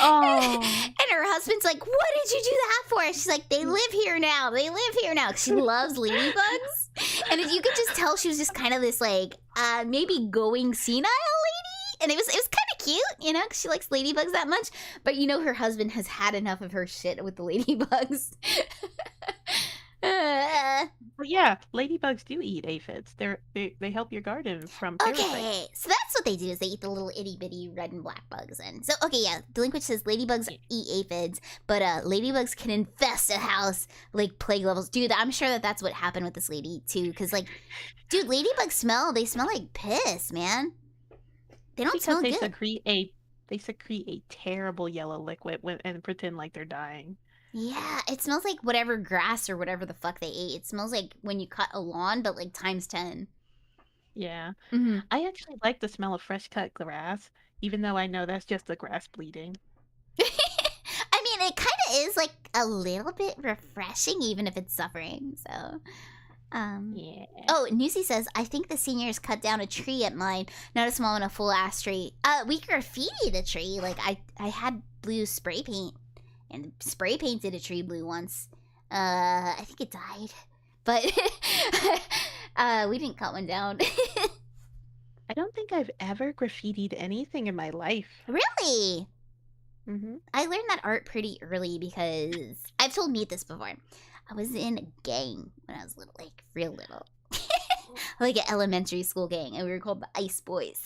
Oh. And her husband's like, "What did you do that for?" She's like, "They live here now. They live here now." She loves ladybugs. And you could just tell she was just kind of this like maybe going senile lady. And it was kind of cute, because she likes ladybugs that much. But her husband has had enough of her shit with the ladybugs. But yeah, ladybugs do eat aphids. They help your garden from parasites. Okay, so that's what they do, is they eat the little itty bitty red and black bugs. And so, okay, yeah, Delinquent says ladybugs eat aphids, but ladybugs can infest a house like plague levels. Dude, I'm sure that that's what happened with this lady too, because like, dude, ladybugs they smell like piss, man. They don't Because smell they good. secrete a terrible yellow liquid and pretend like they're dying. Yeah, it smells like whatever grass or whatever the fuck they ate. It smells like when you cut a lawn, but like times 10. Yeah. Mm-hmm. I actually like the smell of fresh cut grass, even though I know that's just the grass bleeding. I mean, it kind of is like a little bit refreshing, even if it's suffering. So, Yeah. Oh, Newsy says, I think the seniors cut down a tree at mine. Not a small one, a full ass tree. We graffitied a tree. Like I had blue spray paint and spray painted a tree blue once. I think it died, but we didn't cut one down. I don't think I've ever graffitied anything in my life. Really? Mm-hmm. I learned that art pretty early because I've told Meat this before. I was in a gang when I was little, like real little. Like an elementary school gang, and we were called the Ice Boys.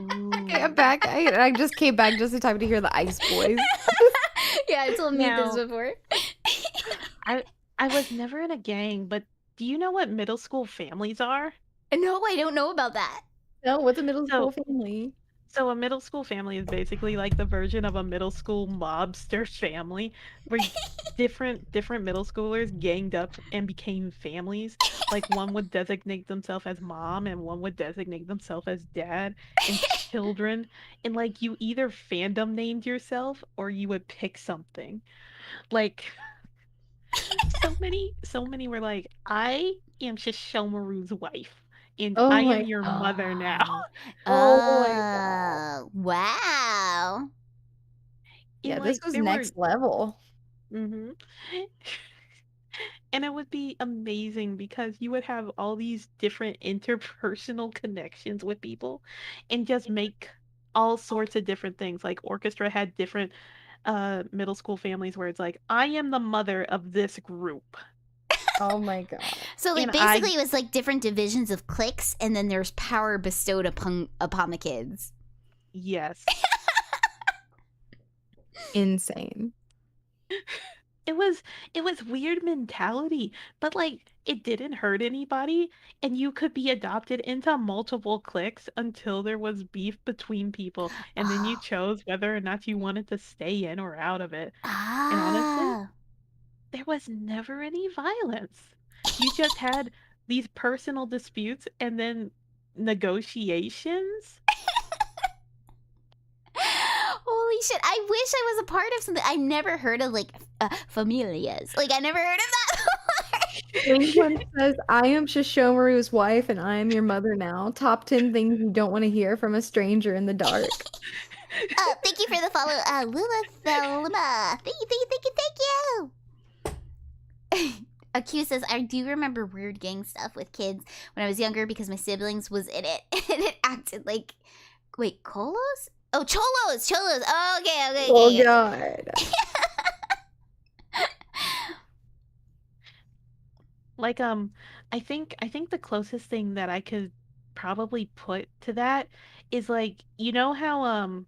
Okay, I'm back. I just came back just in time to hear the Ice Boys. Yeah, I told Meat this Now- before. I was never in a gang, but do you know what middle school families are? No, I don't know about that. No, what's a middle So- school family? So a middle school family is basically like the version of a middle school mobster family, where different middle schoolers ganged up and became families. Like one would designate themselves as mom, and one would designate themselves as dad, and children. And like you either fandom named yourself or you would pick something. Like so many were like, I am Shishomaru's wife, and Oh I my am your mother now. Oh my God. Wow. And, Yeah, like, this was there were- next level. Mm-hmm. And it would be amazing because you would have all these different interpersonal connections with people and just make all sorts of different things. Like Orchestra had different middle school families where it's like, I am the mother of this group. Oh my God. So like And basically it was like different divisions of cliques, and then there's power bestowed upon the kids. Yes. Insane. It was weird mentality, but like it didn't hurt anybody, and you could be adopted into multiple cliques until there was beef between people, and then you chose whether or not you wanted to stay in or out of it. honestly, there was never any violence. You just had these personal disputes and then negotiations. Holy shit, I wish I was a part of something. I never heard of like familias. Like I never heard of that. England says, I am Shishomaru's wife and I am your mother now. Top 10 things you don't want to hear from a stranger in the dark. Thank you for the follow, Luma. Thank you. Q says, I do remember weird gang stuff with kids when I was younger because my siblings was in it and it acted like, wait, Colos? Oh, Cholos. Oh, okay. Oh yeah. God. Like I think the closest thing that I could probably put to that is like, you know how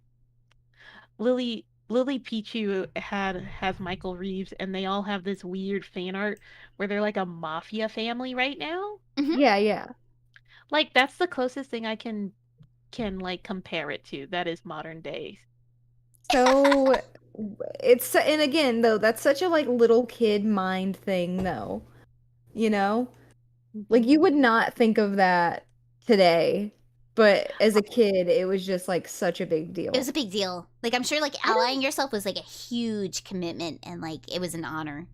Lily Pichu has Michael Reeves, and they all have this weird fan art where they're like a mafia family right now. Yeah. Like that's the closest thing I can like compare it to. That is modern days. So it's, and again though, that's such a like little kid mind thing though. You know? Like you would not think of that today, but as a kid it was just like such a big deal. It was a big deal. Like, I'm sure, like, allying yourself was, like, a huge commitment, and, like, it was an honor.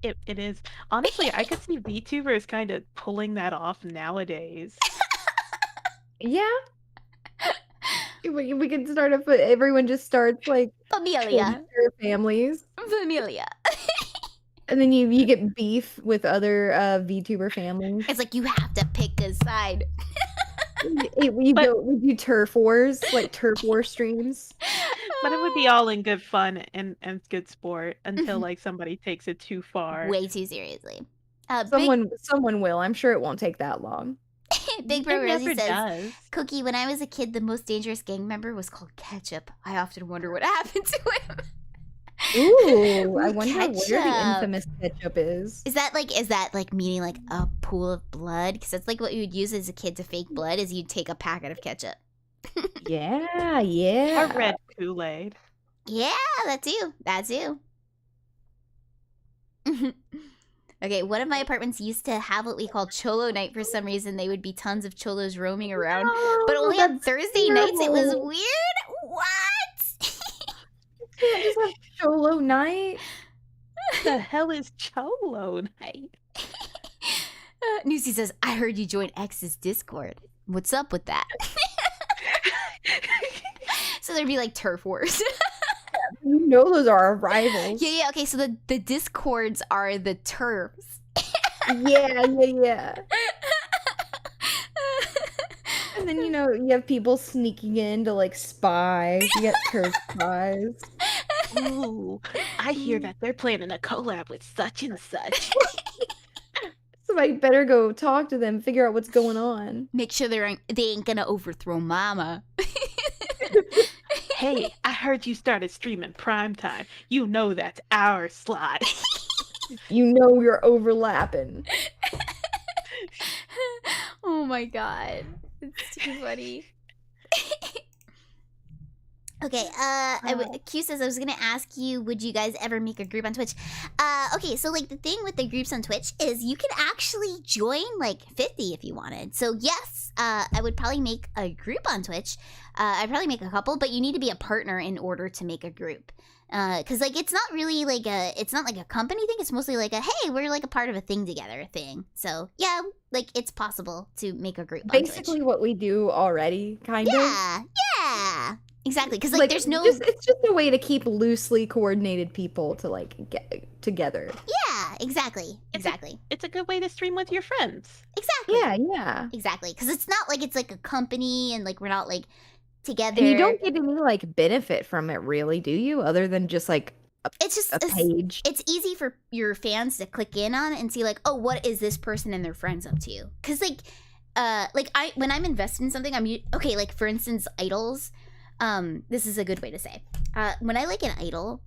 It is. Honestly, I could see VTubers kind of pulling that off nowadays. Yeah. We can start a everyone just starts like Familia. their families. Familia. And then you get beef with other VTuber families. It's like, you have to pick a side. We do turf wars, like turf war streams. But it would be all in good fun and good sport until like somebody takes it too far. Way too seriously. Someone will. I'm sure it won't take that long. Big Bro It Rosie never says, does. Cookie, when I was a kid, the most dangerous gang member was called Ketchup. I often wonder what happened to him. Ooh, I wonder where the Ketchup. infamous ketchup is. Is that like meaning like a pool of blood? Because that's like what you would use as a kid to fake blood is you'd take a packet of ketchup. Yeah, yeah. Or red Kool-Aid. Yeah, that too. That too. Okay, one of my apartments used to have what we call Cholo night for some reason. They would be tons of Cholos roaming around. But only on Thursday nights it was terrible. weird? What? Can't just have Cholo night. What the hell is Cholo night? Newsy says, I heard you joined X's Discord. What's up with that? So there'd be like turf wars. You know those are our rivals. Yeah, okay, so the Discords are the turfs. Yeah. And then, you have people sneaking in to, like, spy. You get turf spies. Ooh, I hear that they're planning a collab with such and such. Somebody better go talk to them, figure out what's going on. Make sure they ain't gonna overthrow Mama. Hey, I heard you started streaming primetime. You know that's our slot. You know you're overlapping. Oh my god. It's too funny. Okay, Q says I was gonna ask you, would you guys ever make a group on Twitch? Okay, so like the thing with the groups on Twitch is you can actually join like 50 if you wanted. So yes, I would probably make a group on Twitch. I'd probably make a couple, but you need to be a partner in order to make a group. Cause like it's not really like it's not like a company thing. It's mostly like hey, we're like a part of a thing together thing. So yeah, like it's possible to make a group. Basically, what we do already, kind of. Yeah, exactly. Cause like there's no. It's just a way to keep loosely coordinated people to like get together. Yeah, exactly. It's a good way to stream with your friends. Exactly. Yeah. Exactly. Cause it's not like it's like a company and like we're not like together. And you don't get any like benefit from it, really, do you? Other than just like it's just a page. It's easy for your fans to click in on and see like, oh, what is this person and their friends up to? Because like when I'm invested in something, okay. Like for instance, idols. This is a good way to say. When I like an idol,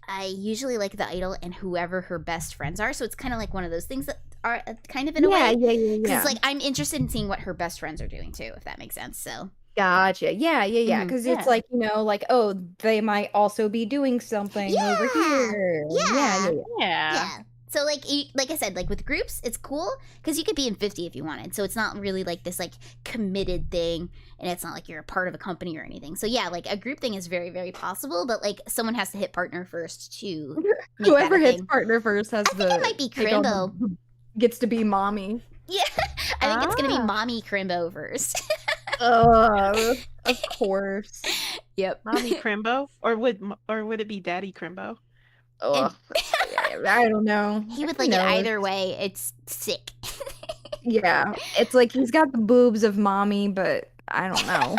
I usually like the idol and whoever her best friends are. So it's kind of like one of those things that are kind of in a way. Yeah. Because like I'm interested in seeing what her best friends are doing too, if that makes sense. So. Gotcha. Yeah. Because it's like, like, oh, they might also be doing something over here. Yeah. So like I said, like with groups, it's cool because you could be in 50 if you wanted. So it's not really like this like committed thing, and it's not like you're a part of a company or anything. So yeah, like a group thing is very, very possible, but like someone has to hit partner first to make whoever that a hits thing. partner first has it might be Crimbo. Gets to be mommy. Yeah, I think it's gonna be mommy Crimbo first. Of course. Yep. Mommy Crimbo, or would it be Daddy Crimbo? I don't know. He would like it either way. It's sick. Yeah, it's like he's got the boobs of mommy, but I don't know.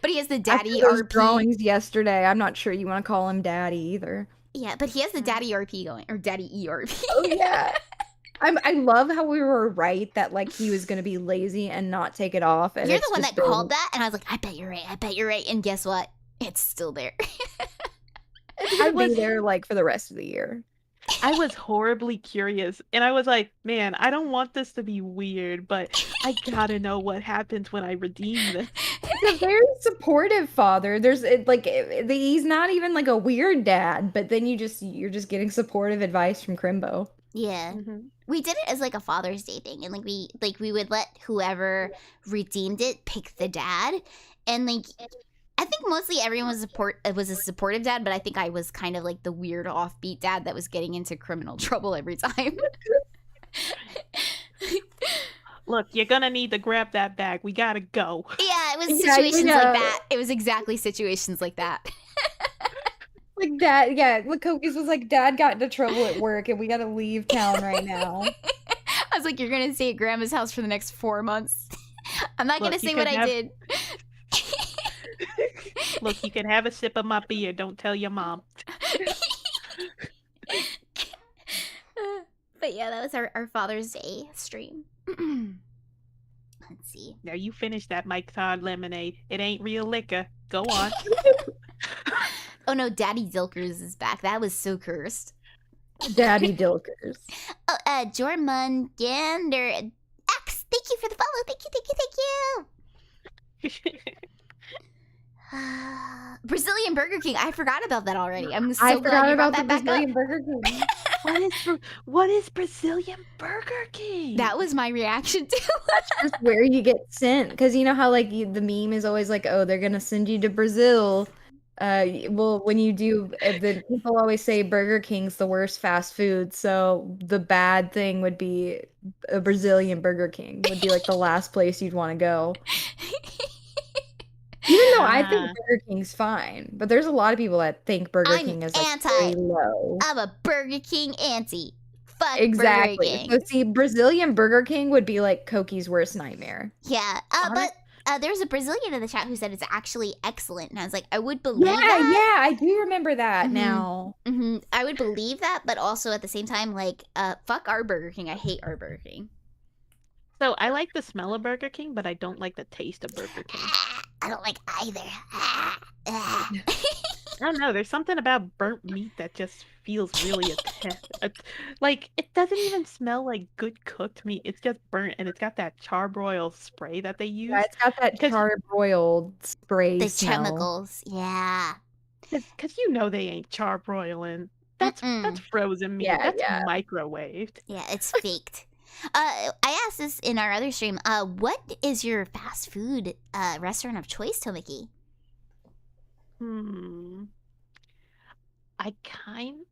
But he has the daddy After those RP drawings yesterday. I'm not sure you want to call him daddy either. Yeah, but he has the daddy RP going, or daddy ERP. Oh yeah. I love how we were right that like he was gonna be lazy and not take it off. And you're the one that called that, and I was like, I bet you're right. And guess what? It's still there. I'd be there like for the rest of the year. I was horribly curious, and I was like, man, I don't want this to be weird, but I gotta know what happens when I redeem this. He's a very supportive father. He's not even like a weird dad, but then you're just getting supportive advice from Crimbo. Yeah. Mm-hmm. We did it as like a Father's Day thing, and we would let whoever redeemed it pick the dad, and like I think mostly everyone was a supportive dad, but I think I was kind of like the weird offbeat dad that was getting into criminal trouble every time. Look, you're gonna need to grab that bag. We gotta go. Yeah, it was situations like that. It was exactly situations like that. Like dad, yeah. Look, Cokies was like, Dad got into trouble at work, and we gotta leave town right now. I was like, you're gonna stay at Grandma's house for the next 4 months. I'm not gonna say what I did. Look, you can have a sip of my beer. Don't tell your mom. But yeah, that was our Father's Day stream. Let's see. Now you finish that Mike Todd lemonade. It ain't real liquor. Go on. Oh no, Daddy Dilkers is back. That was so cursed. Daddy Dilkers. Oh, Jormund Gander X, thank you for the follow. Thank you. Brazilian Burger King. I forgot about that already. I'm so I glad forgot you brought about the that back Brazilian up. Burger King. What is Brazilian Burger King? That was my reaction too. Just where you get sent, because you know how like the meme is always like, oh, they're gonna send you to Brazil. Well, when you do, the people always say Burger King's the worst fast food, so the bad thing would be a Brazilian Burger King would be like the last place you'd want to go. Even though I think Burger King's fine, but there's a lot of people that think Burger I'm King is like anti. very low. I'm a Burger King auntie. Fuck Exactly. Burger King. So see, Brazilian Burger King would be like Koki's worst nightmare. Yeah. But there's a Brazilian in the chat who said it's actually excellent, and I was like, I would believe that. Yeah, I do remember that Mhm. now. I would believe that, but also at the same time, like, fuck our Burger King. I hate our Burger King. So I like the smell of Burger King, but I don't like the taste of Burger King. I don't like either. I don't know. There's something about burnt meat that just feels really like it doesn't even smell like good cooked meat. It's just burnt, and it's got that charbroil spray that they use. Yeah, it's got that 'Cause- charbroiled spray The smell. chemicals, yeah. Because you know they ain't charbroiling. That's frozen meat. Yeah, That's yeah. microwaved. Yeah, it's faked. I asked this in our other stream. What is your fast food restaurant of choice, Tomakey? I kind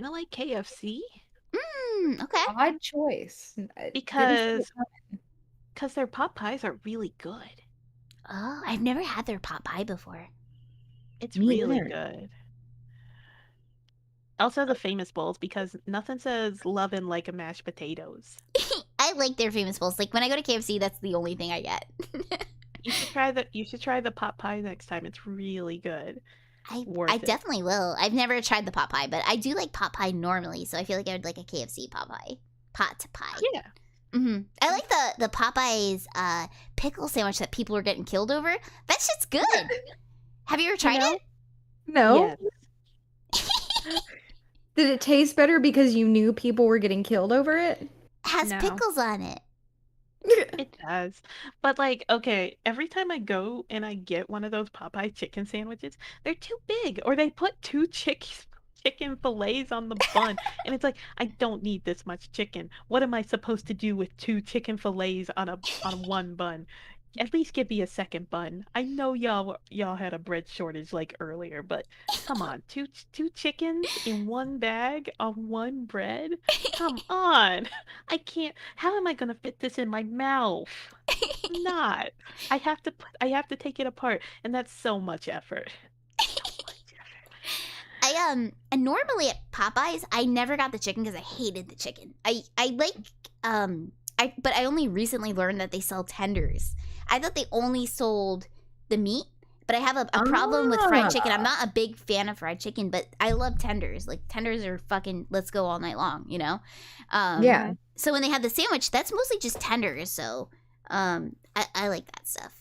of like KFC Okay. Odd choice. because their pot pies are really good. Oh, I've never had their pot pie before. It's Me really either. good. Also, the famous bowls, because nothing says loving like a mashed potatoes. I like their famous bowls. Like when I go to KFC, that's the only thing I get. You should try the pot pie next time. It's really good. Worth I it. definitely will. I've never tried the pot pie, but I do like pot pie normally, so I feel like I would like a KFC pot pie. Pot pie. Yeah. I like the Popeyes pickle sandwich that people are getting killed over. That shit's good. Have you ever tried it? No. Yes. Did it taste better because you knew people were getting killed over it? Has No. pickles on it. It does. But like, okay, every time I go and I get one of those Popeye chicken sandwiches, they're too big, or they put two chicken fillets on the bun, and it's like, I don't need this much chicken. What am I supposed to do with two chicken fillets on one bun? At least give me a second bun. I know y'all had a bread shortage like earlier, but come on, two chickens in one bag on one bread? Come on. I can't. How am I gonna fit this in my mouth? I'm not. I have to take it apart, and that's so much effort. And normally at Popeyes, I never got the chicken because I hated the chicken. I like but I only recently learned that they sell tenders. I thought they only sold the meat, but I have a problem with fried chicken. I'm not a big fan of fried chicken, but I love tenders. Like tenders are fucking let's go all night long, you know? Yeah. So when they have the sandwich, that's mostly just tenders, so I like that stuff.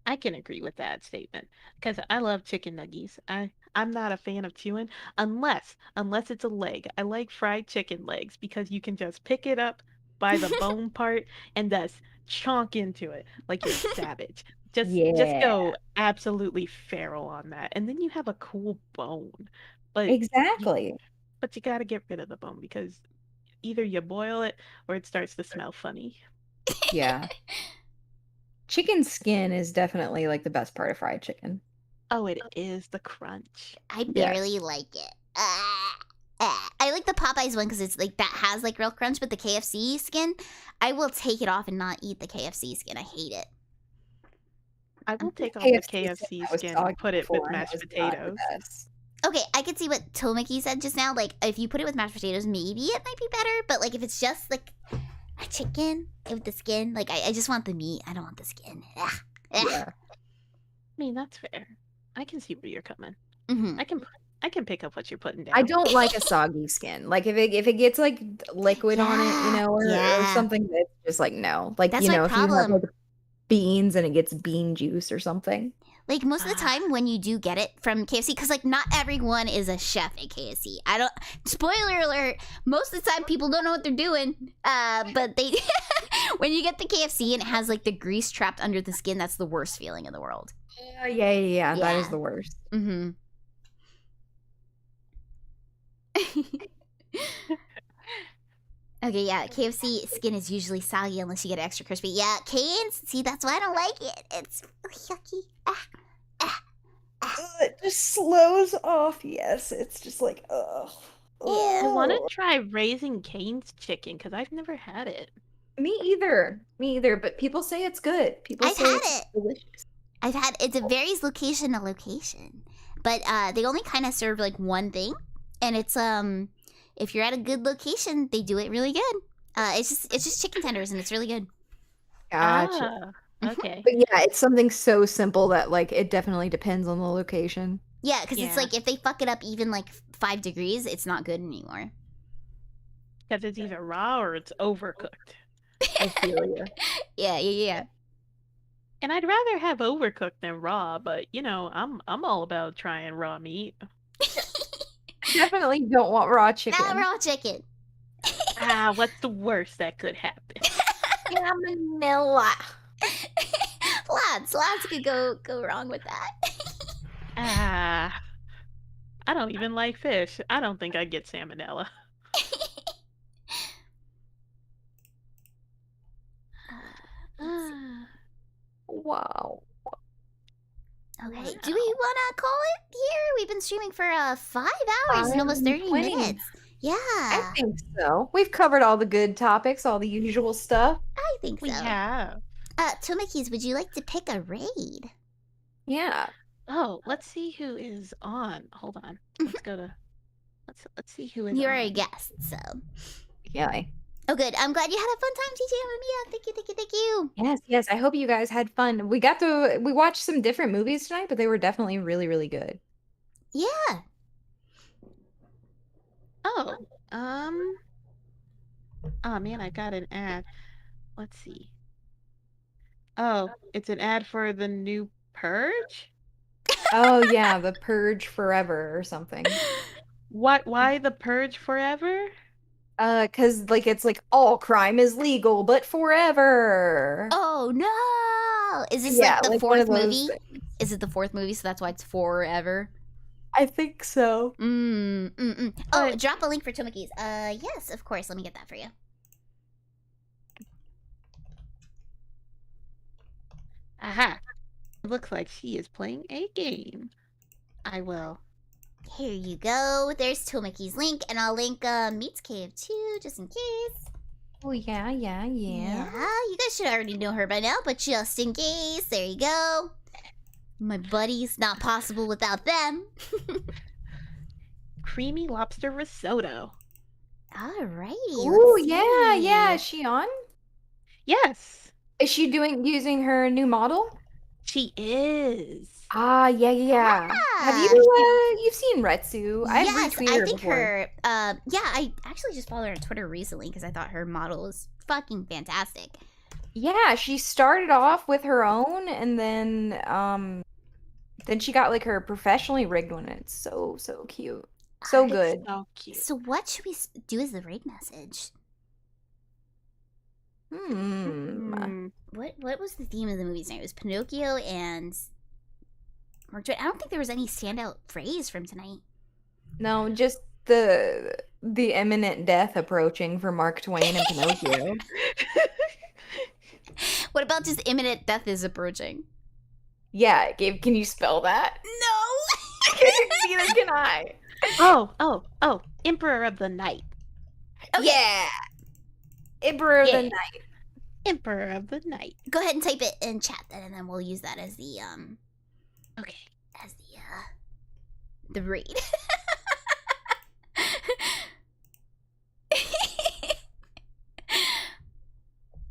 I can agree with that statement because I love chicken nuggies. I'm not a fan of chewing unless it's a leg. I like fried chicken legs because you can just pick it up by the bone part and just chonk into it like you're a savage. Just go absolutely feral on that, and then you have a cool bone. But Exactly. but you got to get rid of the bone because either you boil it or it starts to smell funny. Yeah. Chicken skin is definitely like the best part of fried chicken. Oh, it is the crunch. I barely like it. I like the Popeyes one because it's like that has like real crunch, but the KFC skin, I will take it off and not eat the KFC skin. I hate it. I will take off KFC the KFC skin I was skin talking and put it before, with and it mashed was not the potatoes. best. Okay, I could see what Tomakey said just now. Like, if you put it with mashed potatoes, maybe it might be better. But like, if it's just like A chicken with the skin. Like I just want the meat. I don't want the skin. Ugh. Ugh. Yeah. I mean, that's fair. I can see where you're coming. Mhm. I can pick up what you're putting down. I don't like a soggy skin. Like if it gets like liquid on it, you know, or Yeah. something that's just like no. Like That's you my know, if you have problem. like beans and it gets bean juice or something. Like most of the time when you do get it from KFC, because like not everyone is a chef at KFC. I don't. Spoiler alert. Most of the time people don't know what they're doing. But they, when you get the KFC and it has like the grease trapped under the skin, that's the worst feeling in the world. Yeah. That is Yeah. the worst. Mm-hmm. Okay, yeah, KFC skin is usually soggy unless you get it extra crispy. Yeah, Cane's, see, that's why I don't like it. It's really yucky. It just slows off. Yes, it's just like ugh. Yeah. I want to try Raising Cane's chicken because I've never had it. Me either. But people say it's good. People I've say had it's it. delicious. It varies location to location. But they only kind of serve like one thing. And it's, if you're at a good location, they do it really good. It's just chicken tenders and it's really good. Gotcha. Okay. But yeah, it's something so simple that like it definitely depends on the location. Yeah, because it's Yeah. like if they fuck it up even like 5 degrees, it's not good anymore. Because it's either raw or it's overcooked. I feel you. Yeah. And I'd rather have overcooked than raw, but you know, I'm all about trying raw meat. Definitely don't want raw chicken. Not raw chicken. What's the worst that could happen? Salmonella. Lots could go wrong with that. I don't even like fish. I don't think I'd get salmonella. Wow. Okay, do we want to call it here? We've been streaming for 5 hours and almost 30 20. minutes. Yeah, I think so. We've covered all the good topics, all the usual stuff. I think so. We have. Tomakeys, would you like to pick a raid? Yeah. Oh, let's see who is on. Hold on. Let's go to. Let's see who is. You're on. a guest, so. Yeah. Oh, good. I'm glad you had a fun time, TJ and Mia. Thank you. Yes. I hope you guys had fun. We watched some different movies tonight, but they were definitely really, really good. Yeah. Oh, oh man, I got an ad. Let's see. Oh, it's an ad for the new Purge? Oh yeah, The Purge Forever or something. Why the Purge forever? 'Cause like it's like all crime is legal, but forever. Oh, no. Is this Yeah, like the like one of fourth those movie? things. Is it the 4th movie, so that's why it's forever? I think so. Oh, drop a link for Tomakeys. Yes, of course. Let me get that for you. Aha. It looks like she is playing a game. I will. Here you go. There's Tomakeys link, and I'll link Meat's Cave too, just in case. Oh yeah. You guys should already know her by now, but just in case, there you go. My buddies, not possible without them. Creamy lobster risotto. Alrighty. Oh yeah. Is she on? Yes, Is she using her new model? she is. Ah, yeah. Have you've seen Retsu? I've Yes, retweeted I her think before. her. Yeah, I actually just followed her on Twitter recently because I thought her model was fucking fantastic. Yeah, she started off with her own, and then she got like her professionally rigged one. And it's so cute, so It's good. So cute. So what should we do as the raid message? What was the theme of the movie tonight? It was Pinocchio and Mark Twain. I don't think there was any standout phrase from tonight. No, just the imminent death approaching for Mark Twain and Pinocchio. What about just imminent death is approaching? Yeah, Gabe, can you spell that? No. Neither can I. Oh, Emperor of the Night. Okay. Yeah, Emperor of the Yeah. Night. Emperor of the Night. Go ahead and type it in chat then, and then we'll use that as the Okay. the raid.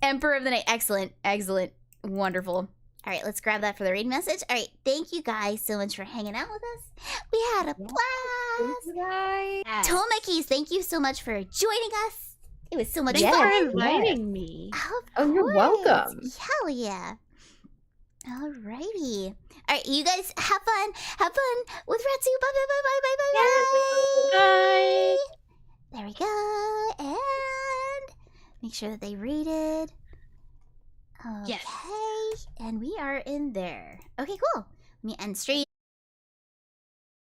Emperor of the Night. Excellent. Excellent. Wonderful. All right, let's grab that for the raid message. All right, thank you guys so much for hanging out with us. We had a blast. Guys. Tomakeys, thank you so much for joining us. It was so much Thanks fun. for inviting me. Of Oh, you're course. welcome. Hell yeah. Alrighty. Alright, you guys have fun. Have fun with Ratsu. Bye bye bye bye bye bye bye. Bye. There we go. And make sure that they rated. Okay. Yes. And we are in there. Okay, cool. Let me end stream.